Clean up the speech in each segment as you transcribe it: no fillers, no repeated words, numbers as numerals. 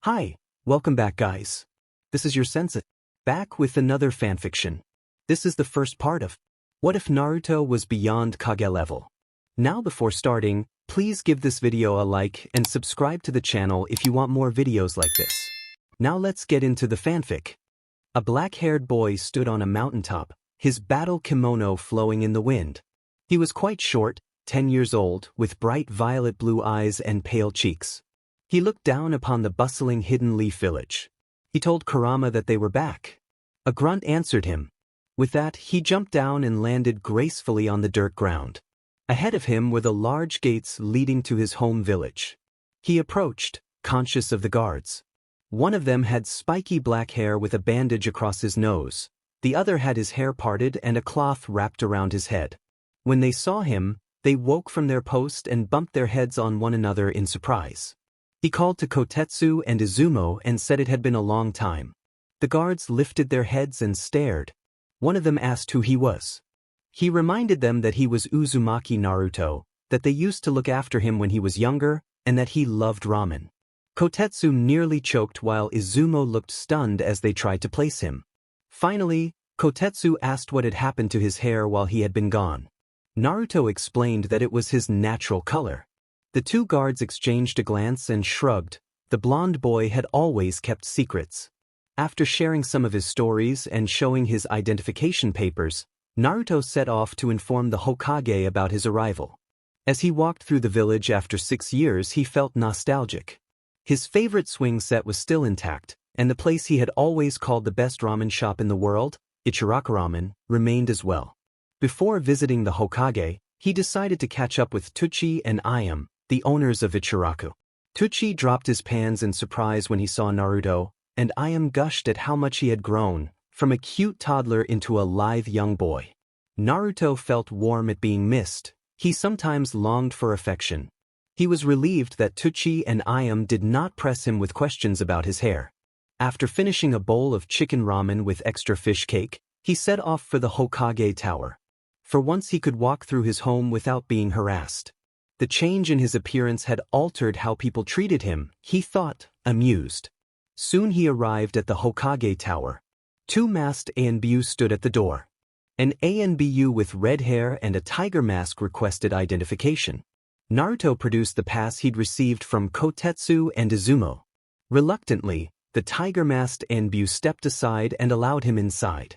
Hi, welcome back guys. This is your sensei, back with another fanfiction. This is the first part of What If Naruto Was Beyond Kage Level? Now before starting, please give this video a like and subscribe to the channel if you want more videos like this. Now let's get into the fanfic. A black-haired boy stood on a mountaintop, his battle kimono flowing in the wind. He was quite short, 10 years old, with bright violet blue eyes and pale cheeks. He looked down upon the bustling Hidden Leaf village. He told Kurama that they were back. A grunt answered him. With that, he jumped down and landed gracefully on the dirt ground. Ahead of him were the large gates leading to his home village. He approached, conscious of the guards. One of them had spiky black hair with a bandage across his nose. The other had his hair parted and a cloth wrapped around his head. When they saw him, they woke from their post and bumped their heads on one another in surprise. He called to Kotetsu and Izumo and said it had been a long time. The guards lifted their heads and stared. One of them asked who he was. He reminded them that he was Uzumaki Naruto, that they used to look after him when he was younger, and that he loved ramen. Kotetsu nearly choked while Izumo looked stunned as they tried to place him. Finally, Kotetsu asked what had happened to his hair while he had been gone. Naruto explained that it was his natural color. The two guards exchanged a glance and shrugged. The blonde boy had always kept secrets. After sharing some of his stories and showing his identification papers, Naruto set off to inform the Hokage about his arrival. As he walked through the village after 6 years, he felt nostalgic. His favorite swing set was still intact, and the place he had always called the best ramen shop in the world, Ichiraku Ramen, remained as well. Before visiting the Hokage, he decided to catch up with Tuchi and Ayam, the owners of Ichiraku. Tuchi dropped his pans in surprise when he saw Naruto, and Ayam gushed at how much he had grown, from a cute toddler into a lithe young boy. Naruto felt warm at being missed. He sometimes longed for affection. He was relieved that Tuchi and Ayam did not press him with questions about his hair. After finishing a bowl of chicken ramen with extra fish cake, he set off for the Hokage Tower. For once he could walk through his home without being harassed. The change in his appearance had altered how people treated him, he thought, amused. Soon he arrived at the Hokage Tower. Two masked ANBU stood at the door. An ANBU with red hair and a tiger mask requested identification. Naruto produced the pass he'd received from Kotetsu and Izumo. Reluctantly, the tiger-masked ANBU stepped aside and allowed him inside.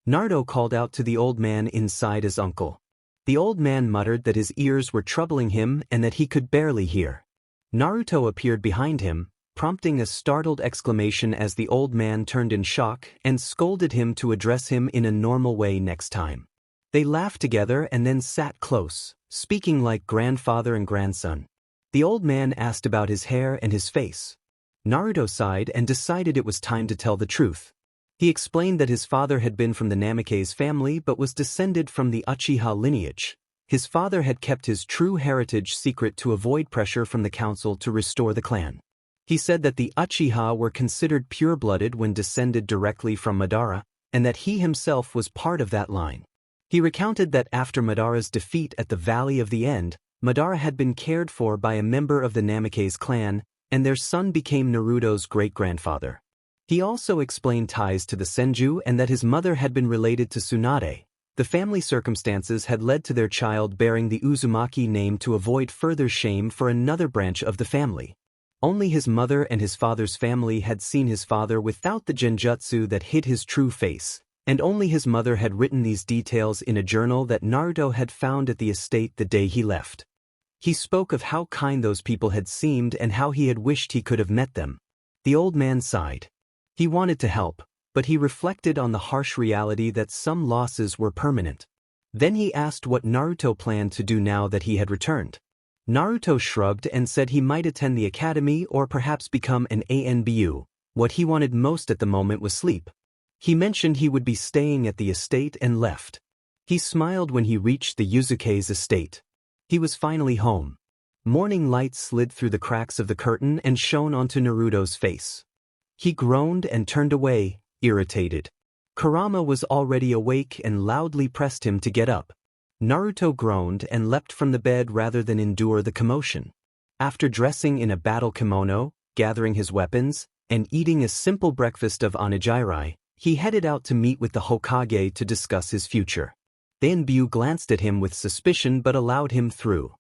Naruto called out to the old man inside as uncle. The old man muttered that his ears were troubling him and that he could barely hear. Naruto appeared behind him, prompting a startled exclamation as the old man turned in shock and scolded him to address him in a normal way next time. They laughed together and then sat close, speaking like grandfather and grandson. The old man asked about his hair and his face. Naruto sighed and decided it was time to tell the truth. He explained that his father had been from the Namikaze family but was descended from the Uchiha lineage. His father had kept his true heritage secret to avoid pressure from the council to restore the clan. He said that the Uchiha were considered pure-blooded when descended directly from Madara, and that he himself was part of that line. He recounted that after Madara's defeat at the Valley of the End, Madara had been cared for by a member of the Namikaze clan, and their son became Naruto's great-grandfather. He also explained ties to the Senju and that his mother had been related to Tsunade. The family circumstances had led to their child bearing the Uzumaki name to avoid further shame for another branch of the family. Only his mother and his father's family had seen his father without the genjutsu that hid his true face, and only his mother had written these details in a journal that Naruto had found at the estate the day he left. He spoke of how kind those people had seemed and how he had wished he could have met them. The old man sighed. He wanted to help, but he reflected on the harsh reality that some losses were permanent. Then he asked what Naruto planned to do now that he had returned. Naruto shrugged and said he might attend the academy or perhaps become an ANBU. What he wanted most at the moment was sleep. He mentioned he would be staying at the estate and left. He smiled when he reached the Yuzuke's estate. He was finally home. Morning light slid through the cracks of the curtain and shone onto Naruto's face. He groaned and turned away, irritated. Kurama was already awake and loudly pressed him to get up. Naruto groaned and leapt from the bed rather than endure the commotion. After dressing in a battle kimono, gathering his weapons, and eating a simple breakfast of onigiri, he headed out to meet with the Hokage to discuss his future. Dainbyu glanced at him with suspicion but allowed him through.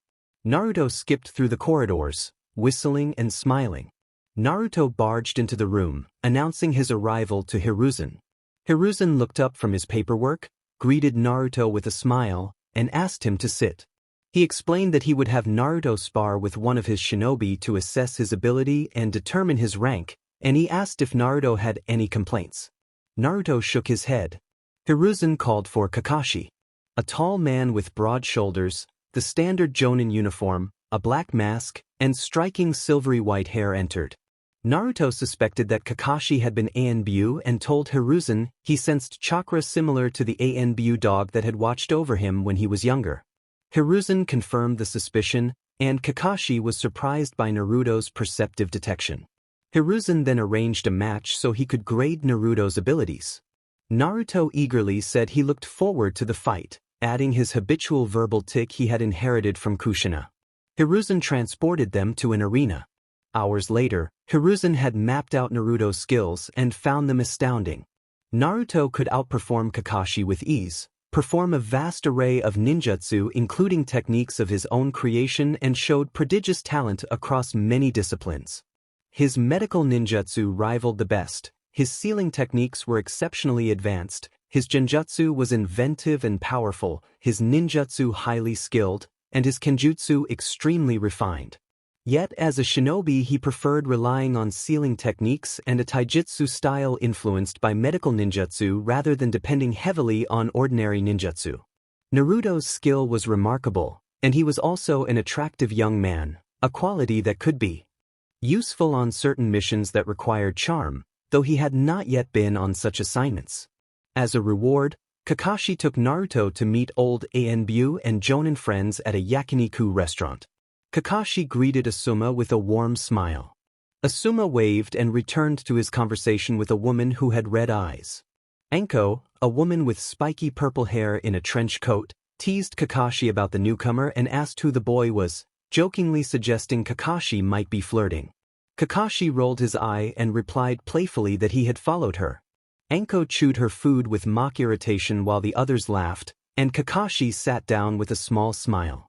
Naruto skipped through the corridors, whistling and smiling. Naruto barged into the room, announcing his arrival to Hiruzen. Hiruzen looked up from his paperwork, greeted Naruto with a smile, and asked him to sit. He explained that he would have Naruto spar with one of his shinobi to assess his ability and determine his rank, and he asked if Naruto had any complaints. Naruto shook his head. Hiruzen called for Kakashi. A tall man with broad shoulders, the standard Jonin uniform, a black mask, and striking silvery white hair entered. Naruto suspected that Kakashi had been Anbu and told Hiruzen he sensed chakra similar to the Anbu dog that had watched over him when he was younger. Hiruzen confirmed the suspicion, and Kakashi was surprised by Naruto's perceptive detection. Hiruzen then arranged a match so he could grade Naruto's abilities. Naruto eagerly said he looked forward to the fight, adding his habitual verbal tic he had inherited from Kushina. Hiruzen transported them to an arena. Hours later, Hiruzen had mapped out Naruto's skills and found them astounding. Naruto could outperform Kakashi with ease, perform a vast array of ninjutsu including techniques of his own creation, and showed prodigious talent across many disciplines. His medical ninjutsu rivaled the best, his sealing techniques were exceptionally advanced, his genjutsu was inventive and powerful, his ninjutsu highly skilled, and his kenjutsu extremely refined. Yet as a shinobi he preferred relying on sealing techniques and a taijutsu style influenced by medical ninjutsu rather than depending heavily on ordinary ninjutsu. Naruto's skill was remarkable, and he was also an attractive young man, a quality that could be useful on certain missions that required charm, though he had not yet been on such assignments. As a reward, Kakashi took Naruto to meet old Anbu and Jonin friends at a yakiniku restaurant. Kakashi greeted Asuma with a warm smile. Asuma waved and returned to his conversation with a woman who had red eyes. Anko, a woman with spiky purple hair in a trench coat, teased Kakashi about the newcomer and asked who the boy was, jokingly suggesting Kakashi might be flirting. Kakashi rolled his eye and replied playfully that he had followed her. Anko chewed her food with mock irritation while the others laughed, and Kakashi sat down with a small smile.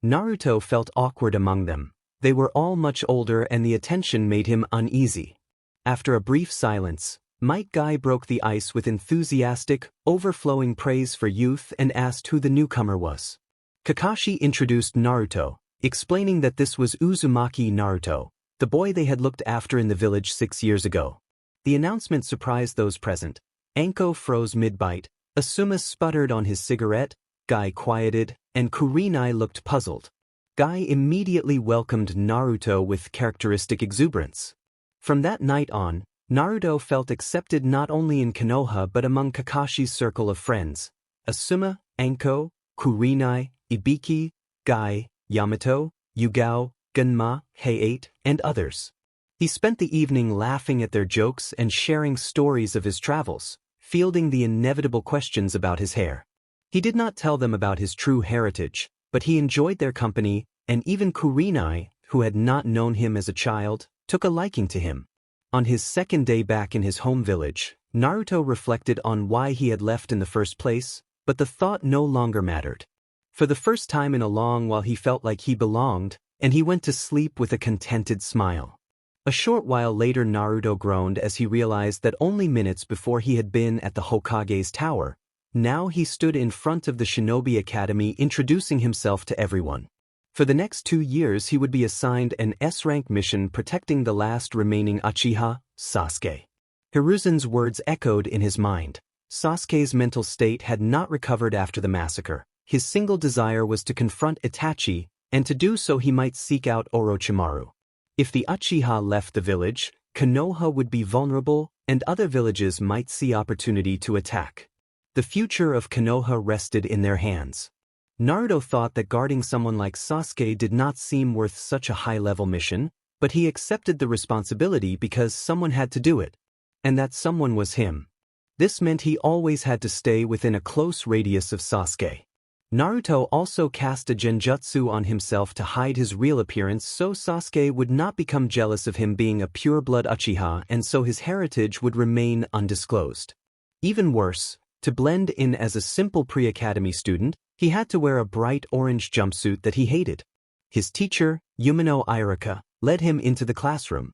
Naruto felt awkward among them. They were all much older and the attention made him uneasy. After a brief silence, Might Guy broke the ice with enthusiastic, overflowing praise for youth and asked who the newcomer was. Kakashi introduced Naruto, explaining that this was Uzumaki Naruto, the boy they had looked after in the village 6 years ago. The announcement surprised those present. Anko froze mid-bite, Asuma sputtered on his cigarette, Guy quieted, and Kurenai looked puzzled. Guy immediately welcomed Naruto with characteristic exuberance. From that night on, Naruto felt accepted not only in Konoha but among Kakashi's circle of friends: Asuma, Anko, Kurenai, Ibiki, Guy, Yamato, Yugao, Gunma, Heiate, and others. He spent the evening laughing at their jokes and sharing stories of his travels, fielding the inevitable questions about his hair. He did not tell them about his true heritage, but he enjoyed their company, and even Kurenai, who had not known him as a child, took a liking to him. On his second day back in his home village, Naruto reflected on why he had left in the first place, but the thought no longer mattered. For the first time in a long while he felt like he belonged, and he went to sleep with a contented smile. A short while later Naruto groaned as he realized that only minutes before he had been at the Hokage's tower, now he stood in front of the Shinobi Academy introducing himself to everyone. For the next 2 years he would be assigned an S-rank mission protecting the last remaining Uchiha, Sasuke. Hiruzen's words echoed in his mind. Sasuke's mental state had not recovered after the massacre. His single desire was to confront Itachi, and to do so he might seek out Orochimaru. If the Uchiha left the village, Konoha would be vulnerable, and other villages might see opportunity to attack. The future of Konoha rested in their hands. Naruto thought that guarding someone like Sasuke did not seem worth such a high-level mission, but he accepted the responsibility because someone had to do it, and that someone was him. This meant he always had to stay within a close radius of Sasuke. Naruto also cast a genjutsu on himself to hide his real appearance so Sasuke would not become jealous of him being a pure-blood Uchiha and so his heritage would remain undisclosed. Even worse, to blend in as a simple pre-academy student, he had to wear a bright orange jumpsuit that he hated. His teacher, Umino Irika, led him into the classroom.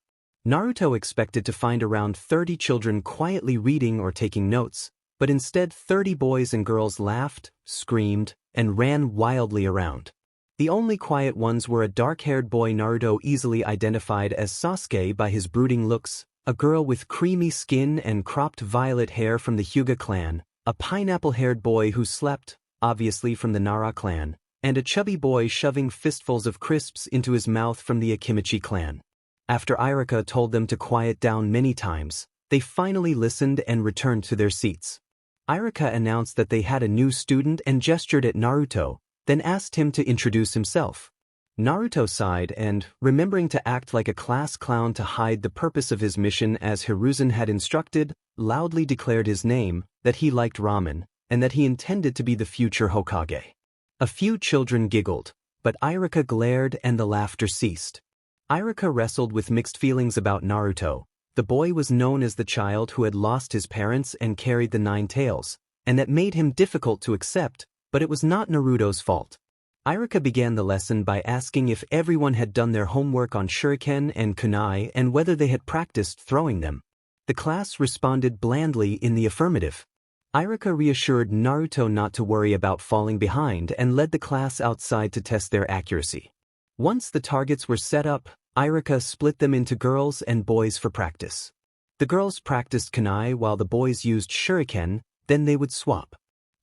Naruto expected to find around 30 children quietly reading or taking notes, but instead 30 boys and girls laughed, screamed, and ran wildly around. The only quiet ones were a dark-haired boy Naruto easily identified as Sasuke by his brooding looks, a girl with creamy skin and cropped violet hair from the Hyuga clan, a pineapple-haired boy who slept, obviously from the Nara clan, and a chubby boy shoving fistfuls of crisps into his mouth from the Akimichi clan. After Irika told them to quiet down many times, they finally listened and returned to their seats. Irika announced that they had a new student and gestured at Naruto, then asked him to introduce himself. Naruto sighed and, remembering to act like a class clown to hide the purpose of his mission as Hiruzen had instructed, loudly declared his name, that he liked ramen, and that he intended to be the future Hokage. A few children giggled, but Irika glared and the laughter ceased. Irika wrestled with mixed feelings about Naruto. The boy was known as the child who had lost his parents and carried the 9 tails, and that made him difficult to accept, but it was not Naruto's fault. Irika began the lesson by asking if everyone had done their homework on shuriken and kunai and whether they had practiced throwing them. The class responded blandly in the affirmative. Irika reassured Naruto not to worry about falling behind and led the class outside to test their accuracy. Once the targets were set up, Irika split them into girls and boys for practice. The girls practiced kunai while the boys used shuriken, then they would swap.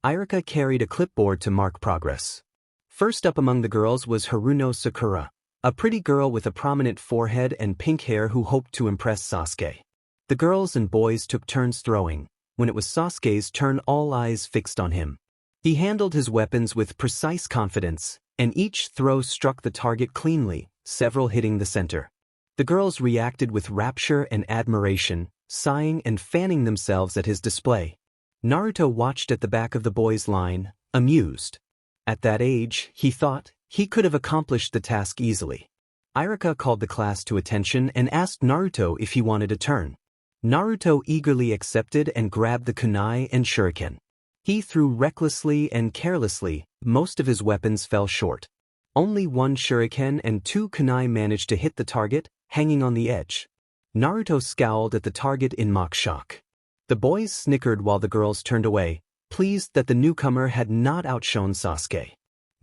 Irika carried a clipboard to mark progress. First up among the girls was Haruno Sakura, a pretty girl with a prominent forehead and pink hair who hoped to impress Sasuke. The girls and boys took turns throwing. When it was Sasuke's turn, all eyes fixed on him. He handled his weapons with precise confidence, and each throw struck the target cleanly, several hitting the center. The girls reacted with rapture and admiration, sighing and fanning themselves at his display. Naruto watched at the back of the boys' line, amused. At that age, he thought, he could have accomplished the task easily. Irika called the class to attention and asked Naruto if he wanted a turn. Naruto eagerly accepted and grabbed the kunai and shuriken. He threw recklessly and carelessly, most of his weapons fell short. Only 1 shuriken and 2 kunai managed to hit the target, hanging on the edge. Naruto scowled at the target in mock shock. The boys snickered while the girls turned away, pleased that the newcomer had not outshone Sasuke.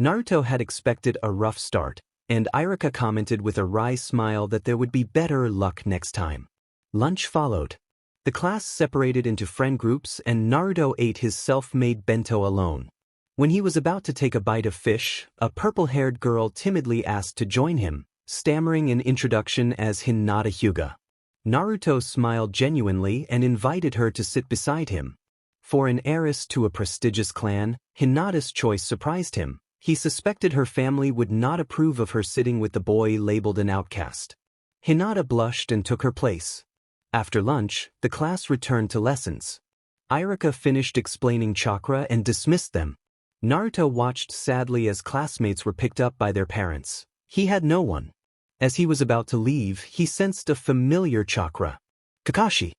Naruto had expected a rough start, and Irika commented with a wry smile that there would be better luck next time. Lunch followed. The class separated into friend groups and Naruto ate his self-made bento alone. When he was about to take a bite of fish, a purple-haired girl timidly asked to join him, stammering an introduction as Hinata Hyuga. Naruto smiled genuinely and invited her to sit beside him. For an heiress to a prestigious clan, Hinata's choice surprised him. He suspected her family would not approve of her sitting with the boy labeled an outcast. Hinata blushed and took her place. After lunch, the class returned to lessons. Irika finished explaining chakra and dismissed them. Naruto watched sadly as classmates were picked up by their parents. He had no one. As he was about to leave, he sensed a familiar chakra. Kakashi.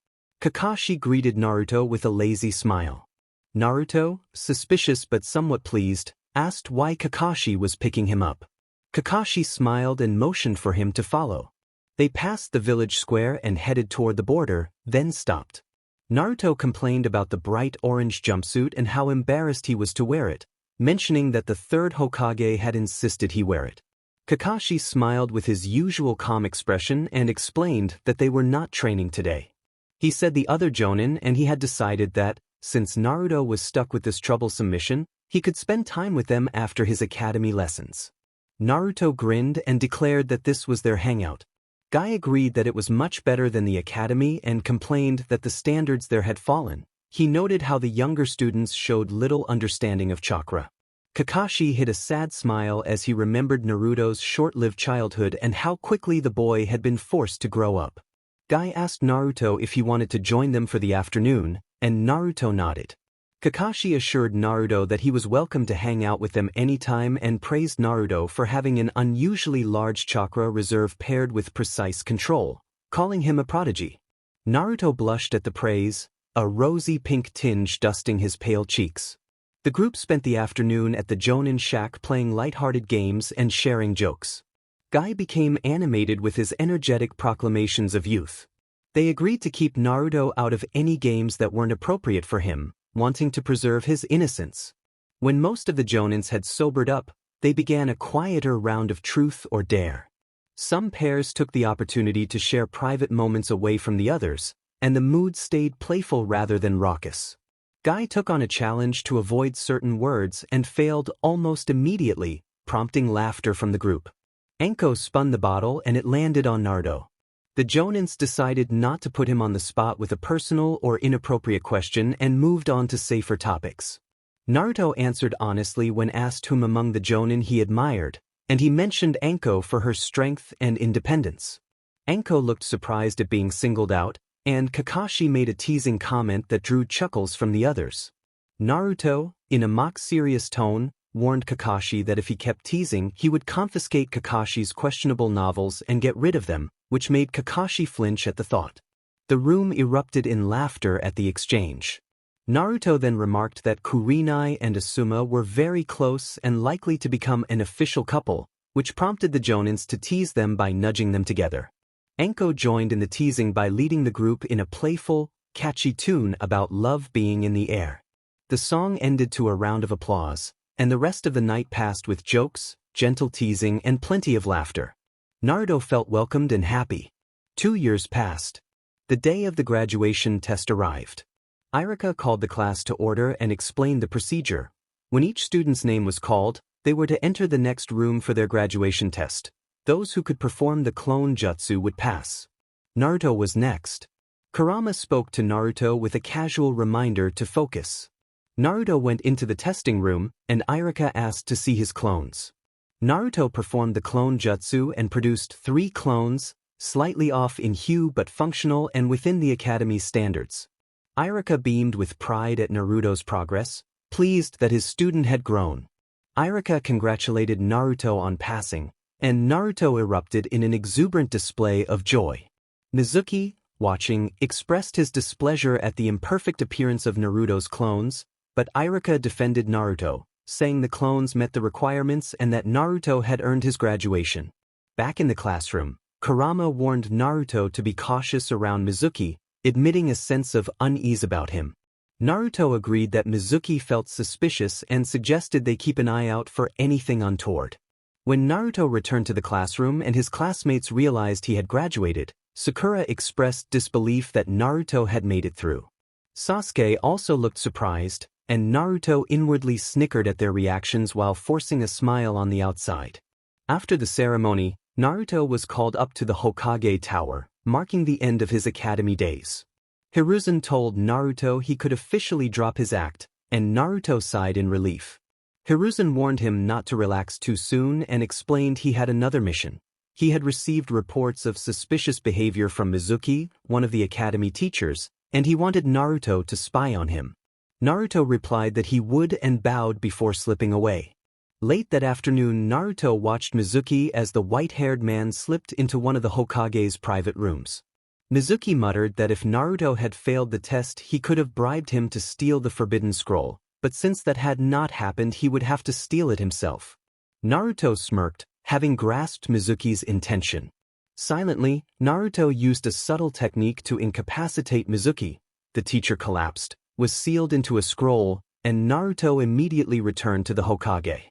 Kakashi greeted Naruto with a lazy smile. Naruto, suspicious but somewhat pleased, asked why Kakashi was picking him up. Kakashi smiled and motioned for him to follow. They passed the village square and headed toward the border, then stopped. Naruto complained about the bright orange jumpsuit and how embarrassed he was to wear it, mentioning that the 3rd Hokage had insisted he wear it. Kakashi smiled with his usual calm expression and explained that they were not training today. He said the other Jonin and he had decided that, since Naruto was stuck with this troublesome mission, he could spend time with them after his academy lessons. Naruto grinned and declared that this was their hangout. Guy agreed that it was much better than the academy and complained that the standards there had fallen. He noted how the younger students showed little understanding of chakra. Kakashi hid a sad smile as he remembered Naruto's short-lived childhood and how quickly the boy had been forced to grow up. Guy asked Naruto if he wanted to join them for the afternoon, and Naruto nodded. Kakashi assured Naruto that he was welcome to hang out with them anytime and praised Naruto for having an unusually large chakra reserve paired with precise control, calling him a prodigy. Naruto blushed at the praise, a rosy pink tinge dusting his pale cheeks. The group spent the afternoon at the Jonin shack playing light-hearted games and sharing jokes. Guy became animated with his energetic proclamations of youth. They agreed to keep Naruto out of any games that weren't appropriate for him, wanting to preserve his innocence. When most of the Jonins had sobered up, they began a quieter round of truth or dare. Some pairs took the opportunity to share private moments away from the others, and the mood stayed playful rather than raucous. Guy took on a challenge to avoid certain words and failed almost immediately, prompting laughter from the group. Anko spun the bottle and it landed on Naruto. The Jonins decided not to put him on the spot with a personal or inappropriate question and moved on to safer topics. Naruto answered honestly when asked whom among the Jonin he admired, and he mentioned Anko for her strength and independence. Anko looked surprised at being singled out, and Kakashi made a teasing comment that drew chuckles from the others. Naruto, in a mock-serious tone, warned Kakashi that if he kept teasing, he would confiscate Kakashi's questionable novels and get rid of them, which made Kakashi flinch at the thought. The room erupted in laughter at the exchange. Naruto then remarked that Kurenai and Asuma were very close and likely to become an official couple, which prompted the Jonins to tease them by nudging them together. Anko joined in the teasing by leading the group in a playful, catchy tune about love being in the air. The song ended to a round of applause, and the rest of the night passed with jokes, gentle teasing, and plenty of laughter. Naruto felt welcomed and happy. 2 years passed. The day of the graduation test arrived. Irika called the class to order and explained the procedure. When each student's name was called, they were to enter the next room for their graduation test. Those who could perform the clone jutsu would pass. Naruto was next. Kurama spoke to Naruto with a casual reminder to focus. Naruto went into the testing room, and Irika asked to see his clones. Naruto performed the clone jutsu and produced 3 clones, slightly off in hue but functional and within the academy's standards. Irika beamed with pride at Naruto's progress, pleased that his student had grown. Irika congratulated Naruto on passing, and Naruto erupted in an exuberant display of joy. Mizuki, watching, expressed his displeasure at the imperfect appearance of Naruto's clones, but Irika defended Naruto, saying the clones met the requirements and that Naruto had earned his graduation. Back in the classroom, Kurama warned Naruto to be cautious around Mizuki, admitting a sense of unease about him. Naruto agreed that Mizuki felt suspicious and suggested they keep an eye out for anything untoward. When Naruto returned to the classroom and his classmates realized he had graduated, Sakura expressed disbelief that Naruto had made it through. Sasuke also looked surprised, and Naruto inwardly snickered at their reactions while forcing a smile on the outside. After the ceremony, Naruto was called up to the Hokage Tower, marking the end of his academy days. Hiruzen told Naruto he could officially drop his act, and Naruto sighed in relief. Hiruzen warned him not to relax too soon and explained he had another mission. He had received reports of suspicious behavior from Mizuki, one of the academy teachers, and he wanted Naruto to spy on him. Naruto replied that he would and bowed before slipping away. Late that afternoon, Naruto watched Mizuki as the white-haired man slipped into one of the Hokage's private rooms. Mizuki muttered that if Naruto had failed the test he could have bribed him to steal the forbidden scroll, but since that had not happened he would have to steal it himself. Naruto smirked, having grasped Mizuki's intention. Silently, Naruto used a subtle technique to incapacitate Mizuki. The teacher collapsed, was sealed into a scroll, and Naruto immediately returned to the Hokage.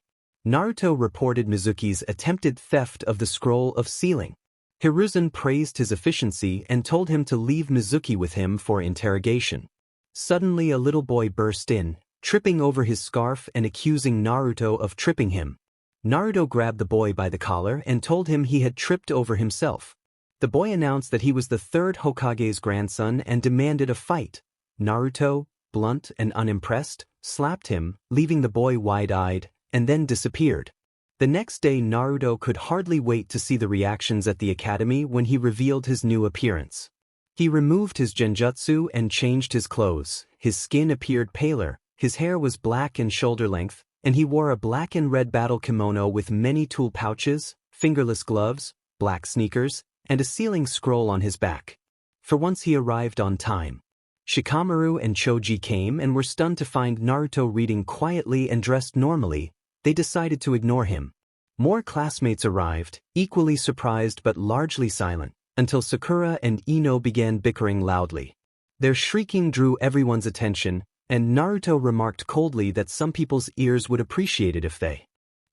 Naruto reported Mizuki's attempted theft of the scroll of sealing. Hiruzen praised his efficiency and told him to leave Mizuki with him for interrogation. Suddenly a little boy burst in, tripping over his scarf and accusing Naruto of tripping him. Naruto grabbed the boy by the collar and told him he had tripped over himself. The boy announced that he was the 3rd Hokage's grandson and demanded a fight. Naruto, blunt and unimpressed, slapped him, leaving the boy wide-eyed, and then disappeared. The next day Naruto could hardly wait to see the reactions at the academy when he revealed his new appearance. He removed his genjutsu and changed his clothes. His skin appeared paler, His hair was black and shoulder-length, and he wore a black and red battle kimono with many tool pouches, fingerless gloves, black sneakers, and a sealing scroll on his back. For once he arrived on time. Shikamaru and Choji came and were stunned to find Naruto reading quietly and dressed normally. They decided to ignore him. More classmates arrived, equally surprised but largely silent, until Sakura and Ino began bickering loudly. Their shrieking drew everyone's attention, and Naruto remarked coldly that some people's ears would appreciate it if they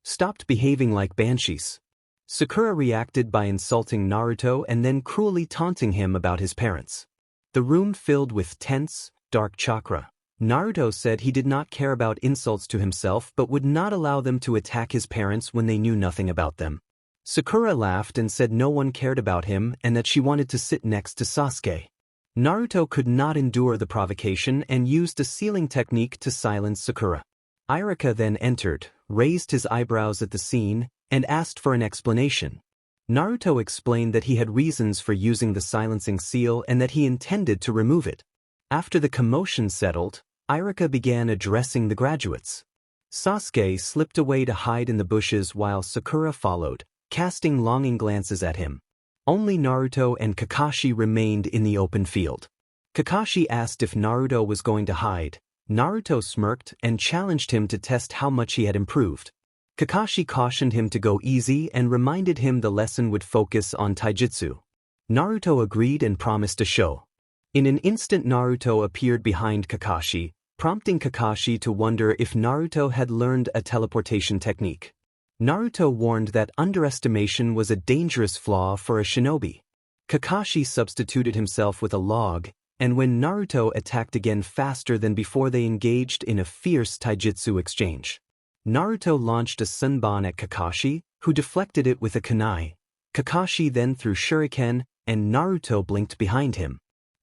stopped behaving like banshees. Sakura reacted by insulting Naruto and then cruelly taunting him about his parents. The room filled with tense, dark chakra. Naruto said he did not care about insults to himself but would not allow them to attack his parents when they knew nothing about them. Sakura laughed and said no one cared about him and that she wanted to sit next to Sasuke. Naruto could not endure the provocation and used a sealing technique to silence Sakura. Irika then entered, raised his eyebrows at the scene, and asked for an explanation. Naruto explained that he had reasons for using the silencing seal and that he intended to remove it. After the commotion settled, Irika began addressing the graduates. Sasuke slipped away to hide in the bushes while Sakura followed, casting longing glances at him. Only Naruto and Kakashi remained in the open field. Kakashi asked if Naruto was going to hide. Naruto smirked and challenged him to test how much he had improved. Kakashi cautioned him to go easy and reminded him the lesson would focus on taijutsu. Naruto agreed and promised to show. In an instant Naruto appeared behind Kakashi, prompting Kakashi to wonder if Naruto had learned a teleportation technique. Naruto warned that underestimation was a dangerous flaw for a shinobi. Kakashi substituted himself with a log, and when Naruto attacked again faster than before, they engaged in a fierce taijutsu exchange. Naruto launched a sunban at Kakashi, who deflected it with a kunai. Kakashi then threw shuriken, and Naruto blinked behind him.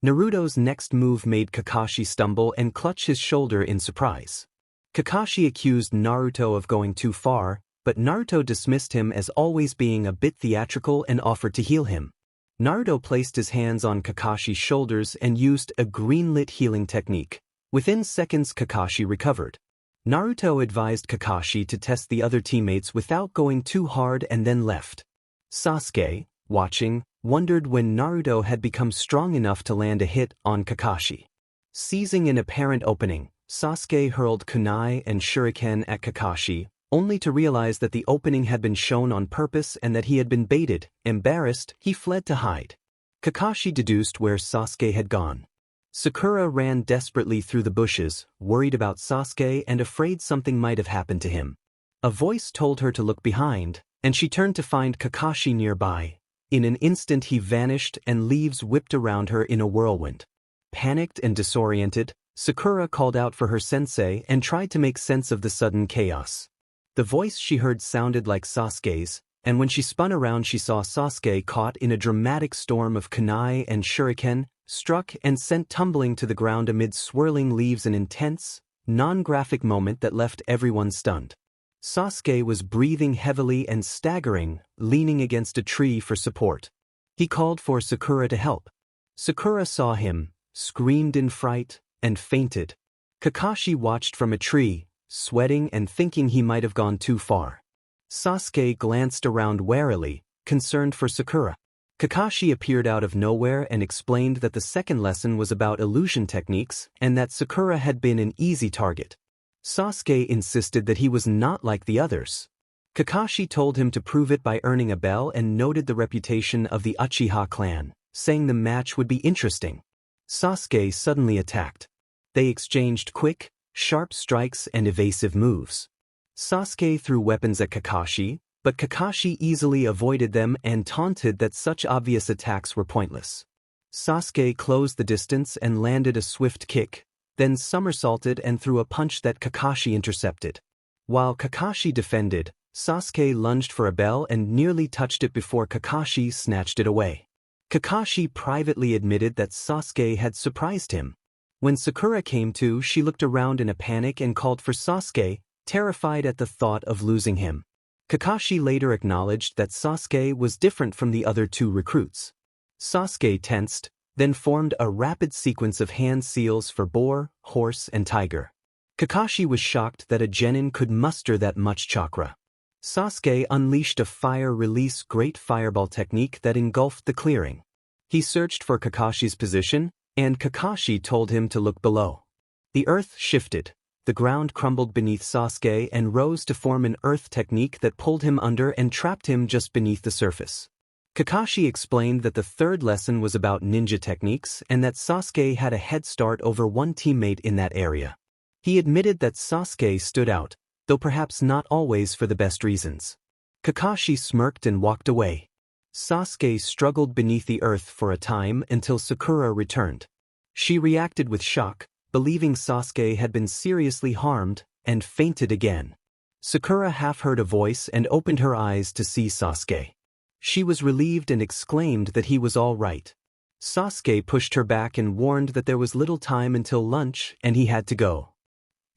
Naruto's next move made Kakashi stumble and clutch his shoulder in surprise. Kakashi accused Naruto of going too far, but Naruto dismissed him as always being a bit theatrical and offered to heal him. Naruto placed his hands on Kakashi's shoulders and used a green-lit healing technique. Within seconds Kakashi recovered. Naruto advised Kakashi to test the other teammates without going too hard and then left. Sasuke, watching, wondered when Naruto had become strong enough to land a hit on Kakashi. Seizing an apparent opening, Sasuke hurled kunai and shuriken at Kakashi, only to realize that the opening had been shown on purpose and that he had been baited. Embarrassed, he fled to hide. Kakashi deduced where Sasuke had gone. Sakura ran desperately through the bushes, worried about Sasuke and afraid something might have happened to him. A voice told her to look behind, and she turned to find Kakashi nearby. In an instant he vanished and leaves whipped around her in a whirlwind. Panicked and disoriented, Sakura called out for her sensei and tried to make sense of the sudden chaos. The voice she heard sounded like Sasuke's, and when she spun around she saw Sasuke caught in a dramatic storm of kunai and shuriken, struck and sent tumbling to the ground amid swirling leaves, an intense, non-graphic moment that left everyone stunned. Sasuke was breathing heavily and staggering, leaning against a tree for support. He called for Sakura to help. Sakura saw him, screamed in fright, and fainted. Kakashi watched from a tree, sweating and thinking he might have gone too far. Sasuke glanced around warily, concerned for Sakura. Kakashi appeared out of nowhere and explained that the second lesson was about illusion techniques and that Sakura had been an easy target. Sasuke insisted that he was not like the others. Kakashi told him to prove it by earning a bell and noted the reputation of the Uchiha clan, saying the match would be interesting. Sasuke suddenly attacked. They exchanged quick, sharp strikes and evasive moves. Sasuke threw weapons at Kakashi, but Kakashi easily avoided them and taunted that such obvious attacks were pointless. Sasuke closed the distance and landed a swift kick, then somersaulted and threw a punch that Kakashi intercepted. While Kakashi defended, Sasuke lunged for a bell and nearly touched it before Kakashi snatched it away. Kakashi privately admitted that Sasuke had surprised him. When Sakura came to, she looked around in a panic and called for Sasuke, terrified at the thought of losing him. Kakashi later acknowledged that Sasuke was different from the other two recruits. Sasuke tensed, then formed a rapid sequence of hand seals for boar, horse, and tiger. Kakashi was shocked that a genin could muster that much chakra. Sasuke unleashed a fire-release great fireball technique that engulfed the clearing. He searched for Kakashi's position, and Kakashi told him to look below. The earth shifted. The ground crumbled beneath Sasuke and rose to form an earth technique that pulled him under and trapped him just beneath the surface. Kakashi explained that the third lesson was about ninja techniques and that Sasuke had a head start over one teammate in that area. He admitted that Sasuke stood out, though perhaps not always for the best reasons. Kakashi smirked and walked away. Sasuke struggled beneath the earth for a time until Sakura returned. She reacted with shock, believing Sasuke had been seriously harmed, and fainted again. Sakura half heard a voice and opened her eyes to see Sasuke. She was relieved and exclaimed that he was all right. Sasuke pushed her back and warned that there was little time until lunch and he had to go.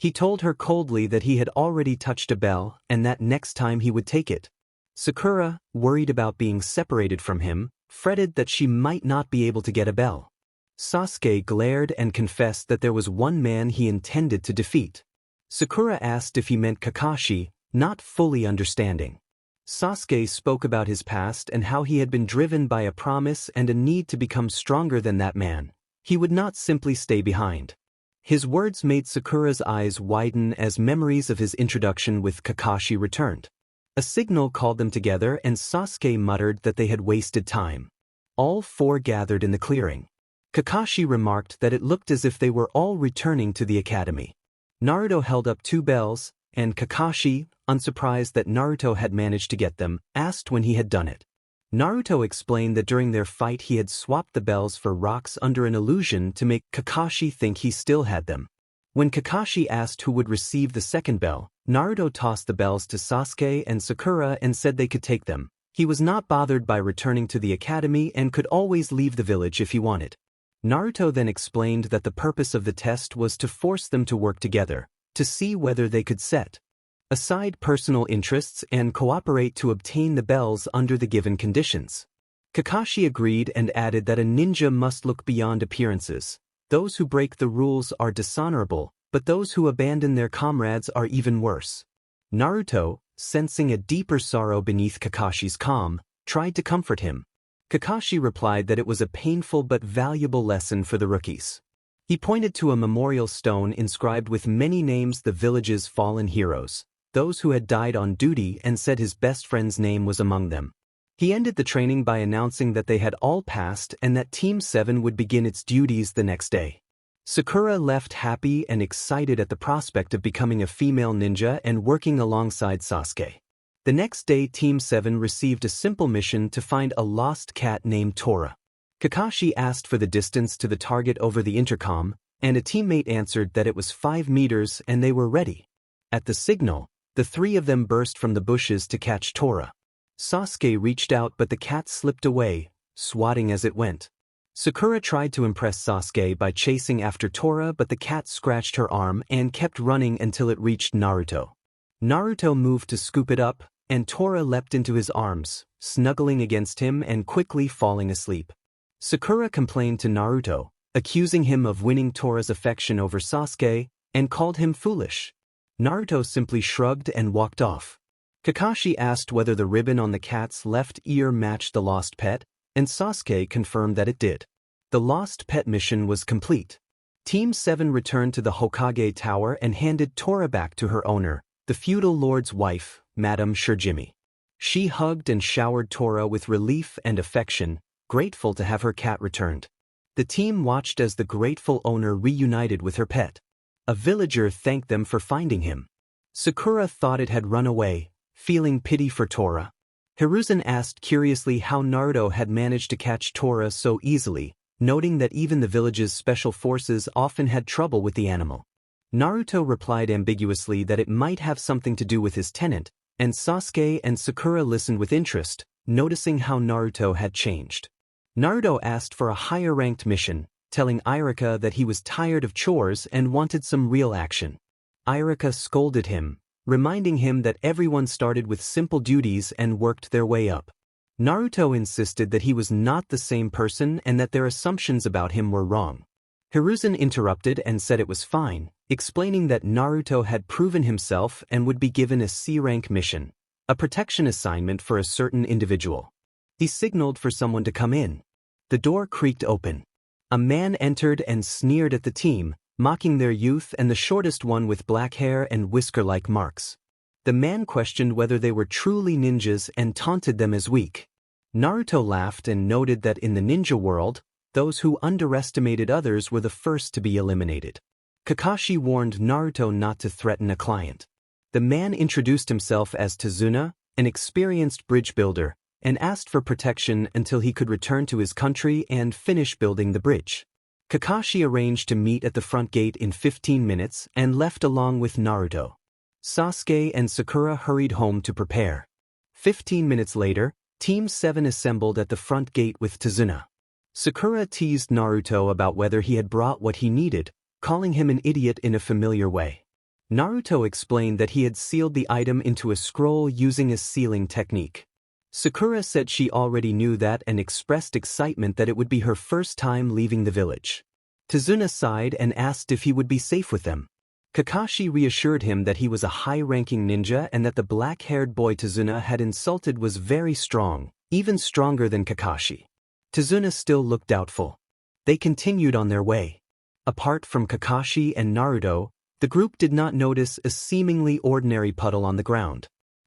He told her coldly that he had already touched a bell and that next time he would take it. Sakura, worried about being separated from him, fretted that she might not be able to get a bell. Sasuke glared and confessed that there was one man he intended to defeat. Sakura asked if he meant Kakashi, not fully understanding. Sasuke spoke about his past and how he had been driven by a promise and a need to become stronger than that man. He would not simply stay behind. His words made Sakura's eyes widen as memories of his introduction with Kakashi returned. A signal called them together and Sasuke muttered that they had wasted time. All four gathered in the clearing. Kakashi remarked that it looked as if they were all returning to the academy. Naruto held up two bells, and Kakashi, unsurprised that Naruto had managed to get them, asked when he had done it. Naruto explained that during their fight he had swapped the bells for rocks under an illusion to make Kakashi think he still had them. When Kakashi asked who would receive the second bell, Naruto tossed the bells to Sasuke and Sakura and said they could take them. He was not bothered by returning to the academy and could always leave the village if he wanted. Naruto then explained that the purpose of the test was to force them to work together, to see whether they could set aside personal interests and cooperate to obtain the bells under the given conditions. Kakashi agreed and added that a ninja must look beyond appearances. Those who break the rules are dishonorable, but those who abandon their comrades are even worse. Naruto, sensing a deeper sorrow beneath Kakashi's calm, tried to comfort him. Kakashi replied that it was a painful but valuable lesson for the rookies. He pointed to a memorial stone inscribed with many names of the village's fallen heroes, those who had died on duty, and said his best friend's name was among them. He ended the training by announcing that they had all passed and that Team 7 would begin its duties the next day. Sakura left happy and excited at the prospect of becoming a female ninja and working alongside Sasuke. The next day Team 7 received a simple mission to find a lost cat named Tora. Kakashi asked for the distance to the target over the intercom, and a teammate answered that it was 5 meters and they were ready. At the signal, the three of them burst from the bushes to catch Tora. Sasuke reached out but the cat slipped away, swatting as it went. Sakura tried to impress Sasuke by chasing after Tora but the cat scratched her arm and kept running until it reached Naruto. Naruto moved to scoop it up, and Tora leapt into his arms, snuggling against him and quickly falling asleep. Sakura complained to Naruto, accusing him of winning Tora's affection over Sasuke, and called him foolish. Naruto simply shrugged and walked off. Kakashi asked whether the ribbon on the cat's left ear matched the lost pet, and Sasuke confirmed that it did. The lost pet mission was complete. Team 7 returned to the Hokage Tower and handed Tora back to her owner, the feudal lord's wife, Madame Shirjimi. She hugged and showered Tora with relief and affection, grateful to have her cat returned. The team watched as the grateful owner reunited with her pet. A villager thanked them for finding him. Sakura thought it had run away, feeling pity for Tora. Hiruzen asked curiously how Naruto had managed to catch Tora so easily, noting that even the village's special forces often had trouble with the animal. Naruto replied ambiguously that it might have something to do with his tenant, and Sasuke and Sakura listened with interest, noticing how Naruto had changed. Naruto asked for a higher-ranked mission, telling Irika that he was tired of chores and wanted some real action. Irika scolded him, reminding him that everyone started with simple duties and worked their way up. Naruto insisted that he was not the same person and that their assumptions about him were wrong. Hiruzen interrupted and said it was fine, explaining that Naruto had proven himself and would be given a C-rank mission, a protection assignment for a certain individual. He signaled for someone to come in. The door creaked open. A man entered and sneered at the team, mocking their youth and the shortest one with black hair and whisker-like marks. The man questioned whether they were truly ninjas and taunted them as weak. Naruto laughed and noted that in the ninja world, those who underestimated others were the first to be eliminated. Kakashi warned Naruto not to threaten a client. The man introduced himself as Tazuna, an experienced bridge builder, and asked for protection until he could return to his country and finish building the bridge. Kakashi arranged to meet at the front gate in 15 minutes and left along with Naruto. Sasuke and Sakura hurried home to prepare. 15 minutes later, Team 7 assembled at the front gate with Tazuna. Sakura teased Naruto about whether he had brought what he needed, calling him an idiot in a familiar way. Naruto explained that he had sealed the item into a scroll using a sealing technique. Sakura said she already knew that and expressed excitement that it would be her first time leaving the village. Tazuna sighed and asked if he would be safe with them. Kakashi reassured him that he was a high-ranking ninja and that the black-haired boy Tazuna had insulted was very strong, even stronger than Kakashi. Tazuna still looked doubtful. They continued on their way. Apart from Kakashi and Naruto, the group did not notice a seemingly ordinary puddle on the ground.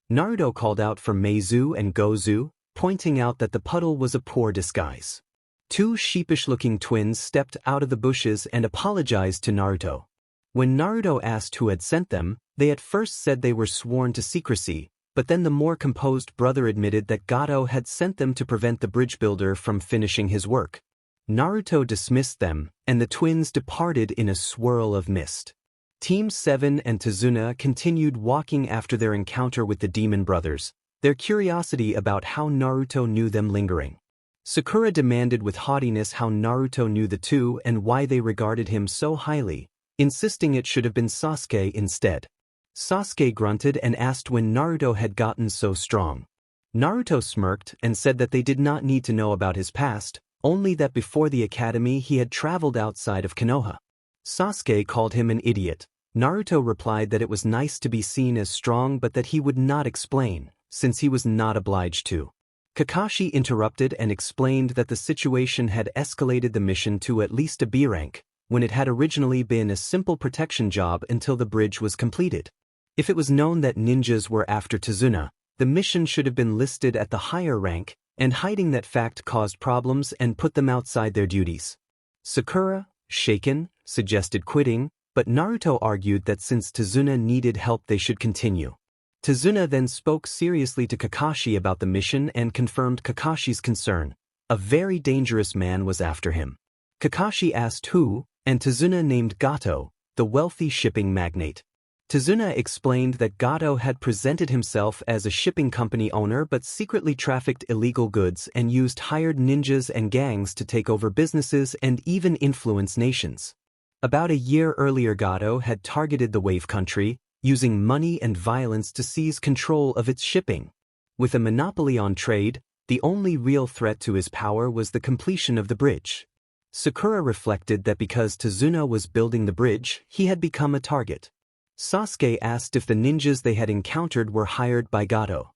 Naruto called out for Meizu and Gozu, pointing out that the puddle was a poor disguise. Two sheepish-looking twins stepped out of the bushes and apologized to Naruto. When Naruto asked who had sent them, they at first said they were sworn to secrecy, but then the more composed brother admitted that Gato had sent them to prevent the bridge builder from finishing his work. Naruto dismissed them, and the twins departed in a swirl of mist. Team 7 and Tazuna continued walking after their encounter with the demon brothers, their curiosity about how Naruto knew them lingering. Sakura demanded with haughtiness how Naruto knew the two and why they regarded him so highly, insisting it should have been Sasuke instead. Sasuke grunted and asked when Naruto had gotten so strong. Naruto smirked and said that they did not need to know about his past, only that before the academy he had traveled outside of Konoha. Sasuke called him an idiot. Naruto replied that it was nice to be seen as strong but that he would not explain, since he was not obliged to. Kakashi interrupted and explained that the situation had escalated the mission to at least a B rank, when it had originally been a simple protection job until the bridge was completed. If it was known that ninjas were after Tazuna, the mission should have been listed at the higher rank, and hiding that fact caused problems and put them outside their duties. Sakura, shaken, suggested quitting, but Naruto argued that since Tazuna needed help they should continue. Tazuna then spoke seriously to Kakashi about the mission and confirmed Kakashi's concern. A very dangerous man was after him. Kakashi asked who, and Tazuna named Gato, the wealthy shipping magnate. Tazuna explained that Gato had presented himself as a shipping company owner but secretly trafficked illegal goods and used hired ninjas and gangs to take over businesses and even influence nations. About a year earlier Gato had targeted the Wave Country, using money and violence to seize control of its shipping. With a monopoly on trade, the only real threat to his power was the completion of the bridge. Sakura reflected that because Tazuna was building the bridge, he had become a target. Sasuke asked if the ninjas they had encountered were hired by Gato.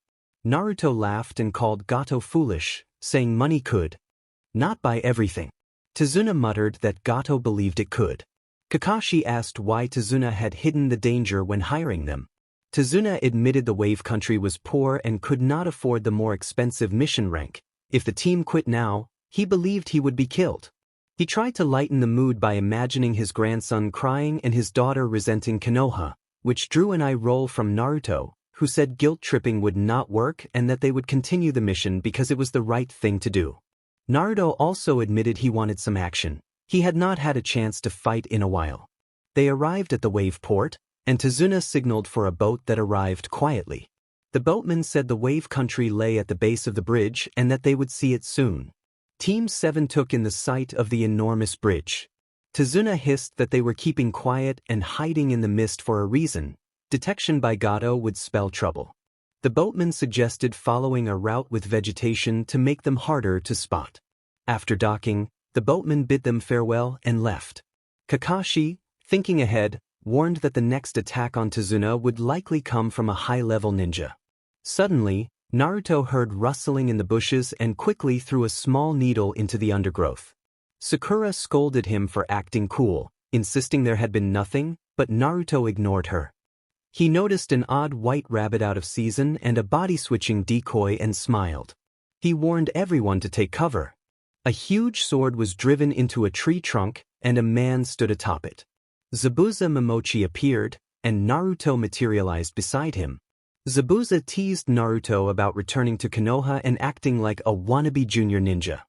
Naruto laughed and called Gato foolish, saying money could not buy everything. Tazuna muttered that Gato believed it could. Kakashi asked why Tazuna had hidden the danger when hiring them. Tazuna admitted the Wave Country was poor and could not afford the more expensive mission rank. If the team quit now, he believed he would be killed. He tried to lighten the mood by imagining his grandson crying and his daughter resenting Konoha, which drew an eye roll from Naruto, who said guilt-tripping would not work and that they would continue the mission because it was the right thing to do. Naruto also admitted he wanted some action. He had not had a chance to fight in a while. They arrived at the wave port, and Tazuna signaled for a boat that arrived quietly. The boatman said the Wave Country lay at the base of the bridge and that they would see it soon. Team 7 took in the sight of the enormous bridge. Tazuna hissed that they were keeping quiet and hiding in the mist for a reason. Detection by Gato would spell trouble. The boatman suggested following a route with vegetation to make them harder to spot. After docking, the boatman bid them farewell and left. Kakashi, thinking ahead, warned that the next attack on Tazuna would likely come from a high-level ninja. Suddenly, Naruto heard rustling in the bushes and quickly threw a small needle into the undergrowth. Sakura scolded him for acting cool, insisting there had been nothing, but Naruto ignored her. He noticed an odd white rabbit out of season and a body-switching decoy and smiled. He warned everyone to take cover. A huge sword was driven into a tree trunk, and a man stood atop it. Zabuza Momochi appeared, and Naruto materialized beside him. Zabuza teased Naruto about returning to Konoha and acting like a wannabe junior ninja.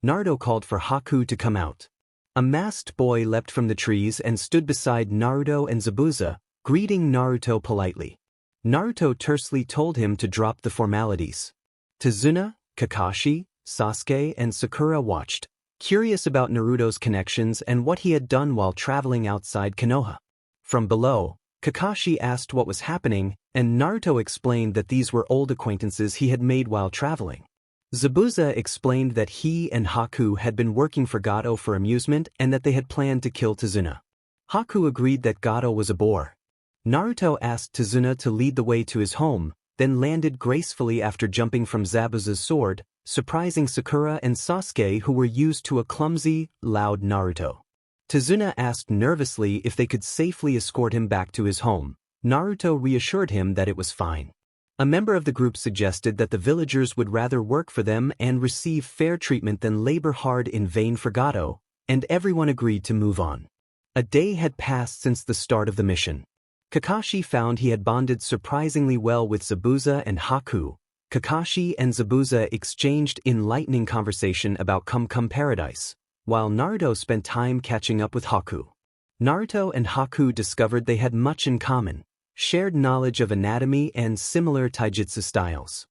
Naruto called for Haku to come out. A masked boy leapt from the trees and stood beside Naruto and Zabuza, greeting Naruto politely. Naruto tersely told him to drop the formalities. Tazuna, Kakashi, Sasuke, and Sakura watched, curious about Naruto's connections and what he had done while traveling outside Konoha. From below, Kakashi asked what was happening, and Naruto explained that these were old acquaintances he had made while traveling. Zabuza explained that he and Haku had been working for Gato for amusement and that they had planned to kill Tazuna. Haku agreed that Gato was a bore. Naruto asked Tazuna to lead the way to his home, then landed gracefully after jumping from Zabuza's sword, surprising Sakura and Sasuke, who were used to a clumsy, loud Naruto. Tazuna asked nervously if they could safely escort him back to his home. Naruto reassured him that it was fine. A member of the group suggested that the villagers would rather work for them and receive fair treatment than labor hard in vain for Gato, and everyone agreed to move on. A day had passed since the start of the mission. Kakashi found he had bonded surprisingly well with Zabuza and Haku. Kakashi and Zabuza exchanged enlightening conversation about Cum Paradise, while Naruto spent time catching up with Haku. Naruto and Haku discovered they had much in common, shared knowledge of anatomy and similar taijutsu styles.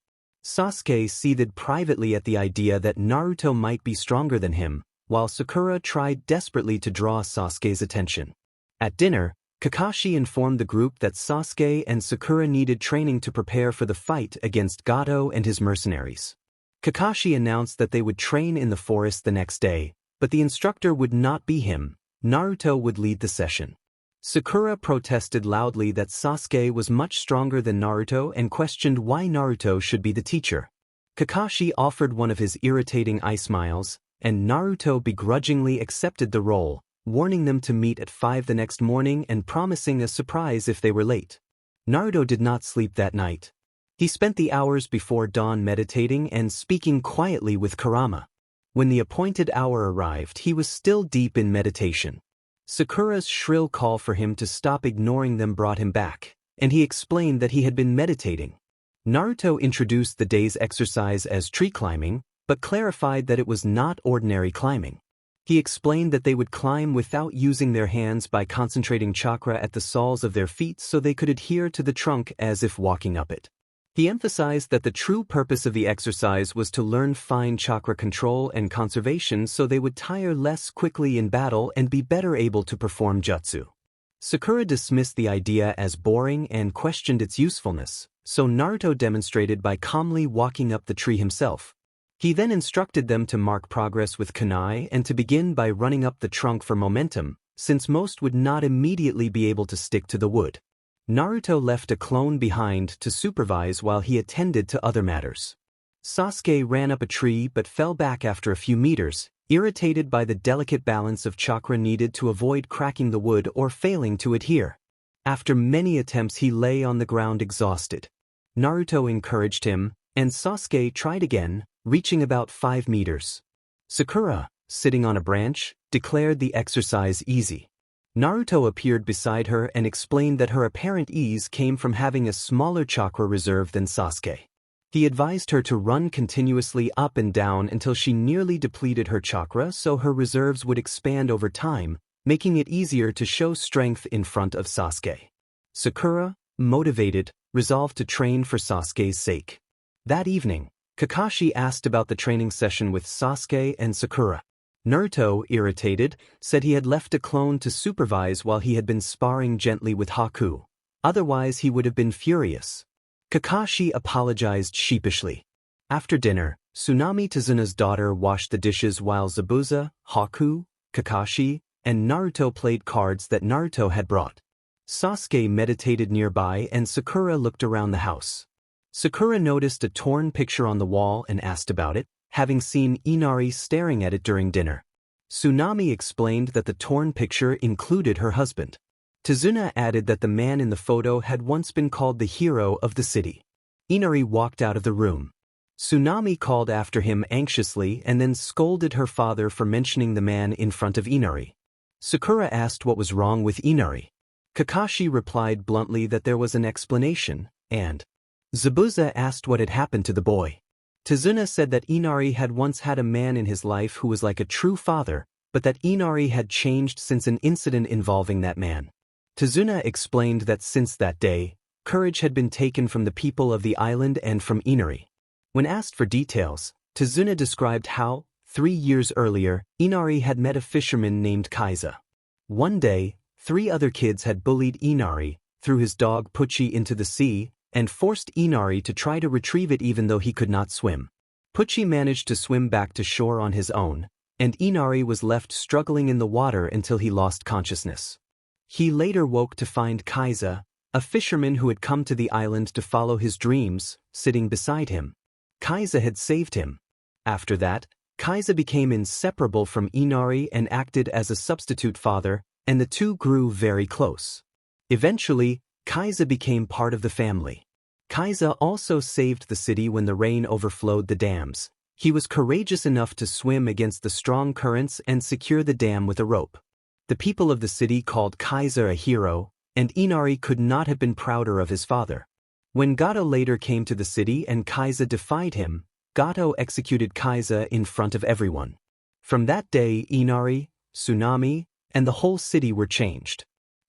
Sasuke seethed privately at the idea that Naruto might be stronger than him, while Sakura tried desperately to draw Sasuke's attention. At dinner, Kakashi informed the group that Sasuke and Sakura needed training to prepare for the fight against Gato and his mercenaries. Kakashi announced that they would train in the forest the next day, but the instructor would not be him. Naruto would lead the session. Sakura protested loudly that Sasuke was much stronger than Naruto and questioned why Naruto should be the teacher. Kakashi offered one of his irritating eye smiles, and Naruto begrudgingly accepted the role, warning them to meet at 5 the next morning and promising a surprise if they were late. Naruto did not sleep that night. He spent the hours before dawn meditating and speaking quietly with Kurama. When the appointed hour arrived, he was still deep in meditation. Sakura's shrill call for him to stop ignoring them brought him back, and he explained that he had been meditating. Naruto introduced the day's exercise as tree climbing, but clarified that it was not ordinary climbing. He explained that they would climb without using their hands by concentrating chakra at the soles of their feet so they could adhere to the trunk as if walking up it. He emphasized that the true purpose of the exercise was to learn fine chakra control and conservation so they would tire less quickly in battle and be better able to perform jutsu. Sakura dismissed the idea as boring and questioned its usefulness, so Naruto demonstrated by calmly walking up the tree himself. He then instructed them to mark progress with kunai and to begin by running up the trunk for momentum, since most would not immediately be able to stick to the wood. Naruto left a clone behind to supervise while he attended to other matters. Sasuke ran up a tree but fell back after a few meters, irritated by the delicate balance of chakra needed to avoid cracking the wood or failing to adhere. After many attempts, he lay on the ground exhausted. Naruto encouraged him, and Sasuke tried again, reaching about 5 meters. Sakura, sitting on a branch, declared the exercise easy. Naruto appeared beside her and explained that her apparent ease came from having a smaller chakra reserve than Sasuke. He advised her to run continuously up and down until she nearly depleted her chakra so her reserves would expand over time, making it easier to show strength in front of Sasuke. Sakura, motivated, resolved to train for Sasuke's sake. That evening, Kakashi asked about the training session with Sasuke and Sakura. Naruto, irritated, said he had left a clone to supervise while he had been sparring gently with Haku. Otherwise, he would have been furious. Kakashi apologized sheepishly. After dinner, Tsunami Tazuna's daughter washed the dishes while Zabuza, Haku, Kakashi, and Naruto played cards that Naruto had brought. Sasuke meditated nearby and Sakura looked around the house. Sakura noticed a torn picture on the wall and asked about it, having seen Inari staring at it during dinner. Tsunami explained that the torn picture included her husband. Tazuna added that the man in the photo had once been called the hero of the city. Inari walked out of the room. Tsunami called after him anxiously and then scolded her father for mentioning the man in front of Inari. Sakura asked what was wrong with Inari. Kakashi replied bluntly that there was an explanation, and Zabuza asked what had happened to the boy. Tazuna said that Inari had once had a man in his life who was like a true father, but that Inari had changed since an incident involving that man. Tazuna explained that since that day, courage had been taken from the people of the island and from Inari. When asked for details, Tazuna described how, 3 years earlier, Inari had met a fisherman named Kage. One day, 3 other kids had bullied Inari, threw his dog Pucci into the sea, and forced Inari to try to retrieve it even though he could not swim. Pucci managed to swim back to shore on his own, and Inari was left struggling in the water until he lost consciousness. He later woke to find Kage, a fisherman who had come to the island to follow his dreams, sitting beside him. Kage had saved him. After that, Kage became inseparable from Inari and acted as a substitute father, and the two grew very close. Eventually, Kage became part of the family. Kage also saved the city when the rain overflowed the dams. He was courageous enough to swim against the strong currents and secure the dam with a rope. The people of the city called Kage a hero, and Inari could not have been prouder of his father. When Gato later came to the city and Kage defied him, Gato executed Kage in front of everyone. From that day, Inari, Tsunami, and the whole city were changed.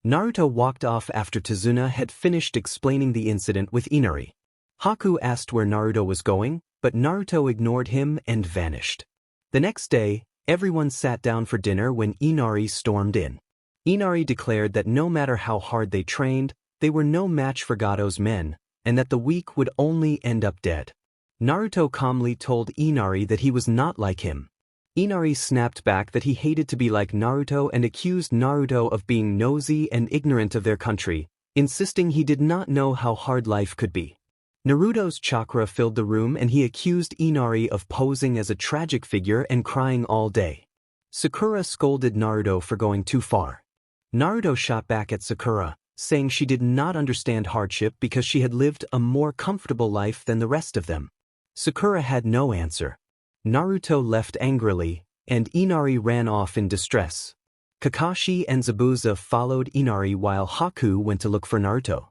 Naruto walked off after Tazuna had finished explaining the incident with Inari. Haku asked where Naruto was going, but Naruto ignored him and vanished. The next day, everyone sat down for dinner when Inari stormed in. Inari declared that no matter how hard they trained, they were no match for Gato's men, and that the weak would only end up dead. Naruto calmly told Inari that he was not like him. Inari snapped back that he hated to be like Naruto and accused Naruto of being nosy and ignorant of their country, insisting he did not know how hard life could be. Naruto's chakra filled the room and he accused Inari of posing as a tragic figure and crying all day. Sakura scolded Naruto for going too far. Naruto shot back at Sakura, saying she did not understand hardship because she had lived a more comfortable life than the rest of them. Sakura had no answer. Naruto left angrily, and Inari ran off in distress. Kakashi and Zabuza followed Inari while Haku went to look for Naruto.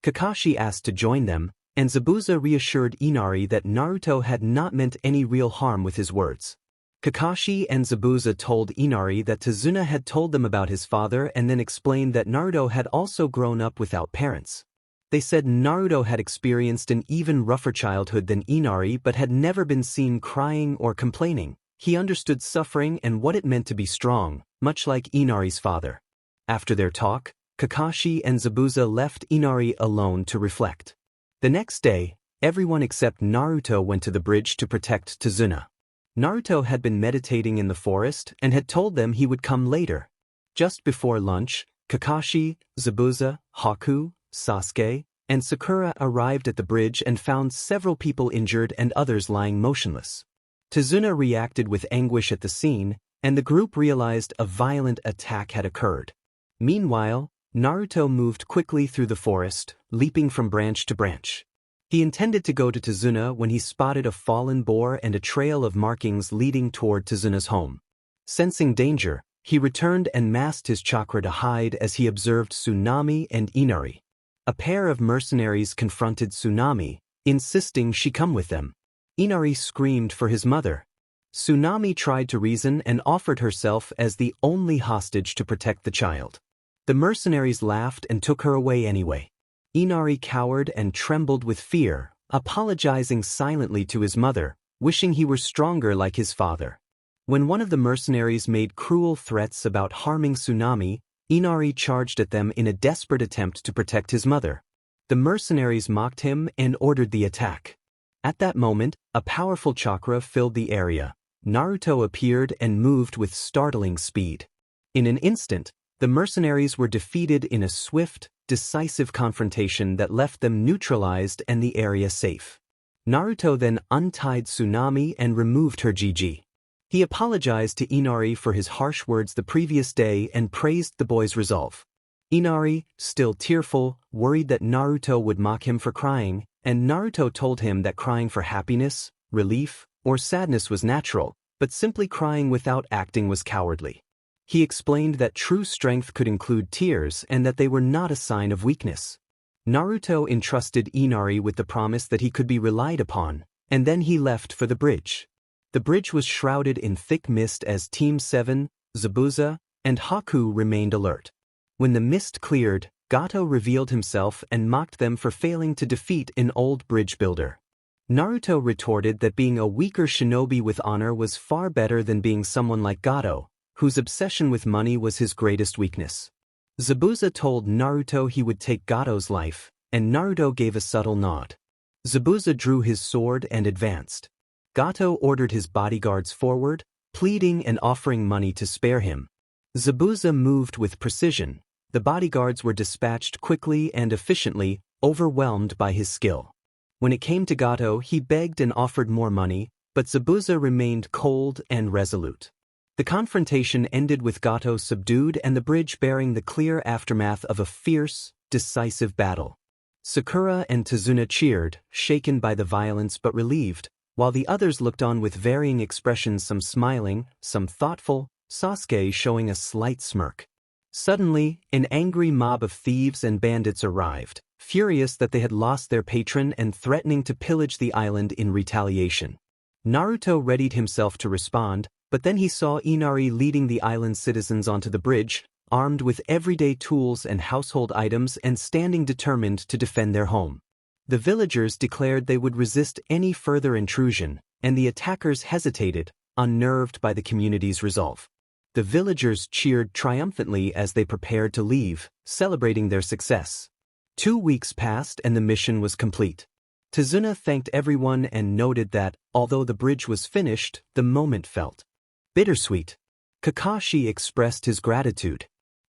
Kakashi asked to join them, and Zabuza reassured Inari that Naruto had not meant any real harm with his words. Kakashi and Zabuza told Inari that Tazuna had told them about his father and then explained that Naruto had also grown up without parents. They said Naruto had experienced an even rougher childhood than Inari but had never been seen crying or complaining. He understood suffering and what it meant to be strong, much like Inari's father. After their talk, Kakashi and Zabuza left Inari alone to reflect. The next day, everyone except Naruto went to the bridge to protect Tazuna. Naruto had been meditating in the forest and had told them he would come later. Just before lunch, Kakashi, Zabuza, Haku, Sasuke, and Sakura arrived at the bridge and found several people injured and others lying motionless. Tazuna reacted with anguish at the scene, and the group realized a violent attack had occurred. Meanwhile, Naruto moved quickly through the forest, leaping from branch to branch. He intended to go to Tazuna when he spotted a fallen boar and a trail of markings leading toward Tazuna's home. Sensing danger, he returned and masked his chakra to hide as he observed Tsunami and Inari. A pair of mercenaries confronted Tsunami, insisting she come with them. Inari screamed for his mother. Tsunami tried to reason and offered herself as the only hostage to protect the child. The mercenaries laughed and took her away anyway. Inari cowered and trembled with fear, apologizing silently to his mother, wishing he were stronger like his father. When one of the mercenaries made cruel threats about harming Tsunami, Inari charged at them in a desperate attempt to protect his mother. The mercenaries mocked him and ordered the attack. At that moment, a powerful chakra filled the area. Naruto appeared and moved with startling speed. In an instant, the mercenaries were defeated in a swift, decisive confrontation that left them neutralized and the area safe. Naruto then untied Tsunami and removed her GG. He apologized to Inari for his harsh words the previous day and praised the boy's resolve. Inari, still tearful, worried that Naruto would mock him for crying, and Naruto told him that crying for happiness, relief, or sadness was natural, but simply crying without acting was cowardly. He explained that true strength could include tears and that they were not a sign of weakness. Naruto entrusted Inari with the promise that he could be relied upon, and then he left for the bridge. The bridge was shrouded in thick mist as Team 7, Zabuza, and Haku remained alert. When the mist cleared, Gato revealed himself and mocked them for failing to defeat an old bridge builder. Naruto retorted that being a weaker shinobi with honor was far better than being someone like Gato, whose obsession with money was his greatest weakness. Zabuza told Naruto he would take Gato's life, and Naruto gave a subtle nod. Zabuza drew his sword and advanced. Gato ordered his bodyguards forward, pleading and offering money to spare him. Zabuza moved with precision. The bodyguards were dispatched quickly and efficiently, overwhelmed by his skill. When it came to Gato, he begged and offered more money, but Zabuza remained cold and resolute. The confrontation ended with Gato subdued and the bridge bearing the clear aftermath of a fierce, decisive battle. Sakura and Tazuna cheered, shaken by the violence but relieved, while the others looked on with varying expressions, some smiling, some thoughtful, Sasuke showing a slight smirk. Suddenly, an angry mob of thieves and bandits arrived, furious that they had lost their patron and threatening to pillage the island in retaliation. Naruto readied himself to respond, but then he saw Inari leading the island's citizens onto the bridge, armed with everyday tools and household items and standing determined to defend their home. The villagers declared they would resist any further intrusion, and the attackers hesitated, unnerved by the community's resolve. The villagers cheered triumphantly as they prepared to leave, celebrating their success. 2 weeks passed and the mission was complete. Tazuna thanked everyone and noted that, although the bridge was finished, the moment felt bittersweet. Kakashi expressed his gratitude.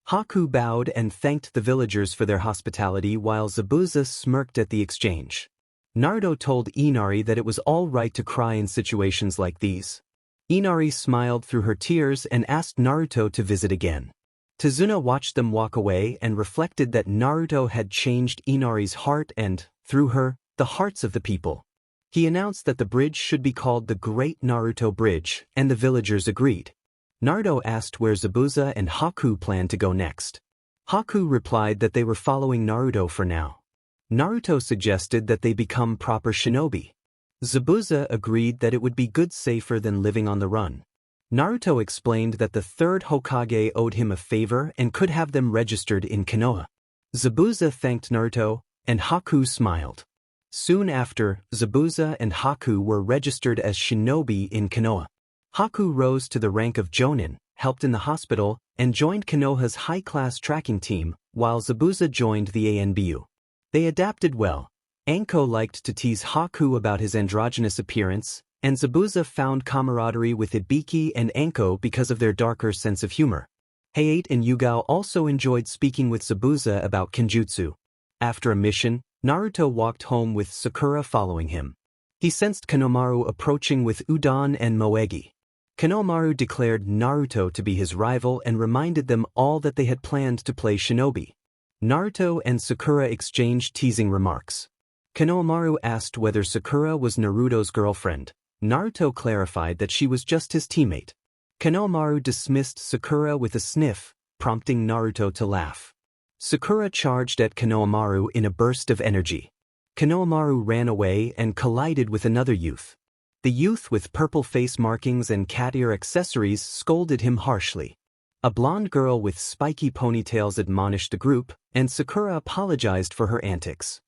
Haku bowed and thanked the villagers for their hospitality while Zabuza smirked at the exchange. Naruto told Inari that it was all right to cry in situations like these. Inari smiled through her tears and asked Naruto to visit again. Tazuna watched them walk away and reflected that Naruto had changed Inari's heart and, through her, the hearts of the people. He announced that the bridge should be called the Great Naruto Bridge, and the villagers agreed. Naruto asked where Zabuza and Haku planned to go next. Haku replied that they were following Naruto for now. Naruto suggested that they become proper shinobi. Zabuza agreed that it would be good safer than living on the run. Naruto explained that the third Hokage owed him a favor and could have them registered in Konoha. Zabuza thanked Naruto, and Haku smiled. Soon after, Zabuza and Haku were registered as shinobi in Konoha. Haku rose to the rank of Jonin, helped in the hospital, and joined Konoha's high-class tracking team, while Zabuza joined the ANBU. They adapted well. Anko liked to tease Haku about his androgynous appearance, and Zabuza found camaraderie with Ibiki and Anko because of their darker sense of humor. Hayate and Yugao also enjoyed speaking with Zabuza about kenjutsu. After a mission, Naruto walked home with Sakura following him. He sensed Konohamaru approaching with Udon and Moegi. Konohamaru declared Naruto to be his rival and reminded them all that they had planned to play shinobi. Naruto and Sakura exchanged teasing remarks. Konohamaru asked whether Sakura was Naruto's girlfriend. Naruto clarified that she was just his teammate. Konohamaru dismissed Sakura with a sniff, prompting Naruto to laugh. Sakura charged at Konohamaru in a burst of energy. Konohamaru ran away and collided with another youth. The youth with purple face markings and cat ear accessories scolded him harshly. A blonde girl with spiky ponytails admonished the group, and Sakura apologized for her antics.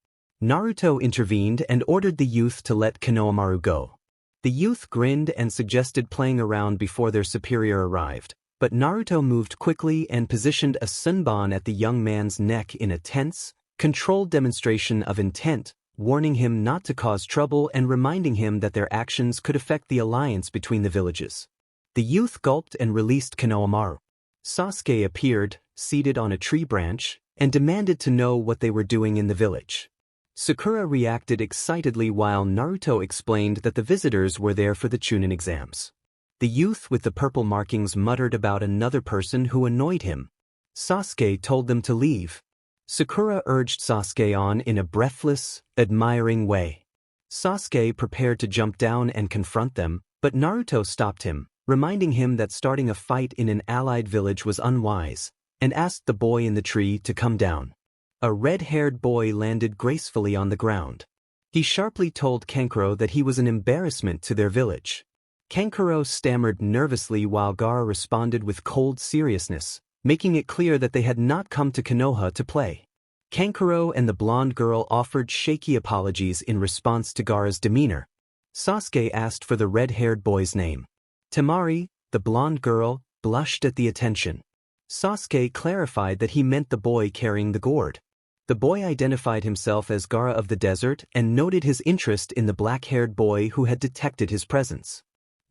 Naruto intervened and ordered the youth to let Konohamaru go. The youth grinned and suggested playing around before their superior arrived, but Naruto moved quickly and positioned a sunban at the young man's neck in a tense, controlled demonstration of intent, warning him not to cause trouble and reminding him that their actions could affect the alliance between the villages. The youth gulped and released Konohamaru. Sasuke appeared, seated on a tree branch, and demanded to know what they were doing in the village. Sakura reacted excitedly while Naruto explained that the visitors were there for the Chunin exams. The youth with the purple markings muttered about another person who annoyed him. Sasuke told them to leave. Sakura urged Sasuke on in a breathless, admiring way. Sasuke prepared to jump down and confront them, but Naruto stopped him, reminding him that starting a fight in an allied village was unwise, and asked the boy in the tree to come down. A red-haired boy landed gracefully on the ground. He sharply told Kankuro that he was an embarrassment to their village. Kankuro stammered nervously while Gaara responded with cold seriousness, making it clear that they had not come to Konoha to play. Kankuro and the blonde girl offered shaky apologies in response to Gaara's demeanor. Sasuke asked for the red-haired boy's name. Temari, the blonde girl, blushed at the attention. Sasuke clarified that he meant the boy carrying the gourd. The boy identified himself as Gaara of the desert and noted his interest in the black-haired boy who had detected his presence.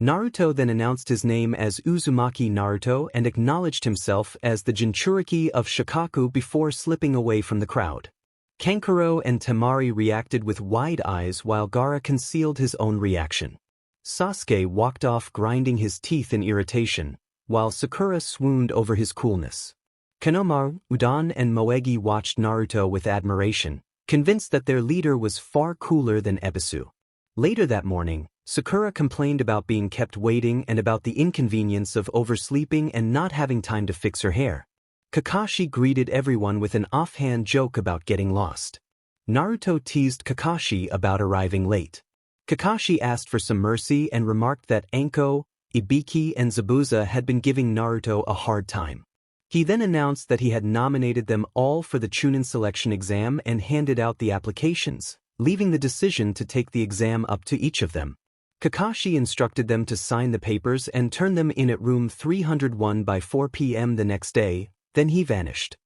Naruto then announced his name as Uzumaki Naruto and acknowledged himself as the Jinchuriki of Shikaku before slipping away from the crowd. Kankuro and Temari reacted with wide eyes while Gaara concealed his own reaction. Sasuke walked off grinding his teeth in irritation, while Sakura swooned over his coolness. Konoha, Udon and Moegi watched Naruto with admiration, convinced that their leader was far cooler than Ebisu. Later that morning, Sakura complained about being kept waiting and about the inconvenience of oversleeping and not having time to fix her hair. Kakashi greeted everyone with an offhand joke about getting lost. Naruto teased Kakashi about arriving late. Kakashi asked for some mercy and remarked that Anko, Ibiki and Zabuza had been giving Naruto a hard time. He then announced that he had nominated them all for the Chunin selection exam and handed out the applications, leaving the decision to take the exam up to each of them. Kakashi instructed them to sign the papers and turn them in at room 301 by 4 p.m. the next day, then he vanished.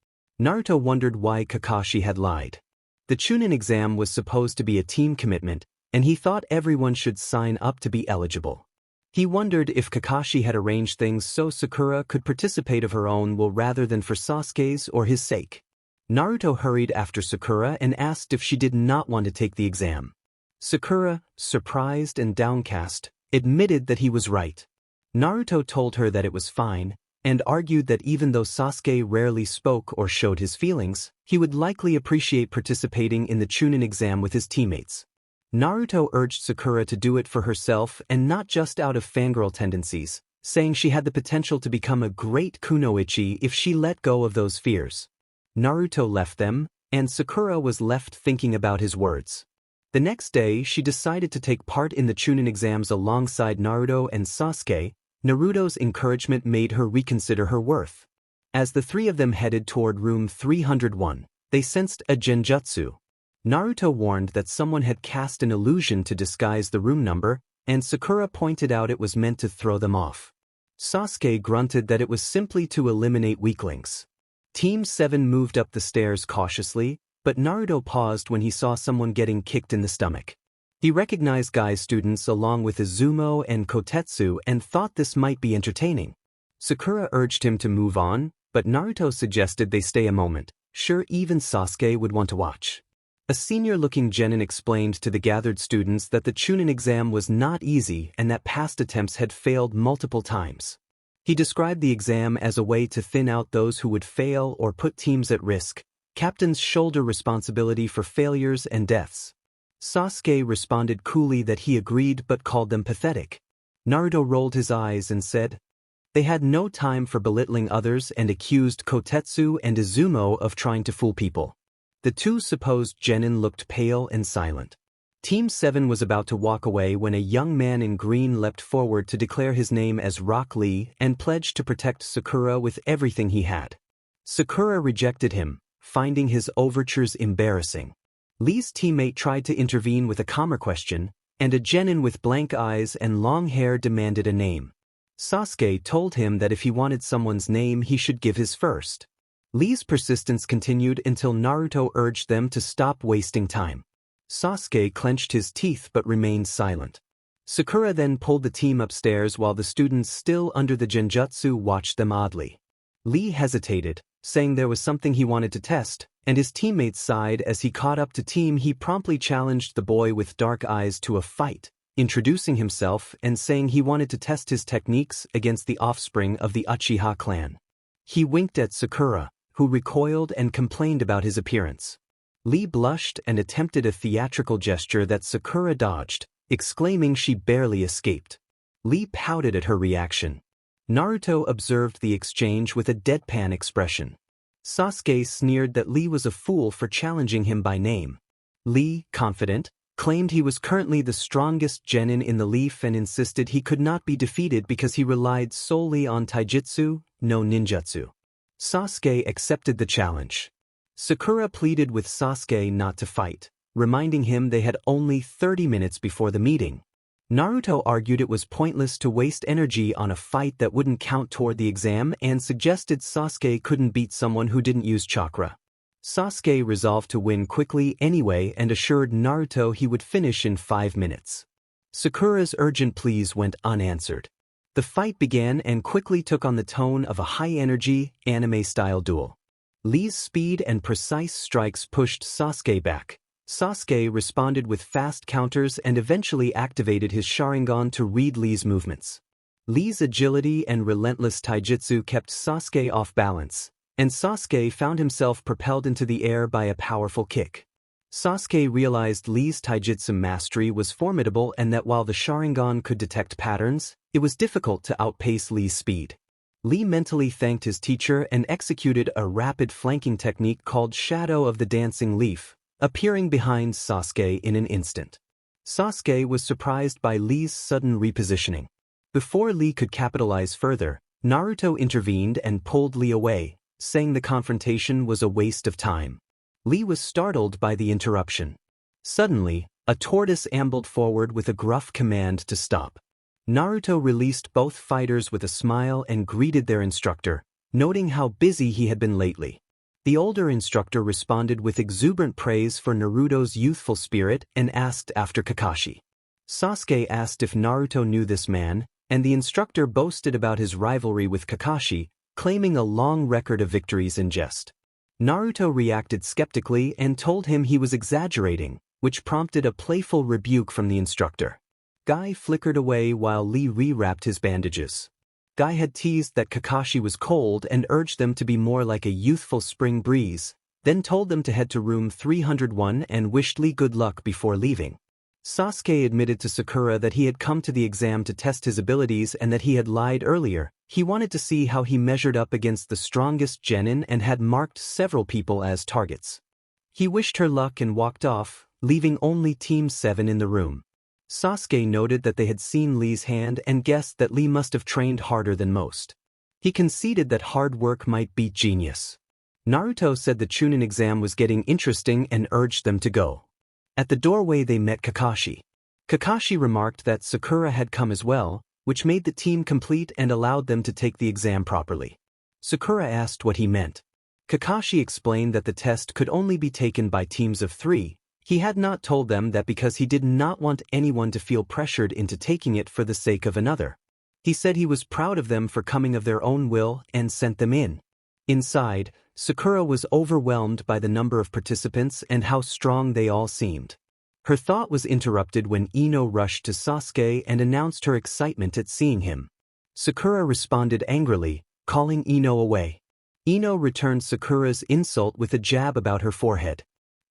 Naruto wondered why Kakashi had lied. The Chunin exam was supposed to be a team commitment, and he thought everyone should sign up to be eligible. He wondered if Kakashi had arranged things so Sakura could participate of her own will rather than for Sasuke's or his sake. Naruto hurried after Sakura and asked if she did not want to take the exam. Sakura, surprised and downcast, admitted that he was right. Naruto told her that it was fine, and argued that even though Sasuke rarely spoke or showed his feelings, he would likely appreciate participating in the Chunin exam with his teammates. Naruto urged Sakura to do it for herself and not just out of fangirl tendencies, saying she had the potential to become a great kunoichi if she let go of those fears. Naruto left them, and Sakura was left thinking about his words. The next day, she decided to take part in the Chunin exams alongside Naruto and Sasuke. Naruto's encouragement made her reconsider her worth. As the three of them headed toward room 301, they sensed a genjutsu. Naruto warned that someone had cast an illusion to disguise the room number, and Sakura pointed out it was meant to throw them off. Sasuke grunted that it was simply to eliminate weaklings. Team 7 moved up the stairs cautiously, but Naruto paused when he saw someone getting kicked in the stomach. He recognized Gai's students along with Izumo and Kotetsu and thought this might be entertaining. Sakura urged him to move on, but Naruto suggested they stay a moment, sure even Sasuke would want to watch. A senior-looking genin explained to the gathered students that the Chunin exam was not easy and that past attempts had failed multiple times. He described the exam as a way to thin out those who would fail or put teams at risk. Captains shoulder responsibility for failures and deaths. Sasuke responded coolly that he agreed but called them pathetic. Naruto rolled his eyes and said, "They had no time for belittling others," and accused Kotetsu and Izumo of trying to fool people. The two supposed genin looked pale and silent. Team 7 was about to walk away when a young man in green leapt forward to declare his name as Rock Lee and pledged to protect Sakura with everything he had. Sakura rejected him, finding his overtures embarrassing. Lee's teammate tried to intervene with a calmer question, and a genin with blank eyes and long hair demanded a name. Sasuke told him that if he wanted someone's name he should give his first. Lee's persistence continued until Naruto urged them to stop wasting time. Sasuke clenched his teeth but remained silent. Sakura then pulled the team upstairs while the students still under the genjutsu watched them oddly. Lee hesitated, saying there was something he wanted to test, and his teammates sighed as he caught up to Team. He promptly challenged the boy with dark eyes to a fight, introducing himself and saying he wanted to test his techniques against the offspring of the Uchiha clan. He winked at Sakura, who recoiled and complained about his appearance. Lee blushed and attempted a theatrical gesture that Sakura dodged, exclaiming she barely escaped. Lee pouted at her reaction. Naruto observed the exchange with a deadpan expression. Sasuke sneered that Lee was a fool for challenging him by name. Lee, confident, claimed he was currently the strongest genin in the leaf and insisted he could not be defeated because he relied solely on taijutsu, no ninjutsu. Sasuke accepted the challenge. Sakura pleaded with Sasuke not to fight, reminding him they had only 30 minutes before the meeting. Naruto argued it was pointless to waste energy on a fight that wouldn't count toward the exam and suggested Sasuke couldn't beat someone who didn't use chakra. Sasuke resolved to win quickly anyway and assured Naruto he would finish in 5 minutes. Sakura's urgent pleas went unanswered. The fight began and quickly took on the tone of a high-energy, anime-style duel. Lee's speed and precise strikes pushed Sasuke back. Sasuke responded with fast counters and eventually activated his Sharingan to read Lee's movements. Lee's agility and relentless taijutsu kept Sasuke off balance, and Sasuke found himself propelled into the air by a powerful kick. Sasuke realized Lee's taijutsu mastery was formidable and that while the Sharingan could detect patterns, it was difficult to outpace Lee's speed. Lee mentally thanked his teacher and executed a rapid flanking technique called Shadow of the Dancing Leaf, appearing behind Sasuke in an instant. Sasuke was surprised by Lee's sudden repositioning. Before Lee could capitalize further, Naruto intervened and pulled Lee away, saying the confrontation was a waste of time. Lee was startled by the interruption. Suddenly, a tortoise ambled forward with a gruff command to stop. Naruto released both fighters with a smile and greeted their instructor, noting how busy he had been lately. The older instructor responded with exuberant praise for Naruto's youthful spirit and asked after Kakashi. Sasuke asked if Naruto knew this man, and the instructor boasted about his rivalry with Kakashi, claiming a long record of victories in jest. Naruto reacted skeptically and told him he was exaggerating, which prompted a playful rebuke from the instructor. Guy flickered away while Lee rewrapped his bandages. Guy had teased that Kakashi was cold and urged them to be more like a youthful spring breeze, then told them to head to room 301 and wished Lee good luck before leaving. Sasuke admitted to Sakura that he had come to the exam to test his abilities and that he had lied earlier. He wanted to see how he measured up against the strongest genin and had marked several people as targets. He wished her luck and walked off, leaving only Team 7 in the room. Sasuke noted that they had seen Lee's hand and guessed that Lee must have trained harder than most. He conceded that hard work might beat genius. Naruto said the Chunin exam was getting interesting and urged them to go. At the doorway they met Kakashi. Kakashi remarked that Sakura had come as well, which made the team complete and allowed them to take the exam properly. Sakura asked what he meant. Kakashi explained that the test could only be taken by teams of 3. He had not told them that because he did not want anyone to feel pressured into taking it for the sake of another. He said he was proud of them for coming of their own will and sent them in. Inside, Sakura was overwhelmed by the number of participants and how strong they all seemed. Her thought was interrupted when Ino rushed to Sasuke and announced her excitement at seeing him. Sakura responded angrily, calling Ino away. Ino returned Sakura's insult with a jab about her forehead.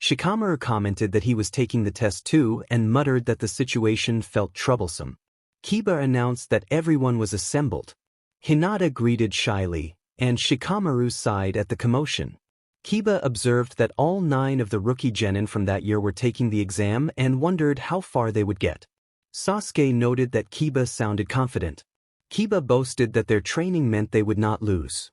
Shikamaru commented that he was taking the test too and muttered that the situation felt troublesome. Kiba announced that everyone was assembled. Hinata greeted shyly, and Shikamaru sighed at the commotion. Kiba observed that all 9 of the rookie genin from that year were taking the exam and wondered how far they would get. Sasuke noted that Kiba sounded confident. Kiba boasted that their training meant they would not lose.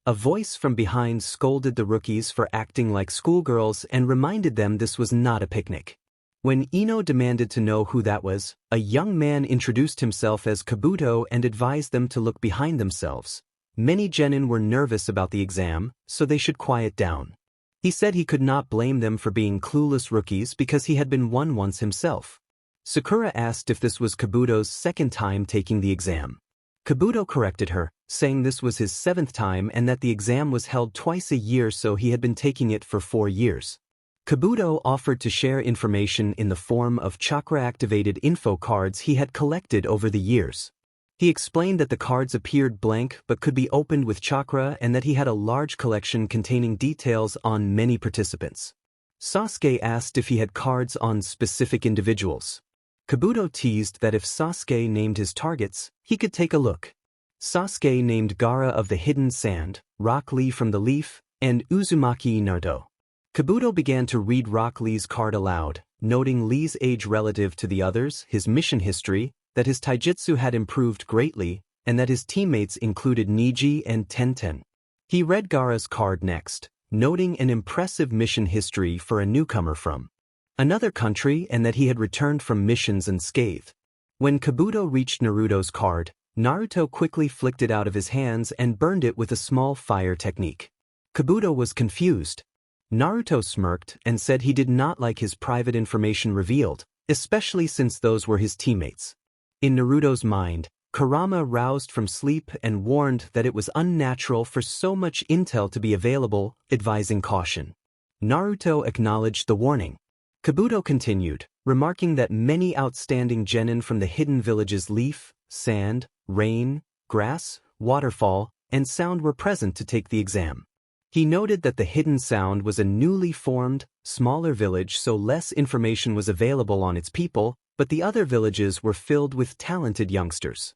A voice from behind scolded the rookies for acting like schoolgirls and reminded them this was not a picnic. When Ino demanded to know who that was, a young man introduced himself as Kabuto and advised them to look behind themselves. Many genin were nervous about the exam, so they should quiet down. He said he could not blame them for being clueless rookies because he had been one once himself. Sakura asked if this was Kabuto's second time taking the exam. Kabuto corrected her, saying this was his 7th time and that the exam was held twice a year, so he had been taking it for 4 years. Kabuto offered to share information in the form of chakra-activated info cards he had collected over the years. He explained that the cards appeared blank but could be opened with chakra and that he had a large collection containing details on many participants. Sasuke asked if he had cards on specific individuals. Kabuto teased that if Sasuke named his targets, he could take a look. Sasuke named Gaara of the Hidden Sand, Rock Lee from the Leaf, and Uzumaki Naruto. Kabuto began to read Rock Lee's card aloud, noting Lee's age relative to the others, his mission history, that his taijutsu had improved greatly, and that his teammates included Niji and Tenten. He read Gaara's card next, noting an impressive mission history for a newcomer from another country and that he had returned from missions unscathed. When Kabuto reached Naruto's card, Naruto quickly flicked it out of his hands and burned it with a small fire technique. Kabuto was confused. Naruto smirked and said he did not like his private information revealed, especially since those were his teammates. In Naruto's mind, Kurama roused from sleep and warned that it was unnatural for so much intel to be available, advising caution. Naruto acknowledged the warning. Kabuto continued, remarking that many outstanding genin from the hidden villages Leaf, Sand, Rain, Grass, Waterfall, and Sound were present to take the exam. He noted that the Hidden Sound was a newly formed, smaller village, so less information was available on its people, but the other villages were filled with talented youngsters.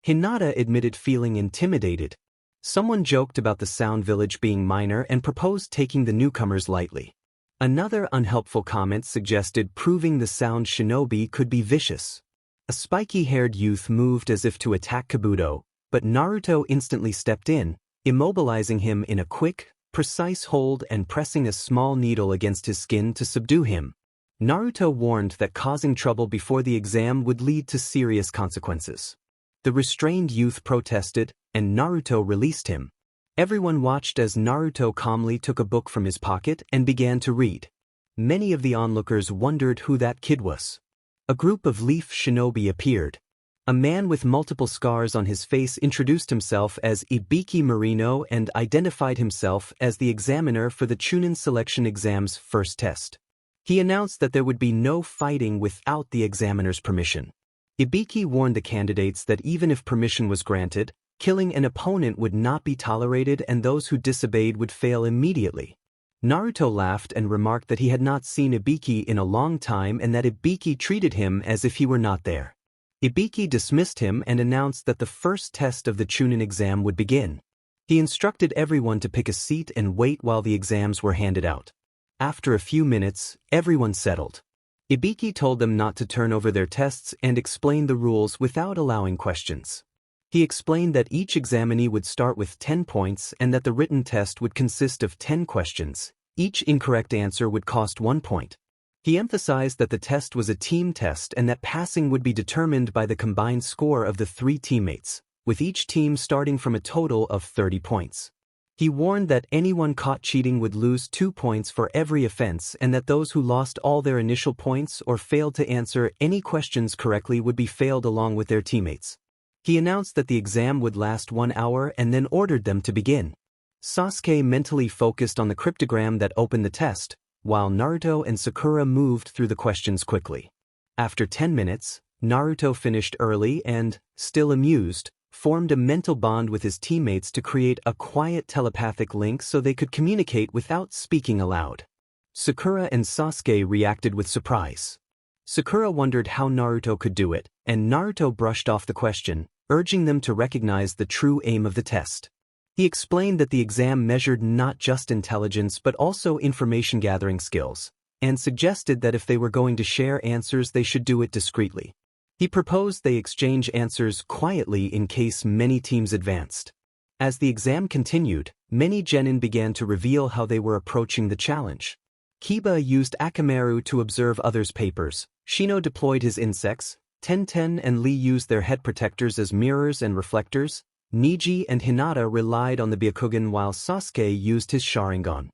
Hinata admitted feeling intimidated. Someone joked about the Sound village being minor and proposed taking the newcomers lightly. Another unhelpful comment suggested proving the Sound shinobi could be vicious. A spiky-haired youth moved as if to attack Kabuto, but Naruto instantly stepped in, immobilizing him in a quick, precise hold and pressing a small needle against his skin to subdue him. Naruto warned that causing trouble before the exam would lead to serious consequences. The restrained youth protested, and Naruto released him. Everyone watched as Naruto calmly took a book from his pocket and began to read. Many of the onlookers wondered who that kid was. A group of Leaf shinobi appeared. A man with multiple scars on his face introduced himself as Ibiki Marino and identified himself as the examiner for the Chunin selection exam's first test. He announced that there would be no fighting without the examiner's permission. Ibiki warned the candidates that even if permission was granted, killing an opponent would not be tolerated and those who disobeyed would fail immediately. Naruto laughed and remarked that he had not seen Ibiki in a long time and that Ibiki treated him as if he were not there. Ibiki dismissed him and announced that the first test of the Chunin exam would begin. He instructed everyone to pick a seat and wait while the exams were handed out. After a few minutes, everyone settled. Ibiki told them not to turn over their tests and explained the rules without allowing questions. He explained that each examinee would start with 10 points and that the written test would consist of 10 questions. Each incorrect answer would cost 1 point. He emphasized that the test was a team test and that passing would be determined by the combined score of the 3 teammates, with each team starting from a total of 30 points. He warned that anyone caught cheating would lose 2 points for every offense and that those who lost all their initial points or failed to answer any questions correctly would be failed along with their teammates. He announced that the exam would last 1 hour and then ordered them to begin. Sasuke mentally focused on the cryptogram that opened the test, while Naruto and Sakura moved through the questions quickly. After 10 minutes, Naruto finished early and, still amused, formed a mental bond with his teammates to create a quiet telepathic link so they could communicate without speaking aloud. Sakura and Sasuke reacted with surprise. Sakura wondered how Naruto could do it, and Naruto brushed off the question, urging them to recognize the true aim of the test. He explained that the exam measured not just intelligence but also information-gathering skills, and suggested that if they were going to share answers they should do it discreetly. He proposed they exchange answers quietly in case many teams advanced. As the exam continued, many genin began to reveal how they were approaching the challenge. Kiba used Akamaru to observe others' papers, Shino deployed his insects, Tenten and Lee used their head protectors as mirrors and reflectors, Niji and Hinata relied on the Byakugan while Sasuke used his Sharingan.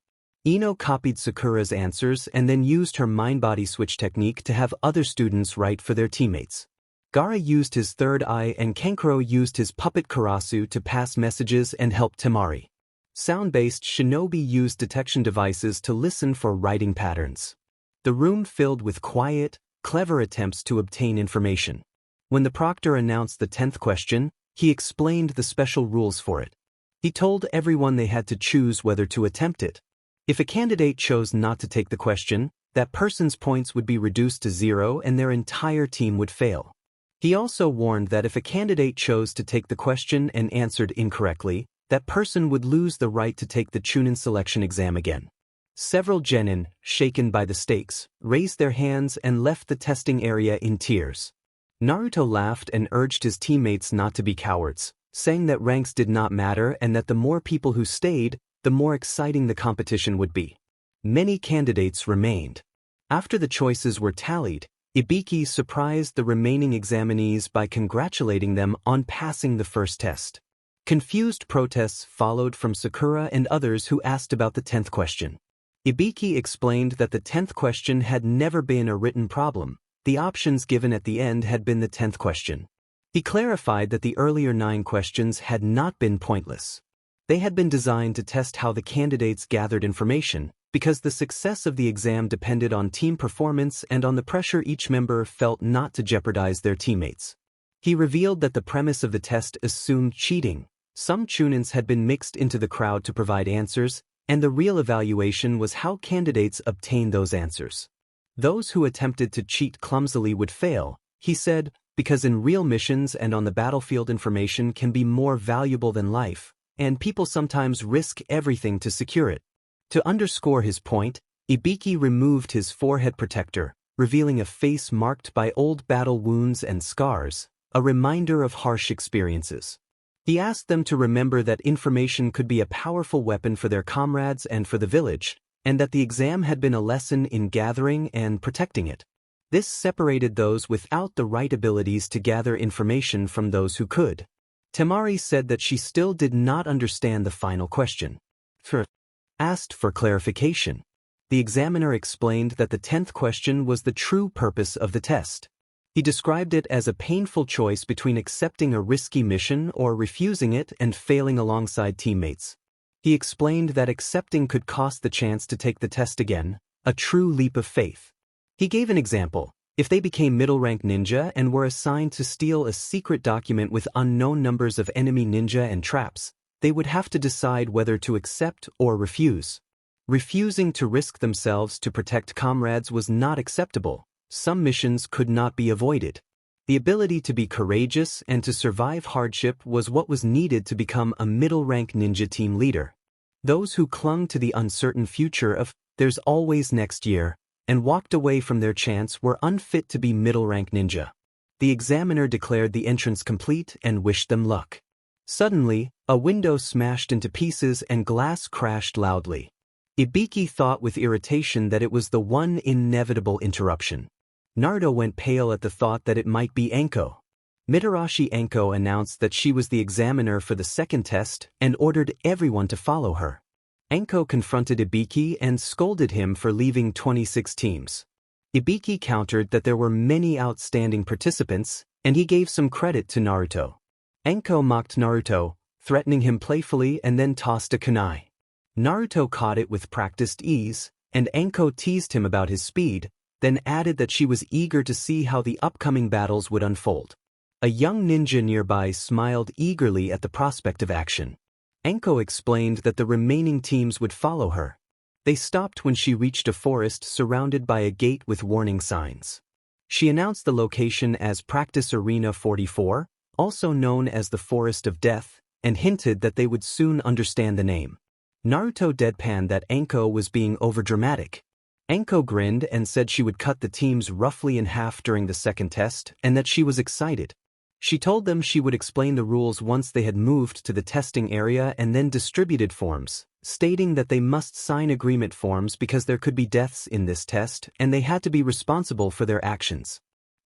Ino copied Sakura's answers and then used her mind-body switch technique to have other students write for their teammates. Gaara used his third eye and Kankuro used his puppet Karasu to pass messages and help Temari. Sound-based shinobi used detection devices to listen for writing patterns. The room filled with quiet, clever attempts to obtain information. When the proctor announced the 10th question, he explained the special rules for it. He told everyone they had to choose whether to attempt it. If a candidate chose not to take the question, that person's points would be reduced to 0 and their entire team would fail. He also warned that if a candidate chose to take the question and answered incorrectly, that person would lose the right to take the Chunin selection exam again. Several genin, shaken by the stakes, raised their hands and left the testing area in tears. Naruto laughed and urged his teammates not to be cowards, saying that ranks did not matter and that the more people who stayed, the more exciting the competition would be. Many candidates remained. After the choices were tallied, Ibiki surprised the remaining examinees by congratulating them on passing the first test. Confused protests followed from Sakura and others who asked about the 10th question. Ibiki explained that the 10th question had never been a written problem. The options given at the end had been the 10th question. He clarified that the earlier 9 questions had not been pointless. They had been designed to test how the candidates gathered information, because the success of the exam depended on team performance and on the pressure each member felt not to jeopardize their teammates. He revealed that the premise of the test assumed cheating. Some Chunins had been mixed into the crowd to provide answers, and the real evaluation was how candidates obtained those answers. Those who attempted to cheat clumsily would fail, he said, because in real missions and on the battlefield information can be more valuable than life, and people sometimes risk everything to secure it. To underscore his point, Ibiki removed his forehead protector, revealing a face marked by old battle wounds and scars, a reminder of harsh experiences. He asked them to remember that information could be a powerful weapon for their comrades and for the village, and that the exam had been a lesson in gathering and protecting it. This separated those without the right abilities to gather information from those who could. Temari said that she still did not understand the final question. Asked for clarification. The examiner explained that the 10th question was the true purpose of the test. He described it as a painful choice between accepting a risky mission or refusing it and failing alongside teammates. He explained that accepting could cost the chance to take the test again, a true leap of faith. He gave an example. If they became middle-rank ninja and were assigned to steal a secret document with unknown numbers of enemy ninja and traps, they would have to decide whether to accept or refuse. Refusing to risk themselves to protect comrades was not acceptable. Some missions could not be avoided. The ability to be courageous and to survive hardship was what was needed to become a middle-rank ninja team leader. Those who clung to the uncertain future of "there's always next year" and walked away from their chance were unfit to be middle-rank ninja. The examiner declared the entrance complete and wished them luck. Suddenly, a window smashed into pieces and glass crashed loudly. Ibiki thought with irritation that it was the one inevitable interruption. Naruto went pale at the thought that it might be Anko. Mitarashi Anko announced that she was the examiner for the second test and ordered everyone to follow her. Anko confronted Ibiki and scolded him for leaving 26 teams. Ibiki countered that there were many outstanding participants, and he gave some credit to Naruto. Anko mocked Naruto, threatening him playfully and then tossed a kunai. Naruto caught it with practiced ease, and Anko teased him about his speed, then added that she was eager to see how the upcoming battles would unfold. A young ninja nearby smiled eagerly at the prospect of action. Anko explained that the remaining teams would follow her. They stopped when she reached a forest surrounded by a gate with warning signs. She announced the location as Practice Arena 44, also known as the Forest of Death, and hinted that they would soon understand the name. Naruto deadpanned that Anko was being overdramatic. Anko grinned and said she would cut the teams roughly in half during the second test and that she was excited. She told them she would explain the rules once they had moved to the testing area and then distributed forms, stating that they must sign agreement forms because there could be deaths in this test and they had to be responsible for their actions.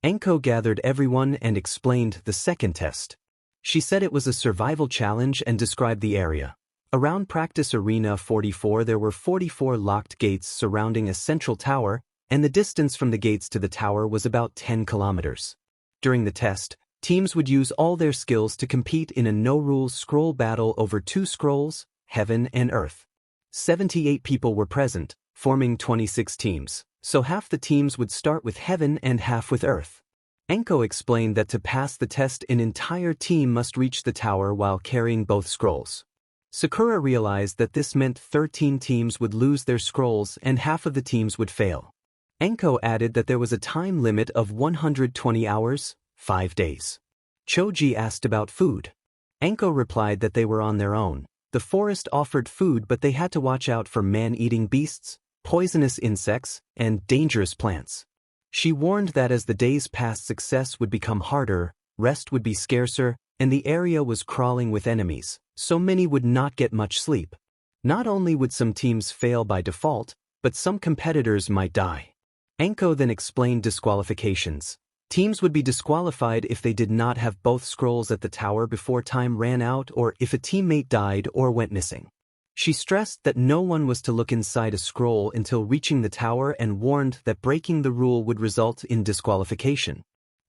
Anko gathered everyone and explained the second test. She said it was a survival challenge and described the area. Around Practice Arena 44 there were 44 locked gates surrounding a central tower, and the distance from the gates to the tower was about 10 kilometers. During the test, teams would use all their skills to compete in a no-rules scroll battle over 2 scrolls, Heaven and Earth. 78 people were present, forming 26 teams, so half the teams would start with Heaven and half with Earth. Enko explained that to pass the test an entire team must reach the tower while carrying both scrolls. Sakura realized that this meant 13 teams would lose their scrolls and half of the teams would fail. Enko added that there was a time limit of 120 hours, 5 days. Choji asked about food. Enko replied that they were on their own. The forest offered food, but they had to watch out for man-eating beasts, poisonous insects, and dangerous plants. She warned that as the days passed, success would become harder, rest would be scarcer, and the area was crawling with enemies, so many would not get much sleep. Not only would some teams fail by default, but some competitors might die. Enko then explained disqualifications. Teams would be disqualified if they did not have both scrolls at the tower before time ran out or if a teammate died or went missing. She stressed that no one was to look inside a scroll until reaching the tower and warned that breaking the rule would result in disqualification.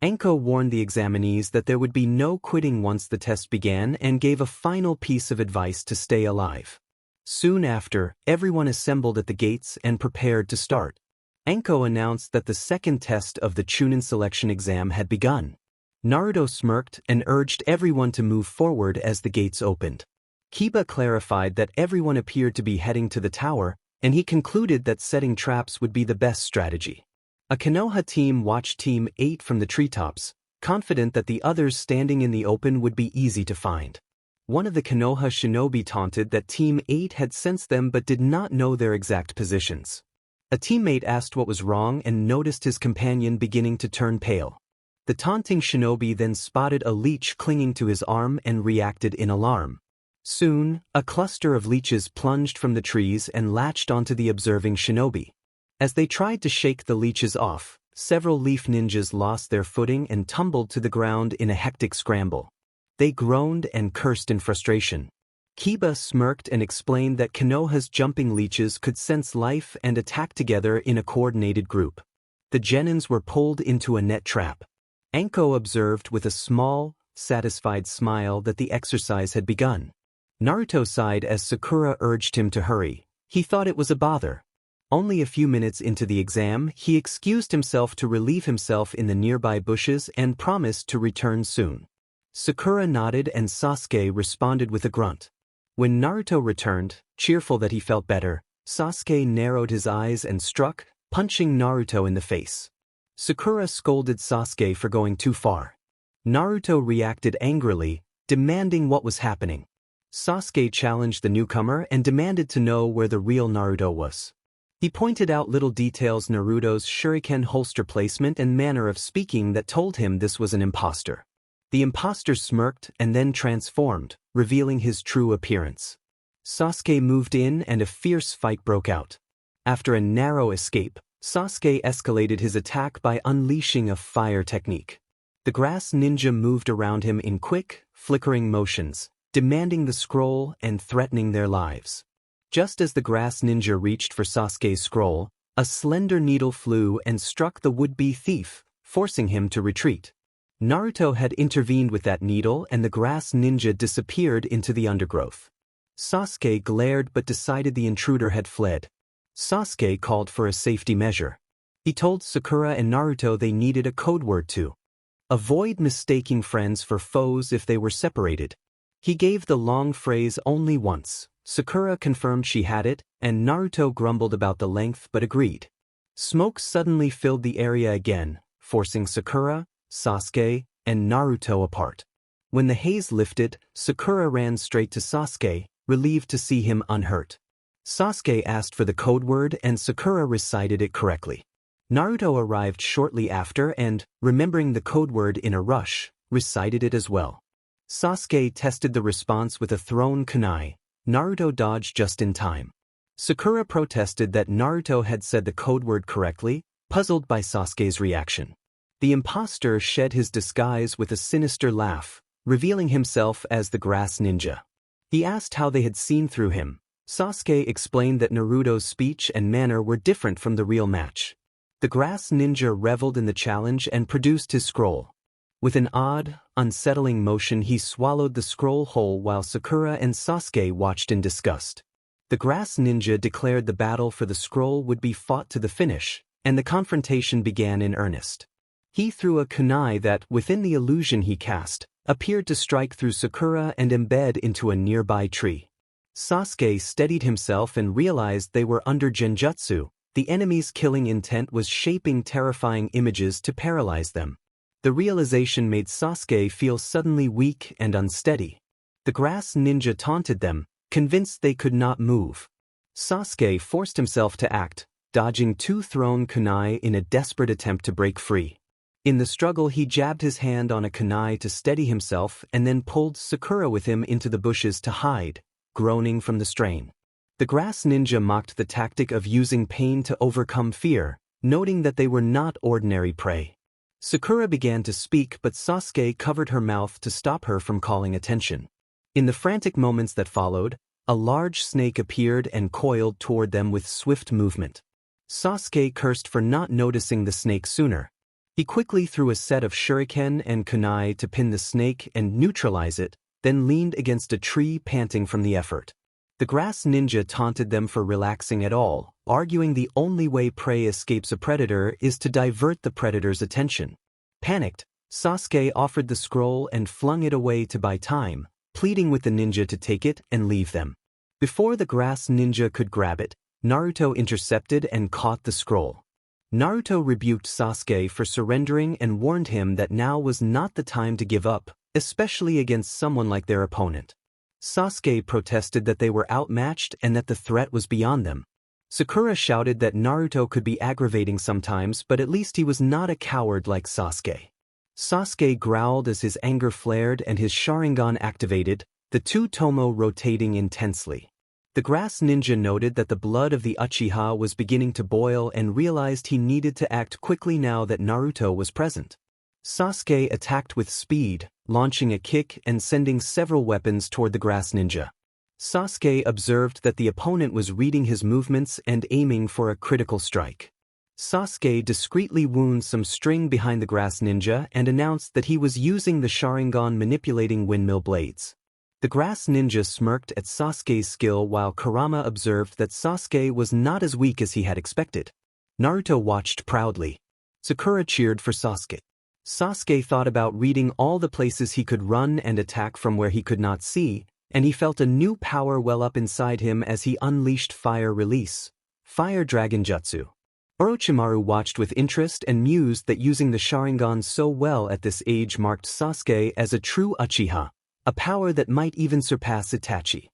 Enko warned the examinees that there would be no quitting once the test began and gave a final piece of advice to stay alive. Soon after, everyone assembled at the gates and prepared to start. Enko announced that the second test of the Chunin selection exam had begun. Naruto smirked and urged everyone to move forward as the gates opened. Kiba clarified that everyone appeared to be heading to the tower, and he concluded that setting traps would be the best strategy. A Konoha team watched Team 8 from the treetops, confident that the others standing in the open would be easy to find. One of the Konoha shinobi taunted that Team 8 had sensed them but did not know their exact positions. A teammate asked what was wrong and noticed his companion beginning to turn pale. The taunting shinobi then spotted a leech clinging to his arm and reacted in alarm. Soon, a cluster of leeches plunged from the trees and latched onto the observing shinobi. As they tried to shake the leeches off, several leaf ninjas lost their footing and tumbled to the ground in a hectic scramble. They groaned and cursed in frustration. Kiba smirked and explained that Konoha's jumping leeches could sense life and attack together in a coordinated group. The genins were pulled into a net trap. Enko observed with a small, satisfied smile that the exercise had begun. Naruto sighed as Sakura urged him to hurry. He thought it was a bother. Only a few minutes into the exam, he excused himself to relieve himself in the nearby bushes and promised to return soon. Sakura nodded and Sasuke responded with a grunt. When Naruto returned, cheerful that he felt better, Sasuke narrowed his eyes and struck, punching Naruto in the face. Sakura scolded Sasuke for going too far. Naruto reacted angrily, demanding what was happening. Sasuke challenged the newcomer and demanded to know where the real Naruto was. He pointed out little details, Naruto's shuriken holster placement and manner of speaking, that told him this was an imposter. The imposter smirked and then transformed, revealing his true appearance. Sasuke moved in and a fierce fight broke out. After a narrow escape, Sasuke escalated his attack by unleashing a fire technique. The grass ninja moved around him in quick, flickering motions, demanding the scroll and threatening their lives. Just as the grass ninja reached for Sasuke's scroll, a slender needle flew and struck the would-be thief, forcing him to retreat. Naruto had intervened with that needle and the grass ninja disappeared into the undergrowth. Sasuke glared but decided the intruder had fled. Sasuke called for a safety measure. He told Sakura and Naruto they needed a code word to avoid mistaking friends for foes if they were separated. He gave the long phrase only once. Sakura confirmed she had it, and Naruto grumbled about the length but agreed. Smoke suddenly filled the area again, forcing Sakura, Sasuke, and Naruto apart. When the haze lifted, Sakura ran straight to Sasuke, relieved to see him unhurt. Sasuke asked for the code word and Sakura recited it correctly. Naruto arrived shortly after and, remembering the code word in a rush, recited it as well. Sasuke tested the response with a thrown kunai. Naruto dodged just in time. Sakura protested that Naruto had said the code word correctly, puzzled by Sasuke's reaction. The imposter shed his disguise with a sinister laugh, revealing himself as the grass ninja. He asked how they had seen through him. Sasuke explained that Naruto's speech and manner were different from the real match. The grass ninja reveled in the challenge and produced his scroll. With an odd, unsettling motion he swallowed the scroll whole while Sakura and Sasuke watched in disgust. The grass ninja declared the battle for the scroll would be fought to the finish, and the confrontation began in earnest. He threw a kunai that, within the illusion he cast, appeared to strike through Sakura and embed into a nearby tree. Sasuke steadied himself and realized they were under genjutsu. The enemy's killing intent was shaping terrifying images to paralyze them. The realization made Sasuke feel suddenly weak and unsteady. The grass ninja taunted them, convinced they could not move. Sasuke forced himself to act, dodging 2 thrown kunai in a desperate attempt to break free. In the struggle he jabbed his hand on a kunai to steady himself and then pulled Sakura with him into the bushes to hide, groaning from the strain. The grass ninja mocked the tactic of using pain to overcome fear, noting that they were not ordinary prey. Sakura began to speak but Sasuke covered her mouth to stop her from calling attention. In the frantic moments that followed, a large snake appeared and coiled toward them with swift movement. Sasuke cursed for not noticing the snake sooner. He quickly threw a set of shuriken and kunai to pin the snake and neutralize it, then leaned against a tree panting from the effort. The grass ninja taunted them for relaxing at all, arguing the only way prey escapes a predator is to divert the predator's attention. Panicked, Sasuke offered the scroll and flung it away to buy time, pleading with the ninja to take it and leave them. Before the grass ninja could grab it, Naruto intercepted and caught the scroll. Naruto rebuked Sasuke for surrendering and warned him that now was not the time to give up, especially against someone like their opponent. Sasuke protested that they were outmatched and that the threat was beyond them. Sakura shouted that Naruto could be aggravating sometimes, but at least he was not a coward like Sasuke. Sasuke growled as his anger flared and his Sharingan activated, the 2 tomo rotating intensely. The grass ninja noted that the blood of the Uchiha was beginning to boil and realized he needed to act quickly now that Naruto was present. Sasuke attacked with speed, launching a kick and sending several weapons toward the grass ninja. Sasuke observed that the opponent was reading his movements and aiming for a critical strike. Sasuke discreetly wound some string behind the grass ninja and announced that he was using the Sharingan manipulating windmill blades. The grass ninja smirked at Sasuke's skill while Kurama observed that Sasuke was not as weak as he had expected. Naruto watched proudly. Sakura cheered for Sasuke. Sasuke thought about reading all the places he could run and attack from where he could not see, and he felt a new power well up inside him as he unleashed Fire Release, Fire Dragon Jutsu. Orochimaru watched with interest and mused that using the Sharingan so well at this age marked Sasuke as a true Uchiha, a power that might even surpass Itachi.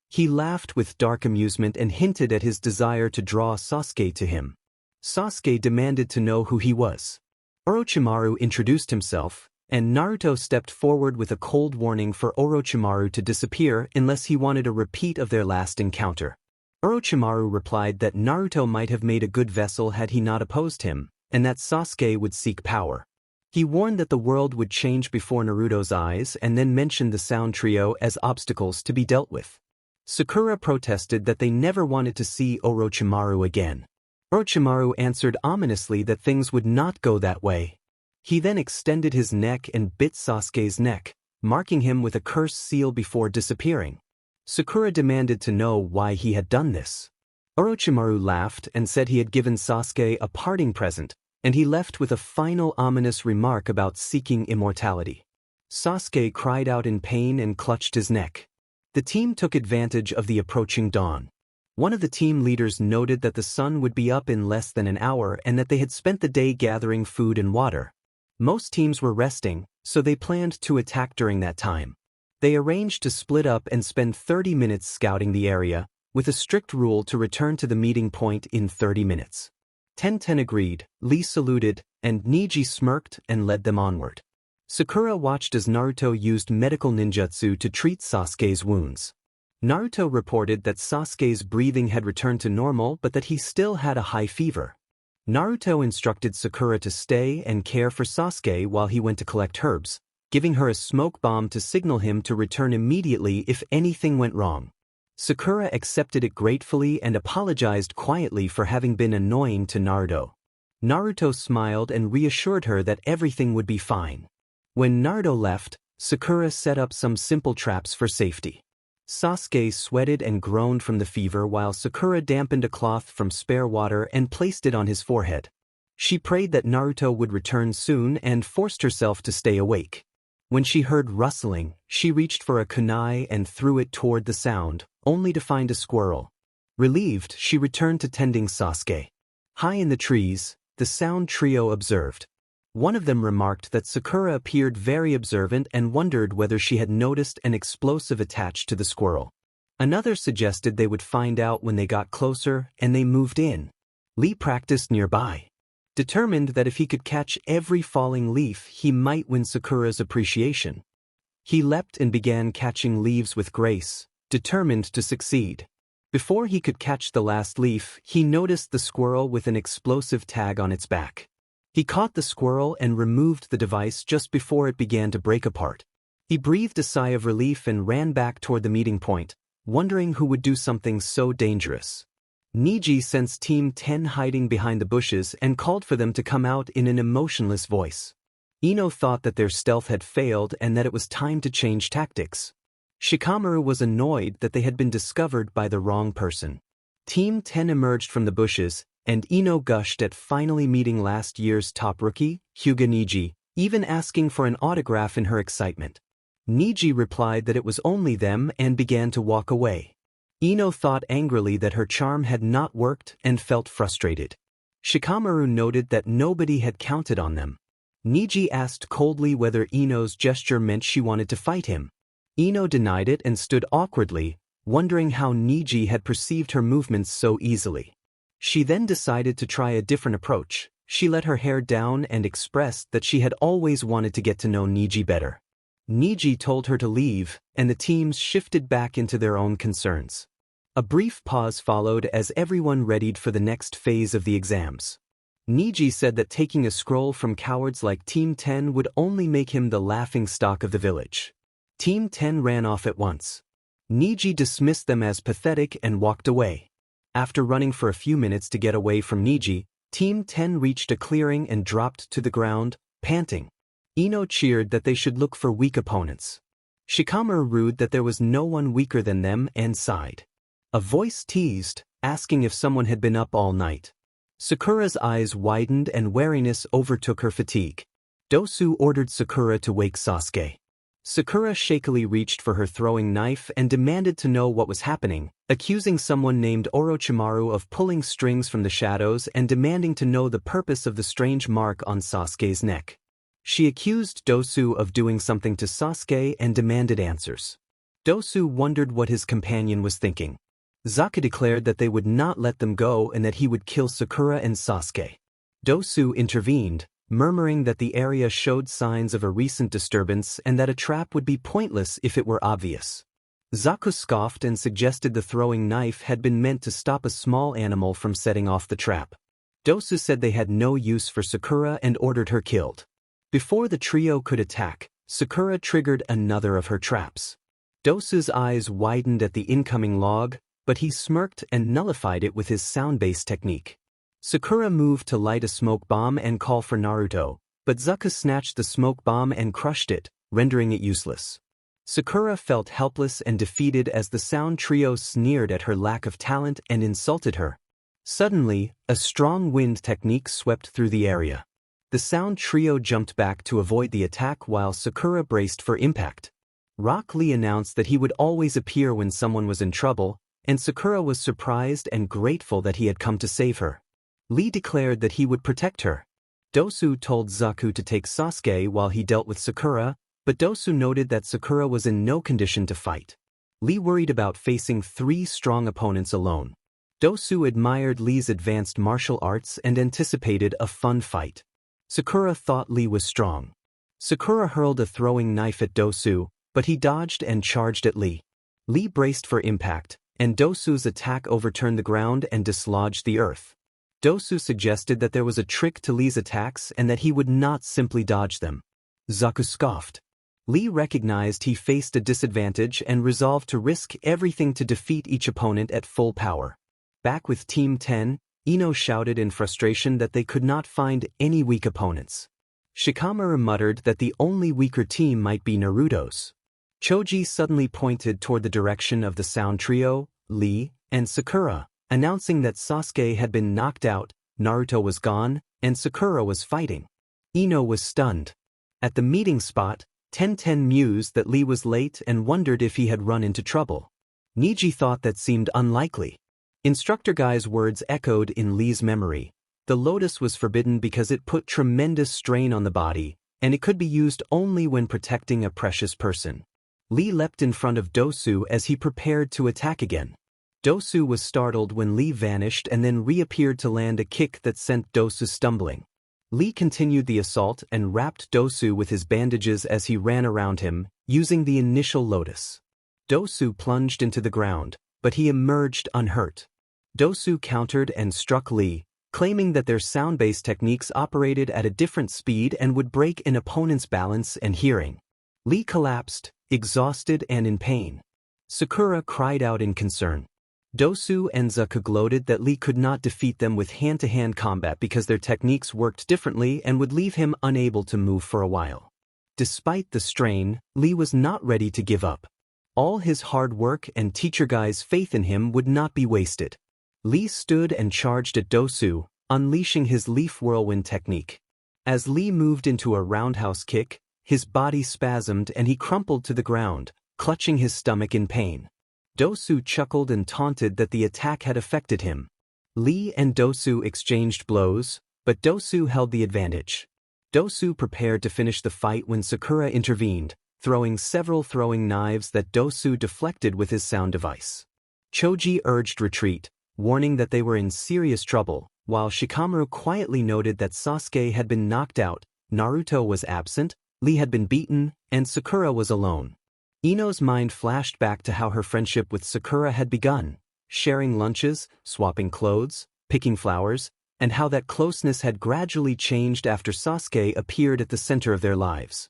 He laughed with dark amusement and hinted at his desire to draw Sasuke to him. Sasuke demanded to know who he was. Orochimaru introduced himself, and Naruto stepped forward with a cold warning for Orochimaru to disappear unless he wanted a repeat of their last encounter. Orochimaru replied that Naruto might have made a good vessel had he not opposed him, and that Sasuke would seek power. He warned that the world would change before Naruto's eyes and then mentioned the Sound Trio as obstacles to be dealt with. Sakura protested that they never wanted to see Orochimaru again. Orochimaru answered ominously that things would not go that way. He then extended his neck and bit Sasuke's neck, marking him with a curse seal before disappearing. Sakura demanded to know why he had done this. Orochimaru laughed and said he had given Sasuke a parting present, and he left with a final ominous remark about seeking immortality. Sasuke cried out in pain and clutched his neck. The team took advantage of the approaching dawn. One of the team leaders noted that the sun would be up in less than an hour and that they had spent the day gathering food and water. Most teams were resting, so they planned to attack during that time. They arranged to split up and spend 30 minutes scouting the area, with a strict rule to return to the meeting point in 30 minutes. Tenten agreed, Lee saluted, and Neji smirked and led them onward. Sakura watched as Naruto used medical ninjutsu to treat Sasuke's wounds. Naruto reported that Sasuke's breathing had returned to normal but that he still had a high fever. Naruto instructed Sakura to stay and care for Sasuke while he went to collect herbs, giving her a smoke bomb to signal him to return immediately if anything went wrong. Sakura accepted it gratefully and apologized quietly for having been annoying to Naruto. Naruto smiled and reassured her that everything would be fine. When Naruto left, Sakura set up some simple traps for safety. Sasuke sweated and groaned from the fever while Sakura dampened a cloth from spare water and placed it on his forehead. She prayed that Naruto would return soon and forced herself to stay awake. When she heard rustling, she reached for a kunai and threw it toward the sound, only to find a squirrel. Relieved, she returned to tending Sasuke. High in the trees, the sound trio observed. One of them remarked that Sakura appeared very observant and wondered whether she had noticed an explosive attached to the squirrel. Another suggested they would find out when they got closer, and they moved in. Lee practiced nearby. Determined that if he could catch every falling leaf, he might win Sakura's appreciation. He leapt and began catching leaves with grace, determined to succeed. Before he could catch the last leaf, he noticed the squirrel with an explosive tag on its back. He caught the squirrel and removed the device just before it began to break apart. He breathed a sigh of relief and ran back toward the meeting point, wondering who would do something so dangerous. Niji sensed Team 10 hiding behind the bushes and called for them to come out in an emotionless voice. Ino thought that their stealth had failed and that it was time to change tactics. Shikamaru was annoyed that they had been discovered by the wrong person. Team 10 emerged from the bushes, and Ino gushed at finally meeting last year's top rookie, Hyuga Niji, even asking for an autograph in her excitement. Niji replied that it was only them and began to walk away. Ino thought angrily that her charm had not worked and felt frustrated. Shikamaru noted that nobody had counted on them. Niji asked coldly whether Ino's gesture meant she wanted to fight him. Ino denied it and stood awkwardly, wondering how Niji had perceived her movements so easily. She then decided to try a different approach. She let her hair down and expressed that she had always wanted to get to know Niji better. Niji told her to leave, and the teams shifted back into their own concerns. A brief pause followed as everyone readied for the next phase of the exams. Niji said that taking a scroll from cowards like Team 10 would only make him the laughingstock of the village. Team 10 ran off at once. Niji dismissed them as pathetic and walked away. After running for a few minutes to get away from Niji, Team 10 reached a clearing and dropped to the ground, panting. Ino cheered that they should look for weak opponents. Shikamaru rued that there was no one weaker than them and sighed. A voice teased, asking if someone had been up all night. Sakura's eyes widened and wariness overtook her fatigue. Dosu ordered Sakura to wake Sasuke. Sakura shakily reached for her throwing knife and demanded to know what was happening, accusing someone named Orochimaru of pulling strings from the shadows and demanding to know the purpose of the strange mark on Sasuke's neck. She accused Dosu of doing something to Sasuke and demanded answers. Dosu wondered what his companion was thinking. Sasuke declared that they would not let them go and that he would kill Sakura and Sasuke. Dosu intervened, murmuring that the area showed signs of a recent disturbance and that a trap would be pointless if it were obvious. Zaku scoffed and suggested the throwing knife had been meant to stop a small animal from setting off the trap. Dosu said they had no use for Sakura and ordered her killed. Before the trio could attack, Sakura triggered another of her traps. Dosu's eyes widened at the incoming log, but he smirked and nullified it with his sound-based technique. Sakura moved to light a smoke bomb and call for Naruto, but Zaku snatched the smoke bomb and crushed it, rendering it useless. Sakura felt helpless and defeated as the sound trio sneered at her lack of talent and insulted her. Suddenly, a strong wind technique swept through the area. The sound trio jumped back to avoid the attack while Sakura braced for impact. Rock Lee announced that he would always appear when someone was in trouble, and Sakura was surprised and grateful that he had come to save her. Lee declared that he would protect her. Dosu told Zaku to take Sasuke while he dealt with Sakura, but Dosu noted that Sakura was in no condition to fight. Lee worried about facing 3 strong opponents alone. Dosu admired Lee's advanced martial arts and anticipated a fun fight. Sakura thought Lee was strong. Sakura hurled a throwing knife at Dosu, but he dodged and charged at Lee. Lee braced for impact, and Dosu's attack overturned the ground and dislodged the earth. Dosu suggested that there was a trick to Lee's attacks and that he would not simply dodge them. Zaku scoffed. Lee recognized he faced a disadvantage and resolved to risk everything to defeat each opponent at full power. Back with Team 10, Ino shouted in frustration that they could not find any weak opponents. Shikamaru muttered that the only weaker team might be Naruto's. Choji suddenly pointed toward the direction of the sound trio, Lee, and Sakura, announcing that Sasuke had been knocked out, Naruto was gone, and Sakura was fighting. Ino was stunned. At the meeting spot, Tenten mused that Lee was late and wondered if he had run into trouble. Niji thought that seemed unlikely. Instructor Guy's words echoed in Lee's memory. The lotus was forbidden because it put tremendous strain on the body, and it could be used only when protecting a precious person. Lee leapt in front of Dosu as he prepared to attack again. Dosu was startled when Lee vanished and then reappeared to land a kick that sent Dosu stumbling. Lee continued the assault and wrapped Dosu with his bandages as he ran around him, using the initial lotus. Dosu plunged into the ground, but he emerged unhurt. Dosu countered and struck Lee, claiming that their sound-based techniques operated at a different speed and would break an opponent's balance and hearing. Lee collapsed, exhausted and in pain. Sakura cried out in concern. Dosu and Zuka gloated that Lee could not defeat them with hand-to-hand combat because their techniques worked differently and would leave him unable to move for a while. Despite the strain, Lee was not ready to give up. All his hard work and Teacher Guy's faith in him would not be wasted. Lee stood and charged at Dosu, unleashing his leaf whirlwind technique. As Lee moved into a roundhouse kick, his body spasmed and he crumpled to the ground, clutching his stomach in pain. Dosu chuckled and taunted that the attack had affected him. Lee and Dosu exchanged blows, but Dosu held the advantage. Dosu prepared to finish the fight when Sakura intervened, throwing several throwing knives that Dosu deflected with his sound device. Choji urged retreat, warning that they were in serious trouble, while Shikamaru quietly noted that Sasuke had been knocked out, Naruto was absent, Lee had been beaten, and Sakura was alone. Ino's mind flashed back to how her friendship with Sakura had begun, sharing lunches, swapping clothes, picking flowers, and how that closeness had gradually changed after Sasuke appeared at the center of their lives.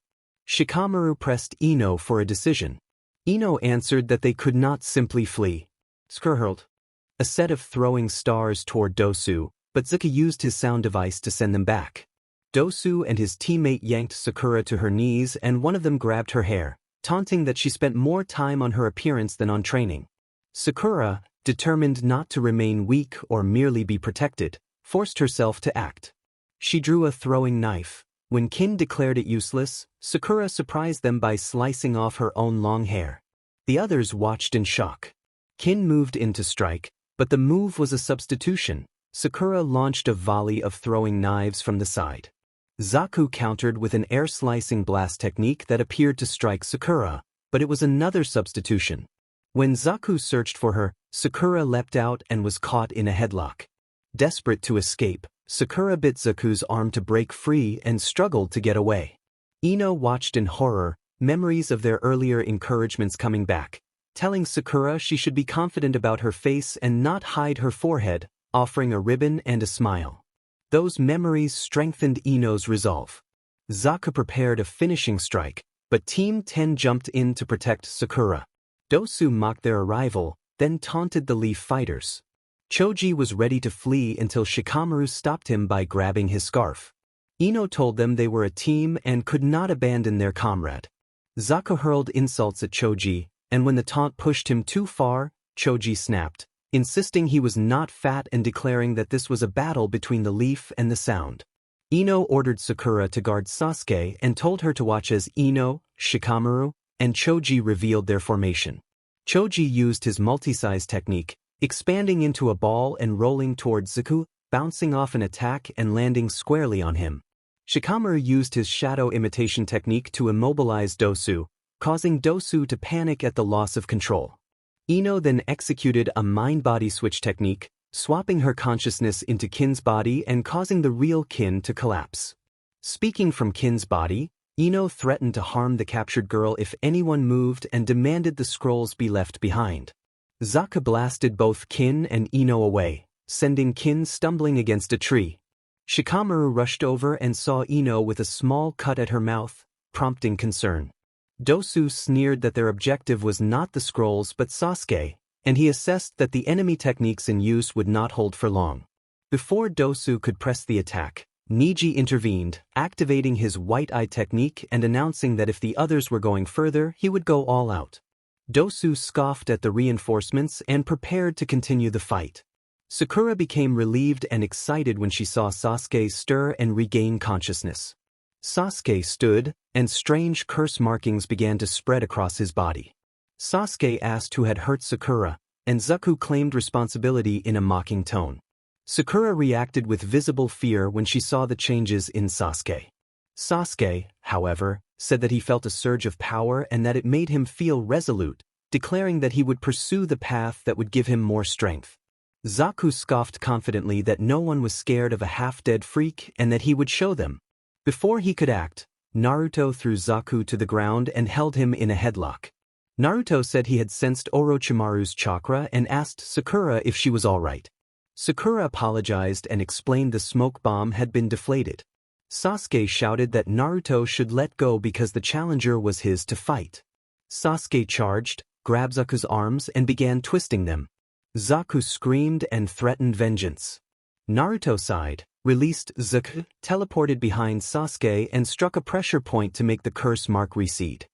Shikamaru pressed Ino for a decision. Ino answered that they could not simply flee. Skirhurled. A set of throwing stars toward Dosu, but Zuka used his sound device to send them back. Dosu and his teammate yanked Sakura to her knees and one of them grabbed her hair, taunting that she spent more time on her appearance than on training. Sakura, determined not to remain weak or merely be protected, forced herself to act. She drew a throwing knife. When Kin declared it useless, Sakura surprised them by slicing off her own long hair. The others watched in shock. Kin moved in to strike, but the move was a substitution. Sakura launched a volley of throwing knives from the side. Zaku countered with an air-slicing blast technique that appeared to strike Sakura, but it was another substitution. When Zaku searched for her, Sakura leapt out and was caught in a headlock. Desperate to escape, Sakura bit Zaku's arm to break free and struggled to get away. Ino watched in horror, memories of their earlier encouragements coming back, telling Sakura she should be confident about her face and not hide her forehead, offering a ribbon and a smile. Those memories strengthened Ino's resolve. Zaku prepared a finishing strike, but Team 10 jumped in to protect Sakura. Dosu mocked their arrival, then taunted the Leaf fighters. Choji was ready to flee until Shikamaru stopped him by grabbing his scarf. Ino told them they were a team and could not abandon their comrade. Zaku hurled insults at Choji, and when the taunt pushed him too far, Choji snapped, insisting he was not fat and declaring that this was a battle between the Leaf and the Sound. Ino ordered Sakura to guard Sasuke and told her to watch as Ino, Shikamaru, and Choji revealed their formation. Choji used his multi-size technique, expanding into a ball and rolling towards Zaku, bouncing off an attack and landing squarely on him. Shikamaru used his shadow imitation technique to immobilize Dosu, causing Dosu to panic at the loss of control. Ino then executed a mind-body switch technique, swapping her consciousness into Kin's body and causing the real Kin to collapse. Speaking from Kin's body, Ino threatened to harm the captured girl if anyone moved and demanded the scrolls be left behind. Zaku blasted both Kin and Ino away, sending Kin stumbling against a tree. Shikamaru rushed over and saw Ino with a small cut at her mouth, prompting concern. Dosu sneered that their objective was not the scrolls but Sasuke, and he assessed that the enemy techniques in use would not hold for long. Before Dosu could press the attack, Niji intervened, activating his white eye technique and announcing that if the others were going further, he would go all out. Dosu scoffed at the reinforcements and prepared to continue the fight. Sakura became relieved and excited when she saw Sasuke stir and regain consciousness. Sasuke stood, and strange curse markings began to spread across his body. Sasuke asked who had hurt Sakura, and Zaku claimed responsibility in a mocking tone. Sakura reacted with visible fear when she saw the changes in Sasuke. Sasuke, however, said that he felt a surge of power and that it made him feel resolute, declaring that he would pursue the path that would give him more strength. Zaku scoffed confidently that no one was scared of a half-dead freak and that he would show them. Before he could act, Naruto threw Zaku to the ground and held him in a headlock. Naruto said he had sensed Orochimaru's chakra and asked Sakura if she was all right. Sakura apologized and explained the smoke bomb had been deflated. Sasuke shouted that Naruto should let go because the challenger was his to fight. Sasuke charged, grabbed Zaku's arms and began twisting them. Zaku screamed and threatened vengeance. Naruto sighed, released Zaku, teleported behind Sasuke and struck a pressure point to make the curse mark recede.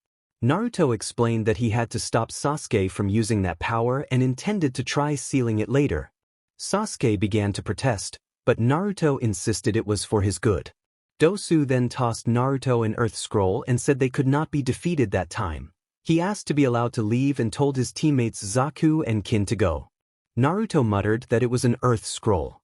Naruto explained that he had to stop Sasuke from using that power and intended to try sealing it later. Sasuke began to protest, but Naruto insisted it was for his good. Dosu then tossed Naruto an earth scroll and said they could not be defeated that time. He asked to be allowed to leave and told his teammates Zaku and Kin to go. Naruto muttered that it was an earth scroll.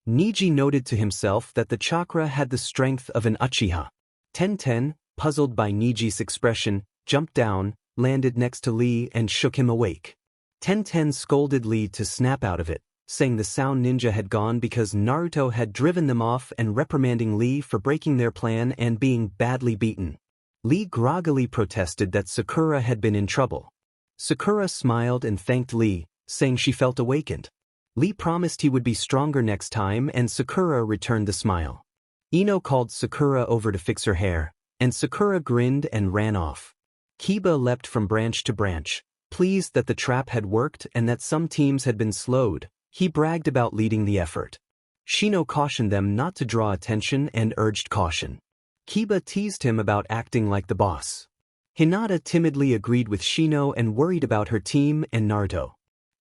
Niji noted to himself that the chakra had the strength of an Uchiha. Tenten, puzzled by Niji's expression, jumped down, landed next to Lee and shook him awake. Tenten scolded Lee to snap out of it, saying the sound ninja had gone because Naruto had driven them off and reprimanding Lee for breaking their plan and being badly beaten. Lee groggily protested that Sakura had been in trouble. Sakura smiled and thanked Lee, saying she felt awakened. Lee promised he would be stronger next time and Sakura returned the smile. Ino called Sakura over to fix her hair, and Sakura grinned and ran off. Kiba leapt from branch to branch, pleased that the trap had worked and that some teams had been slowed. He bragged about leading the effort. Shino cautioned them not to draw attention and urged caution. Kiba teased him about acting like the boss. Hinata timidly agreed with Shino and worried about her team and Naruto.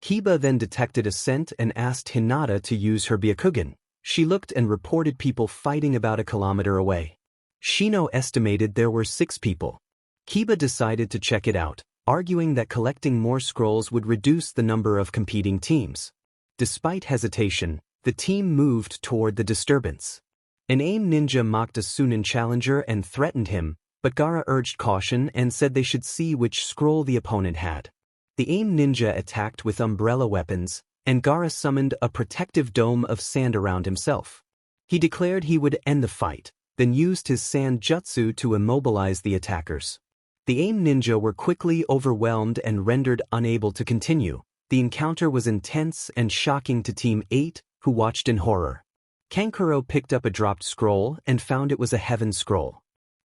Kiba then detected a scent and asked Hinata to use her Byakugan. She looked and reported people fighting about a kilometer away. Shino estimated there were 6 people. Kiba decided to check it out, arguing that collecting more scrolls would reduce the number of competing teams. Despite hesitation, the team moved toward the disturbance. An AIM ninja mocked a Sunin challenger and threatened him, but Gaara urged caution and said they should see which scroll the opponent had. The AIM ninja attacked with umbrella weapons, and Gaara summoned a protective dome of sand around himself. He declared he would end the fight, then used his sand jutsu to immobilize the attackers. The AIM ninja were quickly overwhelmed and rendered unable to continue. The encounter was intense and shocking to Team 8, who watched in horror. Kankuro picked up a dropped scroll and found it was a heaven scroll.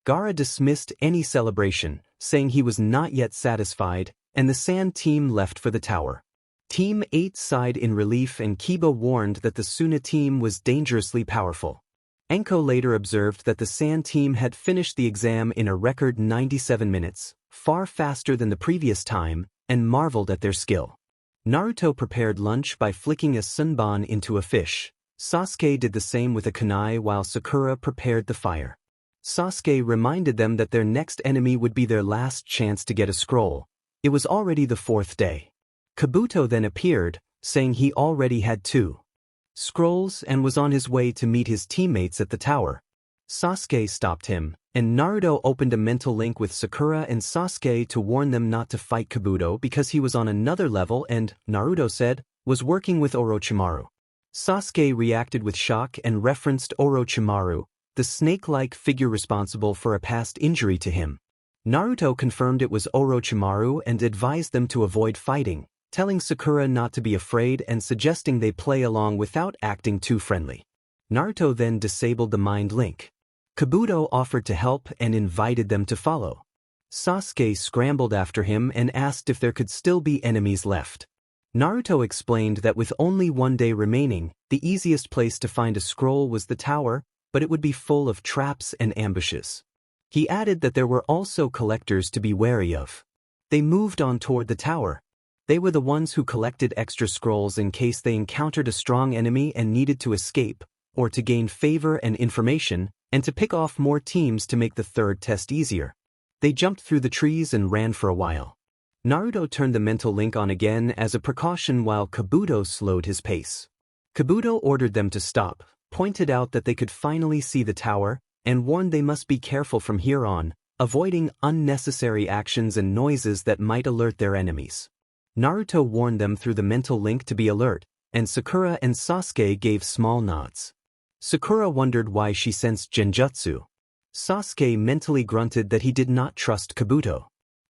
Gaara dismissed any celebration, saying he was not yet satisfied, and the Sand team left for the tower. Team 8 sighed in relief and Kiba warned that the Suna team was dangerously powerful. Enko later observed that the Sand team had finished the exam in a record 97 minutes, far faster than the previous time, and marveled at their skill. Naruto prepared lunch by flicking a sunban into a fish. Sasuke did the same with a kunai while Sakura prepared the fire. Sasuke reminded them that their next enemy would be their last chance to get a scroll. It was already the 4th day. Kabuto then appeared, saying he already had 2 scrolls and was on his way to meet his teammates at the tower. Sasuke stopped him, and Naruto opened a mental link with Sakura and Sasuke to warn them not to fight Kabuto because he was on another level and, Naruto said, was working with Orochimaru. Sasuke reacted with shock and referenced Orochimaru, the snake-like figure responsible for a past injury to him. Naruto confirmed it was Orochimaru and advised them to avoid fighting, telling Sakura not to be afraid and suggesting they play along without acting too friendly. Naruto then disabled the mind link. Kabuto offered to help and invited them to follow. Sasuke scrambled after him and asked if there could still be enemies left. Naruto explained that with only 1 day remaining, the easiest place to find a scroll was the tower, but it would be full of traps and ambushes. He added that there were also collectors to be wary of. They moved on toward the tower. They were the ones who collected extra scrolls in case they encountered a strong enemy and needed to escape, or to gain favor and information, and to pick off more teams to make the third test easier. They jumped through the trees and ran for a while. Naruto turned the mental link on again as a precaution while Kabuto slowed his pace. Kabuto ordered them to stop, pointed out that they could finally see the tower, and warned they must be careful from here on, avoiding unnecessary actions and noises that might alert their enemies. Naruto warned them through the mental link to be alert, and Sakura and Sasuke gave small nods. Sakura wondered why she sensed genjutsu. Sasuke mentally grunted that he did not trust Kabuto.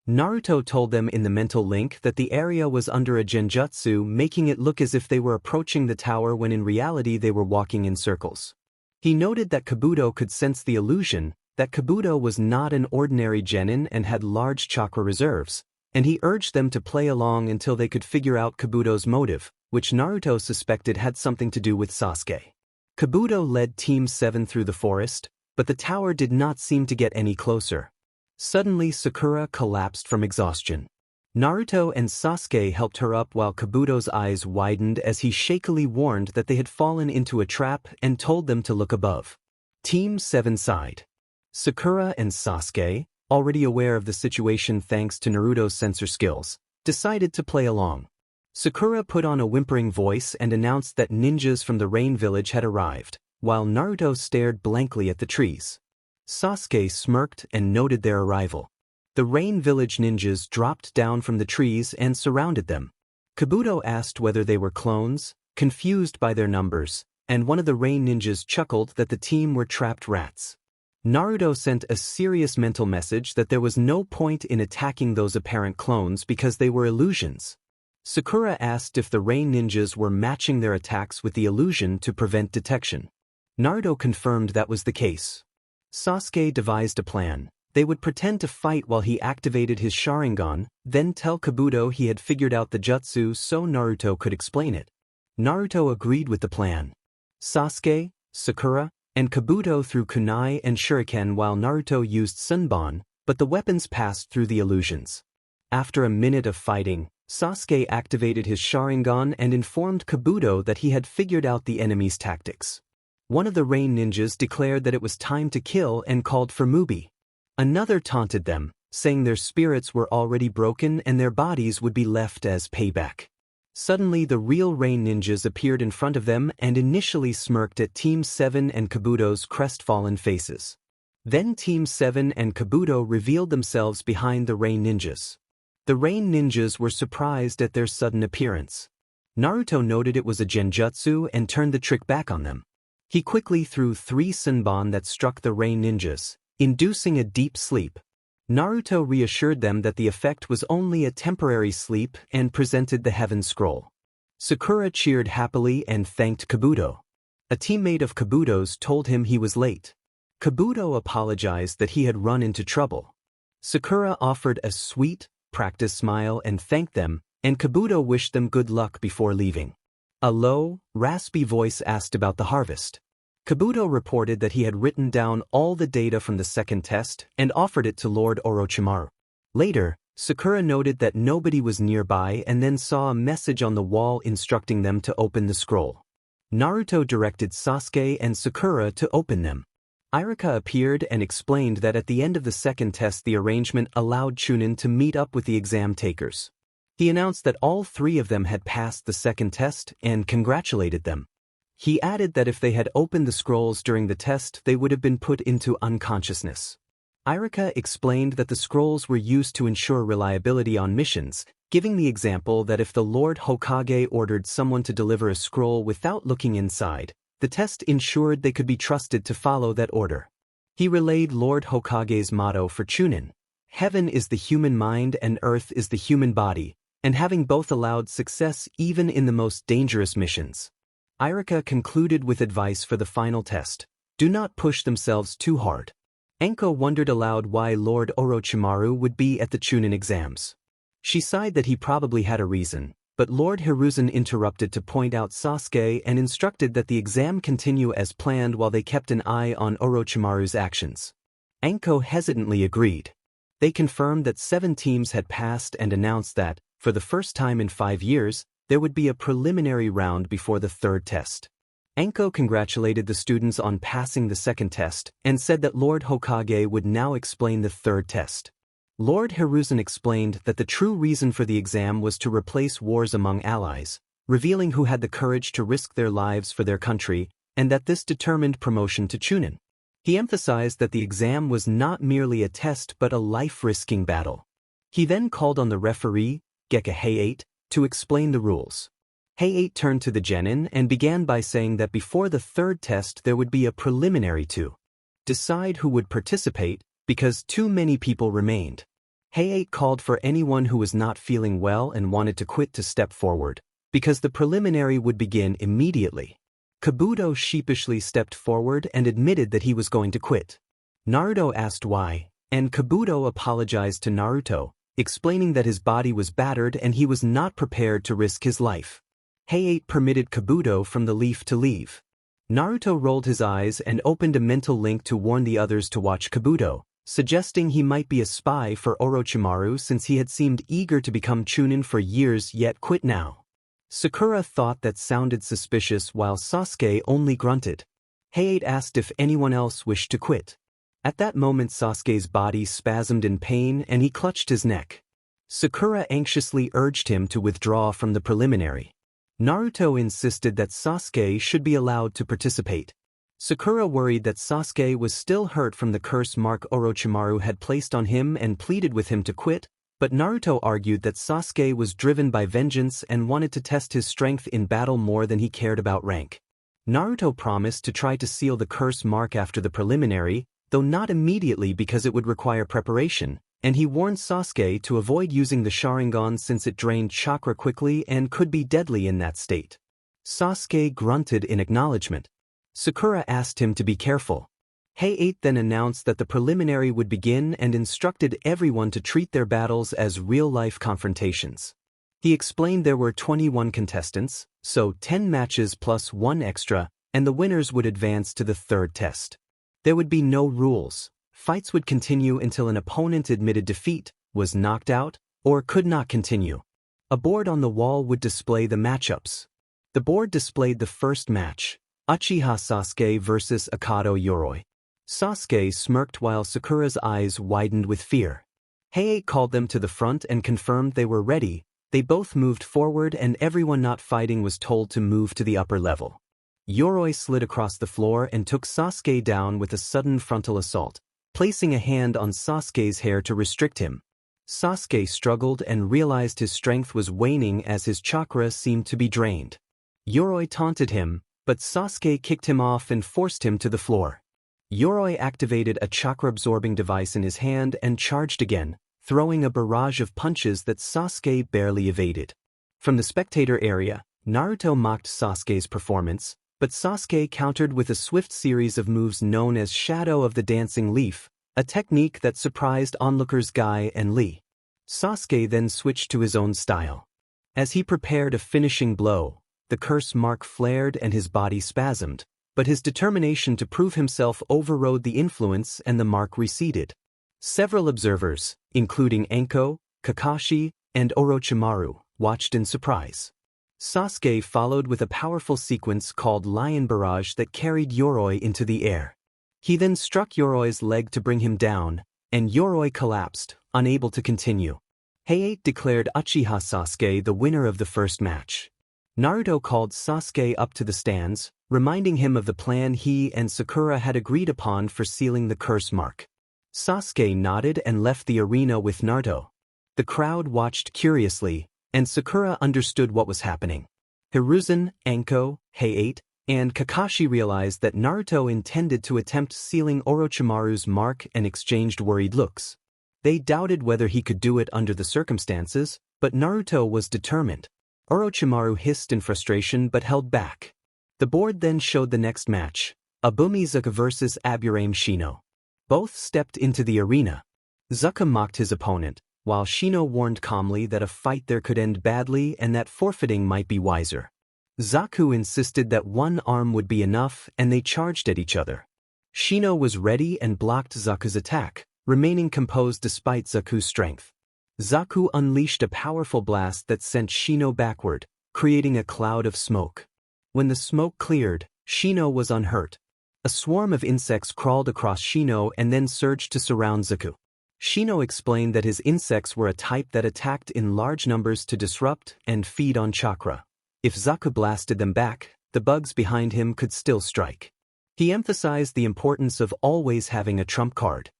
Naruto told them in the mental link that the area was under a genjutsu, making it look as if they were approaching the tower when in reality they were walking in circles. He noted that Kabuto could sense the illusion, that Kabuto was not an ordinary genin and had large chakra reserves, and he urged them to play along until they could figure out Kabuto's motive, which Naruto suspected had something to do with Sasuke. Kabuto led Team 7 through the forest, but the tower did not seem to get any closer. Suddenly Sakura collapsed from exhaustion. Naruto and Sasuke helped her up while Kabuto's eyes widened as he shakily warned that they had fallen into a trap and told them to look above. Team 7 sighed. Sakura and Sasuke, already aware of the situation thanks to Naruto's sensor skills, decided to play along. Sakura put on a whimpering voice and announced that ninjas from the Rain Village had arrived, while Naruto stared blankly at the trees. Sasuke smirked and noted their arrival. The Rain Village ninjas dropped down from the trees and surrounded them. Kabuto asked whether they were clones, confused by their numbers, and one of the Rain ninjas chuckled that the team were trapped rats. Naruto sent a serious mental message that there was no point in attacking those apparent clones because they were illusions. Sakura asked if the Rain ninjas were matching their attacks with the illusion to prevent detection. Naruto confirmed that was the case. Sasuke devised a plan. They would pretend to fight while he activated his Sharingan, then tell Kabuto he had figured out the jutsu so Naruto could explain it. Naruto agreed with the plan. Sasuke, Sakura, and Kabuto threw kunai and shuriken while Naruto used sunban, but the weapons passed through the illusions. After a minute of fighting, Sasuke activated his Sharingan and informed Kabuto that he had figured out the enemy's tactics. One of the Rain ninjas declared that it was time to kill and called for Mubi. Another taunted them, saying their spirits were already broken and their bodies would be left as payback. Suddenly the real Rain ninjas appeared in front of them and initially smirked at Team 7 and Kabuto's crestfallen faces. Then Team 7 and Kabuto revealed themselves behind the Rain ninjas. The Rain ninjas were surprised at their sudden appearance. Naruto noted it was a genjutsu and turned the trick back on them. He quickly threw 3 sunban that struck the Rain ninjas, inducing a deep sleep. Naruto reassured them that the effect was only a temporary sleep and presented the Heaven Scroll. Sakura cheered happily and thanked Kabuto. A teammate of Kabuto's told him he was late. Kabuto apologized that he had run into trouble. Sakura offered a sweet, practiced smile and thanked them, and Kabuto wished them good luck before leaving. A low, raspy voice asked about the harvest. Kabuto reported that he had written down all the data from the second test and offered it to Lord Orochimaru. Later, Sakura noted that nobody was nearby and then saw a message on the wall instructing them to open the scroll. Naruto directed Sasuke and Sakura to open them. Iruka appeared and explained that at the end of the second test the arrangement allowed Chunin to meet up with the exam takers. He announced that all 3 of them had passed the second test and congratulated them. He added that if they had opened the scrolls during the test they would have been put into unconsciousness. Iruka explained that the scrolls were used to ensure reliability on missions, giving the example that if the Lord Hokage ordered someone to deliver a scroll without looking inside, the test ensured they could be trusted to follow that order. He relayed Lord Hokage's motto for Chunin: "Heaven is the human mind and earth is the human body," and having both allowed success even in the most dangerous missions. Iruka concluded with advice for the final test: do not push themselves too hard. Enko wondered aloud why Lord Orochimaru would be at the Chunin exams. She sighed that he probably had a reason, but Lord Hiruzen interrupted to point out Sasuke and instructed that the exam continue as planned while they kept an eye on Orochimaru's actions. Anko hesitantly agreed. They confirmed that 7 teams had passed and announced that, for the first time in 5 years, there would be a preliminary round before the 3rd test. Anko congratulated the students on passing the 2nd test and said that Lord Hokage would now explain the 3rd test. Lord Hiruzen explained that the true reason for the exam was to replace wars among allies, revealing who had the courage to risk their lives for their country, and that this determined promotion to Chunin. He emphasized that the exam was not merely a test but a life-risking battle. He then called on the referee, Gekka Heiate, to explain the rules. Heiate turned to the genin and began by saying that before the 3rd test there would be a preliminary to decide who would participate, because too many people remained. Heiate called for anyone who was not feeling well and wanted to quit to step forward, because the preliminary would begin immediately. Kabuto sheepishly stepped forward and admitted that he was going to quit. Naruto asked why, and Kabuto apologized to Naruto, explaining that his body was battered and he was not prepared to risk his life. Heiate permitted Kabuto from the leaf to leave. Naruto rolled his eyes and opened a mental link to warn the others to watch Kabuto, suggesting he might be a spy for Orochimaru since he had seemed eager to become Chunin for years yet quit now. Sakura thought that sounded suspicious while Sasuke only grunted. Heiate asked if anyone else wished to quit. At that moment Sasuke's body spasmed in pain and he clutched his neck. Sakura anxiously urged him to withdraw from the preliminary. Naruto insisted that Sasuke should be allowed to participate. Sakura worried that Sasuke was still hurt from the curse mark Orochimaru had placed on him and pleaded with him to quit, but Naruto argued that Sasuke was driven by vengeance and wanted to test his strength in battle more than he cared about rank. Naruto promised to try to seal the curse mark after the preliminary, though not immediately because it would require preparation, and he warned Sasuke to avoid using the Sharingan since it drained chakra quickly and could be deadly in that state. Sasuke grunted in acknowledgement. Sakura asked him to be careful. Heiate then announced that the preliminary would begin and instructed everyone to treat their battles as real-life confrontations. He explained there were 21 contestants, so 10 matches plus 1 extra, and the winners would advance to the 3rd test. There would be no rules. Fights would continue until an opponent admitted defeat, was knocked out, or could not continue. A board on the wall would display the matchups. The board displayed the first match, Uchiha Sasuke vs Akado Yoroi. Sasuke smirked while Sakura's eyes widened with fear. Heiate called them to the front and confirmed they were ready. They both moved forward and everyone not fighting was told to move to the upper level. Yoroi slid across the floor and took Sasuke down with a sudden frontal assault, placing a hand on Sasuke's hair to restrict him. Sasuke struggled and realized his strength was waning as his chakra seemed to be drained. Yoroi taunted him, but Sasuke kicked him off and forced him to the floor. Yoroi activated a chakra-absorbing device in his hand and charged again, throwing a barrage of punches that Sasuke barely evaded. From the spectator area, Naruto mocked Sasuke's performance, but Sasuke countered with a swift series of moves known as Shadow of the Dancing Leaf, a technique that surprised onlookers Guy and Lee. Sasuke then switched to his own style. As he prepared a finishing blow, the curse mark flared and his body spasmed, but his determination to prove himself overrode the influence and the mark receded. Several observers, including Anko, Kakashi, and Orochimaru, watched in surprise. Sasuke followed with a powerful sequence called Lion Barrage that carried Yoroi into the air. He then struck Yoroi's leg to bring him down, and Yoroi collapsed, unable to continue. Heiate declared Uchiha Sasuke the winner of the first match. Naruto called Sasuke up to the stands, reminding him of the plan he and Sakura had agreed upon for sealing the curse mark. Sasuke nodded and left the arena with Naruto. The crowd watched curiously, and Sakura understood what was happening. Hiruzen, Anko, Heiate, and Kakashi realized that Naruto intended to attempt sealing Orochimaru's mark and exchanged worried looks. They doubted whether he could do it under the circumstances, but Naruto was determined. Orochimaru hissed in frustration but held back. The board then showed the next match, Abumi Zuka vs Aburame Shino. Both stepped into the arena. Zuka mocked his opponent, while Shino warned calmly that a fight there could end badly and that forfeiting might be wiser. Zaku insisted that one arm would be enough, and they charged at each other. Shino was ready and blocked Zaku's attack, remaining composed despite Zaku's strength. Zaku unleashed a powerful blast that sent Shino backward, creating a cloud of smoke. When the smoke cleared, Shino was unhurt. A swarm of insects crawled across Shino and then surged to surround Zaku. Shino explained that his insects were a type that attacked in large numbers to disrupt and feed on chakra. If Zaku blasted them back, the bugs behind him could still strike. He emphasized the importance of always having a trump card.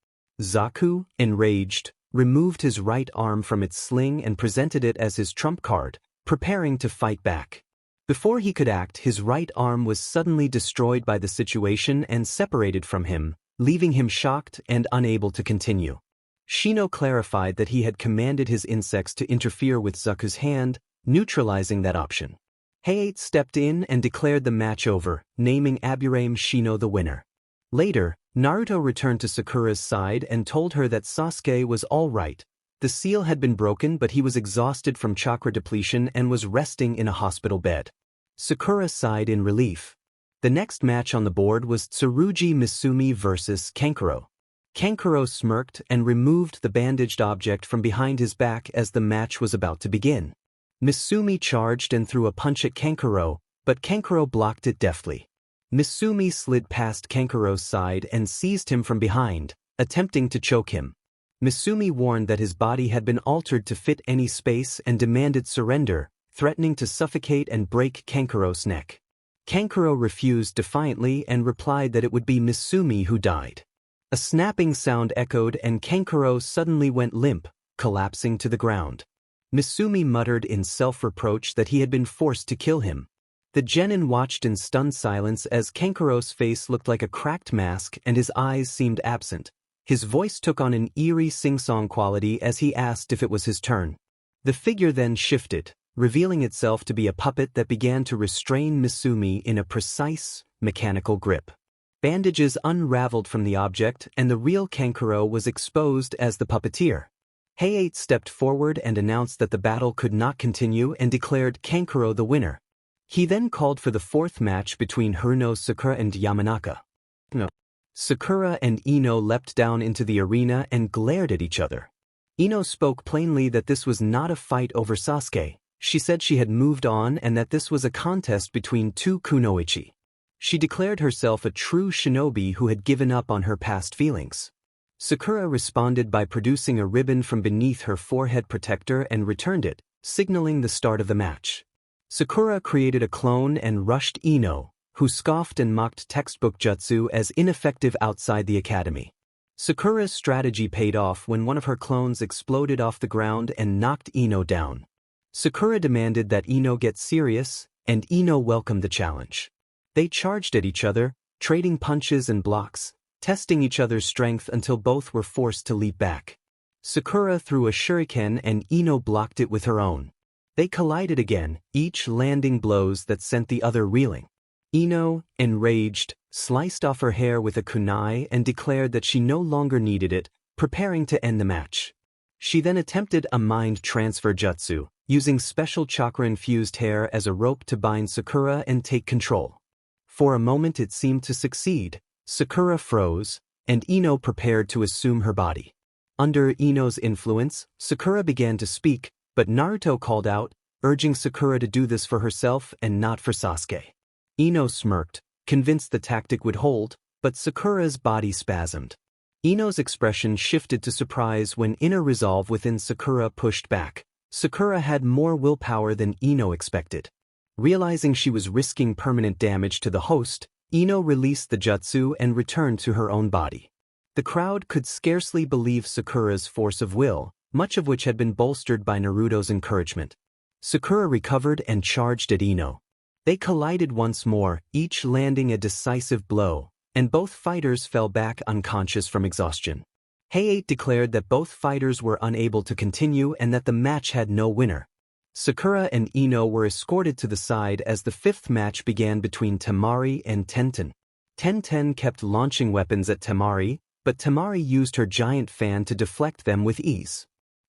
Zaku, enraged, removed his right arm from its sling and presented it as his trump card, preparing to fight back. Before he could act, his right arm was suddenly destroyed by the situation and separated from him, leaving him shocked and unable to continue. Shino clarified that he had commanded his insects to interfere with Zaku's hand, neutralizing that option. Hayate stepped in and declared the match over, naming Aburame Shino the winner. Later, Naruto returned to Sakura's side and told her that Sasuke was all right. The seal had been broken, but he was exhausted from chakra depletion and was resting in a hospital bed. Sakura sighed in relief. The next match on the board was Tsurugi Misumi vs. Kankuro. Kankuro smirked and removed the bandaged object from behind his back as the match was about to begin. Misumi charged and threw a punch at Kankuro, but Kankuro blocked it deftly. Misumi slid past Kankuro's side and seized him from behind, attempting to choke him. Misumi warned that his body had been altered to fit any space and demanded surrender, threatening to suffocate and break Kankuro's neck. Kankuro refused defiantly and replied that it would be Misumi who died. A snapping sound echoed and Kankuro suddenly went limp, collapsing to the ground. Misumi muttered in self-reproach that he had been forced to kill him. The genin watched in stunned silence as Kankuro's face looked like a cracked mask and his eyes seemed absent. His voice took on an eerie sing-song quality as he asked if it was his turn. The figure then shifted, revealing itself to be a puppet that began to restrain Misumi in a precise, mechanical grip. Bandages unraveled from the object and the real Kankuro was exposed as the puppeteer. Hayate stepped forward and announced that the battle could not continue and declared Kankuro the winner. He then called for the fourth match between Haruno Sakura and Yamanaka. Sakura and Ino leapt down into the arena and glared at each other. Ino spoke plainly that this was not a fight over Sasuke. She said she had moved on and that this was a contest between two kunoichi. She declared herself a true shinobi who had given up on her past feelings. Sakura responded by producing a ribbon from beneath her forehead protector and returned it, signaling the start of the match. Sakura created a clone and rushed Ino, who scoffed and mocked textbook jutsu as ineffective outside the academy. Sakura's strategy paid off when one of her clones exploded off the ground and knocked Ino down. Sakura demanded that Ino get serious, and Ino welcomed the challenge. They charged at each other, trading punches and blocks, testing each other's strength until both were forced to leap back. Sakura threw a shuriken and Ino blocked it with her own. They collided again, each landing blows that sent the other reeling. Ino, enraged, sliced off her hair with a kunai and declared that she no longer needed it, preparing to end the match. She then attempted a mind transfer jutsu, using special chakra-infused hair as a rope to bind Sakura and take control. For a moment it seemed to succeed. Sakura froze, and Ino prepared to assume her body. Under Ino's influence, Sakura began to speak, but Naruto called out, urging Sakura to do this for herself and not for Sasuke. Ino smirked, convinced the tactic would hold, but Sakura's body spasmed. Ino's expression shifted to surprise when inner resolve within Sakura pushed back. Sakura had more willpower than Ino expected. Realizing she was risking permanent damage to the host, Ino released the jutsu and returned to her own body. The crowd could scarcely believe Sakura's force of will, much of which had been bolstered by Naruto's encouragement. Sakura recovered and charged at Ino. They collided once more, each landing a decisive blow, and both fighters fell back unconscious from exhaustion. Hayate declared that both fighters were unable to continue and that the match had no winner. Sakura and Ino were escorted to the side as the fifth match began between Temari and Tenten. Tenten kept launching weapons at Temari, but Temari used her giant fan to deflect them with ease.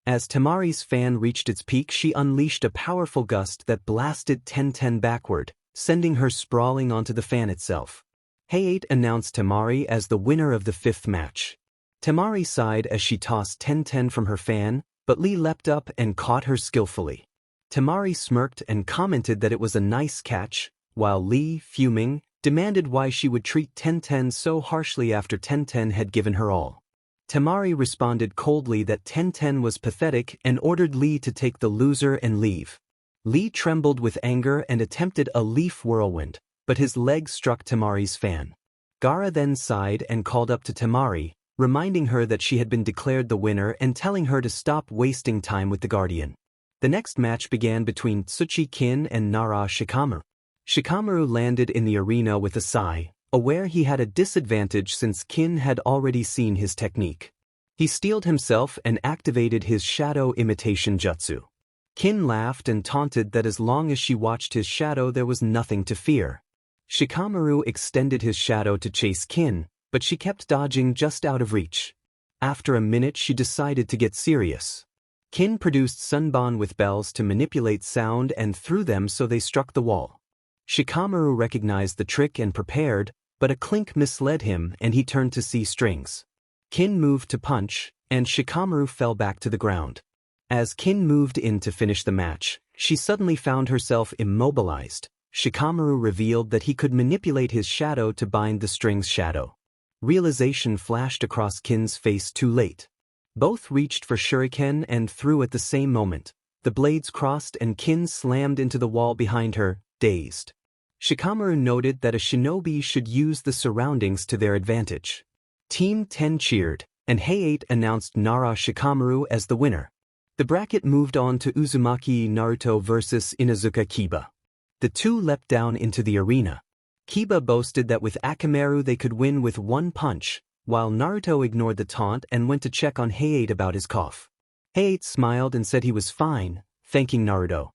As Temari's fan reached its peak, she unleashed a powerful gust that blasted Tenten backward, sending her sprawling onto the fan itself. Hayate announced Temari as the winner of the 5th match. Temari sighed as she tossed Tenten from her fan, but Lee leapt up and caught her skillfully. Temari smirked and commented that it was a nice catch, while Lee, fuming, demanded why she would treat Tenten so harshly after Tenten had given her all. Temari responded coldly that Tenten was pathetic and ordered Lee to take the loser and leave. Lee trembled with anger and attempted a leaf whirlwind, but his leg struck Temari's fan. Gaara then sighed and called up to Temari, reminding her that she had been declared the winner and telling her to stop wasting time with the Guardian. The next match began between Tsuchi Kin and Nara Shikamaru. Shikamaru landed in the arena with a sigh, aware he had a disadvantage since Kin had already seen his technique. He steeled himself and activated his shadow imitation jutsu. Kin laughed and taunted that as long as she watched his shadow there was nothing to fear. Shikamaru extended his shadow to chase Kin, but she kept dodging just out of reach. After a minute she decided to get serious. Kin produced Sunban with bells to manipulate sound and threw them so they struck the wall. Shikamaru recognized the trick and prepared, but a clink misled him and he turned to see strings. Kin moved to punch, and Shikamaru fell back to the ground. As Kin moved in to finish the match, she suddenly found herself immobilized. Shikamaru revealed that he could manipulate his shadow to bind the string's shadow. Realization flashed across Kin's face too late. Both reached for shuriken and threw at the same moment. The blades crossed and Kin slammed into the wall behind her, dazed. Shikamaru noted that a shinobi should use the surroundings to their advantage. Team 10 cheered, and Hayate announced Nara Shikamaru as the winner. The bracket moved on to Uzumaki Naruto vs Inuzuka Kiba. The two leapt down into the arena. Kiba boasted that with Akamaru they could win with one punch, while Naruto ignored the taunt and went to check on Hayate about his cough. Hayate smiled and said he was fine, thanking Naruto.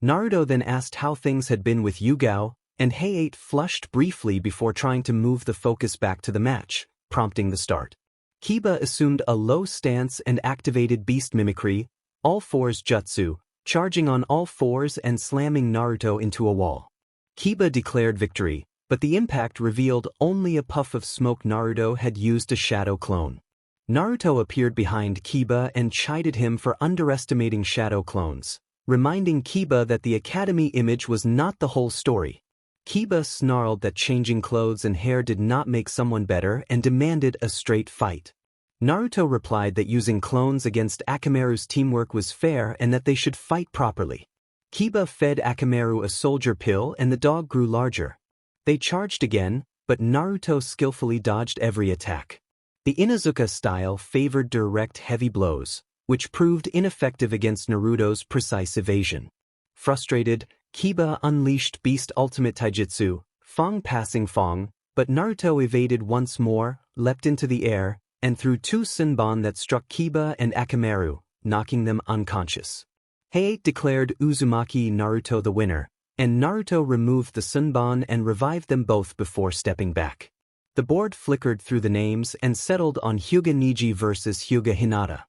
Naruto then asked how things had been with Yugao, and Hayate flushed briefly before trying to move the focus back to the match, prompting the start. Kiba assumed a low stance and activated beast mimicry, all fours jutsu, charging on all fours and slamming Naruto into a wall. Kiba declared victory, but the impact revealed only a puff of smoke. Naruto had used a shadow clone. Naruto appeared behind Kiba and chided him for underestimating shadow clones, reminding Kiba that the academy image was not the whole story. Kiba snarled that changing clothes and hair did not make someone better and demanded a straight fight. Naruto replied that using clones against Akamaru's teamwork was fair and that they should fight properly. Kiba fed Akamaru a soldier pill and the dog grew larger. They charged again, but Naruto skillfully dodged every attack. The Inuzuka style favored direct heavy blows, which proved ineffective against Naruto's precise evasion. Frustrated, Kiba unleashed Beast Ultimate Taijutsu, Fong passing Fong, but Naruto evaded once more, leapt into the air, and threw two Sunban that struck Kiba and Akamaru, knocking them unconscious. Hayate declared Uzumaki Naruto the winner, and Naruto removed the Sunban and revived them both before stepping back. The board flickered through the names and settled on Hyuga Niji versus Hyuga Hinata.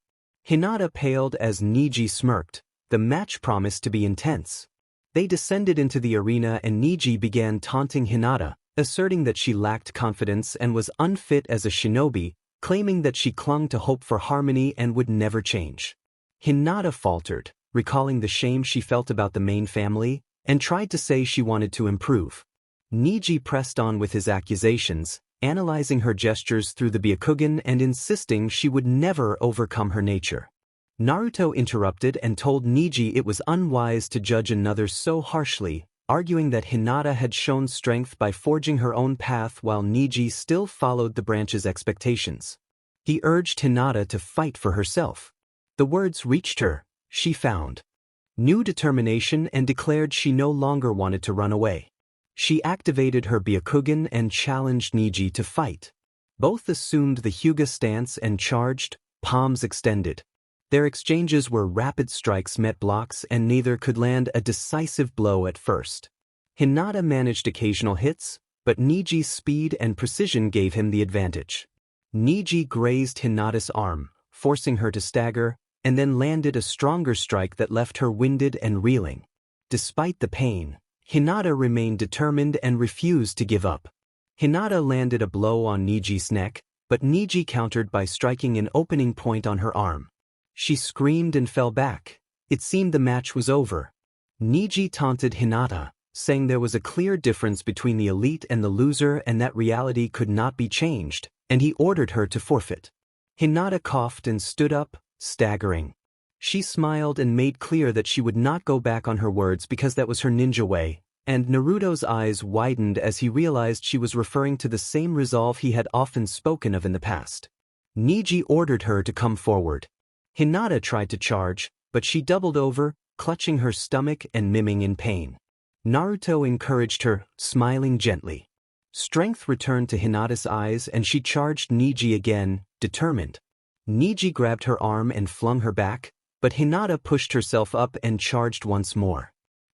Hinata paled as Niji smirked. The match promised to be intense. They descended into the arena and Niji began taunting Hinata, asserting that she lacked confidence and was unfit as a shinobi, claiming that she clung to hope for harmony and would never change. Hinata faltered, recalling the shame she felt about the main family, and tried to say she wanted to improve. Niji pressed on with his accusations, analyzing her gestures through the Byakugan and insisting she would never overcome her nature. Naruto interrupted and told Niji it was unwise to judge another so harshly, arguing that Hinata had shown strength by forging her own path while Niji still followed the branch's expectations. He urged Hinata to fight for herself. The words reached her. She found new determination and declared she no longer wanted to run away. She activated her Byakugan and challenged Niji to fight. Both assumed the Hyuga stance and charged, palms extended. Their exchanges were rapid strikes met blocks and neither could land a decisive blow at first. Hinata managed occasional hits, but Niji's speed and precision gave him the advantage. Niji grazed Hinata's arm, forcing her to stagger, and then landed a stronger strike that left her winded and reeling. Despite the pain, Hinata remained determined and refused to give up. Hinata landed a blow on Niji's neck, but Niji countered by striking an opening point on her arm. She screamed and fell back. It seemed the match was over. Niji taunted Hinata, saying there was a clear difference between the elite and the loser and that reality could not be changed, and he ordered her to forfeit. Hinata coughed and stood up, staggering. She smiled and made clear that she would not go back on her words because that was her ninja way, and Naruto's eyes widened as he realized she was referring to the same resolve he had often spoken of in the past. Niji ordered her to come forward. Hinata tried to charge, but she doubled over, clutching her stomach and miming in pain. Naruto encouraged her, smiling gently. Strength returned to Hinata's eyes and she charged Niji again, determined. Niji grabbed her arm and flung her back, but Hinata pushed herself up and charged once more.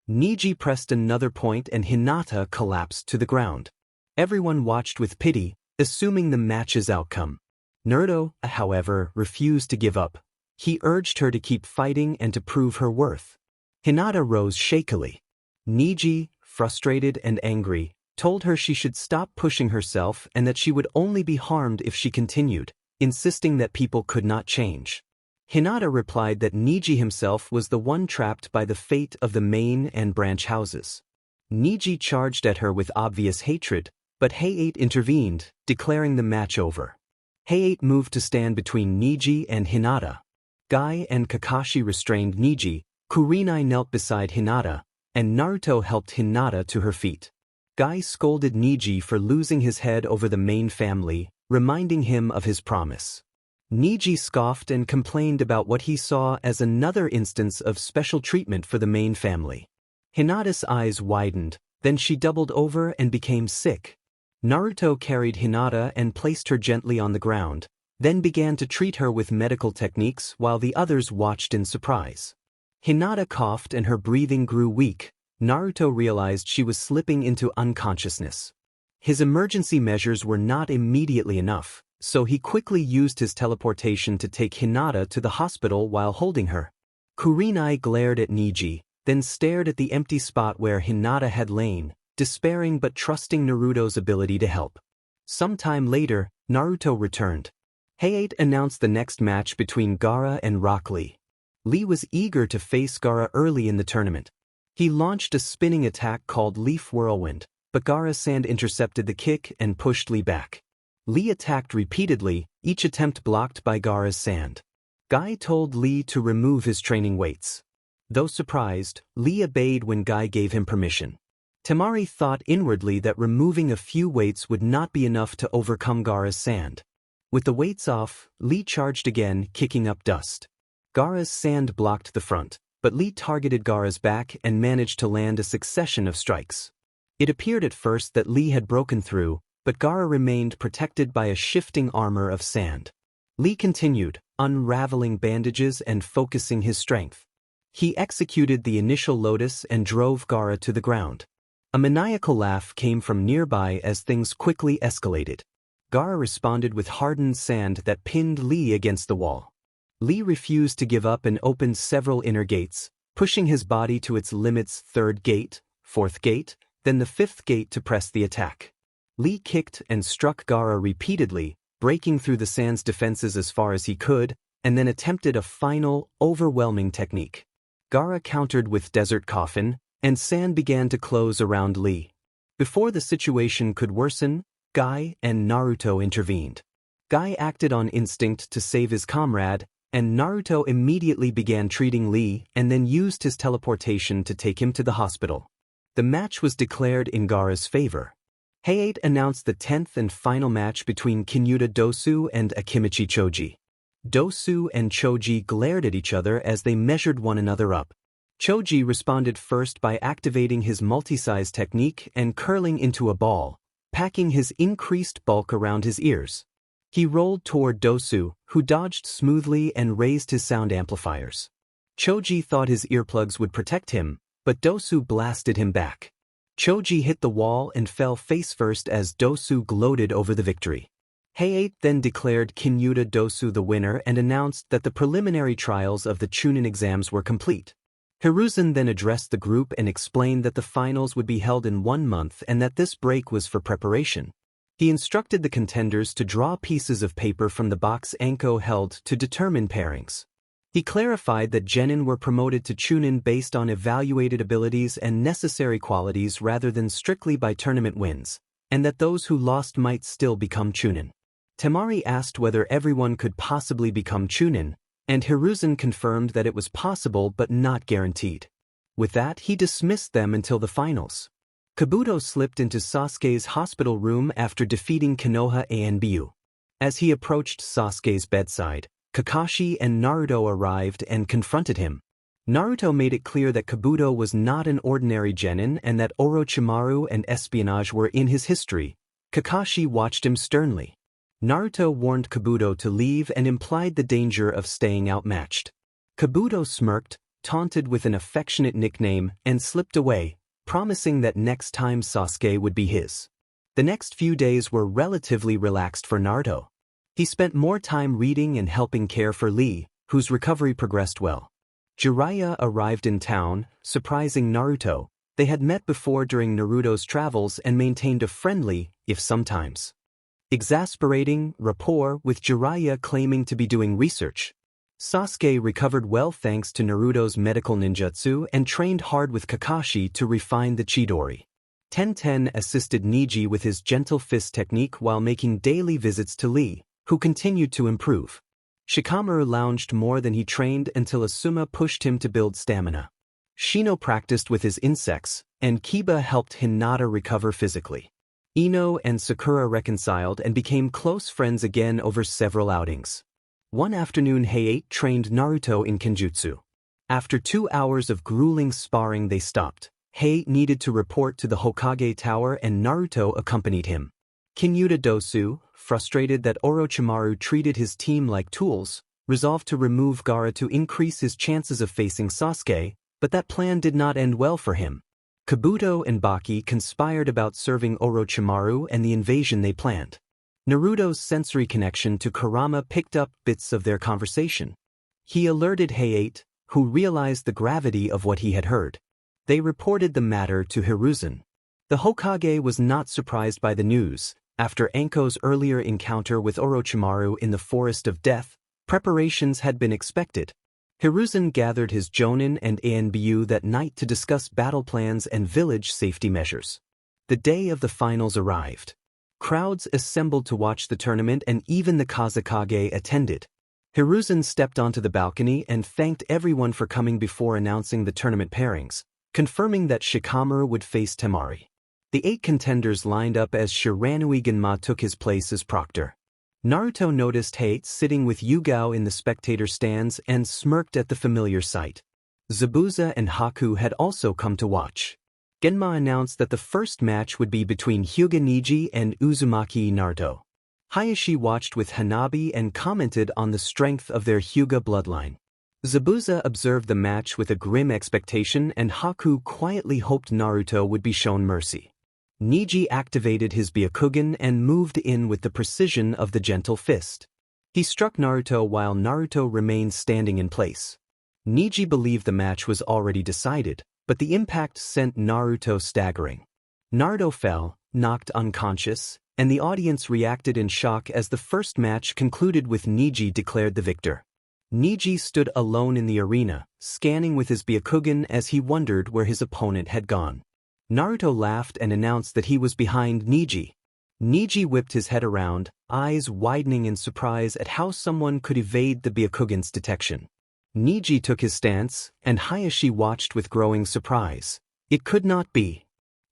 Niji pressed another point and Hinata collapsed to the ground. Everyone watched with pity, assuming the match's outcome. Naruto, however, refused to give up. He urged her to keep fighting and to prove her worth. Hinata rose shakily. Niji, frustrated and angry, told her she should stop pushing herself and that she would only be harmed if she continued, insisting that people could not change. Hinata replied that Niji himself was the one trapped by the fate of the main and branch houses. Niji charged at her with obvious hatred, but Hayate intervened, declaring the match over. Hayate moved to stand between Niji and Hinata. Guy and Kakashi restrained Niji, Kurenai knelt beside Hinata, and Naruto helped Hinata to her feet. Guy scolded Niji for losing his head over the main family, reminding him of his promise. Niji scoffed and complained about what he saw as another instance of special treatment for the main family. Hinata's eyes widened, then she doubled over and became sick. Naruto carried Hinata and placed her gently on the ground, then began to treat her with medical techniques while the others watched in surprise. Hinata coughed and her breathing grew weak. Naruto realized she was slipping into unconsciousness. His emergency measures were not immediately enough, so he quickly used his teleportation to take Hinata to the hospital while holding her. Kurenai glared at Niji, then stared at the empty spot where Hinata had lain, despairing but trusting Naruto's ability to help. Sometime later, Naruto returned. Hayate announced the next match between Gaara and Rock Lee. Lee was eager to face Gaara early in the tournament. He launched a spinning attack called Leaf Whirlwind, but Gaara's sand intercepted the kick and pushed Lee back. Lee attacked repeatedly, each attempt blocked by Gaara's sand. Guy told Lee to remove his training weights. Though surprised, Lee obeyed when Guy gave him permission. Temari thought inwardly that removing a few weights would not be enough to overcome Gaara's sand. With the weights off, Lee charged again, kicking up dust. Gaara's sand blocked the front, but Lee targeted Gaara's back and managed to land a succession of strikes. It appeared at first that Lee had broken through, but Gaara remained protected by a shifting armor of sand. Lee continued, unraveling bandages and focusing his strength. He executed the initial lotus and drove Gaara to the ground. A maniacal laugh came from nearby as things quickly escalated. Gaara responded with hardened sand that pinned Lee against the wall. Lee refused to give up and opened several inner gates, pushing his body to its limits: third gate, fourth gate, then the fifth gate to press the attack. Lee kicked and struck Gaara repeatedly, breaking through the sand's defenses as far as he could, and then attempted a final, overwhelming technique. Gaara countered with Desert Coffin, and sand began to close around Lee. Before the situation could worsen, Guy and Naruto intervened. Guy acted on instinct to save his comrade, and Naruto immediately began treating Lee and then used his teleportation to take him to the hospital. The match was declared in Gaara's favor. Hayate announced the 10th and final match between Kinyuta Dosu and Akimichi Choji. Dosu and Choji glared at each other as they measured one another up. Choji responded first by activating his multi-size technique and curling into a ball, packing his increased bulk around his ears. He rolled toward Dosu, who dodged smoothly and raised his sound amplifiers. Choji thought his earplugs would protect him, but Dosu blasted him back. Choji hit the wall and fell face first as Dosu gloated over the victory. Heiei then declared Kinyuta Dosu the winner and announced that the preliminary trials of the Chunin exams were complete. Hiruzen then addressed the group and explained that the finals would be held in 1 month and that this break was for preparation. He instructed the contenders to draw pieces of paper from the box Anko held to determine pairings. He clarified that genin were promoted to Chunin based on evaluated abilities and necessary qualities rather than strictly by tournament wins, and that those who lost might still become Chunin. Temari asked whether everyone could possibly become Chunin, and Hiruzen confirmed that it was possible but not guaranteed. With that, he dismissed them until the finals. Kabuto slipped into Sasuke's hospital room after defeating Konoha Anbu. As he approached Sasuke's bedside, Kakashi and Naruto arrived and confronted him. Naruto made it clear that Kabuto was not an ordinary genin and that Orochimaru and espionage were in his history. Kakashi watched him sternly. Naruto warned Kabuto to leave and implied the danger of staying outmatched. Kabuto smirked, taunted with an affectionate nickname, and slipped away, promising that next time Sasuke would be his. The next few days were relatively relaxed for Naruto. He spent more time reading and helping care for Lee, whose recovery progressed well. Jiraiya arrived in town, surprising Naruto. They had met before during Naruto's travels and maintained a friendly, if sometimes exasperating, rapport with Jiraiya claiming to be doing research. Sasuke recovered well thanks to Naruto's medical ninjutsu and trained hard with Kakashi to refine the Chidori. Tenten assisted Neji with his gentle fist technique while making daily visits to Lee, who continued to improve. Shikamaru lounged more than he trained until Asuma pushed him to build stamina. Shino practiced with his insects, and Kiba helped Hinata recover physically. Ino and Sakura reconciled and became close friends again over several outings. One afternoon Heiei trained Naruto in Kenjutsu. After 2 hours of grueling sparring they stopped. Heiei needed to report to the Hokage Tower and Naruto accompanied him. Kinyuta Dosu, frustrated that Orochimaru treated his team like tools, resolved to remove Gaara to increase his chances of facing Sasuke, but that plan did not end well for him. Kabuto and Baki conspired about serving Orochimaru and the invasion they planned. Naruto's sensory connection to Kurama picked up bits of their conversation. He alerted Heiei, who realized the gravity of what he had heard. They reported the matter to Hiruzen. The Hokage was not surprised by the news. After Anko's earlier encounter with Orochimaru in the Forest of Death, preparations had been expected. Hiruzen gathered his Jonin and Anbu that night to discuss battle plans and village safety measures. The day of the finals arrived. Crowds assembled to watch the tournament and even the Kazekage attended. Hiruzen stepped onto the balcony and thanked everyone for coming before announcing the tournament pairings, confirming that Shikamaru would face Temari. The 8 contenders lined up as Shiranui Genma took his place as proctor. Naruto noticed Heiei sitting with Yugao in the spectator stands and smirked at the familiar sight. Zabuza and Haku had also come to watch. Genma announced that the first match would be between Hyuga Neji and Uzumaki Naruto. Hayashi watched with Hanabi and commented on the strength of their Hyuga bloodline. Zabuza observed the match with a grim expectation and Haku quietly hoped Naruto would be shown mercy. Neji activated his Byakugan and moved in with the precision of the gentle fist. He struck Naruto while Naruto remained standing in place. Neji believed the match was already decided, but the impact sent Naruto staggering. Naruto fell, knocked unconscious, and the audience reacted in shock as the first match concluded with Neji declared the victor. Neji stood alone in the arena, scanning with his Byakugan as he wondered where his opponent had gone. Naruto laughed and announced that he was behind Neji. Neji whipped his head around, eyes widening in surprise at how someone could evade the Byakugan's detection. Neji took his stance, and Hayashi watched with growing surprise. It could not be.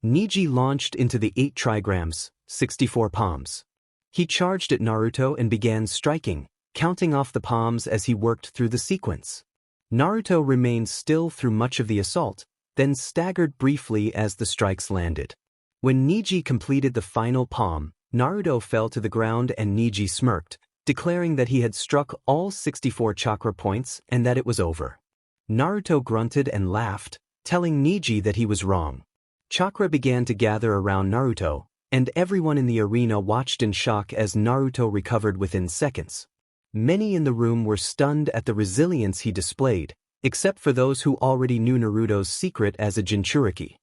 Neji launched into the 8 trigrams, 64 palms. He charged at Naruto and began striking, counting off the palms as he worked through the sequence. Naruto remained still through much of the assault, then staggered briefly as the strikes landed. When Neji completed the final palm, Naruto fell to the ground and Neji smirked, declaring that he had struck all 64 chakra points and that it was over. Naruto grunted and laughed, telling Neji that he was wrong. Chakra began to gather around Naruto, and everyone in the arena watched in shock as Naruto recovered within seconds. Many in the room were stunned at the resilience he displayed, except for those who already knew Naruto's secret as a Jinchuriki.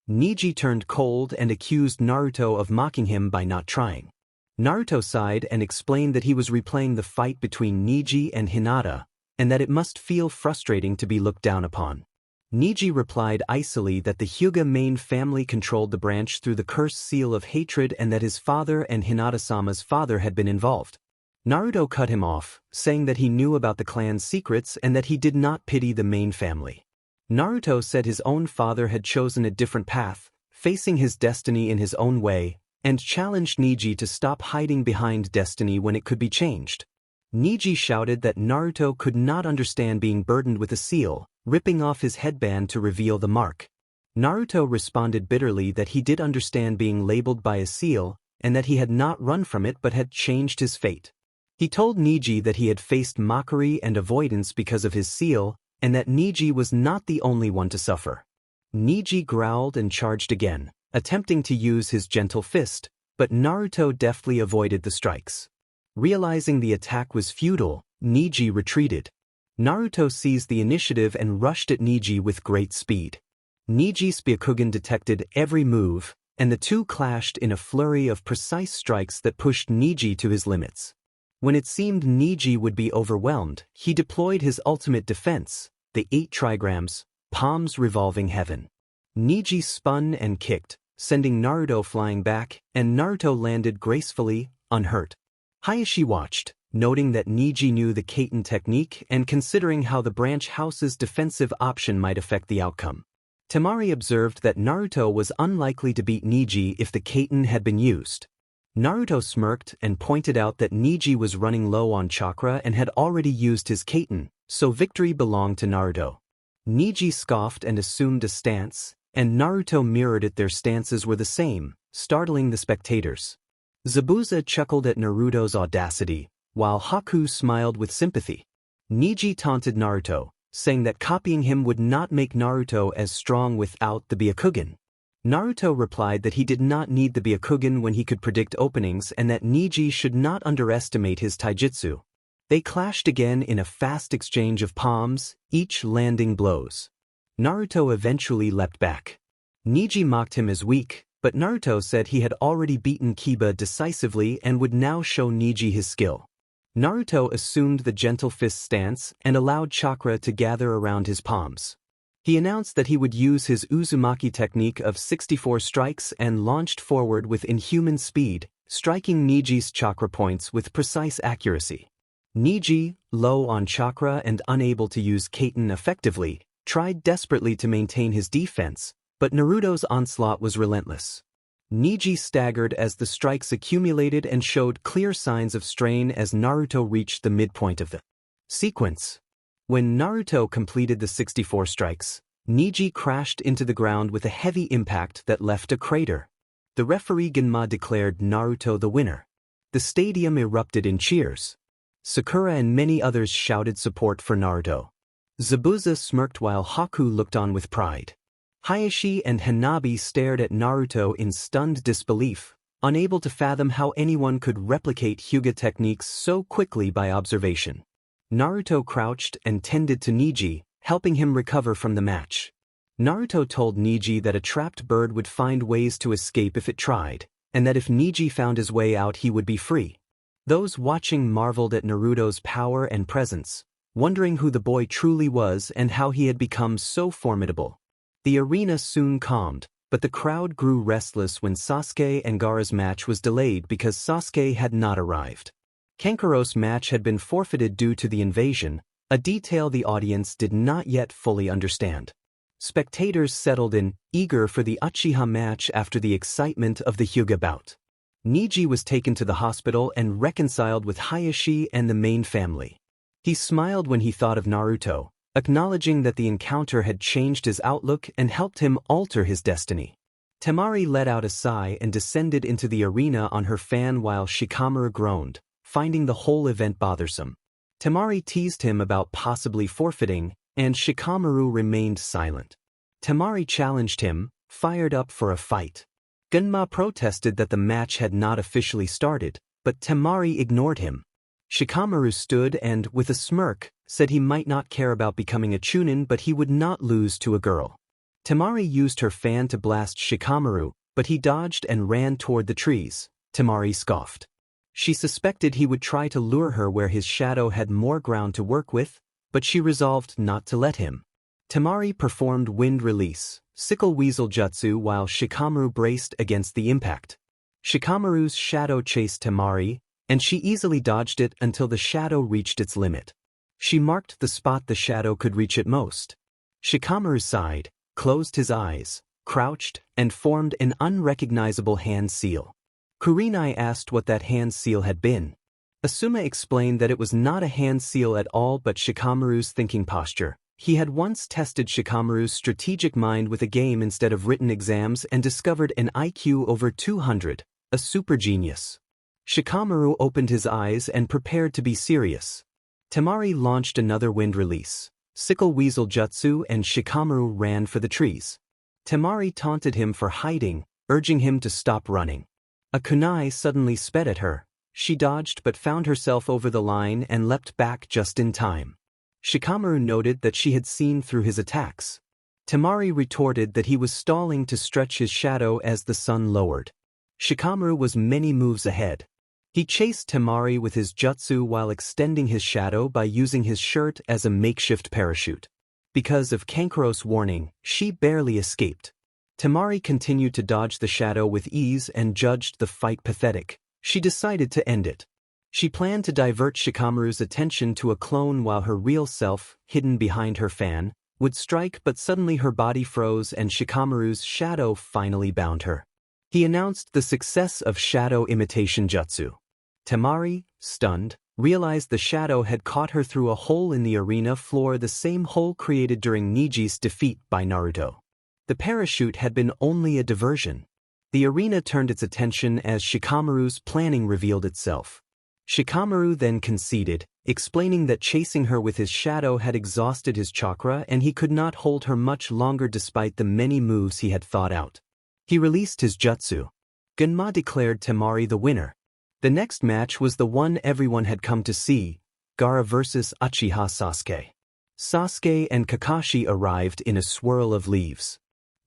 Neji turned cold and accused Naruto of mocking him by not trying. Naruto sighed and explained that he was replaying the fight between Neji and Hinata, and that it must feel frustrating to be looked down upon. Neji replied icily that the Hyuga main family controlled the branch through the cursed seal of hatred and that his father and Hinata-sama's father had been involved. Naruto cut him off, saying that he knew about the clan's secrets and that he did not pity the main family. Naruto said his own father had chosen a different path, facing his destiny in his own way, and challenged Neji to stop hiding behind destiny when it could be changed. Neji shouted that Naruto could not understand being burdened with a seal, ripping off his headband to reveal the mark. Naruto responded bitterly that he did understand being labeled by a seal, and that he had not run from it but had changed his fate. He told Neji that he had faced mockery and avoidance because of his seal, and that Neji was not the only one to suffer. Neji growled and charged again, attempting to use his gentle fist, but Naruto deftly avoided the strikes. Realizing the attack was futile, Neji retreated. Naruto seized the initiative and rushed at Neji with great speed. Neji's Byakugan detected every move, and the two clashed in a flurry of precise strikes that pushed Neji to his limits. When it seemed Neji would be overwhelmed, he deployed his ultimate defense, the 8 trigrams, palms revolving heaven. Neji spun and kicked, sending Naruto flying back, and Naruto landed gracefully, unhurt. Hayashi watched, noting that Neji knew the Kaiten technique and considering how the branch house's defensive option might affect the outcome. Temari observed that Naruto was unlikely to beat Neji if the Kaiten had been used. Naruto smirked and pointed out that Neji was running low on chakra and had already used his Kaiten, so victory belonged to Naruto. Neji scoffed and assumed a stance, and Naruto mirrored it. Their stances were the same, startling the spectators. Zabuza chuckled at Naruto's audacity, while Haku smiled with sympathy. Neji taunted Naruto, saying that copying him would not make Naruto as strong without the Byakugan. Naruto replied that he did not need the Byakugan when he could predict openings and that Neji should not underestimate his taijutsu. They clashed again in a fast exchange of palms, each landing blows. Naruto eventually leapt back. Neji mocked him as weak, but Naruto said he had already beaten Kiba decisively and would now show Neji his skill. Naruto assumed the gentle fist stance and allowed chakra to gather around his palms. He announced that he would use his Uzumaki technique of 64 strikes and launched forward with inhuman speed, striking Neji's chakra points with precise accuracy. Neji, low on chakra and unable to use Kaiten effectively, tried desperately to maintain his defense, but Naruto's onslaught was relentless. Neji staggered as the strikes accumulated and showed clear signs of strain as Naruto reached the midpoint of the sequence. When Naruto completed the 64 strikes, Neji crashed into the ground with a heavy impact that left a crater. The referee Genma declared Naruto the winner. The stadium erupted in cheers. Sakura and many others shouted support for Naruto. Zabuza smirked while Haku looked on with pride. Hayashi and Hanabi stared at Naruto in stunned disbelief, unable to fathom how anyone could replicate Hyuga techniques so quickly by observation. Naruto crouched and tended to Neji, helping him recover from the match. Naruto told Neji that a trapped bird would find ways to escape if it tried, and that if Neji found his way out he would be free. Those watching marveled at Naruto's power and presence, wondering who the boy truly was and how he had become so formidable. The arena soon calmed, but the crowd grew restless when Sasuke and Gaara's match was delayed because Sasuke had not arrived. Kankuro's match had been forfeited due to the invasion, a detail the audience did not yet fully understand. Spectators settled in, eager for the Uchiha match after the excitement of the Hyuga bout. Neji was taken to the hospital and reconciled with Hayashi and the main family. He smiled when he thought of Naruto, acknowledging that the encounter had changed his outlook and helped him alter his destiny. Temari let out a sigh and descended into the arena on her fan while Shikamaru groaned, finding the whole event bothersome. Temari teased him about possibly forfeiting, and Shikamaru remained silent. Temari challenged him, fired up for a fight. Gunma protested that the match had not officially started, but Temari ignored him. Shikamaru stood and, with a smirk, said he might not care about becoming a chunin but he would not lose to a girl. Temari used her fan to blast Shikamaru, but he dodged and ran toward the trees. Temari scoffed. She suspected he would try to lure her where his shadow had more ground to work with, but she resolved not to let him. Temari performed wind release, sickle weasel jutsu while Shikamaru braced against the impact. Shikamaru's shadow chased Temari, and she easily dodged it until the shadow reached its limit. She marked the spot the shadow could reach at most. Shikamaru sighed, closed his eyes, crouched, and formed an unrecognizable hand seal. Kurenai asked what that hand seal had been. Asuma explained that it was not a hand seal at all but Shikamaru's thinking posture. He had once tested Shikamaru's strategic mind with a game instead of written exams and discovered an IQ over 200, a super genius. Shikamaru opened his eyes and prepared to be serious. Temari launched another wind release, sickle weasel jutsu, and Shikamaru ran for the trees. Temari taunted him for hiding, urging him to stop running. A kunai suddenly sped at her. She dodged but found herself over the line and leapt back just in time. Shikamaru noted that she had seen through his attacks. Temari retorted that he was stalling to stretch his shadow as the sun lowered. Shikamaru was many moves ahead. He chased Temari with his jutsu while extending his shadow by using his shirt as a makeshift parachute. Because of Kankuro's warning, she barely escaped. Temari continued to dodge the shadow with ease and judged the fight pathetic. She decided to end it. She planned to divert Shikamaru's attention to a clone while her real self, hidden behind her fan, would strike, but suddenly her body froze and Shikamaru's shadow finally bound her. He announced the success of shadow imitation jutsu. Temari, stunned, realized the shadow had caught her through a hole in the arena floor, the same hole created during Niji's defeat by Naruto. The parachute had been only a diversion. The arena turned its attention as Shikamaru's planning revealed itself. Shikamaru then conceded, explaining that chasing her with his shadow had exhausted his chakra and he could not hold her much longer despite the many moves he had thought out. He released his jutsu. Gunma declared Temari the winner. The next match was the one everyone had come to see, Gaara vs Uchiha Sasuke. Sasuke and Kakashi arrived in a swirl of leaves.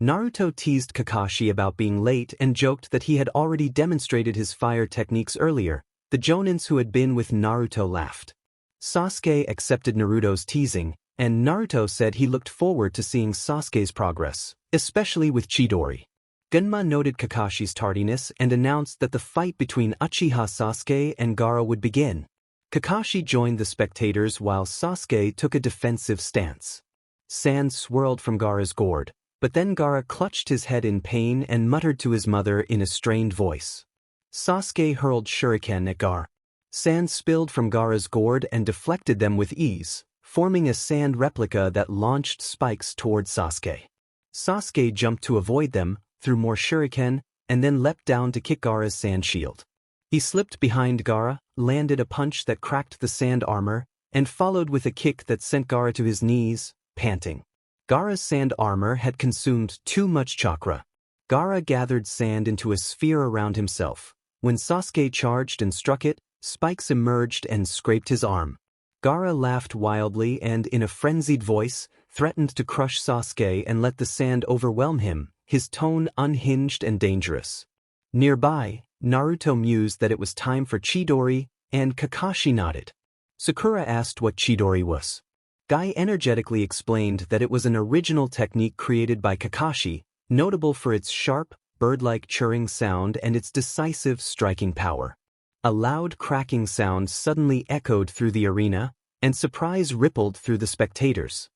Naruto teased Kakashi about being late and joked that he had already demonstrated his fire techniques earlier. The jonins who had been with Naruto laughed. Sasuke accepted Naruto's teasing, and Naruto said he looked forward to seeing Sasuke's progress, especially with Chidori. Gunma noted Kakashi's tardiness and announced that the fight between Uchiha Sasuke and Gaara would begin. Kakashi joined the spectators while Sasuke took a defensive stance. Sand swirled from Gaara's gourd, but then Gaara clutched his head in pain and muttered to his mother in a strained voice. Sasuke hurled shuriken at Gaara. Sand spilled from Gaara's gourd and deflected them with ease, forming a sand replica that launched spikes toward Sasuke. Sasuke jumped to avoid them, threw more shuriken, and then leapt down to kick Gaara's sand shield. He slipped behind Gaara, landed a punch that cracked the sand armor, and followed with a kick that sent Gaara to his knees, panting. Gaara's sand armor had consumed too much chakra. Gaara gathered sand into a sphere around himself. When Sasuke charged and struck it, spikes emerged and scraped his arm. Gaara laughed wildly and, in a frenzied voice, threatened to crush Sasuke and let the sand overwhelm him, his tone unhinged and dangerous. Nearby, Naruto mused that it was time for Chidori, and Kakashi nodded. Sakura asked what Chidori was. Guy energetically explained that it was an original technique created by Kakashi, notable for its sharp, bird-like churring sound and its decisive striking power. A loud cracking sound suddenly echoed through the arena, and surprise rippled through the spectators.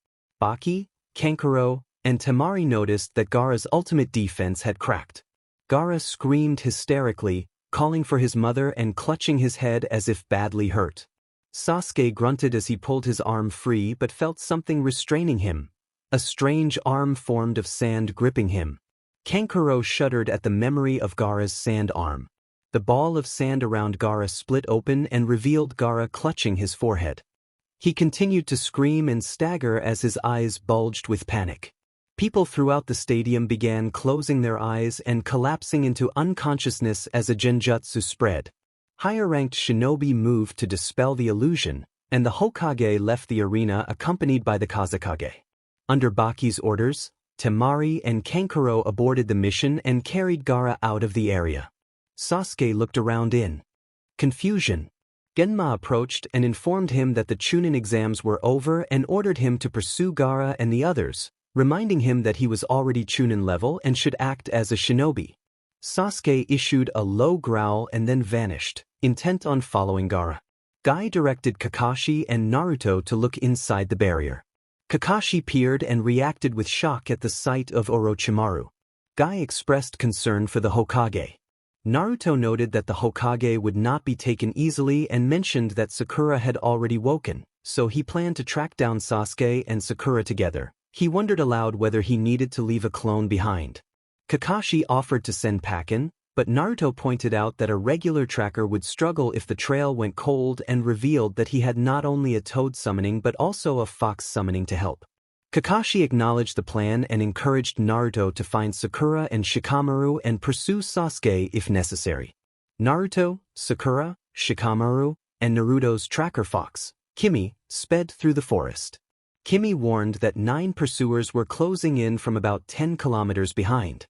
Baki, Kankuro, and Temari noticed that Gaara's ultimate defense had cracked. Gaara screamed hysterically, calling for his mother and clutching his head as if badly hurt. Sasuke grunted as he pulled his arm free but felt something restraining him. A strange arm formed of sand gripping him. Kankuro shuddered at the memory of Gaara's sand arm. The ball of sand around Gaara split open and revealed Gaara clutching his forehead. He continued to scream and stagger as his eyes bulged with panic. People throughout the stadium began closing their eyes and collapsing into unconsciousness as a genjutsu spread. Higher-ranked shinobi moved to dispel the illusion, and the Hokage left the arena accompanied by the Kazekage. Under Baki's orders, Temari and Kankuro aborted the mission and carried Gaara out of the area. Sasuke looked around in confusion. Genma approached and informed him that the Chunin exams were over and ordered him to pursue Gaara and the others, reminding him that he was already Chunin level and should act as a shinobi. Sasuke issued a low growl and then vanished, intent on following Gaara. Guy directed Kakashi and Naruto to look inside the barrier. Kakashi peered and reacted with shock at the sight of Orochimaru. Guy expressed concern for the Hokage. Naruto noted that the Hokage would not be taken easily and mentioned that Sakura had already woken, so he planned to track down Sasuke and Sakura together. He wondered aloud whether he needed to leave a clone behind. Kakashi offered to send Pakken, but Naruto pointed out that a regular tracker would struggle if the trail went cold and revealed that he had not only a toad summoning but also a fox summoning to help. Kakashi acknowledged the plan and encouraged Naruto to find Sakura and Shikamaru and pursue Sasuke if necessary. Naruto, Sakura, Shikamaru, and Naruto's tracker fox, Kimi, sped through the forest. Kimi warned that 9 pursuers were closing in from about 10 kilometers behind.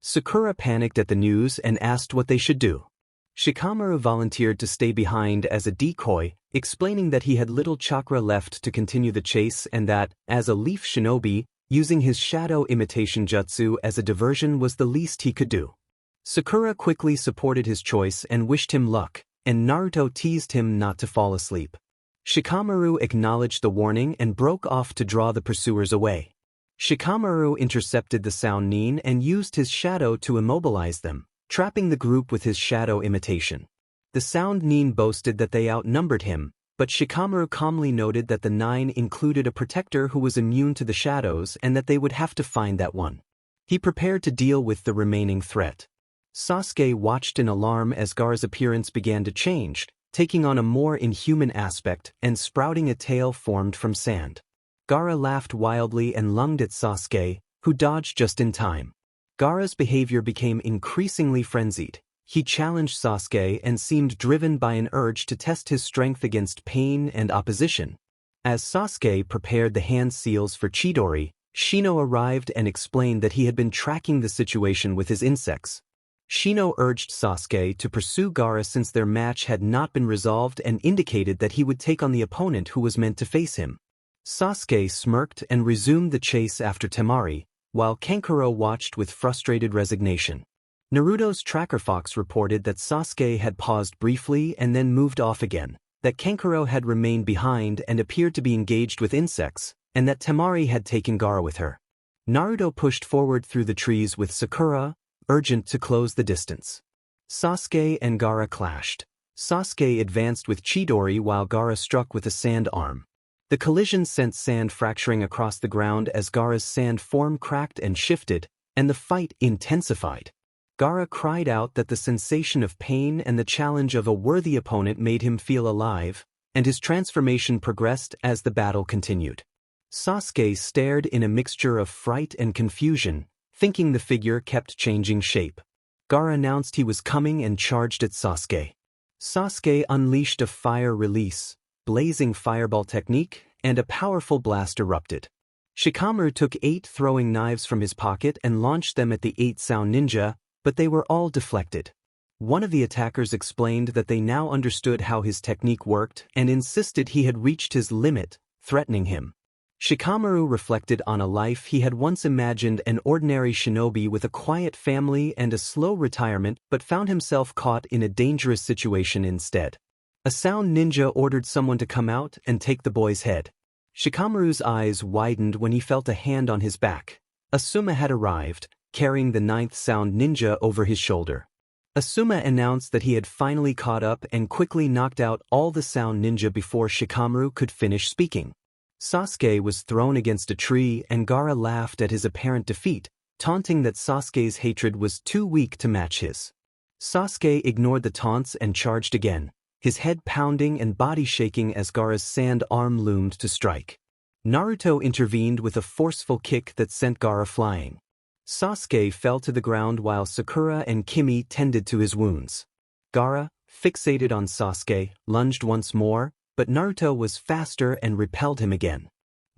Sakura panicked at the news and asked what they should do. Shikamaru volunteered to stay behind as a decoy, explaining that he had little chakra left to continue the chase and that, as a leaf shinobi, using his shadow imitation jutsu as a diversion was the least he could do. Sakura quickly supported his choice and wished him luck, and Naruto teased him not to fall asleep. Shikamaru acknowledged the warning and broke off to draw the pursuers away. Shikamaru intercepted the Sound Nin and used his shadow to immobilize them, trapping the group with his shadow imitation. The Sound Nin boasted that they outnumbered him, but Shikamaru calmly noted that the 9 included a protector who was immune to the shadows and that they would have to find that one. He prepared to deal with the remaining threat. Sasuke watched in alarm as Gaara's appearance began to change, taking on a more inhuman aspect and sprouting a tail formed from sand. Gaara laughed wildly and lunged at Sasuke, who dodged just in time. Gaara's behavior became increasingly frenzied. He challenged Sasuke and seemed driven by an urge to test his strength against pain and opposition. As Sasuke prepared the hand seals for Chidori, Shino arrived and explained that he had been tracking the situation with his insects. Shino urged Sasuke to pursue Gaara since their match had not been resolved and indicated that he would take on the opponent who was meant to face him. Sasuke smirked and resumed the chase after Temari, while Kankuro watched with frustrated resignation. Naruto's tracker fox reported that Sasuke had paused briefly and then moved off again, that Kankuro had remained behind and appeared to be engaged with insects, and that Temari had taken Gaara with her. Naruto pushed forward through the trees with Sakura, urgent to close the distance. Sasuke and Gaara clashed. Sasuke advanced with Chidori while Gaara struck with a sand arm. The collision sent sand fracturing across the ground as Gaara's sand form cracked and shifted, and the fight intensified. Gaara cried out that the sensation of pain and the challenge of a worthy opponent made him feel alive, and his transformation progressed as the battle continued. Sasuke stared in a mixture of fright and confusion, thinking the figure kept changing shape. Gaara announced he was coming and charged at Sasuke. Sasuke unleashed a fire release, blazing fireball technique, and a powerful blast erupted. Shikamaru took 8 throwing knives from his pocket and launched them at the 8 Sound Ninja, but they were all deflected. One of the attackers explained that they now understood how his technique worked and insisted he had reached his limit, threatening him. Shikamaru reflected on a life he had once imagined, an ordinary shinobi with a quiet family and a slow retirement, but found himself caught in a dangerous situation instead. A Sound Ninja ordered someone to come out and take the boy's head. Shikamaru's eyes widened when he felt a hand on his back. Asuma had arrived, carrying the 9th Sound Ninja over his shoulder. Asuma announced that he had finally caught up and quickly knocked out all the Sound Ninja before Shikamaru could finish speaking. Sasuke was thrown against a tree and Gaara laughed at his apparent defeat, taunting that Sasuke's hatred was too weak to match his. Sasuke ignored the taunts and charged again, his head pounding and body shaking as Gaara's sand arm loomed to strike. Naruto intervened with a forceful kick that sent Gaara flying. Sasuke fell to the ground while Sakura and Kimi tended to his wounds. Gaara, fixated on Sasuke, lunged once more, but Naruto was faster and repelled him again.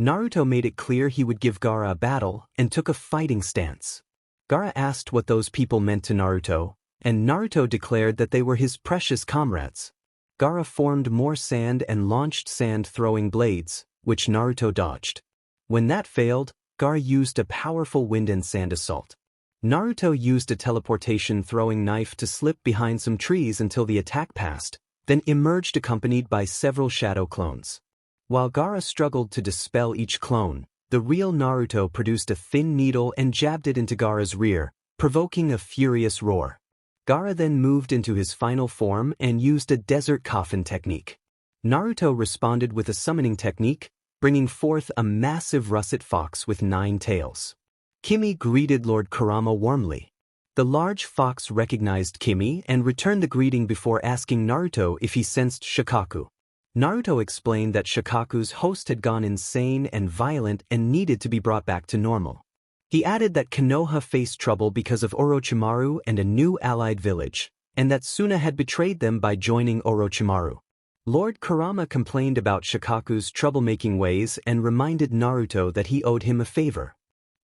Naruto made it clear he would give Gaara a battle and took a fighting stance. Gaara asked what those people meant to Naruto, and Naruto declared that they were his precious comrades. Gaara formed more sand and launched sand-throwing blades, which Naruto dodged. When that failed, Gaara used a powerful wind and sand assault. Naruto used a teleportation throwing knife to slip behind some trees until the attack passed, then emerged accompanied by several shadow clones. While Gaara struggled to dispel each clone, the real Naruto produced a thin needle and jabbed it into Gaara's rear, provoking a furious roar. Gaara then moved into his final form and used a desert coffin technique. Naruto responded with a summoning technique, bringing forth a massive russet fox with 9 tails. Kimi greeted Lord Kurama warmly. The large fox recognized Kimi and returned the greeting before asking Naruto if he sensed Shikaku. Naruto explained that Shikaku's host had gone insane and violent and needed to be brought back to normal. He added that Konoha faced trouble because of Orochimaru and a new allied village, and that Suna had betrayed them by joining Orochimaru. Lord Kurama complained about Shikaku's troublemaking ways and reminded Naruto that he owed him a favor.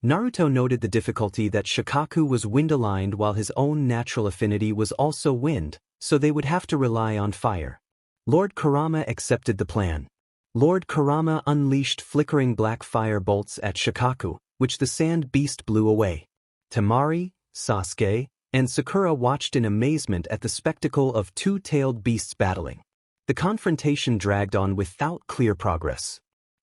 Naruto noted the difficulty that Shikaku was wind-aligned while his own natural affinity was also wind, so they would have to rely on fire. Lord Kurama accepted the plan. Lord Kurama unleashed flickering black fire bolts at Shikaku, which the sand beast blew away. Temari, Sasuke, and Sakura watched in amazement at the spectacle of 2-tailed beasts battling. The confrontation dragged on without clear progress.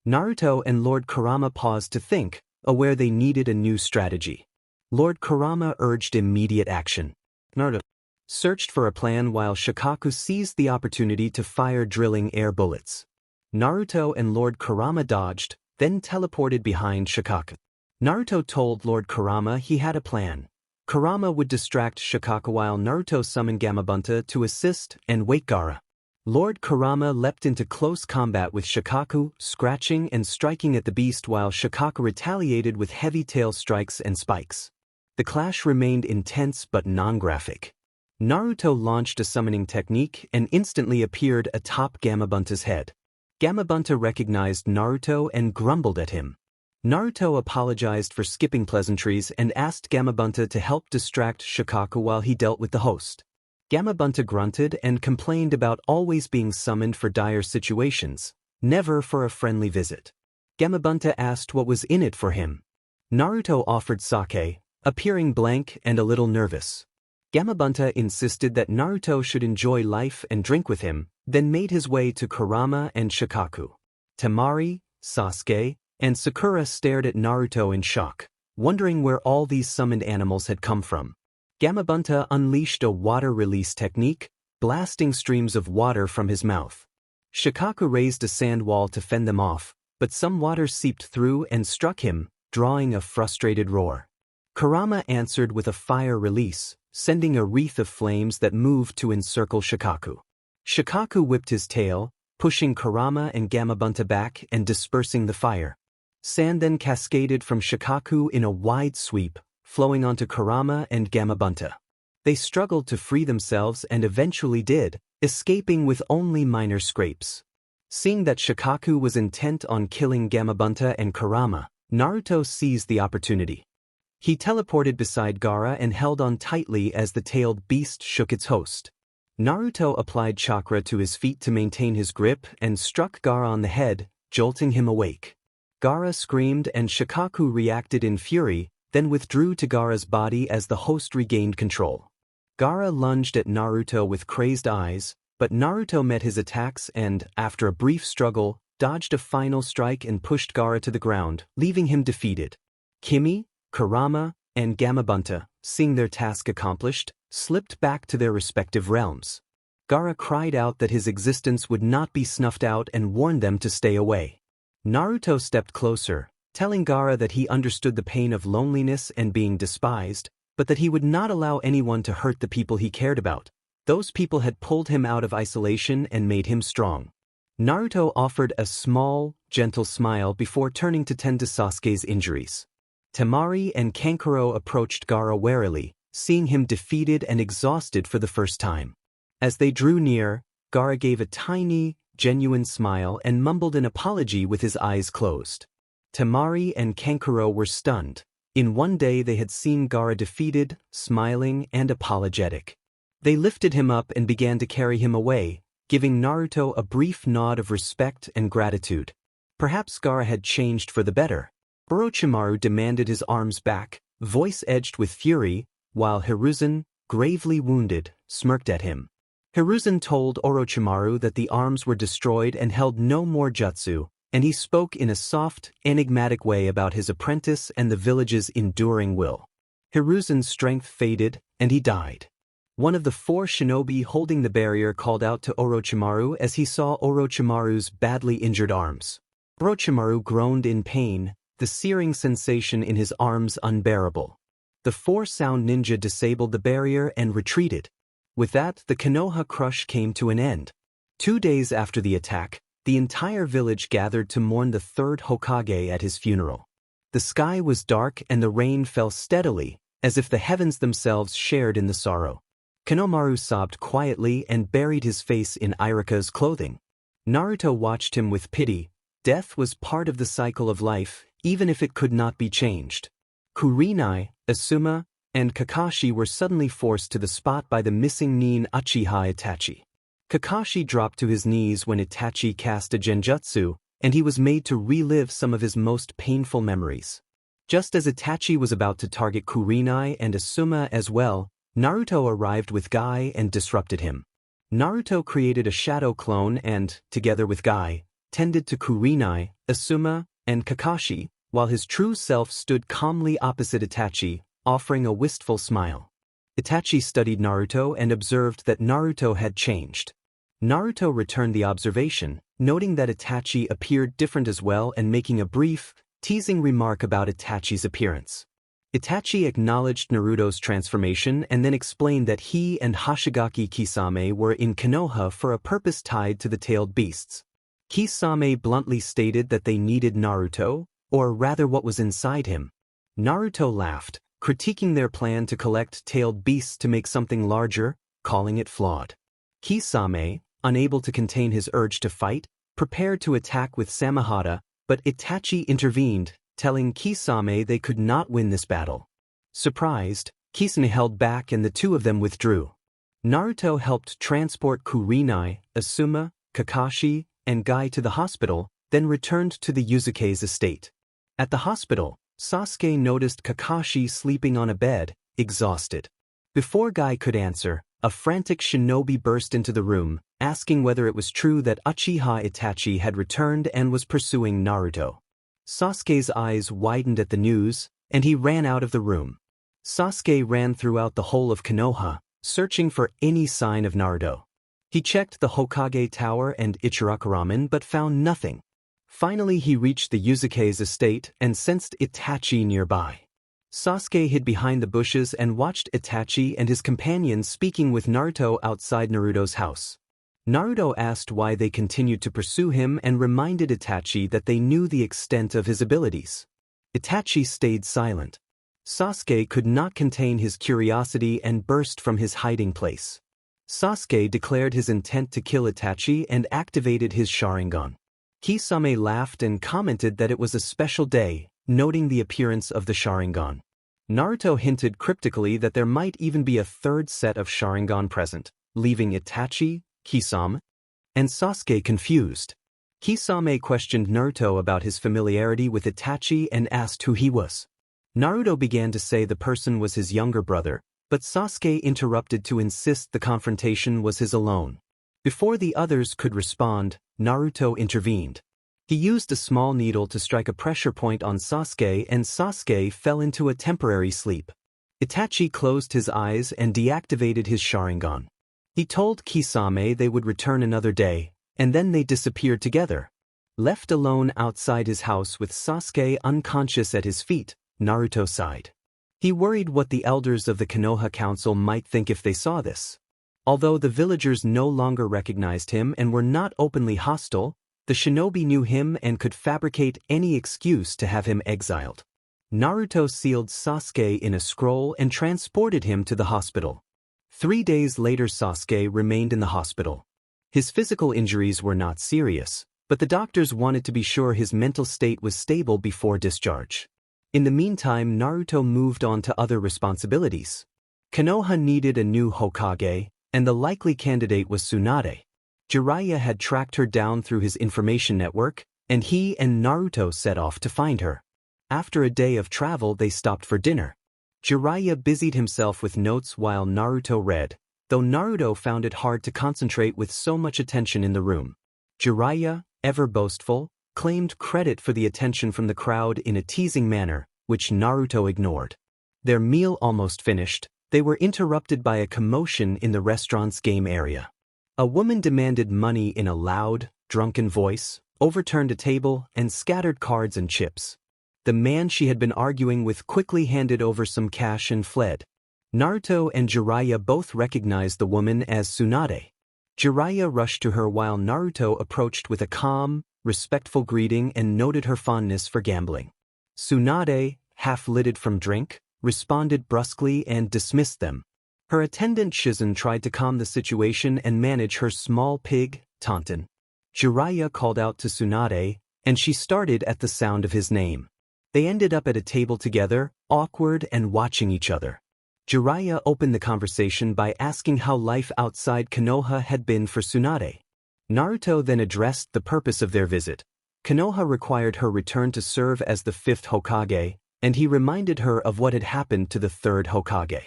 Naruto and Lord Kurama paused to think, aware they needed a new strategy. Lord Kurama urged immediate action. Naruto searched for a plan while Shikaku seized the opportunity to fire drilling air bullets. Naruto and Lord Kurama dodged, then teleported behind Shikaku. Naruto told Lord Kurama he had a plan. Kurama would distract Shikaku while Naruto summoned Gamabunta to assist and wake Gaara. Lord Kurama leapt into close combat with Shikaku, scratching and striking at the beast while Shikaku retaliated with heavy tail strikes and spikes. The clash remained intense but non-graphic. Naruto launched a summoning technique and instantly appeared atop Gamabunta's head. Gamabunta recognized Naruto and grumbled at him. Naruto apologized for skipping pleasantries and asked Gamabunta to help distract Shikaku while he dealt with the host. Gamabunta grunted and complained about always being summoned for dire situations, never for a friendly visit. Gamabunta asked what was in it for him. Naruto offered sake, appearing blank and a little nervous. Gamabunta insisted that Naruto should enjoy life and drink with him, then made his way to Kurama and Shikaku. Temari, Sasuke, and Sakura stared at Naruto in shock, wondering where all these summoned animals had come from. Gamabunta unleashed a water release technique, blasting streams of water from his mouth. Shikaku raised a sand wall to fend them off, but some water seeped through and struck him, drawing a frustrated roar. Kurama answered with a fire release, sending a wreath of flames that moved to encircle Shikaku. Shikaku whipped his tail, pushing Kurama and Gamabunta back and dispersing the fire. Sand then cascaded from Shikaku in a wide sweep, flowing onto Kurama and Gamabunta. They struggled to free themselves and eventually did, escaping with only minor scrapes. Seeing that Shikaku was intent on killing Gamabunta and Kurama, Naruto seized the opportunity. He teleported beside Gaara and held on tightly as the tailed beast shook its host. Naruto applied chakra to his feet to maintain his grip and struck Gaara on the head, jolting him awake. Gaara screamed and Shikaku reacted in fury, then withdrew to Gaara's body as the host regained control. Gaara lunged at Naruto with crazed eyes, but Naruto met his attacks and, after a brief struggle, dodged a final strike and pushed Gaara to the ground, leaving him defeated. Kimi, Kurama, and Gamabunta, seeing their task accomplished, slipped back to their respective realms. Gaara cried out that his existence would not be snuffed out and warned them to stay away. Naruto stepped closer, telling Gaara that he understood the pain of loneliness and being despised, but that he would not allow anyone to hurt the people he cared about. Those people had pulled him out of isolation and made him strong. Naruto offered a small, gentle smile before turning to tend to Sasuke's injuries. Temari and Kankuro approached Gaara warily, seeing him defeated and exhausted for the first time. As they drew near, Gaara gave a tiny, genuine smile and mumbled an apology with his eyes closed. Temari and Kankuro were stunned. In one day they had seen Gaara defeated, smiling, and apologetic. They lifted him up and began to carry him away, giving Naruto a brief nod of respect and gratitude. Perhaps Gaara had changed for the better. Orochimaru demanded his arms back, voice edged with fury, while Hiruzen, gravely wounded, smirked at him. Hiruzen told Orochimaru that the arms were destroyed and held no more jutsu, and he spoke in a soft, enigmatic way about his apprentice and the village's enduring will. Hiruzen's strength faded, and he died. One of the 4 shinobi holding the barrier called out to Orochimaru as he saw Orochimaru's badly injured arms. Orochimaru groaned in pain, the searing sensation in his arms unbearable. The 4 sound ninja disabled the barrier and retreated. With that, the Konoha crush came to an end. 2 days after the attack, the entire village gathered to mourn the 3rd Hokage at his funeral. The sky was dark and the rain fell steadily, as if the heavens themselves shared in the sorrow. Konomaru sobbed quietly and buried his face in Irika's clothing. Naruto watched him with pity. Death was part of the cycle of life, even if it could not be changed. Kurenai, Asuma, and Kakashi were suddenly forced to the spot by the missing nin Uchiha Itachi. Kakashi dropped to his knees when Itachi cast a genjutsu, and he was made to relive some of his most painful memories. Just as Itachi was about to target Kurenai and Asuma as well, Naruto arrived with Guy and disrupted him. Naruto created a shadow clone and, together with Guy, tended to Kurenai, Asuma, and Kakashi, while his true self stood calmly opposite Itachi, offering a wistful smile. Itachi studied Naruto and observed that Naruto had changed. Naruto returned the observation, noting that Itachi appeared different as well and making a brief, teasing remark about Itachi's appearance. Itachi acknowledged Naruto's transformation and then explained that he and Hoshigaki Kisame were in Konoha for a purpose tied to the tailed beasts. Kisame bluntly stated that they needed Naruto, or rather what was inside him. Naruto laughed, critiquing their plan to collect tailed beasts to make something larger, calling it flawed. Kisame, unable to contain his urge to fight, prepared to attack with Samehada, but Itachi intervened, telling Kisame they could not win this battle. Surprised, Kisame held back and the 2 of them withdrew. Naruto helped transport Kurenai, Asuma, Kakashi, and Guy to the hospital, then returned to the Yuzuke's estate. At the hospital, Sasuke noticed Kakashi sleeping on a bed, exhausted. Before Guy could answer, a frantic shinobi burst into the room, asking whether it was true that Uchiha Itachi had returned and was pursuing Naruto. Sasuke's eyes widened at the news, and he ran out of the room. Sasuke ran throughout the whole of Konoha, searching for any sign of Naruto. He checked the Hokage Tower and Ichiraku Ramen but found nothing. Finally he reached the Yuzuke's estate and sensed Itachi nearby. Sasuke hid behind the bushes and watched Itachi and his companions speaking with Naruto outside Naruto's house. Naruto asked why they continued to pursue him and reminded Itachi that they knew the extent of his abilities. Itachi stayed silent. Sasuke could not contain his curiosity and burst from his hiding place. Sasuke declared his intent to kill Itachi and activated his Sharingan. Kisame laughed and commented that it was a special day, noting the appearance of the Sharingan. Naruto hinted cryptically that there might even be a 3rd set of Sharingan present, leaving Itachi, Kisame, and Sasuke confused. Kisame questioned Naruto about his familiarity with Itachi and asked who he was. Naruto began to say the person was his younger brother, but Sasuke interrupted to insist the confrontation was his alone. Before the others could respond, Naruto intervened. He used a small needle to strike a pressure point on Sasuke and Sasuke fell into a temporary sleep. Itachi closed his eyes and deactivated his Sharingan. He told Kisame they would return another day, and then they disappeared together. Left alone outside his house with Sasuke unconscious at his feet, Naruto sighed. He worried what the elders of the Konoha Council might think if they saw this. Although the villagers no longer recognized him and were not openly hostile, the shinobi knew him and could fabricate any excuse to have him exiled. Naruto sealed Sasuke in a scroll and transported him to the hospital. 3 days later, Sasuke remained in the hospital. His physical injuries were not serious, but the doctors wanted to be sure his mental state was stable before discharge. In the meantime, Naruto moved on to other responsibilities. Konoha needed a new Hokage, and the likely candidate was Tsunade. Jiraiya had tracked her down through his information network, and he and Naruto set off to find her. After a day of travel, they stopped for dinner. Jiraiya busied himself with notes while Naruto read, though Naruto found it hard to concentrate with so much attention in the room. Jiraiya, ever boastful, claimed credit for the attention from the crowd in a teasing manner, which Naruto ignored. Their meal almost finished, they were interrupted by a commotion in the restaurant's game area. A woman demanded money in a loud, drunken voice, overturned a table, and scattered cards and chips. The man she had been arguing with quickly handed over some cash and fled. Naruto and Jiraiya both recognized the woman as Tsunade. Jiraiya rushed to her while Naruto approached with a calm, respectful greeting and noted her fondness for gambling. Tsunade, half-lidded from drink, responded brusquely and dismissed them. Her attendant Shizen tried to calm the situation and manage her small pig, Taunton. Jiraiya called out to Tsunade, and she started at the sound of his name. They ended up at a table together, awkward and watching each other. Jiraiya opened the conversation by asking how life outside Konoha had been for Tsunade. Naruto then addressed the purpose of their visit. Konoha required her return to serve as the 5th Hokage, and he reminded her of what had happened to the 3rd Hokage.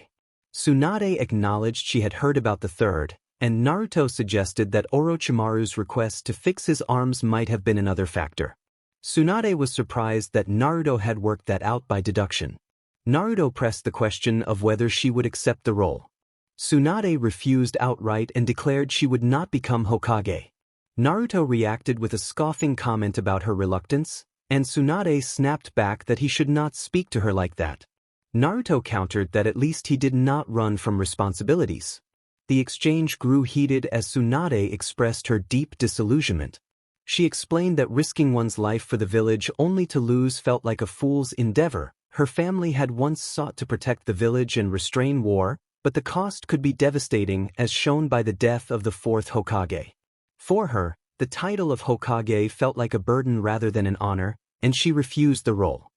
Tsunade acknowledged she had heard about the 3rd, and Naruto suggested that Orochimaru's request to fix his arms might have been another factor. Tsunade was surprised that Naruto had worked that out by deduction. Naruto pressed the question of whether she would accept the role. Tsunade refused outright and declared she would not become Hokage. Naruto reacted with a scoffing comment about her reluctance, and Tsunade snapped back that he should not speak to her like that. Naruto countered that at least he did not run from responsibilities. The exchange grew heated as Tsunade expressed her deep disillusionment. She explained that risking one's life for the village only to lose felt like a fool's endeavor. Her family had once sought to protect the village and restrain war, but the cost could be devastating as shown by the death of the 4th Hokage. For her, the title of Hokage felt like a burden rather than an honor, and she refused the role.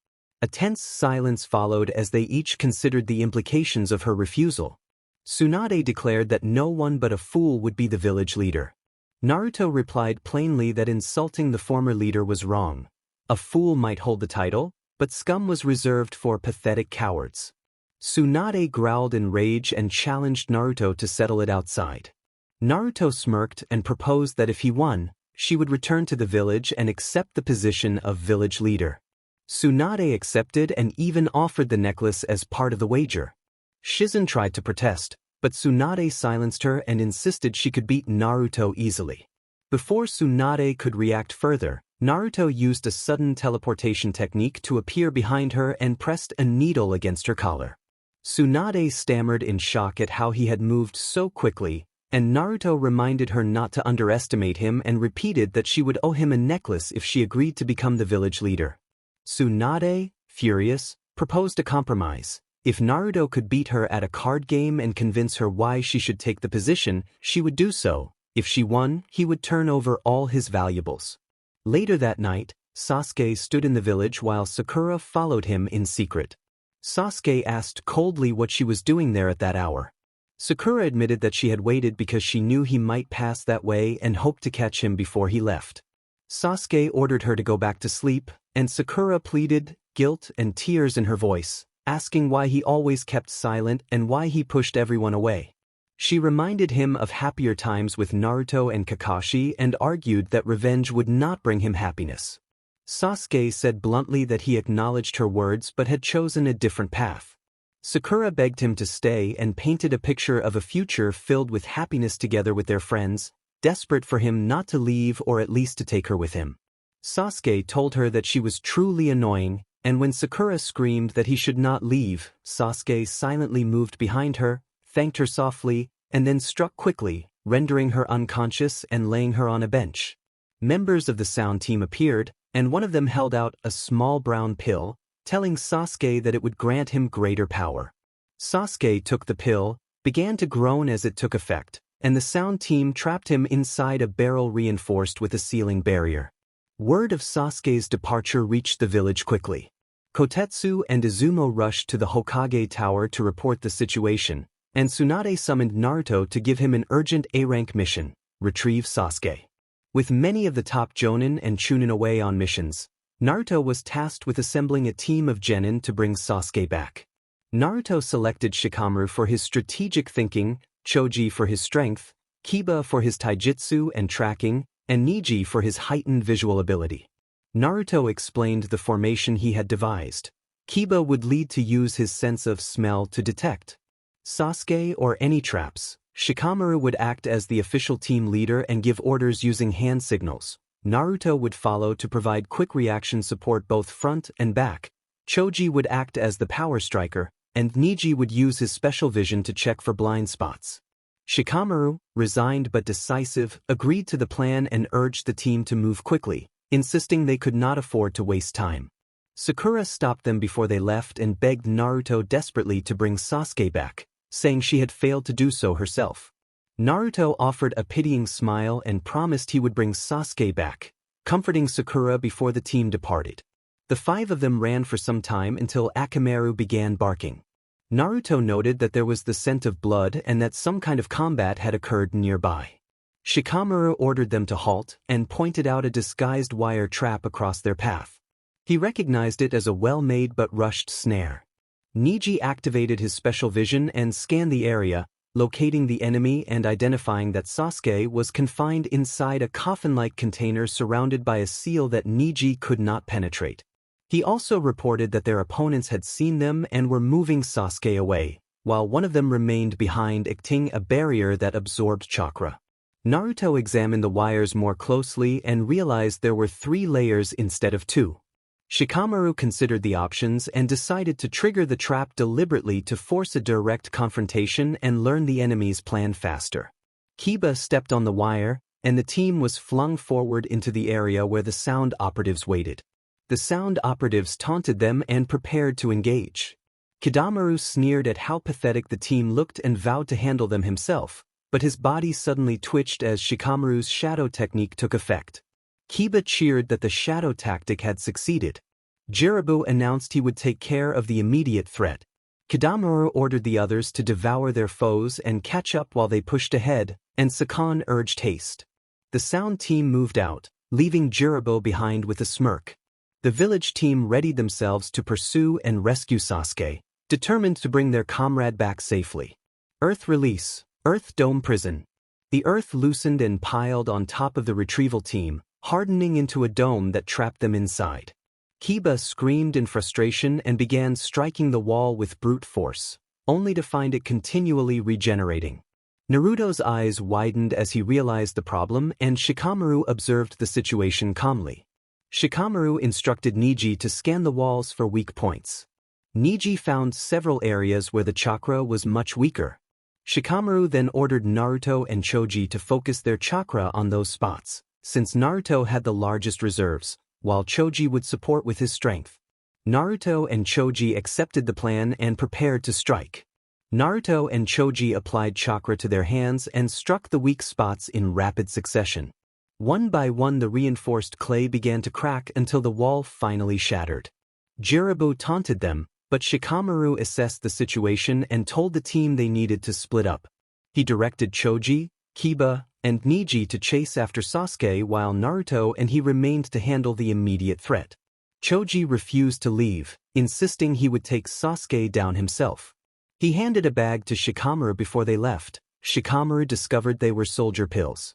A tense silence followed as they each considered the implications of her refusal. Tsunade declared that no one but a fool would be the village leader. Naruto replied plainly that insulting the former leader was wrong. A fool might hold the title, but scum was reserved for pathetic cowards. Tsunade growled in rage and challenged Naruto to settle it outside. Naruto smirked and proposed that if he won, she would return to the village and accept the position of village leader. Tsunade accepted and even offered the necklace as part of the wager. Shizen tried to protest, but Tsunade silenced her and insisted she could beat Naruto easily. Before Tsunade could react further, Naruto used a sudden teleportation technique to appear behind her and pressed a needle against her collar. Tsunade stammered in shock at how he had moved so quickly, and Naruto reminded her not to underestimate him and repeated that she would owe him a necklace if she agreed to become the village leader. Tsunade, furious, proposed a compromise. If Naruto could beat her at a card game and convince her why she should take the position, she would do so. If she won, he would turn over all his valuables. Later that night, Sasuke stood in the village while Sakura followed him in secret. Sasuke asked coldly what she was doing there at that hour. Sakura admitted that she had waited because she knew he might pass that way and hoped to catch him before he left. Sasuke ordered her to go back to sleep, and Sakura pleaded, guilt and tears in her voice, asking why he always kept silent and why he pushed everyone away. She reminded him of happier times with Naruto and Kakashi and argued that revenge would not bring him happiness. Sasuke said bluntly that he acknowledged her words but had chosen a different path. Sakura begged him to stay and painted a picture of a future filled with happiness together with their friends, desperate for him not to leave or at least to take her with him. Sasuke told her that she was truly annoying, and when Sakura screamed that he should not leave, Sasuke silently moved behind her, thanked her softly, and then struck quickly, rendering her unconscious and laying her on a bench. Members of the sound team appeared, and one of them held out a small brown pill, telling Sasuke that it would grant him greater power. Sasuke took the pill, began to groan as it took effect, and the sound team trapped him inside a barrel reinforced with a sealing barrier. Word of Sasuke's departure reached the village quickly. Kotetsu and Izumo rushed to the Hokage Tower to report the situation, and Tsunade summoned Naruto to give him an urgent A-rank mission: retrieve Sasuke. With many of the top Jonin and Chunin away on missions, Naruto was tasked with assembling a team of genin to bring Sasuke back. Naruto selected Shikamaru for his strategic thinking, Choji for his strength, Kiba for his taijutsu and tracking, and Neji for his heightened visual ability. Naruto explained the formation he had devised. Kiba would lead to use his sense of smell to detect Sasuke or any traps. Shikamaru would act as the official team leader and give orders using hand signals. Naruto would follow to provide quick reaction support both front and back. Choji would act as the power striker, and Neji would use his special vision to check for blind spots. Shikamaru, resigned but decisive, agreed to the plan and urged the team to move quickly, insisting they could not afford to waste time. Sakura stopped them before they left and begged Naruto desperately to bring Sasuke back, saying she had failed to do so herself. Naruto offered a pitying smile and promised he would bring Sasuke back, comforting Sakura before the team departed. The five of them ran for some time until Akamaru began barking. Naruto noted that there was the scent of blood and that some kind of combat had occurred nearby. Shikamaru ordered them to halt and pointed out a disguised wire trap across their path. He recognized it as a well-made but rushed snare. Neji activated his special vision and scanned the area, locating the enemy and identifying that Sasuke was confined inside a coffin-like container surrounded by a seal that Neji could not penetrate. He also reported that their opponents had seen them and were moving Sasuke away, while one of them remained behind acting a barrier that absorbed chakra. Naruto examined the wires more closely and realized there were 3 layers instead of 2. Shikamaru considered the options and decided to trigger the trap deliberately to force a direct confrontation and learn the enemy's plan faster. Kiba stepped on the wire, and the team was flung forward into the area where the sound operatives waited. The sound operatives taunted them and prepared to engage. Kidamaru sneered at how pathetic the team looked and vowed to handle them himself, but his body suddenly twitched as Shikamaru's shadow technique took effect. Kiba cheered that the shadow tactic had succeeded. Jirabu announced he would take care of the immediate threat. Kidamaru ordered the others to devour their foes and catch up while they pushed ahead, and Sakan urged haste. The sound team moved out, leaving Jirabu behind with a smirk. The village team readied themselves to pursue and rescue Sasuke, determined to bring their comrade back safely. Earth release. Earth Dome Prison. The earth loosened and piled on top of the retrieval team, hardening into a dome that trapped them inside. Kiba screamed in frustration and began striking the wall with brute force, only to find it continually regenerating. Naruto's eyes widened as he realized the problem, and Shikamaru observed the situation calmly. Shikamaru instructed Neji to scan the walls for weak points. Neji found several areas where the chakra was much weaker. Shikamaru then ordered Naruto and Choji to focus their chakra on those spots, since Naruto had the largest reserves, while Choji would support with his strength. Naruto and Choji accepted the plan and prepared to strike. Naruto and Choji applied chakra to their hands and struck the weak spots in rapid succession. One by one the reinforced clay began to crack until the wall finally shattered. Jirabu taunted them, but Shikamaru assessed the situation and told the team they needed to split up. He directed Choji, Kiba, and Neji to chase after Sasuke while Naruto and he remained to handle the immediate threat. Choji refused to leave, insisting he would take Sasuke down himself. He handed a bag to Shikamaru before they left. Shikamaru discovered they were soldier pills.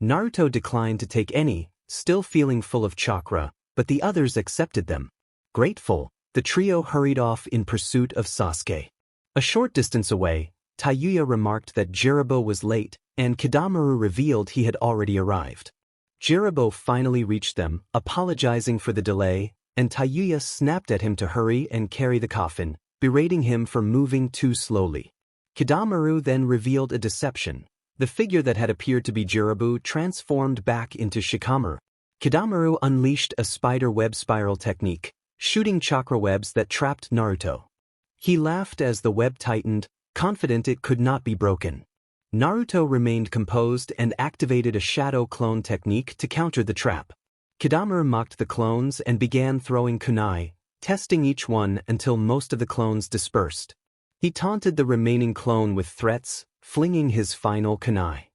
Naruto declined to take any, still feeling full of chakra, but the others accepted them. Grateful, the trio hurried off in pursuit of Sasuke. A short distance away, Tayuya remarked that Jirabu was late, and Kidamaru revealed he had already arrived. Jirabu finally reached them, apologizing for the delay, and Tayuya snapped at him to hurry and carry the coffin, berating him for moving too slowly. Kidamaru then revealed a deception. The figure that had appeared to be Jirabu transformed back into Shikamaru. Kidamaru unleashed a spider web spiral technique, shooting chakra webs that trapped Naruto. He laughed as the web tightened, confident it could not be broken. Naruto remained composed and activated a shadow clone technique to counter the trap. Kidamaru mocked the clones and began throwing kunai, testing each one until most of the clones dispersed. He taunted the remaining clone with threats, flinging his final kunai.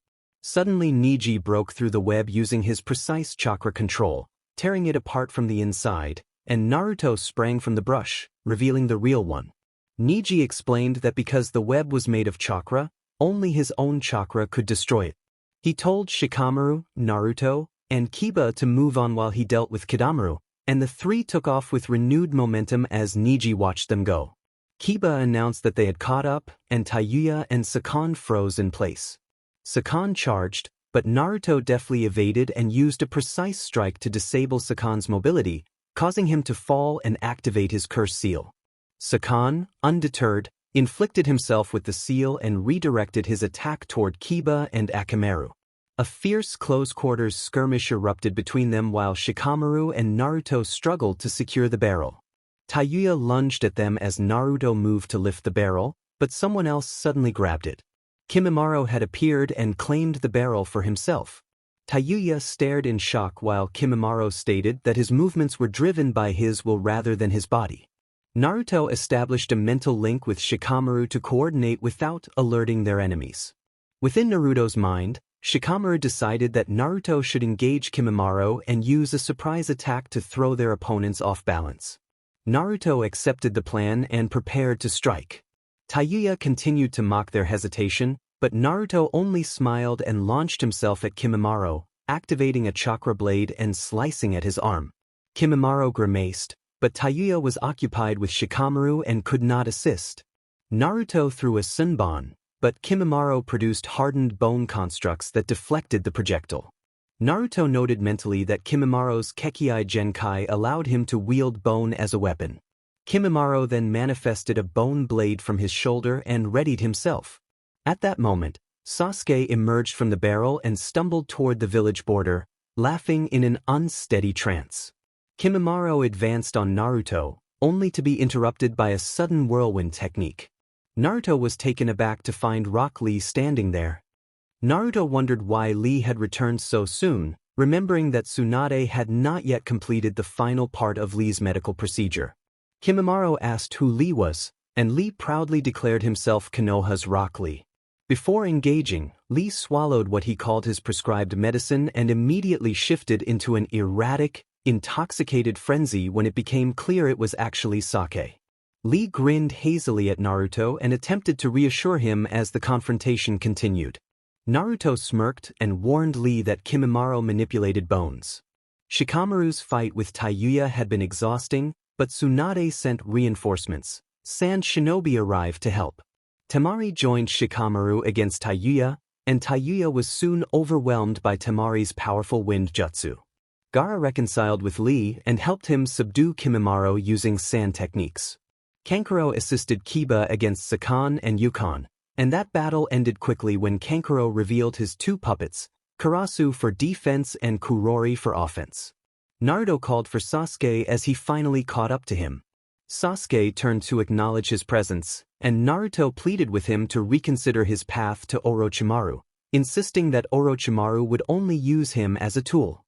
Suddenly Niji broke through the web using his precise chakra control, tearing it apart from the inside, and Naruto sprang from the brush, revealing the real one. Niji explained that because the web was made of chakra, only his own chakra could destroy it. He told Shikamaru, Naruto, and Kiba to move on while he dealt with Kidamaru, and the three took off with renewed momentum as Niji watched them go. Kiba announced that they had caught up, and Tayuya and Sakan froze in place. Sakan charged, but Naruto deftly evaded and used a precise strike to disable Sakan's mobility, causing him to fall and activate his curse seal. Sakan, undeterred, inflicted himself with the seal and redirected his attack toward Kiba and Akamaru. A fierce close-quarters skirmish erupted between them while Shikamaru and Naruto struggled to secure the barrel. Tayuya lunged at them as Naruto moved to lift the barrel, but someone else suddenly grabbed it. Kimimaro had appeared and claimed the barrel for himself. Tayuya stared in shock while Kimimaro stated that his movements were driven by his will rather than his body. Naruto established a mental link with Shikamaru to coordinate without alerting their enemies. Within Naruto's mind, Shikamaru decided that Naruto should engage Kimimaro and use a surprise attack to throw their opponents off balance. Naruto accepted the plan and prepared to strike. Tayuya continued to mock their hesitation, but Naruto only smiled and launched himself at Kimimaro, activating a chakra blade and slicing at his arm. Kimimaro grimaced, but Tayuya was occupied with Shikamaru and could not assist. Naruto threw a Sunban, but Kimimaro produced hardened bone constructs that deflected the projectile. Naruto noted mentally that Kimimaro's Kekkei Genkai allowed him to wield bone as a weapon. Kimimaro then manifested a bone blade from his shoulder and readied himself. At that moment, Sasuke emerged from the barrel and stumbled toward the village border, laughing in an unsteady trance. Kimimaro advanced on Naruto, only to be interrupted by a sudden whirlwind technique. Naruto was taken aback to find Rock Lee standing there. Naruto wondered why Lee had returned so soon, remembering that Tsunade had not yet completed the final part of Lee's medical procedure. Kimimaro asked who Lee was, and Lee proudly declared himself Konoha's Rock Lee. Before engaging, Lee swallowed what he called his prescribed medicine and immediately shifted into an erratic, intoxicated frenzy when it became clear it was actually sake. Lee grinned hazily at Naruto and attempted to reassure him as the confrontation continued. Naruto smirked and warned Lee that Kimimaro manipulated bones. Shikamaru's fight with Tayuya had been exhausting, but Tsunade sent reinforcements. Sand Shinobi arrived to help. Temari joined Shikamaru against Tayuya, and Tayuya was soon overwhelmed by Temari's powerful wind jutsu. Gaara reconciled with Lee and helped him subdue Kimimaro using sand techniques. Kankuro assisted Kiba against Sakan and Yukon, and that battle ended quickly when Kankuro revealed his two puppets, Karasu for defense and Kurori for offense. Naruto called for Sasuke as he finally caught up to him. Sasuke turned to acknowledge his presence, and Naruto pleaded with him to reconsider his path to Orochimaru, insisting that Orochimaru would only use him as a tool.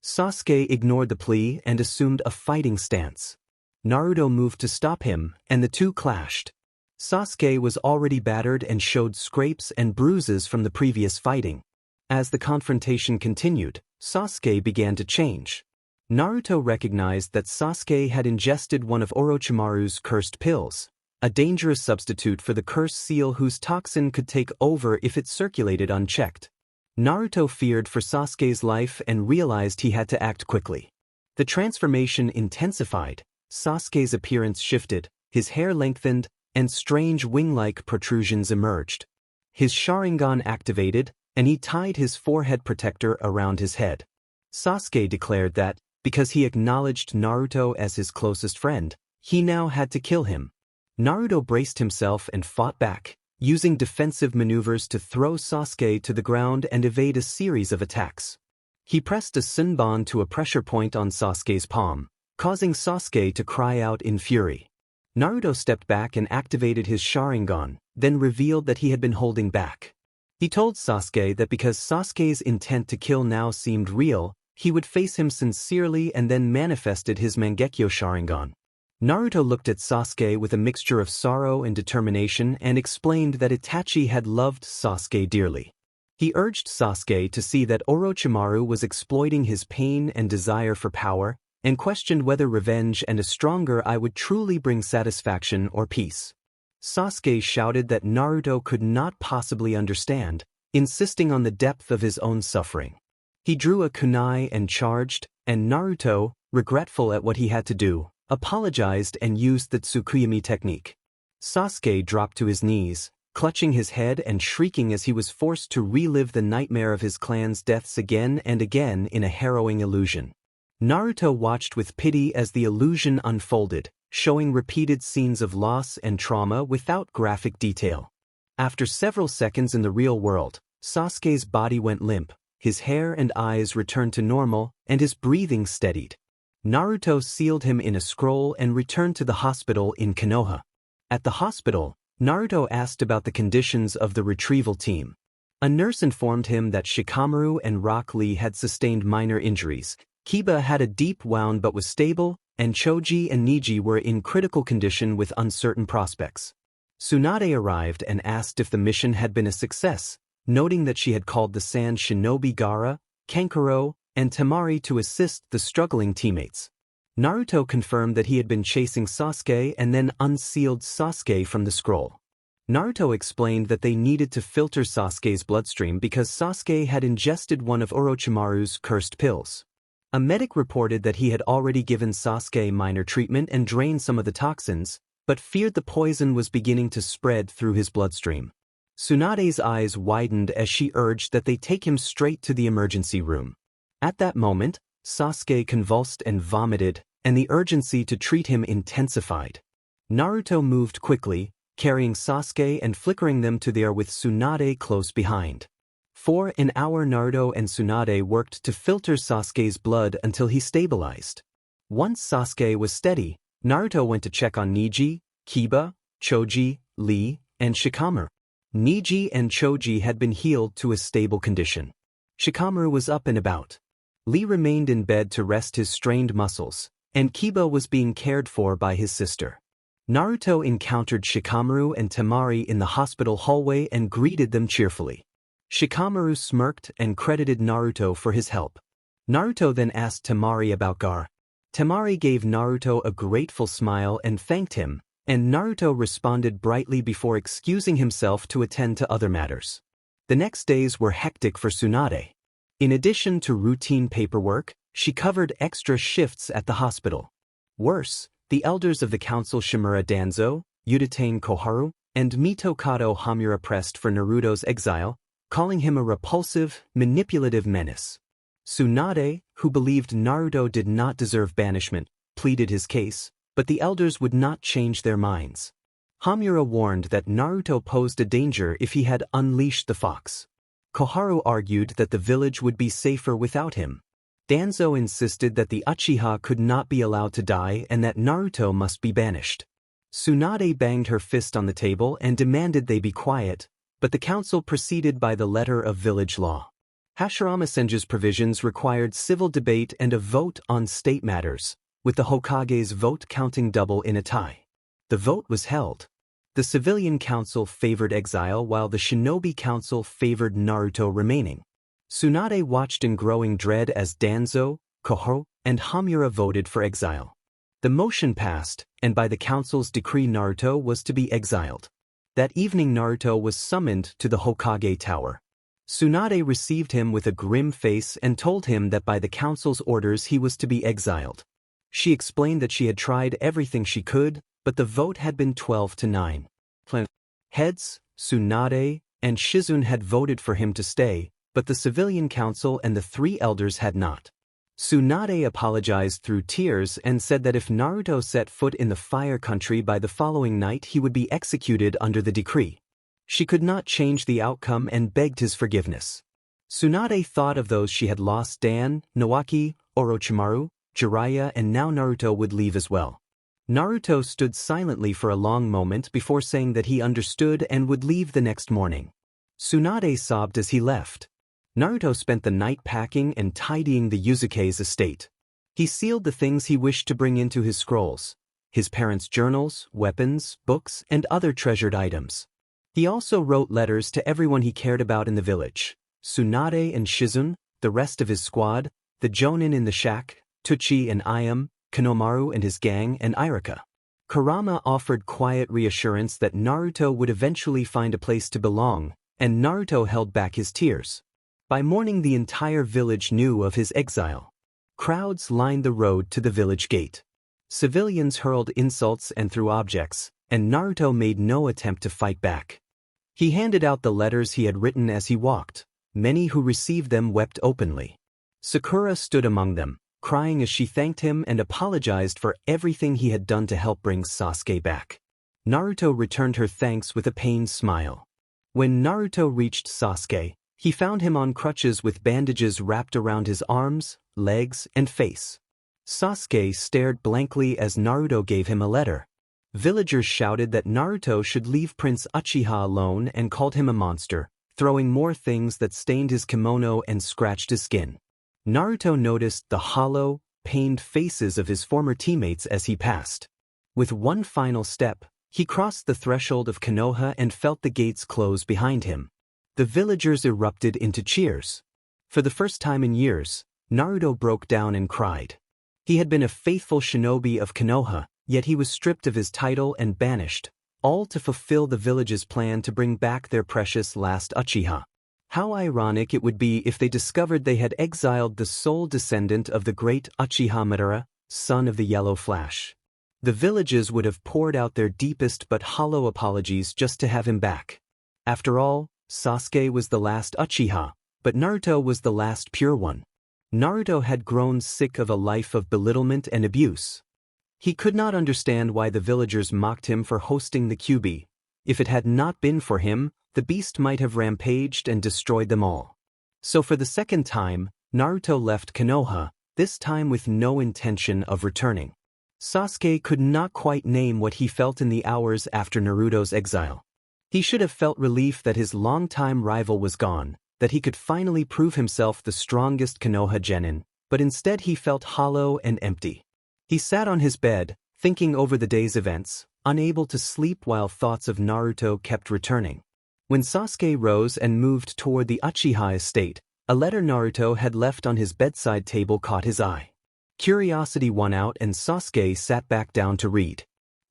Sasuke ignored the plea and assumed a fighting stance. Naruto moved to stop him, and the two clashed. Sasuke was already battered and showed scrapes and bruises from the previous fighting. As the confrontation continued, Sasuke began to change. Naruto recognized that Sasuke had ingested one of Orochimaru's cursed pills, a dangerous substitute for the curse seal whose toxin could take over if it circulated unchecked. Naruto feared for Sasuke's life and realized he had to act quickly. The transformation intensified, Sasuke's appearance shifted, his hair lengthened, and strange wing-like protrusions emerged. His Sharingan activated, and he tied his forehead protector around his head. Sasuke declared that, because he acknowledged Naruto as his closest friend, he now had to kill him. Naruto braced himself and fought back, using defensive maneuvers to throw Sasuke to the ground and evade a series of attacks. He pressed a sunbon to a pressure point on Sasuke's palm, causing Sasuke to cry out in fury. Naruto stepped back and activated his Sharingan, then revealed that he had been holding back. He told Sasuke that because Sasuke's intent to kill now seemed real, he would face him sincerely and then manifested his Mangekyo Sharingan. Naruto looked at Sasuke with a mixture of sorrow and determination and explained that Itachi had loved Sasuke dearly. He urged Sasuke to see that Orochimaru was exploiting his pain and desire for power, and questioned whether revenge and a stronger eye would truly bring satisfaction or peace. Sasuke shouted that Naruto could not possibly understand, insisting on the depth of his own suffering. He drew a kunai and charged, and Naruto, regretful at what he had to do, apologized and used the Tsukuyomi technique. Sasuke dropped to his knees, clutching his head and shrieking as he was forced to relive the nightmare of his clan's deaths again and again in a harrowing illusion. Naruto watched with pity as the illusion unfolded, showing repeated scenes of loss and trauma without graphic detail. After several seconds in the real world, Sasuke's body went limp, his hair and eyes returned to normal, and his breathing steadied. Naruto sealed him in a scroll and returned to the hospital in Konoha. At the hospital, Naruto asked about the conditions of the retrieval team. A nurse informed him that Shikamaru and Rock Lee had sustained minor injuries, Kiba had a deep wound but was stable, and Choji and Neji were in critical condition with uncertain prospects. Tsunade arrived and asked if the mission had been a success, noting that she had called the sand shinobi Gaara, Kankuro, and Temari to assist the struggling teammates. Naruto confirmed that he had been chasing Sasuke and then unsealed Sasuke from the scroll. Naruto explained that they needed to filter Sasuke's bloodstream because Sasuke had ingested one of Orochimaru's cursed pills. A medic reported that he had already given Sasuke minor treatment and drained some of the toxins, but feared the poison was beginning to spread through his bloodstream. Tsunade's eyes widened as she urged that they take him straight to the emergency room. At that moment, Sasuke convulsed and vomited, and the urgency to treat him intensified. Naruto moved quickly, carrying Sasuke and flickering them to the air with Tsunade close behind. For an hour Naruto and Tsunade worked to filter Sasuke's blood until he stabilized. Once Sasuke was steady, Naruto went to check on Neji, Kiba, Choji, Lee, and Shikamaru. Neji and Choji had been healed to a stable condition. Shikamaru was up and about. Lee remained in bed to rest his strained muscles, and Kiba was being cared for by his sister. Naruto encountered Shikamaru and Temari in the hospital hallway and greeted them cheerfully. Shikamaru smirked and credited Naruto for his help. Naruto then asked Temari about Gaara. Temari gave Naruto a grateful smile and thanked him, and Naruto responded brightly before excusing himself to attend to other matters. The next days were hectic for Tsunade. In addition to routine paperwork, she covered extra shifts at the hospital. Worse, the elders of the council Shimura Danzo, Udatane Koharu, and Mito Kato Hamura pressed for Naruto's exile, calling him a repulsive, manipulative menace. Tsunade, who believed Naruto did not deserve banishment, pleaded his case, but the elders would not change their minds. Hamura warned that Naruto posed a danger if he had unleashed the fox. Koharu argued that the village would be safer without him. Danzo insisted that the Uchiha could not be allowed to die and that Naruto must be banished. Tsunade banged her fist on the table and demanded they be quiet, but the council proceeded by the letter of village law. Hashirama Senju's provisions required civil debate and a vote on state matters, with the Hokage's vote counting double in a tie. The vote was held. The civilian council favored exile while the shinobi council favored Naruto remaining. Tsunade watched in growing dread as Danzo, Koharu, and Hamura voted for exile. The motion passed, and by the council's decree Naruto was to be exiled. That evening Naruto was summoned to the Hokage Tower. Tsunade received him with a grim face and told him that by the council's orders he was to be exiled. She explained that she had tried everything she could, but the vote had been 12-9. Heads, Tsunade, and Shizune had voted for him to stay, but the civilian council and the three elders had not. Tsunade apologized through tears and said that if Naruto set foot in the Fire Country by the following night he would be executed under the decree. She could not change the outcome and begged his forgiveness. Tsunade thought of those she had lost: Dan, Naoki, Orochimaru, Jiraiya, and now Naruto would leave as well. Naruto stood silently for a long moment before saying that he understood and would leave the next morning. Tsunade sobbed as he left. Naruto spent the night packing and tidying the Yuzuke's estate. He sealed the things he wished to bring into his scrolls: his parents' journals, weapons, books, and other treasured items. He also wrote letters to everyone he cared about in the village: Tsunade and Shizune, the rest of his squad, the Jonin in the shack, Tuchi and Ayam, Konomaru and his gang, and Irika. Kurama offered quiet reassurance that Naruto would eventually find a place to belong, and Naruto held back his tears. By morning the entire village knew of his exile. Crowds lined the road to the village gate. Civilians hurled insults and threw objects, and Naruto made no attempt to fight back. He handed out the letters he had written as he walked. Many who received them wept openly. Sakura stood among them, crying as she thanked him and apologized for everything he had done to help bring Sasuke back. Naruto returned her thanks with a pained smile. When Naruto reached Sasuke, he found him on crutches with bandages wrapped around his arms, legs, and face. Sasuke stared blankly as Naruto gave him a letter. Villagers shouted that Naruto should leave Prince Uchiha alone and called him a monster, throwing more things that stained his kimono and scratched his skin. Naruto noticed the hollow, pained faces of his former teammates as he passed. With one final step, he crossed the threshold of Konoha and felt the gates close behind him. The villagers erupted into cheers. For the first time in years, Naruto broke down and cried. He had been a faithful shinobi of Konoha, yet he was stripped of his title and banished, all to fulfill the village's plan to bring back their precious last Uchiha. How ironic it would be if they discovered they had exiled the sole descendant of the great Uchiha Madara, son of the Yellow Flash. The villages would have poured out their deepest but hollow apologies just to have him back. After all, Sasuke was the last Uchiha, but Naruto was the last pure one. Naruto had grown sick of a life of belittlement and abuse. He could not understand why the villagers mocked him for hosting the Kyuubi. If it had not been for him, the beast might have rampaged and destroyed them all. So for the second time, Naruto left Konoha, this time with no intention of returning. Sasuke could not quite name what he felt in the hours after Naruto's exile. He should have felt relief that his longtime rival was gone, that he could finally prove himself the strongest Konoha genin, but instead he felt hollow and empty. He sat on his bed, thinking over the day's events, unable to sleep while thoughts of Naruto kept returning. When Sasuke rose and moved toward the Uchiha estate, a letter Naruto had left on his bedside table caught his eye. Curiosity won out and Sasuke sat back down to read.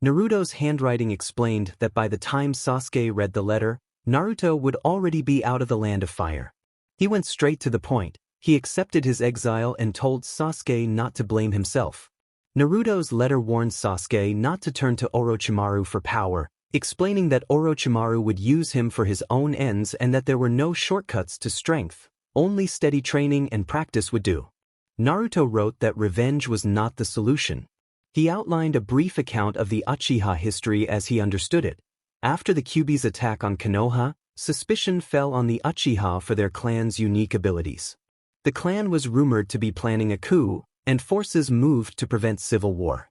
Naruto's handwriting explained that by the time Sasuke read the letter, Naruto would already be out of the land of fire. He went straight to the point. He accepted his exile and told Sasuke not to blame himself. Naruto's letter warned Sasuke not to turn to Orochimaru for power, explaining that Orochimaru would use him for his own ends and that there were no shortcuts to strength, only steady training and practice would do. Naruto wrote that revenge was not the solution. He outlined a brief account of the Uchiha history as he understood it. After the Kyuubi's attack on Konoha, suspicion fell on the Uchiha for their clan's unique abilities. The clan was rumored to be planning a coup, and forces moved to prevent civil war.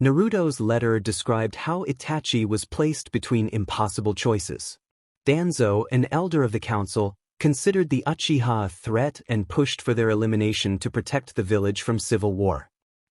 Naruto's letter described how Itachi was placed between impossible choices. Danzo, an elder of the council, considered the Uchiha a threat and pushed for their elimination to protect the village from civil war.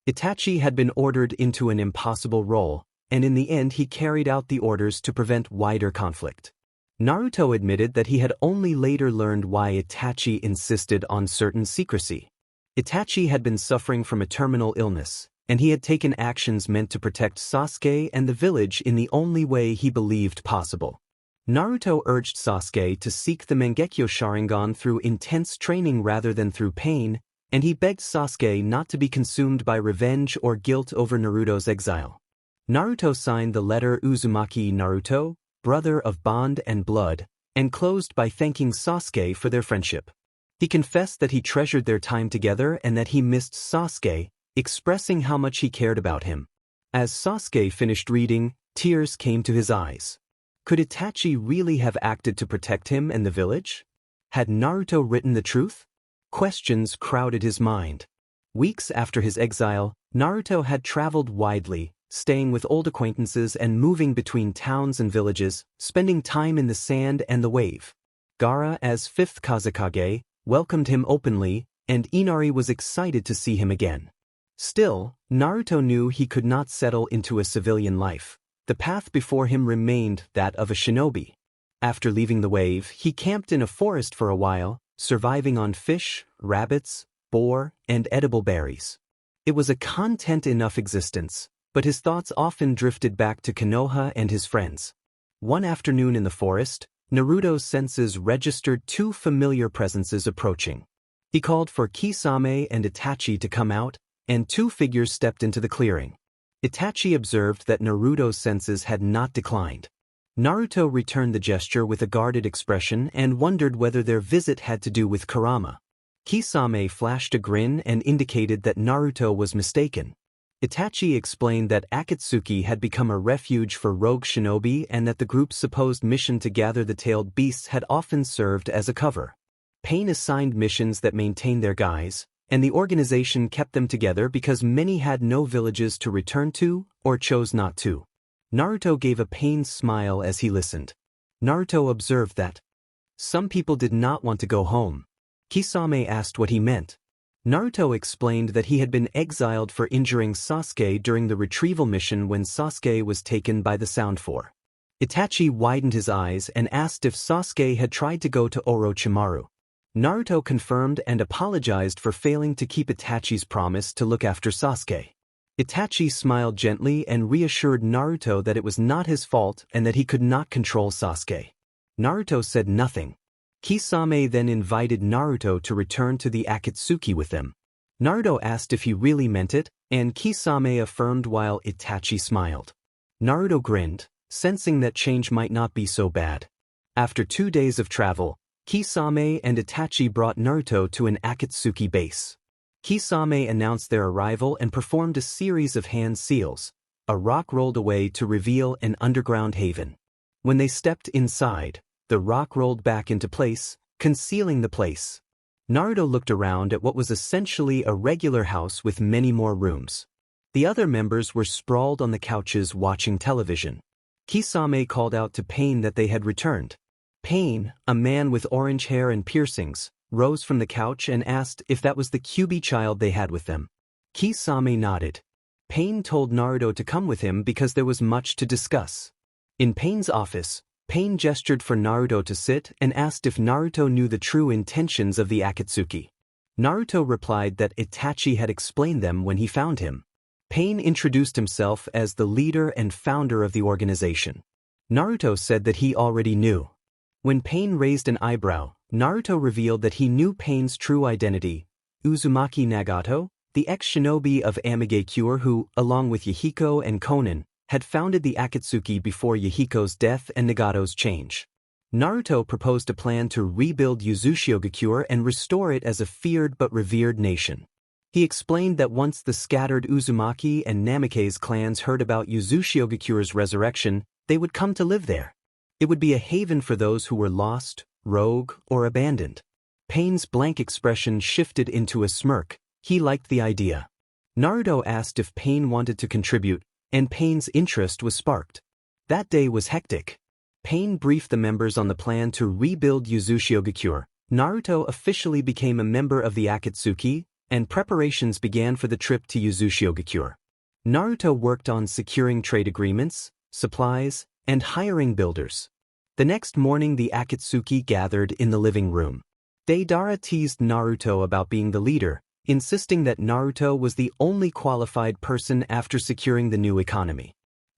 Itachi had been ordered into an impossible role, and in the end he carried out the orders to prevent wider conflict. Naruto admitted that he had only later learned why Itachi insisted on certain secrecy. Itachi had been suffering from a terminal illness, and he had taken actions meant to protect Sasuke and the village in the only way he believed possible. Naruto urged Sasuke to seek the Mangekyo Sharingan through intense training rather than through pain, and he begged Sasuke not to be consumed by revenge or guilt over Naruto's exile. Naruto signed the letter Uzumaki Naruto, brother of bond and blood, and closed by thanking Sasuke for their friendship. He confessed that he treasured their time together and that he missed Sasuke, expressing how much he cared about him. As Sasuke finished reading, tears came to his eyes. Could Itachi really have acted to protect him and the village? Had Naruto written the truth? Questions crowded his mind. Weeks after his exile, Naruto had traveled widely, staying with old acquaintances and moving between towns and villages, spending time in the sand and the wave. Gaara, as fifth Kazekage, welcomed him openly, and Inari was excited to see him again. Still, Naruto knew he could not settle into a civilian life. The path before him remained that of a shinobi. After leaving the wave, he camped in a forest for a while, surviving on fish, rabbits, boar, and edible berries. It was a content-enough existence, but his thoughts often drifted back to Konoha and his friends. One afternoon in the forest, Naruto's senses registered two familiar presences approaching. He called for Kisame and Itachi to come out, and two figures stepped into the clearing. Itachi observed that Naruto's senses had not declined. Naruto returned the gesture with a guarded expression and wondered whether their visit had to do with Kurama. Kisame flashed a grin and indicated that Naruto was mistaken. Itachi explained that Akatsuki had become a refuge for rogue shinobi and that the group's supposed mission to gather the tailed beasts had often served as a cover. Pain assigned missions that maintained their guise, and the organization kept them together because many had no villages to return to or chose not to. Naruto gave a pained smile as he listened. Naruto observed that some people did not want to go home. Kisame asked what he meant. Naruto explained that he had been exiled for injuring Sasuke during the retrieval mission when Sasuke was taken by the Sound Four. Itachi widened his eyes and asked if Sasuke had tried to go to Orochimaru. Naruto confirmed and apologized for failing to keep Itachi's promise to look after Sasuke. Itachi smiled gently and reassured Naruto that it was not his fault and that he could not control Sasuke. Naruto said nothing. Kisame then invited Naruto to return to the Akatsuki with them. Naruto asked if he really meant it, and Kisame affirmed while Itachi smiled. Naruto grinned, sensing that change might not be so bad. After 2 days of travel, Kisame and Itachi brought Naruto to an Akatsuki base. Kisame announced their arrival and performed a series of hand seals. A rock rolled away to reveal an underground haven. When they stepped inside, the rock rolled back into place, concealing the place. Naruto looked around at what was essentially a regular house with many more rooms. The other members were sprawled on the couches watching television. Kisame called out to Pain that they had returned. Pain, a man with orange hair and piercings, rose from the couch and asked if that was the Kyuubi child they had with them. Kisame nodded. Pain told Naruto to come with him because there was much to discuss. In Pain's office, Pain gestured for Naruto to sit and asked if Naruto knew the true intentions of the Akatsuki. Naruto replied that Itachi had explained them when he found him. Pain introduced himself as the leader and founder of the organization. Naruto said that he already knew. When Pain raised an eyebrow, Naruto revealed that he knew Pain's true identity, Uzumaki Nagato, the ex-shinobi of Amigakure who, along with Yahiko and Konan, had founded the Akatsuki before Yahiko's death and Nagato's change. Naruto proposed a plan to rebuild Uzushiogakure and restore it as a feared but revered nation. He explained that once the scattered Uzumaki and Namikaze clans heard about Uzushigakure's resurrection, they would come to live there. It would be a haven for those who were lost, rogue, or abandoned. Pain's blank expression shifted into a smirk. He liked the idea. Naruto asked if Pain wanted to contribute, and Pain's interest was sparked. That day was hectic. Pain briefed the members on the plan to rebuild Uzushiogakure. Naruto officially became a member of the Akatsuki, and preparations began for the trip to Uzushiogakure. Naruto worked on securing trade agreements, supplies, and hiring builders. The next morning the Akatsuki gathered in the living room. Deidara teased Naruto about being the leader, insisting that Naruto was the only qualified person after securing the new economy.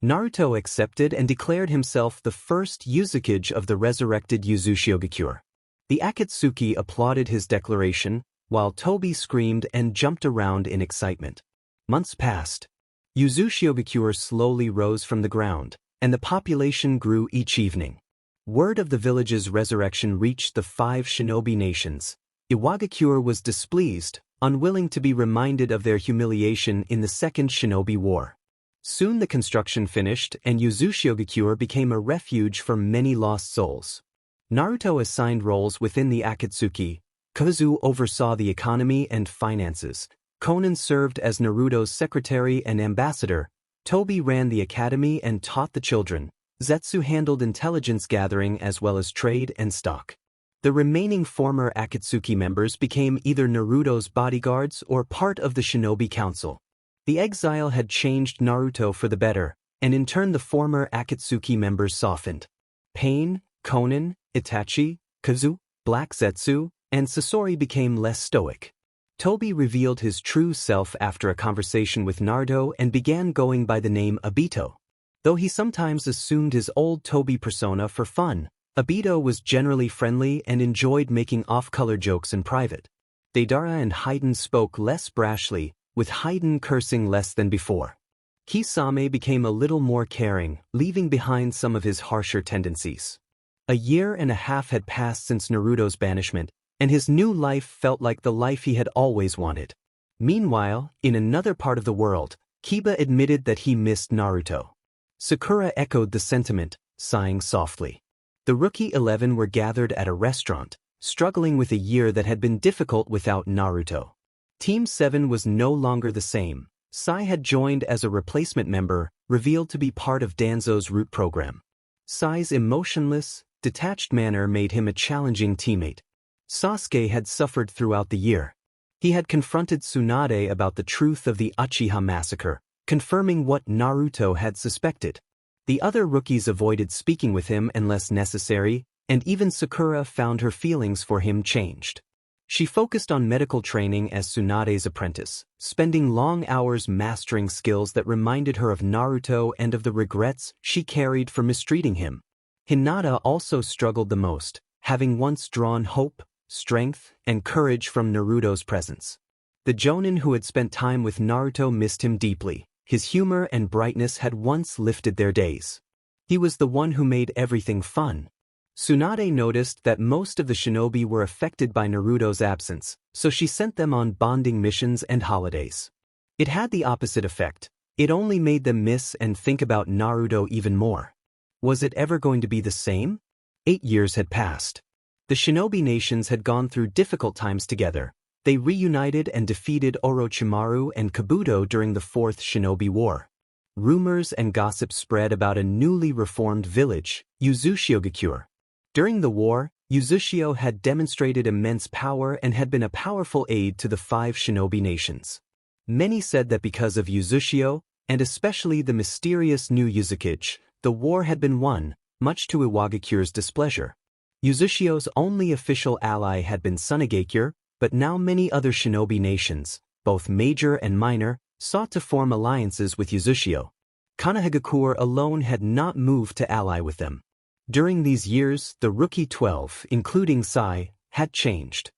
Naruto accepted and declared himself the first Uzukage of the resurrected Uzushiogakure. The Akatsuki applauded his declaration, while Tobi screamed and jumped around in excitement. Months passed. Uzushiogakure slowly rose from the ground, and the population grew each evening. Word of the village's resurrection reached the 5 shinobi nations. Iwagakure was displeased, unwilling to be reminded of their humiliation in the Second Shinobi War. Soon the construction finished and Uzushio became a refuge for many lost souls. Naruto assigned roles within the Akatsuki. Kazu oversaw the economy and finances. Konan served as Naruto's secretary and ambassador. Tobi ran the academy and taught the children. Zetsu handled intelligence gathering as well as trade and stock. The remaining former Akatsuki members became either Naruto's bodyguards or part of the Shinobi Council. The exile had changed Naruto for the better, and in turn the former Akatsuki members softened. Pain, Konan, Itachi, Kazu, Black Zetsu, and Sasori became less stoic. Tobi revealed his true self after a conversation with Naruto and began going by the name Obito. Though he sometimes assumed his old Tobi persona for fun, Obito was generally friendly and enjoyed making off-color jokes in private. Deidara and Haiden spoke less brashly, with Haiden cursing less than before. Kisame became a little more caring, leaving behind some of his harsher tendencies. A year and a half had passed since Naruto's banishment, and his new life felt like the life he had always wanted. Meanwhile, in another part of the world, Kiba admitted that he missed Naruto. Sakura echoed the sentiment, sighing softly. The Rookie 11 were gathered at a restaurant, struggling with a year that had been difficult without Naruto. Team 7 was no longer the same. Sai had joined as a replacement member, revealed to be part of Danzo's root program. Sai's emotionless, detached manner made him a challenging teammate. Sasuke had suffered throughout the year. He had confronted Tsunade about the truth of the Uchiha massacre, confirming what Naruto had suspected. The other rookies avoided speaking with him unless necessary, and even Sakura found her feelings for him changed. She focused on medical training as Tsunade's apprentice, spending long hours mastering skills that reminded her of Naruto and of the regrets she carried for mistreating him. Hinata also struggled the most, having once drawn hope, strength, and courage from Naruto's presence. The Jonin who had spent time with Naruto missed him deeply. His humor and brightness had once lifted their days. He was the one who made everything fun. Tsunade noticed that most of the shinobi were affected by Naruto's absence, so she sent them on bonding missions and holidays. It had the opposite effect. It only made them miss and think about Naruto even more. Was it ever going to be the same? 8 years had passed. The shinobi nations had gone through difficult times together. They reunited and defeated Orochimaru and Kabuto during the Fourth Shinobi War. Rumors and gossip spread about a newly reformed village, Uzushio. During the war, Uzushio had demonstrated immense power and had been a powerful aid to the 5 shinobi nations. Many said that because of Uzushio, and especially the mysterious new Uzukage, the war had been won, much to Iwagakure's displeasure. Uzushio's only official ally had been Tsunade, but now many other shinobi nations, both major and minor, sought to form alliances with Uzushio. Konoha alone had not moved to ally with them. During these years, the Rookie 12, including Sai, had changed.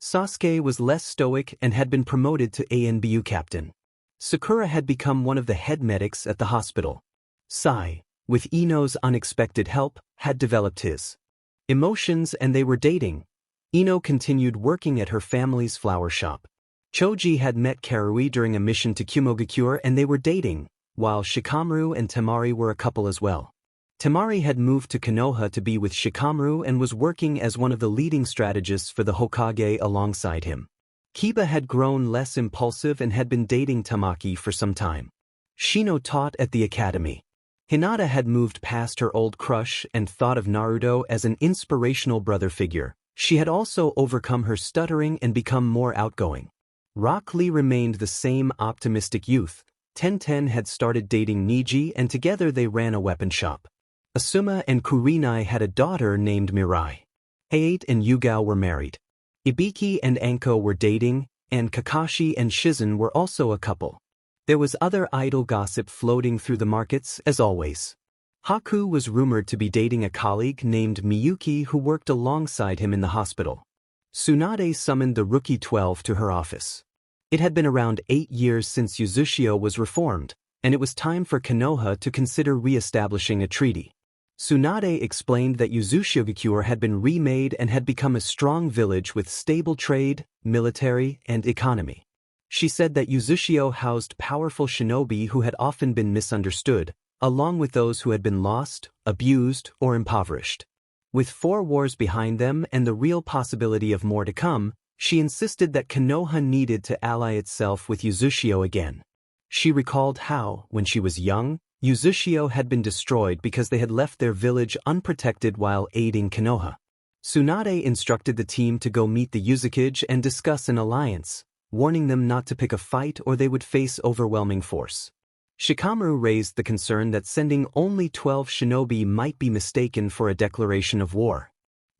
Sasuke was less stoic and had been promoted to ANBU captain. Sakura had become one of the head medics at the hospital. Sai, with Ino's unexpected help, had developed his emotions and they were dating. Ino continued working at her family's flower shop. Choji had met Karui during a mission to Kumogakure and they were dating, while Shikamaru and Temari were a couple as well. Temari had moved to Konoha to be with Shikamaru and was working as one of the leading strategists for the Hokage alongside him. Kiba had grown less impulsive and had been dating Tamaki for some time. Shino taught at the academy. Hinata had moved past her old crush and thought of Naruto as an inspirational brother figure. She had also overcome her stuttering and become more outgoing. Rock Lee remained the same optimistic youth. Tenten had started dating Niji and together they ran a weapon shop. Asuma and Kurenai had a daughter named Mirai. Hayate and Yugao were married. Ibiki and Anko were dating, and Kakashi and Shizen were also a couple. There was other idle gossip floating through the markets, as always. Haku was rumored to be dating a colleague named Miyuki who worked alongside him in the hospital. Tsunade summoned the Rookie 12 to her office. It had been around 8 years since Uzushio was reformed, and it was time for Konoha to consider re-establishing a treaty. Tsunade explained that Uzushio had been remade and had become a strong village with stable trade, military, and economy. She said that Uzushio housed powerful shinobi who had often been misunderstood, along with those who had been lost, abused, or impoverished. With 4 wars behind them and the real possibility of more to come, she insisted that Konoha needed to ally itself with Uzushio again. She recalled how, when she was young, Uzushio had been destroyed because they had left their village unprotected while aiding Konoha. Tsunade instructed the team to go meet the Uzukage and discuss an alliance, warning them not to pick a fight or they would face overwhelming force. Shikamaru raised the concern that sending only 12 shinobi might be mistaken for a declaration of war.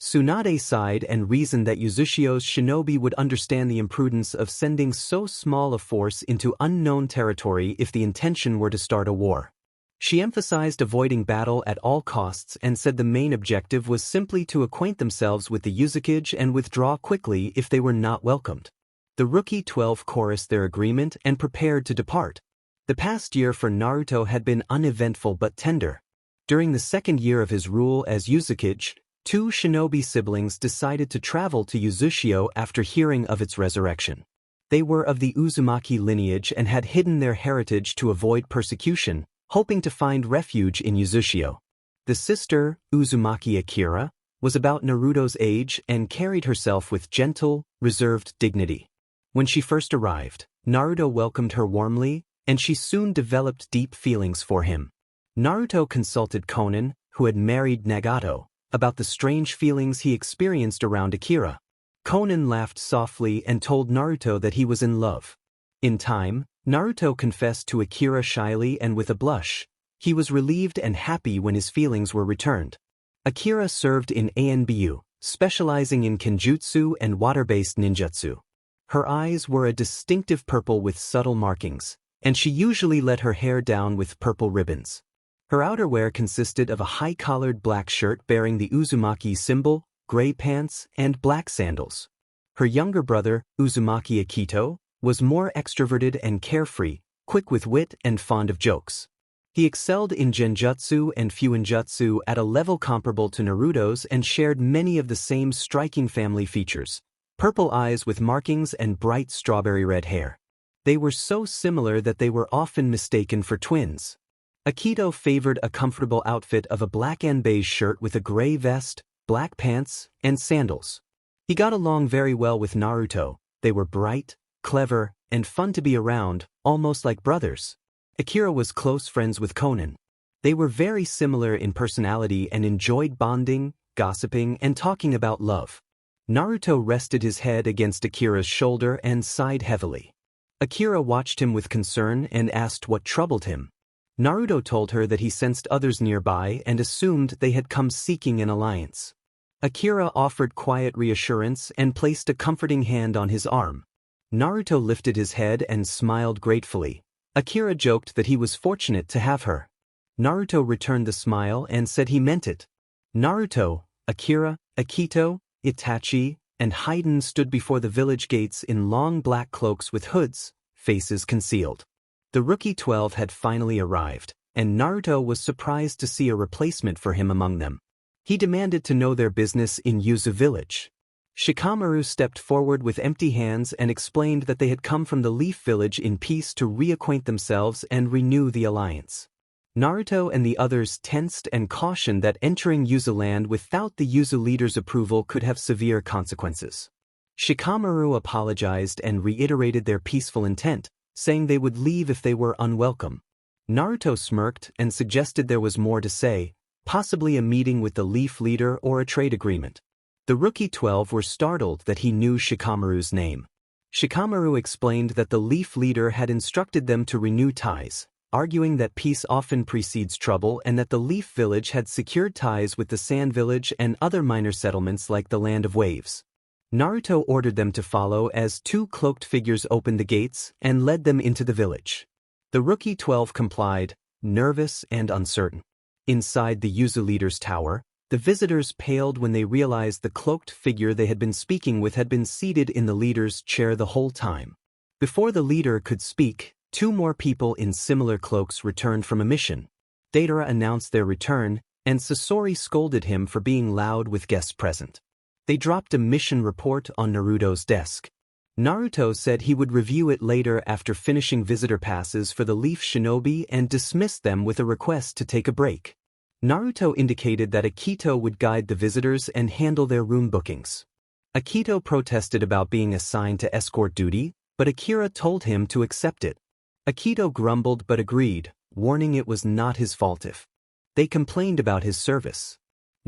Tsunade sighed and reasoned that Uzushio's shinobi would understand the imprudence of sending so small a force into unknown territory if the intention were to start a war. She emphasized avoiding battle at all costs and said the main objective was simply to acquaint themselves with the Uzukage and withdraw quickly if they were not welcomed. The Rookie 12 chorused their agreement and prepared to depart. The past year for Naruto had been uneventful but tender. During the second year of his rule as Uzukage, 2 shinobi siblings decided to travel to Uzushio after hearing of its resurrection. They were of the Uzumaki lineage and had hidden their heritage to avoid persecution, hoping to find refuge in Uzushio. The sister, Uzumaki Akira, was about Naruto's age and carried herself with gentle, reserved dignity. When she first arrived, Naruto welcomed her warmly, and she soon developed deep feelings for him. Naruto consulted Konan, who had married Nagato, about the strange feelings he experienced around Akira. Konan laughed softly and told Naruto that he was in love. In time, Naruto confessed to Akira shyly and with a blush. He was relieved and happy when his feelings were returned. Akira served in ANBU, specializing in kenjutsu and water-based ninjutsu. Her eyes were a distinctive purple with subtle markings, and she usually let her hair down with purple ribbons. Her outerwear consisted of a high-collared black shirt bearing the Uzumaki symbol, gray pants, and black sandals. Her younger brother, Uzumaki Akito, was more extroverted and carefree, quick with wit and fond of jokes. He excelled in genjutsu and fuinjutsu at a level comparable to Naruto's and shared many of the same striking family features: purple eyes with markings and bright strawberry red hair. They were so similar that they were often mistaken for twins. Akito favored a comfortable outfit of a black and beige shirt with a gray vest, black pants, and sandals. He got along very well with Naruto. They were bright, clever, and fun to be around, almost like brothers. Akira was close friends with Konan. They were very similar in personality and enjoyed bonding, gossiping, and talking about love. Naruto rested his head against Akira's shoulder and sighed heavily. Akira watched him with concern and asked what troubled him. Naruto told her that he sensed others nearby and assumed they had come seeking an alliance. Akira offered quiet reassurance and placed a comforting hand on his arm. Naruto lifted his head and smiled gratefully. Akira joked that he was fortunate to have her. Naruto returned the smile and said he meant it. Naruto, Akira, Akito, Itachi, and Haiden stood before the village gates in long black cloaks with hoods, faces concealed. The Rookie 12 had finally arrived, and Naruto was surprised to see a replacement for him among them. He demanded to know their business in Yuzu village. Shikamaru stepped forward with empty hands and explained that they had come from the Leaf Village in peace to reacquaint themselves and renew the alliance. Naruto and the others tensed and cautioned that entering Yuzu land without the Yuzu leader's approval could have severe consequences. Shikamaru apologized and reiterated their peaceful intent, saying they would leave if they were unwelcome. Naruto smirked and suggested there was more to say, possibly a meeting with the Leaf leader or a trade agreement. The Rookie 12 were startled that he knew Shikamaru's name. Shikamaru explained that the Leaf leader had instructed them to renew ties, arguing that peace often precedes trouble and that the Leaf village had secured ties with the Sand village and other minor settlements like the Land of Waves. Naruto ordered them to follow as 2 cloaked figures opened the gates and led them into the village. The Rookie 12 complied, nervous and uncertain. Inside the Yuzu leader's tower, the visitors paled when they realized the cloaked figure they had been speaking with had been seated in the leader's chair the whole time. Before the leader could speak, 2 more people in similar cloaks returned from a mission. Deidara announced their return, and Sasori scolded him for being loud with guests present. They dropped a mission report on Naruto's desk. Naruto said he would review it later after finishing visitor passes for the Leaf Shinobi and dismissed them with a request to take a break. Naruto indicated that Akito would guide the visitors and handle their room bookings. Akito protested about being assigned to escort duty, but Akira told him to accept it. Akito grumbled but agreed, warning it was not his fault if they complained about his service.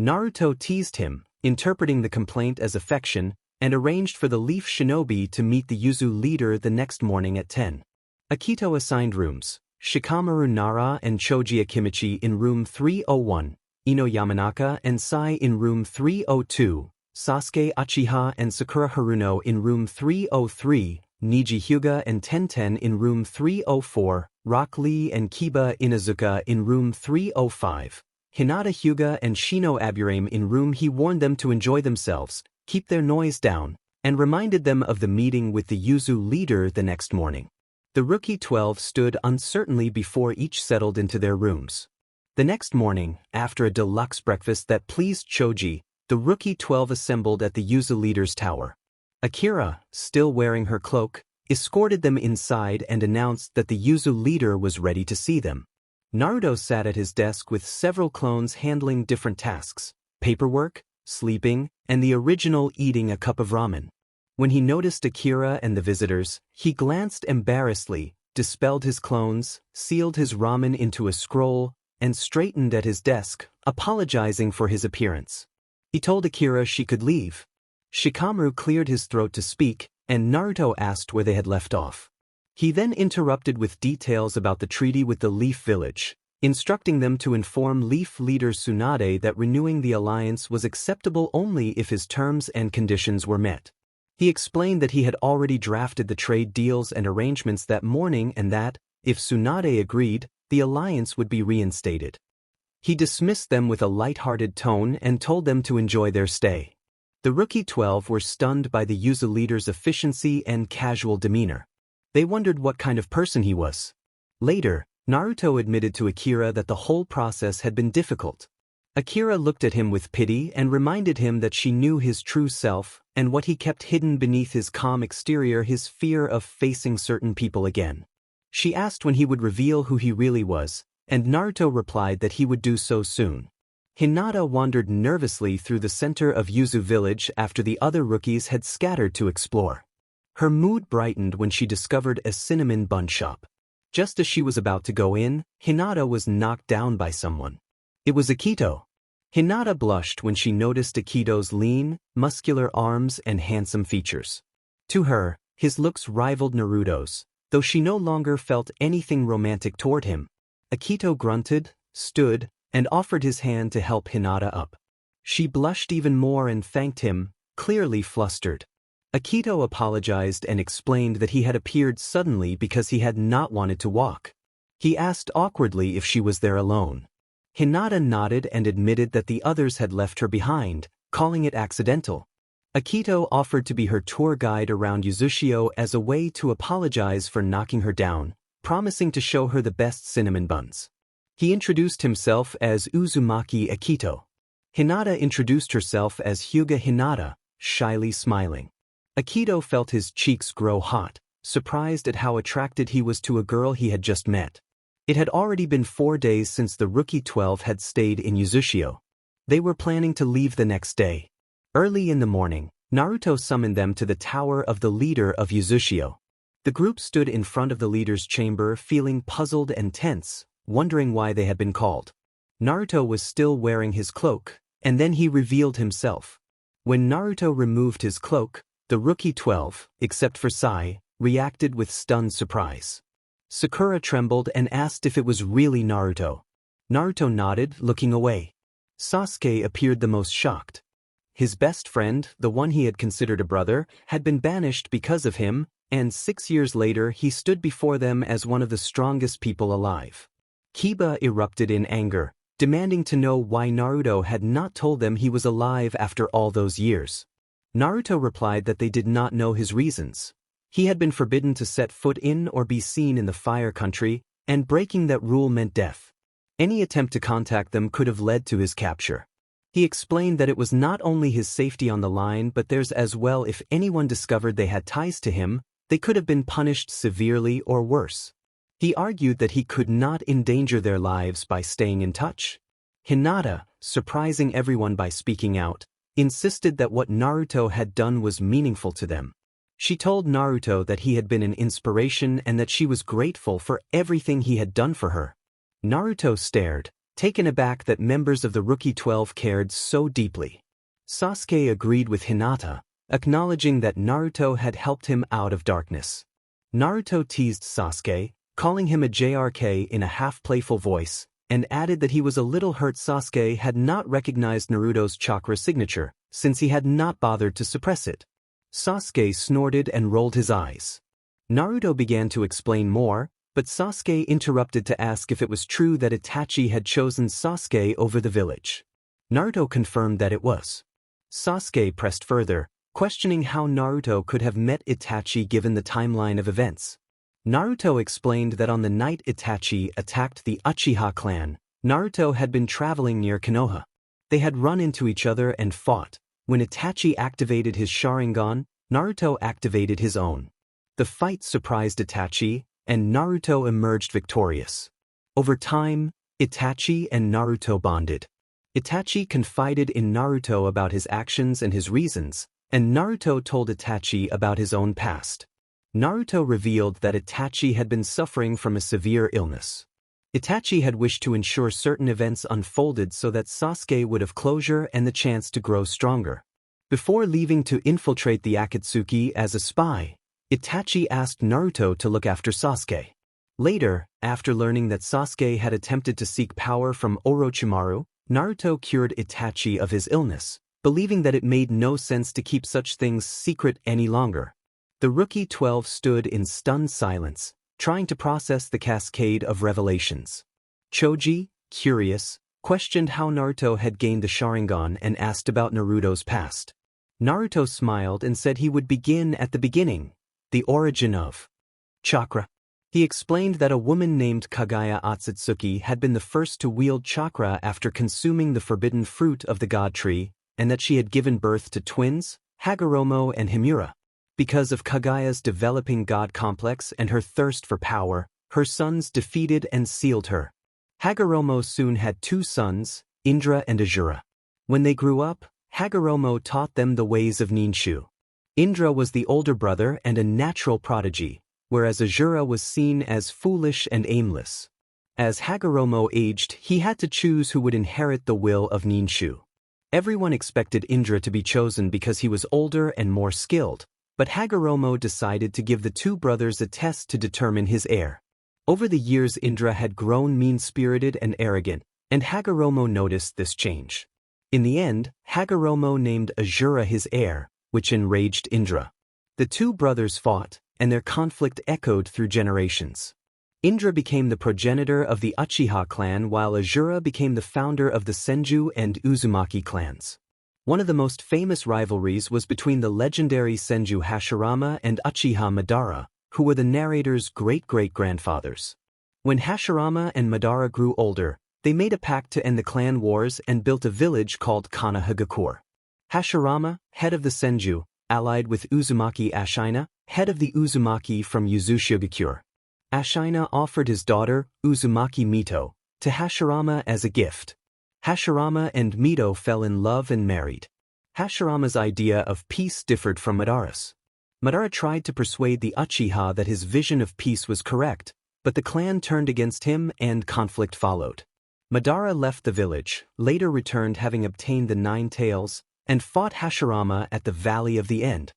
Naruto teased him, interpreting the complaint as affection, and arranged for the Leaf Shinobi to meet the Yuzu leader the next morning at 10. Akito assigned rooms, Shikamaru Nara and Choji Akimichi in room 301, Ino Yamanaka and Sai in room 302, Sasuke Uchiha and Sakura Haruno in room 303, Niji Hyuga and Tenten in room 304, Rock Lee and Kiba Inazuka in room 305, Hinata Hyuga and Shino Aburame in room. He warned them to enjoy themselves, keep their noise down, and reminded them of the meeting with the Yuzu leader the next morning. The Rookie 12 stood uncertainly before each settled into their rooms. The next morning, after a deluxe breakfast that pleased Choji, the Rookie 12 assembled at the Yuzu leader's tower. Akira, still wearing her cloak, escorted them inside and announced that the Yuzu leader was ready to see them. Naruto sat at his desk with several clones handling different tasks: paperwork, sleeping, and the original eating a cup of ramen. When he noticed Akira and the visitors, he glanced embarrassedly, dispelled his clones, sealed his ramen into a scroll, and straightened at his desk, apologizing for his appearance. He told Akira she could leave. Shikamaru cleared his throat to speak, and Naruto asked where they had left off. He then interrupted with details about the treaty with the Leaf Village, instructing them to inform Leaf leader Tsunade that renewing the alliance was acceptable only if his terms and conditions were met. He explained that he had already drafted the trade deals and arrangements that morning and that, if Tsunade agreed, the alliance would be reinstated. He dismissed them with a light-hearted tone and told them to enjoy their stay. The Rookie 12 were stunned by the Yuzu leader's efficiency and casual demeanor. They wondered what kind of person he was. Later, Naruto admitted to Akira that the whole process had been difficult. Akira looked at him with pity and reminded him that she knew his true self and what he kept hidden beneath his calm exterior: his fear of facing certain people again. She asked when he would reveal who he really was, and Naruto replied that he would do so soon. Hinata wandered nervously through the center of Yuzu village after the other rookies had scattered to explore. Her mood brightened when she discovered a cinnamon bun shop. Just as she was about to go in, Hinata was knocked down by someone. It was Akito. Hinata blushed when she noticed Akito's lean, muscular arms and handsome features. To her, his looks rivaled Naruto's, though she no longer felt anything romantic toward him. Akito grunted, stood, and offered his hand to help Hinata up. She blushed even more and thanked him, clearly flustered. Akito apologized and explained that he had appeared suddenly because he had not wanted to walk. He asked awkwardly if she was there alone. Hinata nodded and admitted that the others had left her behind, calling it accidental. Akito offered to be her tour guide around Uzushio as a way to apologize for knocking her down, promising to show her the best cinnamon buns. He introduced himself as Uzumaki Akito. Hinata introduced herself as Hyuga Hinata, shyly smiling. Akito felt his cheeks grow hot, surprised at how attracted he was to a girl he had just met. It had already been 4 days since the Rookie 12 had stayed in Uzushio. They were planning to leave the next day. Early in the morning, Naruto summoned them to the tower of the leader of Uzushio. The group stood in front of the leader's chamber feeling puzzled and tense, wondering why they had been called. Naruto was still wearing his cloak, and then he revealed himself. When Naruto removed his cloak, the Rookie 12, except for Sai, reacted with stunned surprise. Sakura trembled and asked if it was really Naruto. Naruto nodded, looking away. Sasuke appeared the most shocked. His best friend, the one he had considered a brother, had been banished because of him, and 6 years later he stood before them as one of the strongest people alive. Kiba erupted in anger, demanding to know why Naruto had not told them he was alive after all those years. Naruto replied that they did not know his reasons. He had been forbidden to set foot in or be seen in the Fire Country, and breaking that rule meant death. Any attempt to contact them could have led to his capture. He explained that it was not only his safety on the line but theirs as well. If anyone discovered they had ties to him, they could have been punished severely or worse. He argued that he could not endanger their lives by staying in touch. Hinata, surprising everyone by speaking out, insisted that what Naruto had done was meaningful to them. She told Naruto that he had been an inspiration and that she was grateful for everything he had done for her. Naruto stared, taken aback that members of the Rookie 12 cared so deeply. Sasuke agreed with Hinata, acknowledging that Naruto had helped him out of darkness. Naruto teased Sasuke, calling him a JRK in a half-playful voice, and added that he was a little hurt Sasuke had not recognized Naruto's chakra signature, since he had not bothered to suppress it. Sasuke snorted and rolled his eyes. Naruto began to explain more, but Sasuke interrupted to ask if it was true that Itachi had chosen Sasuke over the village. Naruto confirmed that it was. Sasuke pressed further, questioning how Naruto could have met Itachi given the timeline of events. Naruto explained that on the night Itachi attacked the Uchiha clan, Naruto had been traveling near Konoha. They had run into each other and fought. When Itachi activated his Sharingan, Naruto activated his own. The fight surprised Itachi, and Naruto emerged victorious. Over time, Itachi and Naruto bonded. Itachi confided in Naruto about his actions and his reasons, and Naruto told Itachi about his own past. Naruto revealed that Itachi had been suffering from a severe illness. Itachi had wished to ensure certain events unfolded so that Sasuke would have closure and the chance to grow stronger. Before leaving to infiltrate the Akatsuki as a spy, Itachi asked Naruto to look after Sasuke. Later, after learning that Sasuke had attempted to seek power from Orochimaru, Naruto cured Itachi of his illness, believing that it made no sense to keep such things secret any longer. The Rookie 12 stood in stunned silence, trying to process the cascade of revelations. Choji, curious, questioned how Naruto had gained the Sharingan and asked about Naruto's past. Naruto smiled and said he would begin at the beginning, the origin of chakra. He explained that a woman named Kage Otsutsuki had been the first to wield chakra after consuming the forbidden fruit of the god tree, and that she had given birth to twins, Hagoromo and Himura. Because of Kaguya's developing god complex and her thirst for power, her sons defeated and sealed her. Hagoromo soon had two sons, Indra and Azura. When they grew up, Hagoromo taught them the ways of Ninshu. Indra was the older brother and a natural prodigy, whereas Azura was seen as foolish and aimless. As Hagoromo aged, he had to choose who would inherit the will of Ninshu. Everyone expected Indra to be chosen because he was older and more skilled, but Hagoromo decided to give the two brothers a test to determine his heir. Over the years Indra had grown mean-spirited and arrogant, and Hagoromo noticed this change. In the end, Hagoromo named Azura his heir, which enraged Indra. The two brothers fought, and their conflict echoed through generations. Indra became the progenitor of the Uchiha clan while Azura became the founder of the Senju and Uzumaki clans. One of the most famous rivalries was between the legendary Senju Hashirama and Uchiha Madara, who were the narrator's great-great-grandfathers. When Hashirama and Madara grew older, they made a pact to end the clan wars and built a village called Konoha. Hashirama, head of the Senju, allied with Uzumaki Ashina, head of the Uzumaki from Uzushigakure. Ashina offered his daughter, Uzumaki Mito, to Hashirama as a gift. Hashirama and Mito fell in love and married. Hashirama's idea of peace differed from Madara's. Madara tried to persuade the Uchiha that his vision of peace was correct, but the clan turned against him and conflict followed. Madara left the village, later returned having obtained the 9 tails, and fought Hashirama at the Valley of the End.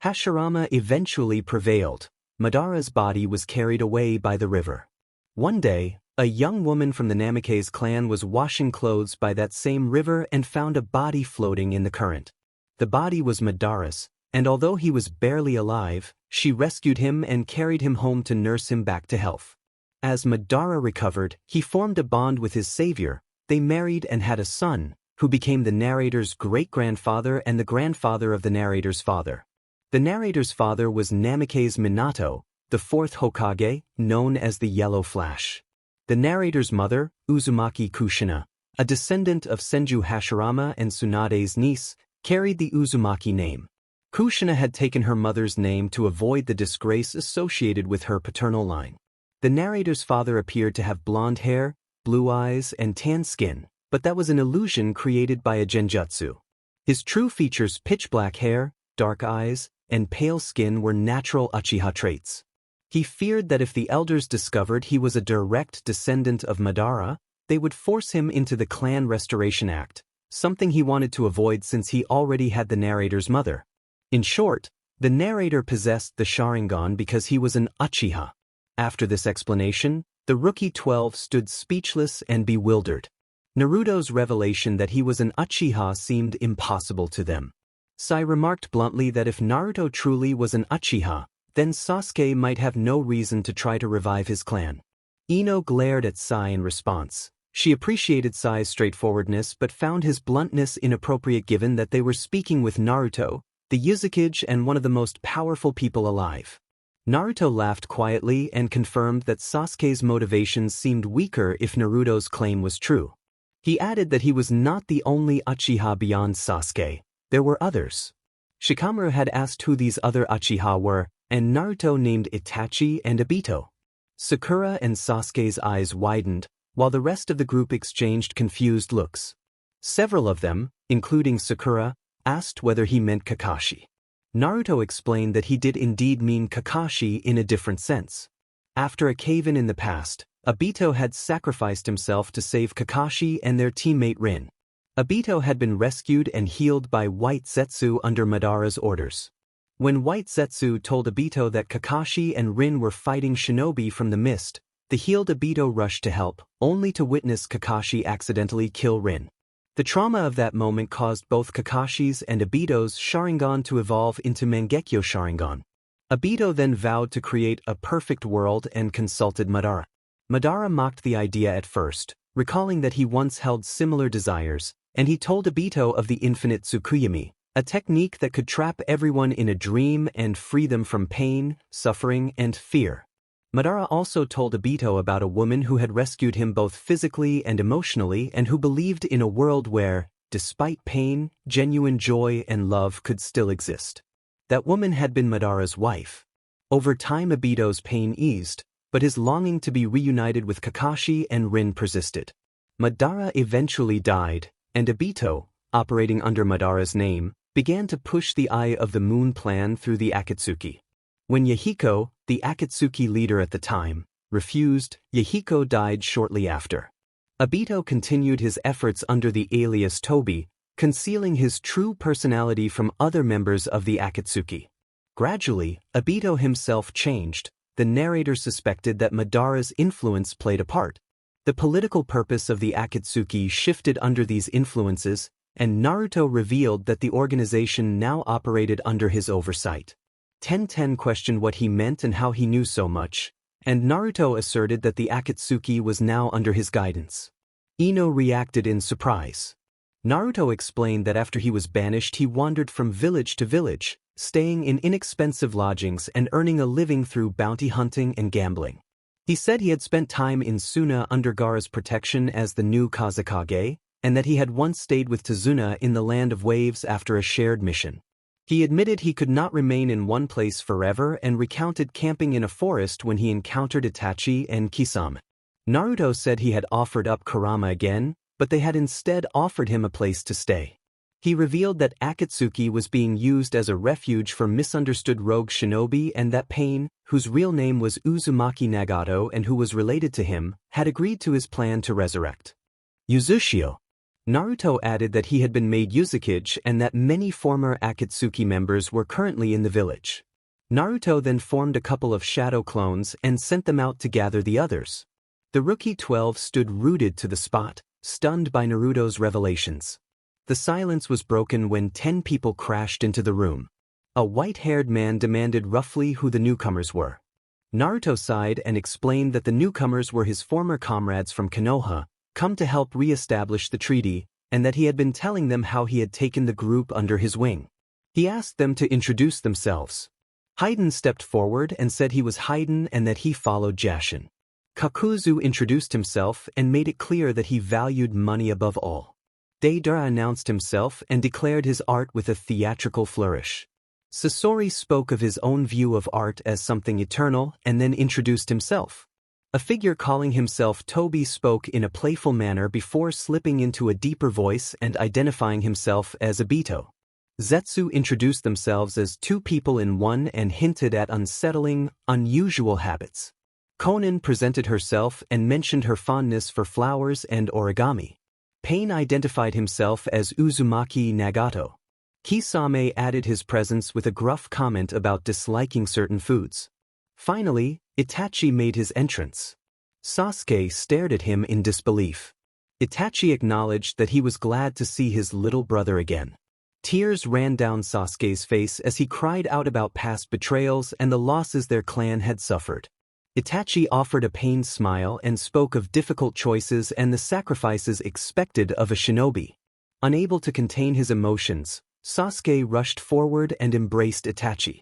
Hashirama eventually prevailed. Madara's body was carried away by the river. One day, a young woman from the Namikaze clan was washing clothes by that same river and found a body floating in the current. The body was Madara's, and although he was barely alive, she rescued him and carried him home to nurse him back to health. As Madara recovered, he formed a bond with his savior. They married and had a son, who became the narrator's great-grandfather and the grandfather of the narrator's father. The narrator's father was Namikaze Minato, the 4th Hokage, known as the Yellow Flash. The narrator's mother, Uzumaki Kushina, a descendant of Senju Hashirama and Tsunade's niece, carried the Uzumaki name. Kushina had taken her mother's name to avoid the disgrace associated with her paternal line. The narrator's father appeared to have blonde hair, blue eyes, and tan skin, but that was an illusion created by a genjutsu. His true features, pitch black hair, dark eyes, and pale skin, were natural Uchiha traits. He feared that if the elders discovered he was a direct descendant of Madara, they would force him into the Clan Restoration Act, something he wanted to avoid since he already had the narrator's mother. In short, the narrator possessed the Sharingan because he was an Uchiha. After this explanation, the Rookie 12 stood speechless and bewildered. Naruto's revelation that he was an Uchiha seemed impossible to them. Sai remarked bluntly that if Naruto truly was an Uchiha, then Sasuke might have no reason to try to revive his clan. Ino glared at Sai in response. She appreciated Sai's straightforwardness but found his bluntness inappropriate given that they were speaking with Naruto, the Uzukage and one of the most powerful people alive. Naruto laughed quietly and confirmed that Sasuke's motivations seemed weaker if Naruto's claim was true. He added that he was not the only Uchiha beyond Sasuke. There were others. Shikamaru had asked who these other Uchiha were, and Naruto named Itachi and Obito. Sakura and Sasuke's eyes widened, while the rest of the group exchanged confused looks. Several of them, including Sakura, asked whether he meant Kakashi. Naruto explained that he did indeed mean Kakashi in a different sense. After a cave-in in the past, Obito had sacrificed himself to save Kakashi and their teammate Rin. Obito had been rescued and healed by White Zetsu under Madara's orders. When White Zetsu told Obito that Kakashi and Rin were fighting shinobi from the mist, the healed Obito rushed to help, only to witness Kakashi accidentally kill Rin. The trauma of that moment caused both Kakashi's and Obito's Sharingan to evolve into Mangekyo Sharingan. Obito then vowed to create a perfect world and consulted Madara. Madara mocked the idea at first, recalling that he once held similar desires, and he told Obito of the infinite Tsukuyomi, a technique that could trap everyone in a dream and free them from pain, suffering, and fear. Madara also told Obito about a woman who had rescued him both physically and emotionally and who believed in a world where, despite pain, genuine joy and love could still exist. That woman had been Madara's wife. Over time Obito's pain eased, but his longing to be reunited with Kakashi and Rin persisted. Madara eventually died, and Obito, operating under Madara's name, began to push the Eye of the Moon plan through the Akatsuki. When Yahiko, the Akatsuki leader at the time, refused, Yahiko died shortly after. Obito continued his efforts under the alias Tobi, concealing his true personality from other members of the Akatsuki. Gradually, Obito himself changed. The narrator suspected that Madara's influence played a part. The political purpose of the Akatsuki shifted under these influences, and Naruto revealed that the organization now operated under his oversight. Tenten questioned what he meant and how he knew so much, and Naruto asserted that the Akatsuki was now under his guidance. Ino reacted in surprise. Naruto explained that after he was banished he wandered from village to village, staying in inexpensive lodgings and earning a living through bounty hunting and gambling. He said he had spent time in Suna under Gaara's protection as the new Kazekage, and that he had once stayed with Tazuna in the Land of Waves after a shared mission. He admitted he could not remain in one place forever and recounted camping in a forest when he encountered Itachi and Kisame. Naruto said he had offered up Kurama again, but they had instead offered him a place to stay. He revealed that Akatsuki was being used as a refuge for misunderstood rogue shinobi and that Pain, whose real name was Uzumaki Nagato and who was related to him, had agreed to his plan to resurrect Uzushio. Naruto added that he had been made Uzukage and that many former Akatsuki members were currently in the village. Naruto then formed a couple of shadow clones and sent them out to gather the others. The Rookie 12 stood rooted to the spot, stunned by Naruto's revelations. The silence was broken when 10 people crashed into the room. A white-haired man demanded roughly who the newcomers were. Naruto sighed and explained that the newcomers were his former comrades from Konoha, come to help re-establish the treaty, and that he had been telling them how he had taken the group under his wing. He asked them to introduce themselves. Haiden stepped forward and said he was Haiden and that he followed Jashin. Kakuzu introduced himself and made it clear that he valued money above all. Deidara announced himself and declared his art with a theatrical flourish. Sasori spoke of his own view of art as something eternal and then introduced himself. A figure calling himself Tobi spoke in a playful manner before slipping into a deeper voice and identifying himself as Obito. Zetsu introduced themselves as two people in one and hinted at unsettling, unusual habits. Konan presented herself and mentioned her fondness for flowers and origami. Pain identified himself as Uzumaki Nagato. Kisame added his presence with a gruff comment about disliking certain foods. Finally, Itachi made his entrance. Sasuke stared at him in disbelief. Itachi acknowledged that he was glad to see his little brother again. Tears ran down Sasuke's face as he cried out about past betrayals and the losses their clan had suffered. Itachi offered a pained smile and spoke of difficult choices and the sacrifices expected of a shinobi. Unable to contain his emotions, Sasuke rushed forward and embraced Itachi.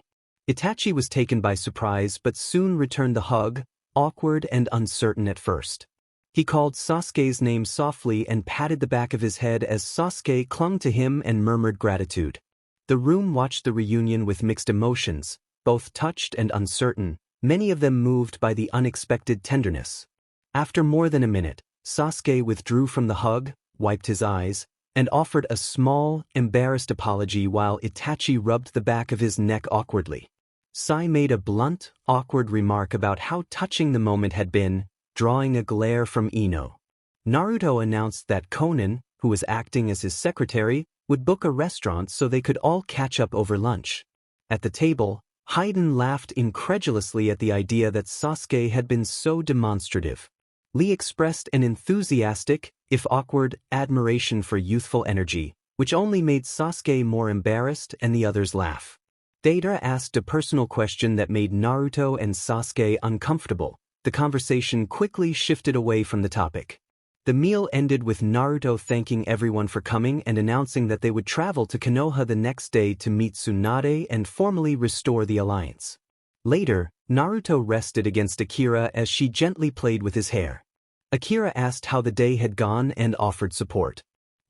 Itachi was taken by surprise but soon returned the hug, awkward and uncertain at first. He called Sasuke's name softly and patted the back of his head as Sasuke clung to him and murmured gratitude. The room watched the reunion with mixed emotions, both touched and uncertain, many of them moved by the unexpected tenderness. After more than a minute, Sasuke withdrew from the hug, wiped his eyes, and offered a small, embarrassed apology while Itachi rubbed the back of his neck awkwardly. Sai made a blunt, awkward remark about how touching the moment had been, drawing a glare from Ino. Naruto announced that Konan, who was acting as his secretary, would book a restaurant so they could all catch up over lunch. At the table, Hayden laughed incredulously at the idea that Sasuke had been so demonstrative. Lee expressed an enthusiastic, if awkward, admiration for youthful energy, which only made Sasuke more embarrassed and the others laugh. Deidara asked a personal question that made Naruto and Sasuke uncomfortable. The conversation quickly shifted away from the topic. The meal ended with Naruto thanking everyone for coming and announcing that they would travel to Konoha the next day to meet Tsunade and formally restore the alliance. Later, Naruto rested against Akira as she gently played with his hair. Akira asked how the day had gone and offered support.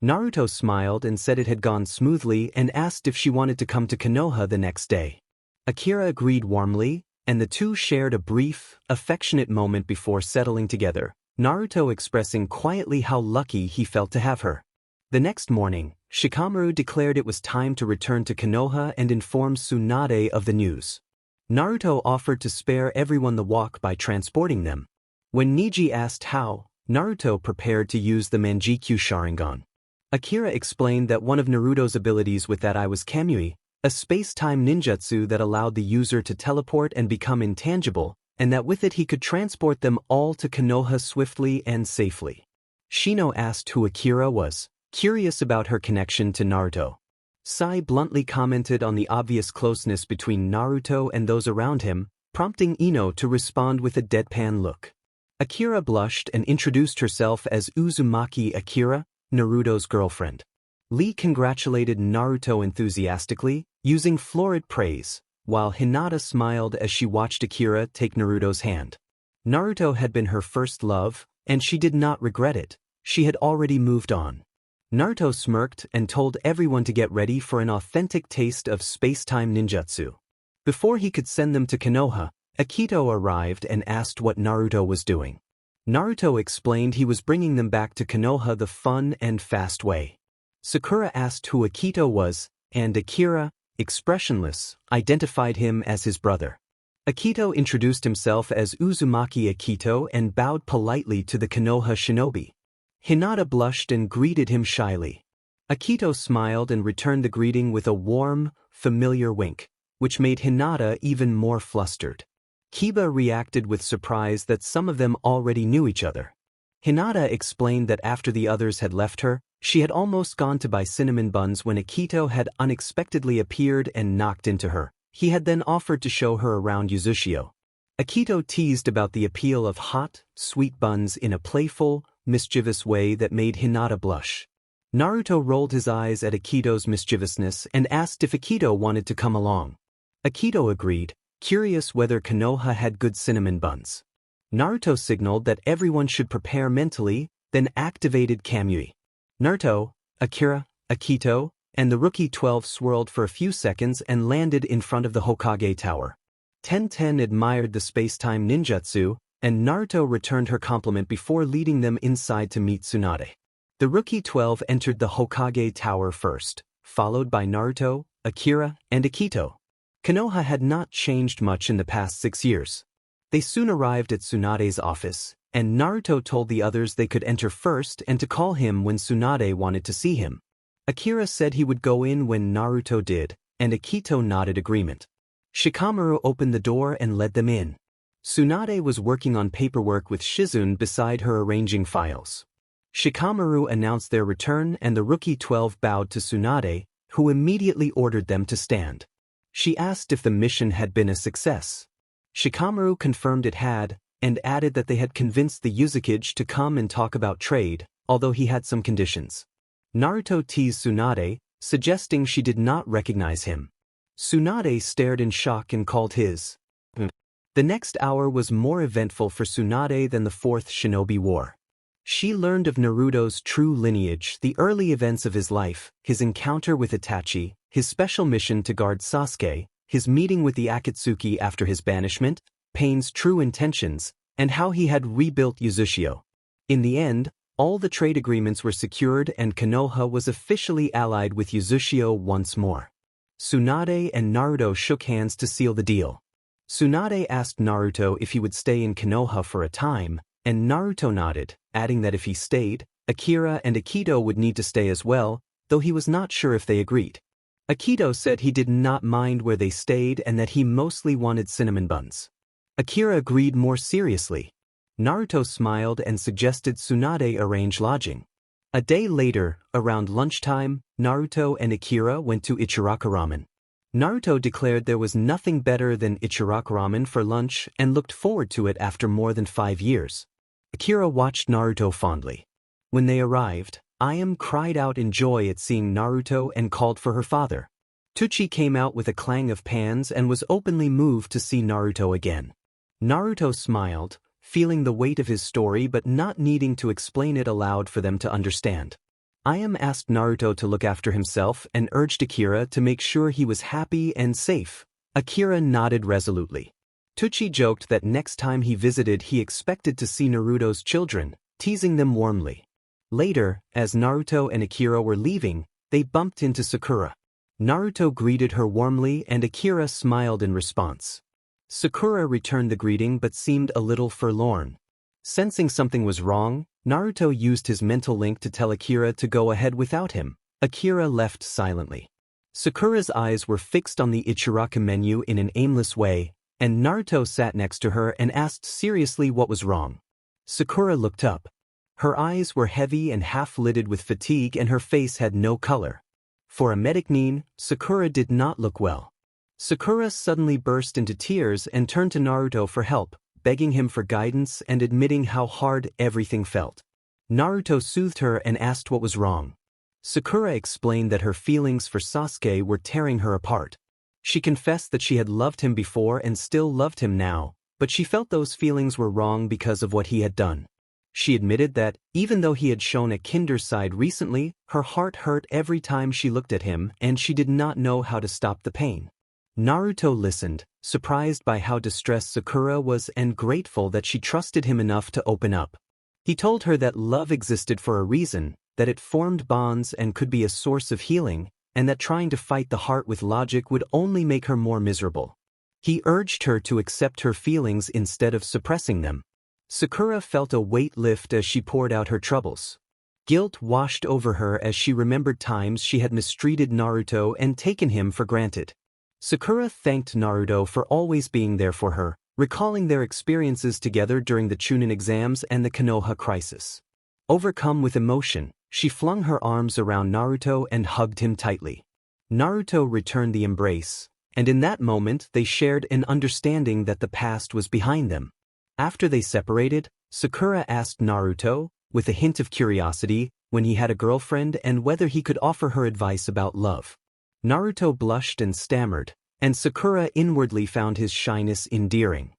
Naruto smiled and said it had gone smoothly and asked if she wanted to come to Konoha the next day. Akira agreed warmly, and the two shared a brief, affectionate moment before settling together, Naruto expressing quietly how lucky he felt to have her. The next morning, Shikamaru declared it was time to return to Konoha and inform Tsunade of the news. Naruto offered to spare everyone the walk by transporting them. When Neji asked how, Naruto prepared to use the Manjikyu Sharingan. Akira explained that one of Naruto's abilities with that eye was Kamui, a space-time ninjutsu that allowed the user to teleport and become intangible, and that with it he could transport them all to Konoha swiftly and safely. Shino asked who Akira was, curious about her connection to Naruto. Sai bluntly commented on the obvious closeness between Naruto and those around him, prompting Ino to respond with a deadpan look. Akira blushed and introduced herself as Uzumaki Akira, Naruto's girlfriend. Lee congratulated Naruto enthusiastically, using florid praise, while Hinata smiled as she watched Akira take Naruto's hand. Naruto had been her first love, and she did not regret it. She had already moved on. Naruto smirked and told everyone to get ready for an authentic taste of space-time ninjutsu. Before he could send them to Konoha, Akito arrived and asked what Naruto was doing. Naruto explained he was bringing them back to Konoha the fun and fast way. Sakura asked who Akito was, and Akira, expressionless, identified him as his brother. Akito introduced himself as Uzumaki Akito and bowed politely to the Konoha shinobi. Hinata blushed and greeted him shyly. Akito smiled and returned the greeting with a warm, familiar wink, which made Hinata even more flustered. Kiba reacted with surprise that some of them already knew each other. Hinata explained that after the others had left her, she had almost gone to buy cinnamon buns when Akito had unexpectedly appeared and knocked into her. He had then offered to show her around Uzushio. Akito teased about the appeal of hot, sweet buns in a playful, mischievous way that made Hinata blush. Naruto rolled his eyes at Akito's mischievousness and asked if Akito wanted to come along. Akito agreed, curious whether Konoha had good cinnamon buns. Naruto signaled that everyone should prepare mentally, then activated Kamui. Naruto, Akira, Akito, and the Rookie 12 swirled for a few seconds and landed in front of the Hokage Tower. Ten admired the space-time ninjutsu, and Naruto returned her compliment before leading them inside to meet Tsunade. The Rookie 12 entered the Hokage Tower first, followed by Naruto, Akira, and Akito. Konoha had not changed much in the past 6 years. They soon arrived at Tsunade's office, and Naruto told the others they could enter first and to call him when Tsunade wanted to see him. Akira said he would go in when Naruto did, and Akito nodded agreement. Shikamaru opened the door and led them in. Tsunade was working on paperwork with Shizune beside her arranging files. Shikamaru announced their return and the Rookie 12 bowed to Tsunade, who immediately ordered them to stand. She asked if the mission had been a success. Shikamaru confirmed it had, and added that they had convinced the Uzukage to come and talk about trade, although he had some conditions. Naruto teased Tsunade, suggesting she did not recognize him. Tsunade stared in shock and called his. The next hour was more eventful for Tsunade than the Fourth Shinobi War. She learned of Naruto's true lineage, the early events of his life, his encounter with Itachi, his special mission to guard Sasuke, his meeting with the Akatsuki after his banishment, Pain's true intentions, and how he had rebuilt Uchiha. In the end, all the trade agreements were secured and Konoha was officially allied with Uchiha once more. Tsunade and Naruto shook hands to seal the deal. Tsunade asked Naruto if he would stay in Konoha for a time, and Naruto nodded, adding that if he stayed, Akira and Akito would need to stay as well, though he was not sure if they agreed. Akito said he did not mind where they stayed and that he mostly wanted cinnamon buns. Akira agreed more seriously. Naruto smiled and suggested Tsunade arrange lodging. A day later, around lunchtime, Naruto and Akira went to Ichiraka Ramen. Naruto declared there was nothing better than Ichiraka Ramen for lunch and looked forward to it after more than 5 years. Akira watched Naruto fondly. When they arrived, Ayame cried out in joy at seeing Naruto and called for her father. Tucci came out with a clang of pans and was openly moved to see Naruto again. Naruto smiled, feeling the weight of his story but not needing to explain it aloud for them to understand. Ayame asked Naruto to look after himself and urged Akira to make sure he was happy and safe. Akira nodded resolutely. Tucci joked that next time he visited he expected to see Naruto's children, teasing them warmly. Later, as Naruto and Akira were leaving, they bumped into Sakura. Naruto greeted her warmly and Akira smiled in response. Sakura returned the greeting but seemed a little forlorn. Sensing something was wrong, Naruto used his mental link to tell Akira to go ahead without him. Akira left silently. Sakura's eyes were fixed on the Ichiraka menu in an aimless way, and Naruto sat next to her and asked seriously what was wrong. Sakura looked up. Her eyes were heavy and half-lidded with fatigue and her face had no color. For a medicine, Sakura did not look well. Sakura suddenly burst into tears and turned to Naruto for help, begging him for guidance and admitting how hard everything felt. Naruto soothed her and asked what was wrong. Sakura explained that her feelings for Sasuke were tearing her apart. She confessed that she had loved him before and still loved him now, but she felt those feelings were wrong because of what he had done. She admitted that, even though he had shown a kinder side recently, her heart hurt every time she looked at him and she did not know how to stop the pain. Naruto listened, surprised by how distressed Sakura was and grateful that she trusted him enough to open up. He told her that love existed for a reason, that it formed bonds and could be a source of healing, and that trying to fight the heart with logic would only make her more miserable. He urged her to accept her feelings instead of suppressing them. Sakura felt a weight lift as she poured out her troubles. Guilt washed over her as she remembered times she had mistreated Naruto and taken him for granted. Sakura thanked Naruto for always being there for her, recalling their experiences together during the Chunin exams and the Konoha crisis. Overcome with emotion, she flung her arms around Naruto and hugged him tightly. Naruto returned the embrace, and in that moment they shared an understanding that the past was behind them. After they separated, Sakura asked Naruto, with a hint of curiosity, when he had a girlfriend and whether he could offer her advice about love. Naruto blushed and stammered, and Sakura inwardly found his shyness endearing.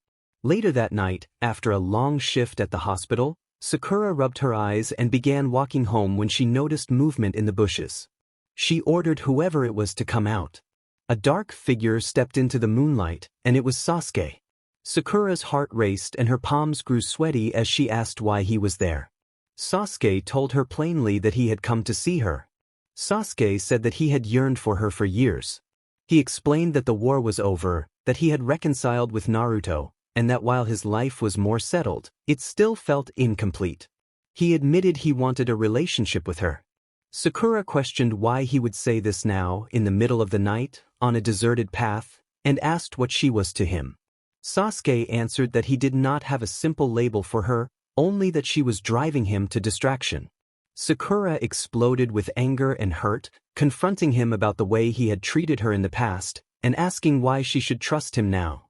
Later that night, after a long shift at the hospital, Sakura rubbed her eyes and began walking home when she noticed movement in the bushes. She ordered whoever it was to come out. A dark figure stepped into the moonlight, and it was Sasuke. Sakura's heart raced and her palms grew sweaty as she asked why he was there. Sasuke told her plainly that he had come to see her. Sasuke said that he had yearned for her for years. He explained that the war was over, that he had reconciled with Naruto, and that while his life was more settled, it still felt incomplete. He admitted he wanted a relationship with her. Sakura questioned why he would say this now, in the middle of the night, on a deserted path, and asked what she was to him. Sasuke answered that he did not have a simple label for her, only that she was driving him to distraction. Sakura exploded with anger and hurt, confronting him about the way he had treated her in the past, and asking why she should trust him now.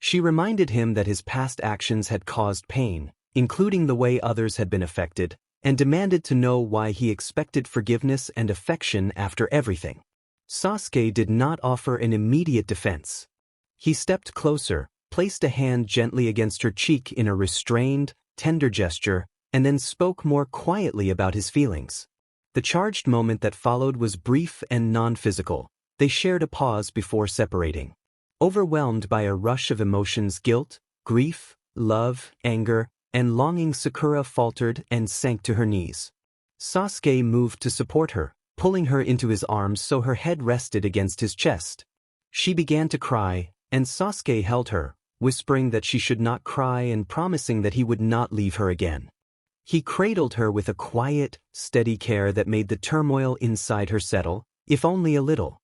She reminded him that his past actions had caused pain, including the way others had been affected, and demanded to know why he expected forgiveness and affection after everything. Sasuke did not offer an immediate defense. He stepped closer, placed a hand gently against her cheek in a restrained, tender gesture, and then spoke more quietly about his feelings. The charged moment that followed was brief and non-physical. They shared a pause before separating. Overwhelmed by a rush of emotions, guilt, grief, love, anger, and longing, Sakura faltered and sank to her knees. Sasuke moved to support her, pulling her into his arms so her head rested against his chest. She began to cry, and Sasuke held her, whispering that she should not cry and promising that he would not leave her again. He cradled her with a quiet, steady care that made the turmoil inside her settle, if only a little.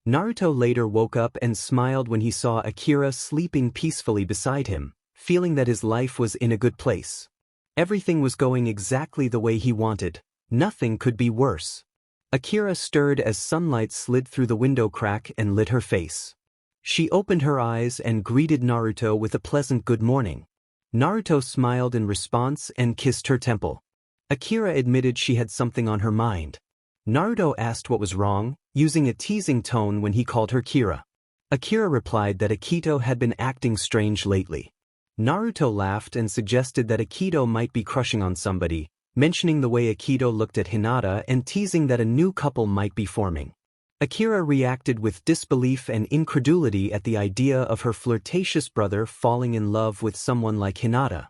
Naruto later woke up and smiled when he saw Akira sleeping peacefully beside him, feeling that his life was in a good place. Everything was going exactly the way he wanted. Nothing could be worse. Akira stirred as sunlight slid through the window crack and lit her face. She opened her eyes and greeted Naruto with a pleasant good morning. Naruto smiled in response and kissed her temple. Akira admitted she had something on her mind. Naruto asked what was wrong, using a teasing tone when he called her Kira. Akira replied that Akito had been acting strange lately. Naruto laughed and suggested that Akito might be crushing on somebody, mentioning the way Akito looked at Hinata and teasing that a new couple might be forming. Akira reacted with disbelief and incredulity at the idea of her flirtatious brother falling in love with someone like Hinata.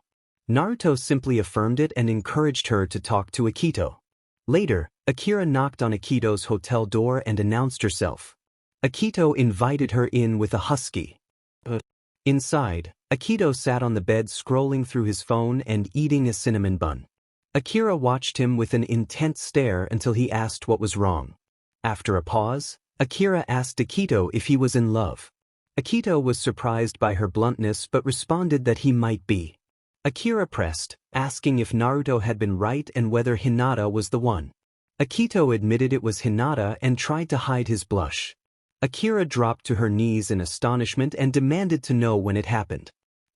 Naruto simply affirmed it and encouraged her to talk to Akito. Later, Akira knocked on Akito's hotel door and announced herself. Akito invited her in with a husky. Inside, Akito sat on the bed scrolling through his phone and eating a cinnamon bun. Akira watched him with an intent stare until he asked what was wrong. After a pause, Akira asked Akito if he was in love. Akito was surprised by her bluntness but responded that he might be. Akira pressed, asking if Naruto had been right and whether Hinata was the one. Akito admitted it was Hinata and tried to hide his blush. Akira dropped to her knees in astonishment and demanded to know when it happened.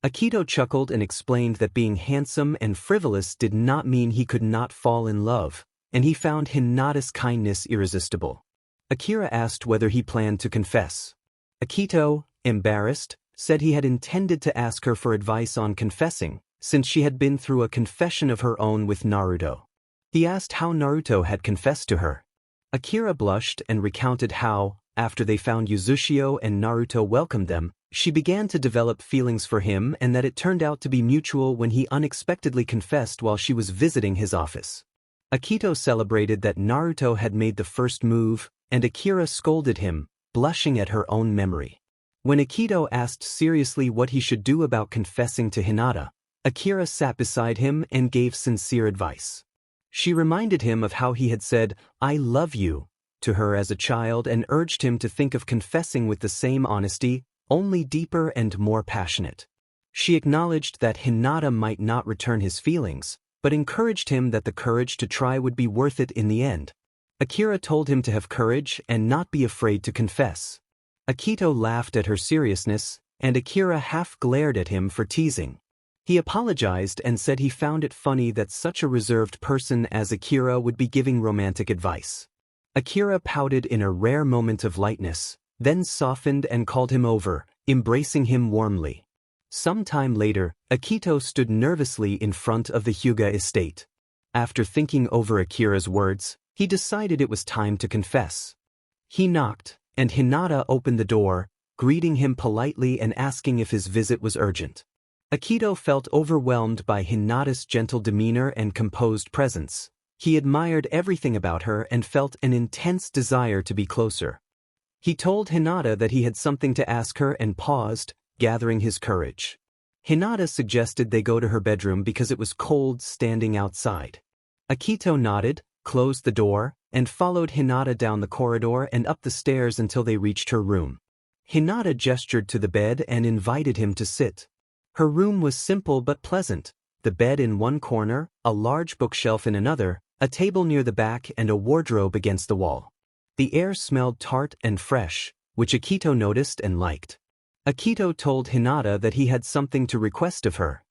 Akito chuckled and explained that being handsome and frivolous did not mean he could not fall in love, and he found Hinata's kindness irresistible. Akira asked whether he planned to confess. Akito, embarrassed, said he had intended to ask her for advice on confessing, since she had been through a confession of her own with Naruto. He asked how Naruto had confessed to her. Akira blushed and recounted how, after they found Uzushio and Naruto welcomed them, she began to develop feelings for him and that it turned out to be mutual when he unexpectedly confessed while she was visiting his office. Akito celebrated that Naruto had made the first move, and Akira scolded him, blushing at her own memory. When Akito asked seriously what he should do about confessing to Hinata, Akira sat beside him and gave sincere advice. She reminded him of how he had said, "I love you," to her as a child and urged him to think of confessing with the same honesty, only deeper and more passionate. She acknowledged that Hinata might not return his feelings, but encouraged him that the courage to try would be worth it in the end. Akira told him to have courage and not be afraid to confess. Akito laughed at her seriousness, and Akira half glared at him for teasing. He apologized and said he found it funny that such a reserved person as Akira would be giving romantic advice. Akira pouted in a rare moment of lightness, then softened and called him over, embracing him warmly. Some time later, Akito stood nervously in front of the Hyuga estate. After thinking over Akira's words, he decided it was time to confess. He knocked, and Hinata opened the door, greeting him politely and asking if his visit was urgent. Akito felt overwhelmed by Hinata's gentle demeanor and composed presence. He admired everything about her and felt an intense desire to be closer. He told Hinata that he had something to ask her and paused, gathering his courage. Hinata suggested they go to her bedroom because it was cold standing outside. Akito nodded, closed the door, and followed Hinata down the corridor and up the stairs until they reached her room. Hinata gestured to the bed and invited him to sit. Her room was simple but pleasant, the bed in one corner, a large bookshelf in another, a table near the back and a wardrobe against the wall. The air smelled tart and fresh, which Akito noticed and liked. Akito told Hinata that he had something to request of her.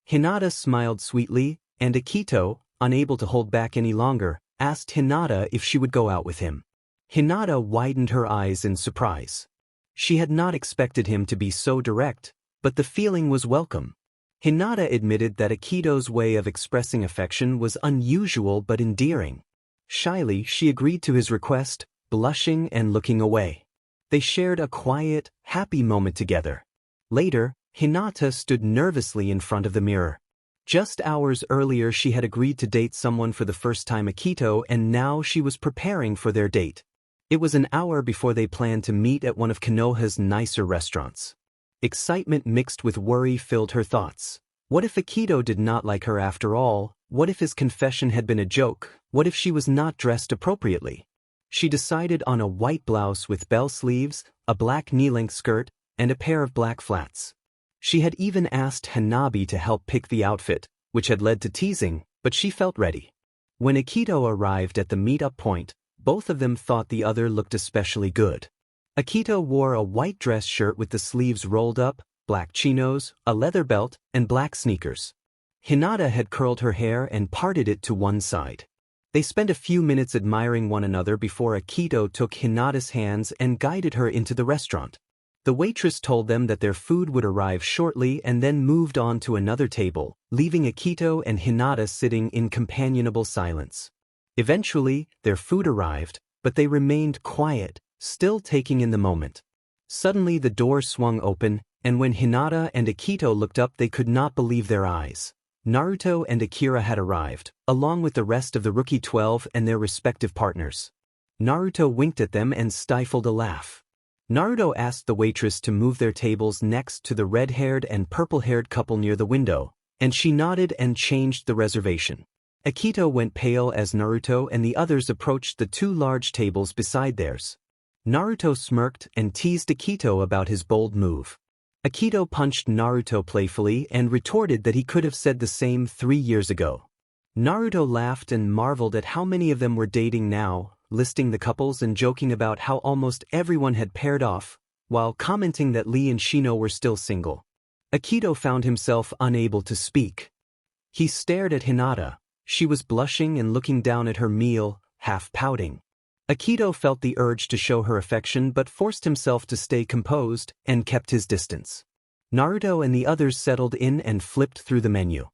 Hinata smiled sweetly, and Akito, unable to hold back any longer, asked Hinata if she would go out with him. Hinata widened her eyes in surprise. She had not expected him to be so direct, but the feeling was welcome. Hinata admitted that Akito's way of expressing affection was unusual but endearing. Shyly, she agreed to his request, blushing and looking away. They shared a quiet, happy moment together. Later, Hinata stood nervously in front of the mirror. Just hours earlier she had agreed to date someone for the first time, Akito, and now she was preparing for their date. It was an hour before they planned to meet at one of Konoha's nicer restaurants. Excitement mixed with worry filled her thoughts. What if Akito did not like her after all? What if his confession had been a joke? What if she was not dressed appropriately? She decided on a white blouse with bell sleeves, a black knee-length skirt, and a pair of black flats. She had even asked Hanabi to help pick the outfit, which had led to teasing, but she felt ready. When Akito arrived at the meet-up point, both of them thought the other looked especially good. Akito wore a white dress shirt with the sleeves rolled up, black chinos, a leather belt, and black sneakers. Hinata had curled her hair and parted it to one side. They spent a few minutes admiring one another before Akito took Hinata's hands and guided her into the restaurant. The waitress told them that their food would arrive shortly and then moved on to another table, leaving Akito and Hinata sitting in companionable silence. Eventually, their food arrived, but they remained quiet, still taking in the moment. Suddenly the door swung open, and when Hinata and Akito looked up they could not believe their eyes. Naruto and Akira had arrived, along with the rest of the Rookie 12 and their respective partners. Naruto winked at them and stifled a laugh. Naruto asked the waitress to move their tables next to the red-haired and purple-haired couple near the window, and she nodded and changed the reservation. Akito went pale as Naruto and the others approached the two large tables beside theirs. Naruto smirked and teased Akito about his bold move. Akito punched Naruto playfully and retorted that he could have said the same 3 years ago. Naruto laughed and marveled at how many of them were dating now, listing the couples and joking about how almost everyone had paired off, while commenting that Lee and Shino were still single. Akito found himself unable to speak. He stared at Hinata. She was blushing and looking down at her meal, half pouting. Akito felt the urge to show her affection but forced himself to stay composed and kept his distance. Naruto and the others settled in and flipped through the menu.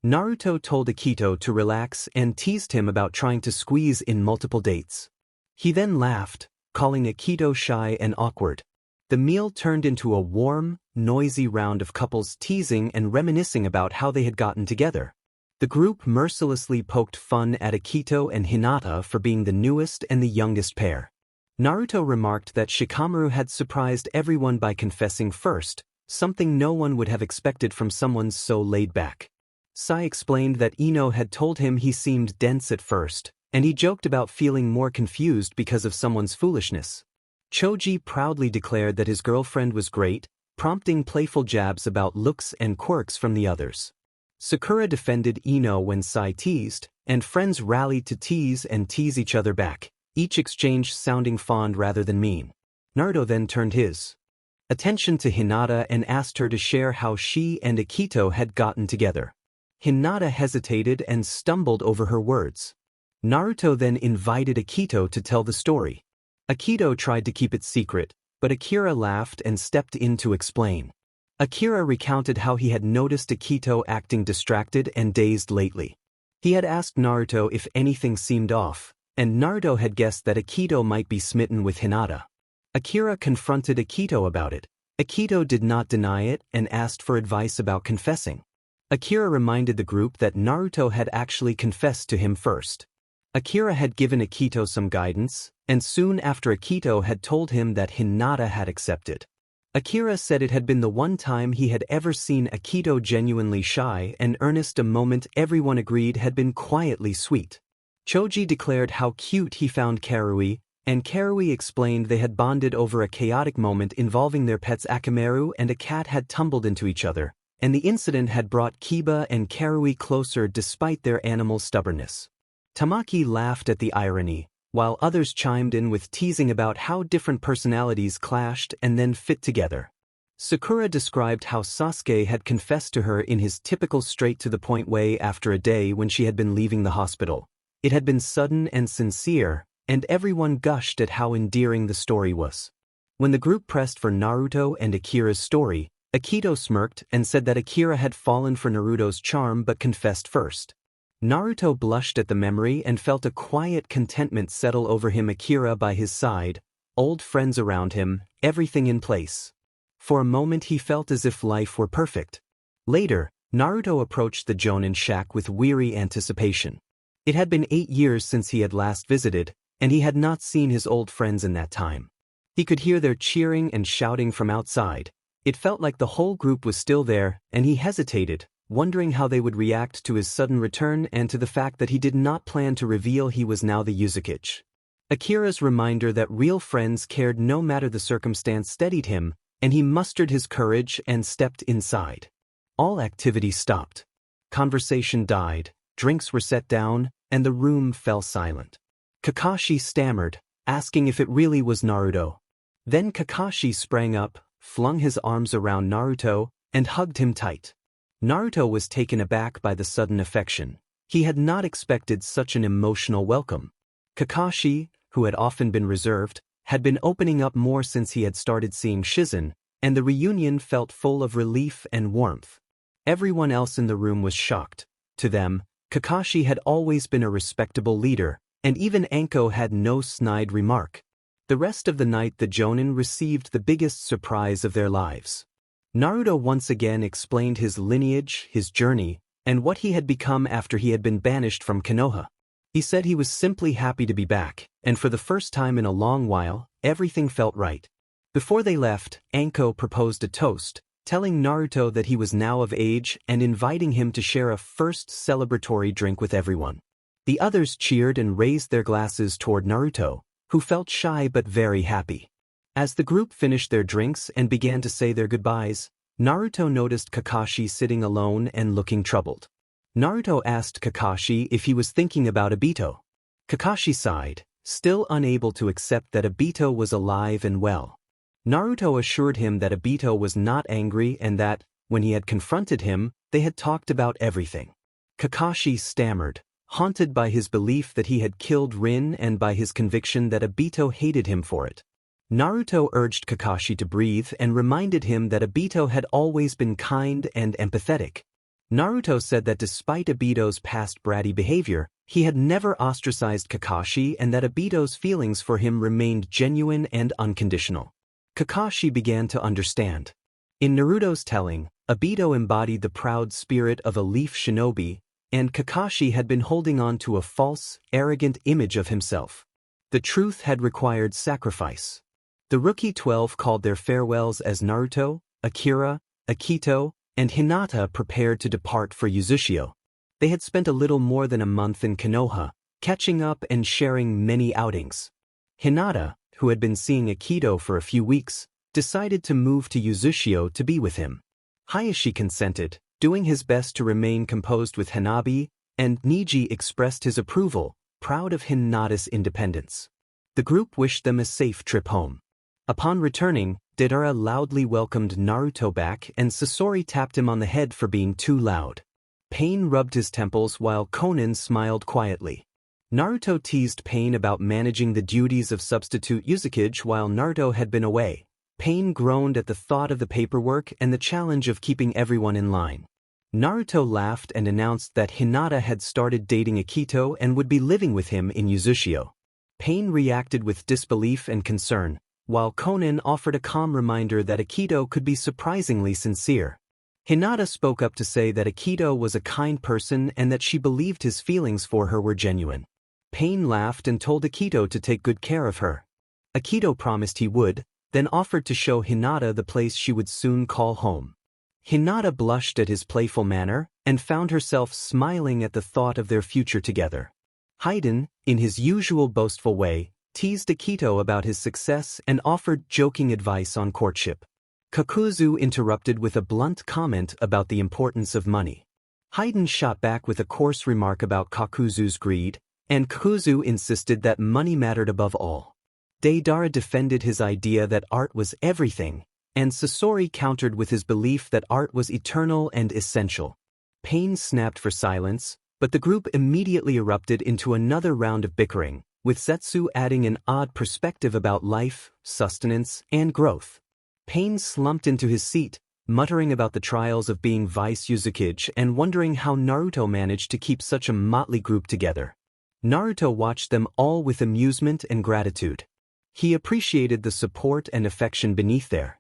Naruto told Akito to relax and teased him about trying to squeeze in multiple dates. He then laughed, calling Akito shy and awkward. The meal turned into a warm, noisy round of couples teasing and reminiscing about how they had gotten together. The group mercilessly poked fun at Akito and Hinata for being the newest and the youngest pair. Naruto remarked that Shikamaru had surprised everyone by confessing first, something no one would have expected from someone so laid back. Sai explained that Ino had told him he seemed dense at first, and he joked about feeling more confused because of someone's foolishness. Choji proudly declared that his girlfriend was great, prompting playful jabs about looks and quirks from the others. Sakura defended Ino when Sai teased, and friends rallied to tease and tease each other back, each exchange sounding fond rather than mean. Naruto then turned his attention to Hinata and asked her to share how she and Akito had gotten together. Hinata hesitated and stumbled over her words. Naruto then invited Akito to tell the story. Akito tried to keep it secret, but Akira laughed and stepped in to explain. Akira recounted how he had noticed Akito acting distracted and dazed lately. He had asked Naruto if anything seemed off, and Naruto had guessed that Akito might be smitten with Hinata. Akira confronted Akito about it. Akito did not deny it and asked for advice about confessing. Akira reminded the group that Naruto had actually confessed to him first. Akira had given Akito some guidance, and soon after Akito had told him that Hinata had accepted. Akira said it had been the one time he had ever seen Akito genuinely shy and earnest, a moment everyone agreed had been quietly sweet. Choji declared how cute he found Karui, and Karui explained they had bonded over a chaotic moment involving their pets Akamaru and a cat had tumbled into each other, and the incident had brought Kiba and Karui closer despite their animal stubbornness. Tamaki laughed at the irony, while others chimed in with teasing about how different personalities clashed and then fit together. Sakura described how Sasuke had confessed to her in his typical straight-to-the-point way after a day when she had been leaving the hospital. It had been sudden and sincere, and everyone gushed at how endearing the story was. When the group pressed for Naruto and Akira's story, Akito smirked and said that Akira had fallen for Naruto's charm but confessed first. Naruto blushed at the memory and felt a quiet contentment settle over him. Akira by his side, old friends around him, everything in place. For a moment he felt as if life were perfect. Later, Naruto approached the Jonin shack with weary anticipation. It had been 8 years since he had last visited, and he had not seen his old friends in that time. He could hear their cheering and shouting from outside. It felt like the whole group was still there, and he hesitated, wondering how they would react to his sudden return and to the fact that he did not plan to reveal he was now the Uzukage. Akira's reminder that real friends cared no matter the circumstance steadied him, and he mustered his courage and stepped inside. All activity stopped. Conversation died, drinks were set down, and the room fell silent. Kakashi stammered, asking if it really was Naruto. Then Kakashi sprang up, flung his arms around Naruto, and hugged him tight. Naruto was taken aback by the sudden affection. He had not expected such an emotional welcome. Kakashi, who had often been reserved, had been opening up more since he had started seeing Shizen, and the reunion felt full of relief and warmth. Everyone else in the room was shocked. To them, Kakashi had always been a respectable leader, and even Anko had no snide remark. The rest of the night the Jonin received the biggest surprise of their lives. Naruto once again explained his lineage, his journey, and what he had become after he had been banished from Konoha. He said he was simply happy to be back, and for the first time in a long while, everything felt right. Before they left, Anko proposed a toast, telling Naruto that he was now of age and inviting him to share a first celebratory drink with everyone. The others cheered and raised their glasses toward Naruto, who felt shy but very happy. As the group finished their drinks and began to say their goodbyes, Naruto noticed Kakashi sitting alone and looking troubled. Naruto asked Kakashi if he was thinking about Obito. Kakashi sighed, still unable to accept that Obito was alive and well. Naruto assured him that Obito was not angry and that, when he had confronted him, they had talked about everything. Kakashi stammered, haunted by his belief that he had killed Rin and by his conviction that Obito hated him for it. Naruto urged Kakashi to breathe and reminded him that Obito had always been kind and empathetic. Naruto said that despite Obito's past bratty behavior, he had never ostracized Kakashi and that Obito's feelings for him remained genuine and unconditional. Kakashi began to understand. In Naruto's telling, Obito embodied the proud spirit of a leaf shinobi, and Kakashi had been holding on to a false, arrogant image of himself. The truth had required sacrifice. The Rookie 12 called their farewells as Naruto, Akira, Akito, and Hinata prepared to depart for Uzushio. They had spent a little more than a month in Konoha, catching up and sharing many outings. Hinata, who had been seeing Akito for a few weeks, decided to move to Uzushio to be with him. Hayashi consented, doing his best to remain composed with Hanabi, and Niji expressed his approval, proud of Hinata's independence. The group wished them a safe trip home. Upon returning, Deidara loudly welcomed Naruto back and Sasori tapped him on the head for being too loud. Pain rubbed his temples while Konan smiled quietly. Naruto teased Pain about managing the duties of substitute Uzukage while Naruto had been away. Pain groaned at the thought of the paperwork and the challenge of keeping everyone in line. Naruto laughed and announced that Hinata had started dating Akito and would be living with him in Uzushio. Pain reacted with disbelief and concern, while Konan offered a calm reminder that Akito could be surprisingly sincere. Hinata spoke up to say that Akito was a kind person and that she believed his feelings for her were genuine. Pain laughed and told Akito to take good care of her. Akito promised he would, then offered to show Hinata the place she would soon call home. Hinata blushed at his playful manner and found herself smiling at the thought of their future together. Haiden, in his usual boastful way, teased Akito about his success and offered joking advice on courtship. Kakuzu interrupted with a blunt comment about the importance of money. Haiden shot back with a coarse remark about Kakuzu's greed, and Kakuzu insisted that money mattered above all. Deidara defended his idea that art was everything, and Sasori countered with his belief that art was eternal and essential. Pain snapped for silence, but the group immediately erupted into another round of bickering, with Setsu adding an odd perspective about life, sustenance, and growth. Pain slumped into his seat, muttering about the trials of being Vice Uzukage and wondering how Naruto managed to keep such a motley group together. Naruto watched them all with amusement and gratitude. He appreciated the support and affection beneath their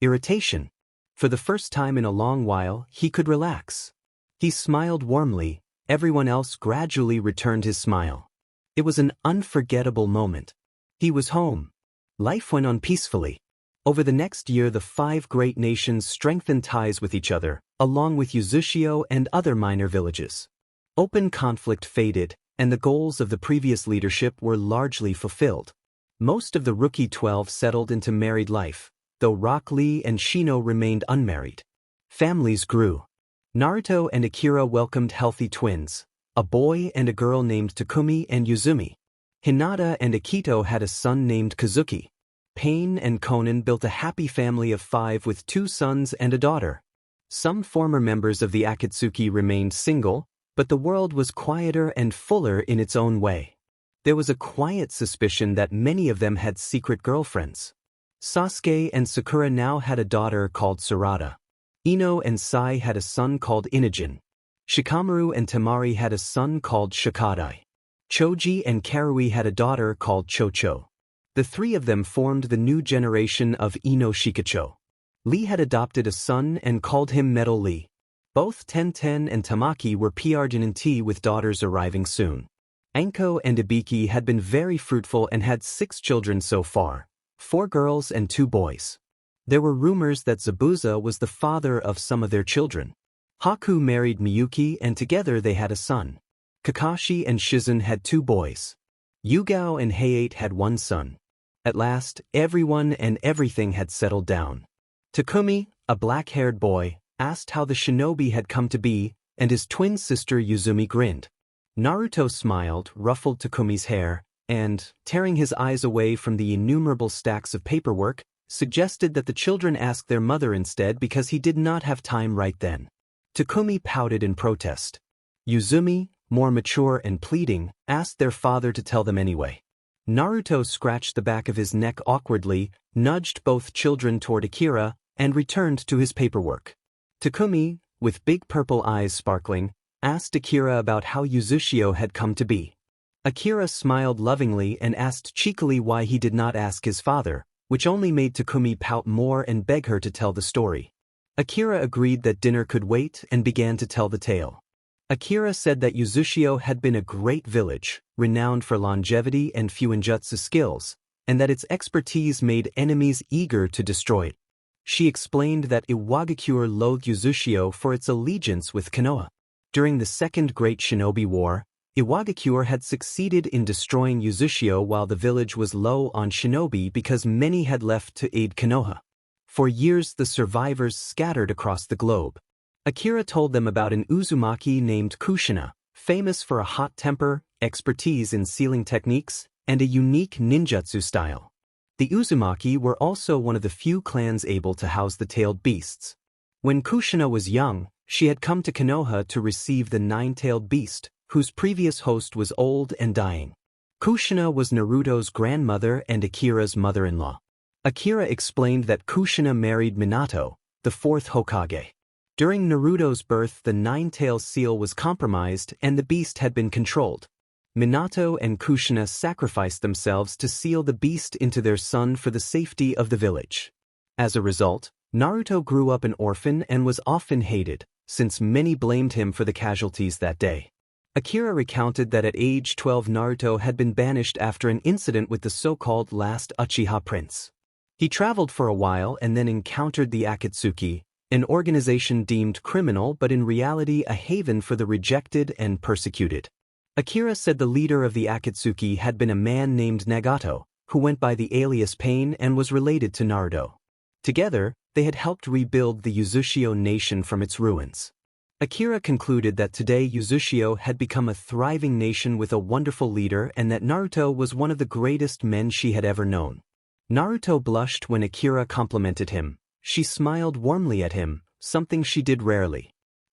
irritation. For the first time in a long while, he could relax. He smiled warmly, everyone else gradually returned his smile. It was an unforgettable moment. He was home. Life went on peacefully. Over the next year, the 5 great nations strengthened ties with each other, along with Uzushio and other minor villages. Open conflict faded, and the goals of the previous leadership were largely fulfilled. Most of the Rookie 12 settled into married life, though Rock Lee and Shino remained unmarried. Families grew. Naruto and Akira welcomed healthy twins, a boy and a girl named Takumi and Yuzumi. Hinata and Akito had a son named Kazuki. Pain and Konan built a happy family of 5 with 2 sons and a daughter. Some former members of the Akatsuki remained single, but the world was quieter and fuller in its own way. There was a quiet suspicion that many of them had secret girlfriends. Sasuke and Sakura now had a daughter called Sarada. Ino and Sai had a son called Inajin. Shikamaru and Temari had a son called Shikadai. Choji and Karui had a daughter called Chocho. The 3 of them formed the new generation of Ino Shikacho. Lee had adopted a son and called him Metal Lee. Both Tenten and Tamaki were PRGNT with daughters arriving soon. Anko and Ibiki had been very fruitful and had 6 children so far, 4 girls and 2 boys. There were rumors that Zabuza was the father of some of their children. Haku married Miyuki and together they had a son. Kakashi and Shizen had 2 boys. Yugao and Hayate had 1 son. At last, everyone and everything had settled down. Takumi, a black-haired boy, asked how the shinobi had come to be, and his twin sister Yuzumi grinned. Naruto smiled, ruffled Takumi's hair, and, tearing his eyes away from the innumerable stacks of paperwork, suggested that the children ask their mother instead because he did not have time right then. Takumi pouted in protest. Yuzumi, more mature and pleading, asked their father to tell them anyway. Naruto scratched the back of his neck awkwardly, nudged both children toward Akira, and returned to his paperwork. Takumi, with big purple eyes sparkling, asked Akira about how Uzushio had come to be. Akira smiled lovingly and asked cheekily why he did not ask his father, which only made Takumi pout more and beg her to tell the story. Akira agreed that dinner could wait and began to tell the tale. Akira said that Uzushio had been a great village, renowned for longevity and fuinjutsu skills, and that its expertise made enemies eager to destroy it. She explained that Iwagakure loathed Uzushio for its allegiance with Konoha. During the Second Great Shinobi War, Iwagakure had succeeded in destroying Uzushio while the village was low on shinobi because many had left to aid Konoha. For years the survivors scattered across the globe. Akira told them about an Uzumaki named Kushina, famous for a hot temper, expertise in sealing techniques, and a unique ninjutsu style. The Uzumaki were also one of the few clans able to house the tailed beasts. When Kushina was young, she had come to Konoha to receive the 9-tailed beast, whose previous host was old and dying. Kushina was Naruto's grandmother and Akira's mother-in-law. Akira explained that Kushina married Minato, the fourth Hokage. During Naruto's birth, the nine-tailed seal was compromised and the beast had been controlled. Minato and Kushina sacrificed themselves to seal the beast into their son for the safety of the village. As a result, Naruto grew up an orphan and was often hated, since many blamed him for the casualties that day. Akira recounted that at age 12 Naruto had been banished after an incident with the so-called last Uchiha prince. He traveled for a while and then encountered the Akatsuki, an organization deemed criminal but in reality a haven for the rejected and persecuted. Akira said the leader of the Akatsuki had been a man named Nagato, who went by the alias Pain and was related to Naruto. Together, they had helped rebuild the Uzushio nation from its ruins. Akira concluded that today Uzushio had become a thriving nation with a wonderful leader and that Naruto was one of the greatest men she had ever known. Naruto blushed when Akira complimented him. She smiled warmly at him, something she did rarely.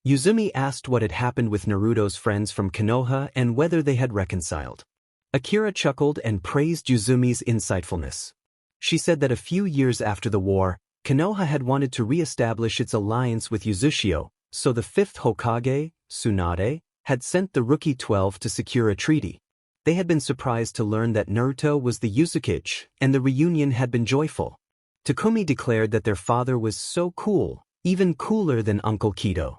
Uzumi asked what had happened with Naruto's friends from Konoha and whether they had reconciled. Akira chuckled and praised Uzumi's insightfulness. She said that a few years after the war, Konoha had wanted to re-establish its alliance with Uzushio, so the fifth Hokage, Tsunade, had sent the rookie 12 to secure a treaty. They had been surprised to learn that Naruto was the Uzukage, and the reunion had been joyful. Takumi declared that their father was so cool, even cooler than Uncle Kito.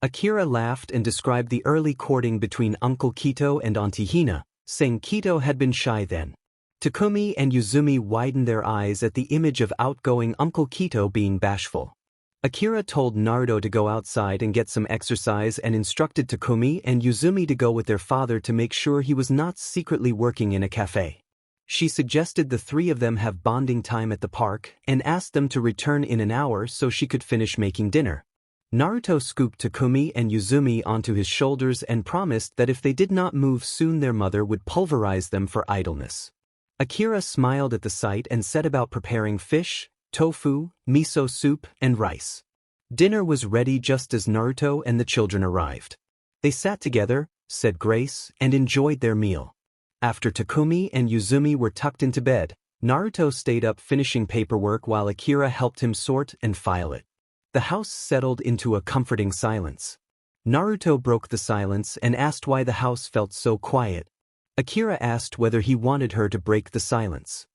Akira laughed and described the early courting between Uncle Kito and Auntie Hina, saying Kito had been shy then. Takumi and Uzumi widened their eyes at the image of outgoing Uncle Kito being bashful. Akira told Naruto to go outside and get some exercise and instructed Takumi and Uzumi to go with their father to make sure he was not secretly working in a cafe. She suggested the three of them have bonding time at the park and asked them to return in an hour so she could finish making dinner. Naruto scooped Takumi and Uzumi onto his shoulders and promised that if they did not move soon their mother would pulverize them for idleness. Akira smiled at the sight and set about preparing fish, tofu, miso soup, and rice. Dinner was ready just as Naruto and the children arrived. They sat together, said grace, and enjoyed their meal. After Takumi and Uzumi were tucked into bed, Naruto stayed up finishing paperwork while Akira helped him sort and file it. The house settled into a comforting silence. Naruto broke the silence and asked why the house felt so quiet. Akira asked whether he wanted her to break the silence.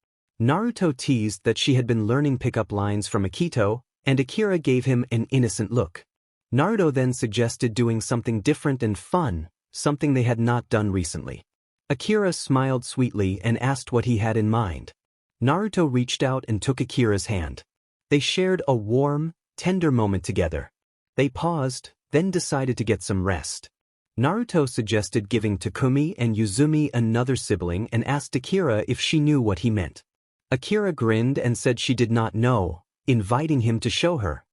Naruto teased that she had been learning pickup lines from Akito, and Akira gave him an innocent look. Naruto then suggested doing something different and fun, something they had not done recently. Akira smiled sweetly and asked what he had in mind. Naruto reached out and took Akira's hand. They shared a warm, tender moment together. They paused, then decided to get some rest. Naruto suggested giving Takumi and Uzumi another sibling and asked Akira if she knew what he meant. Akira grinned and said she did not know, inviting him to show her.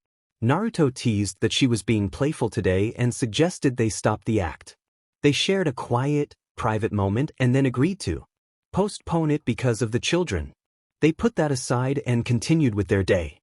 Naruto teased that she was being playful today and suggested they stop the act. They shared a quiet, private moment and then agreed to postpone it because of the children. They put that aside and continued with their day.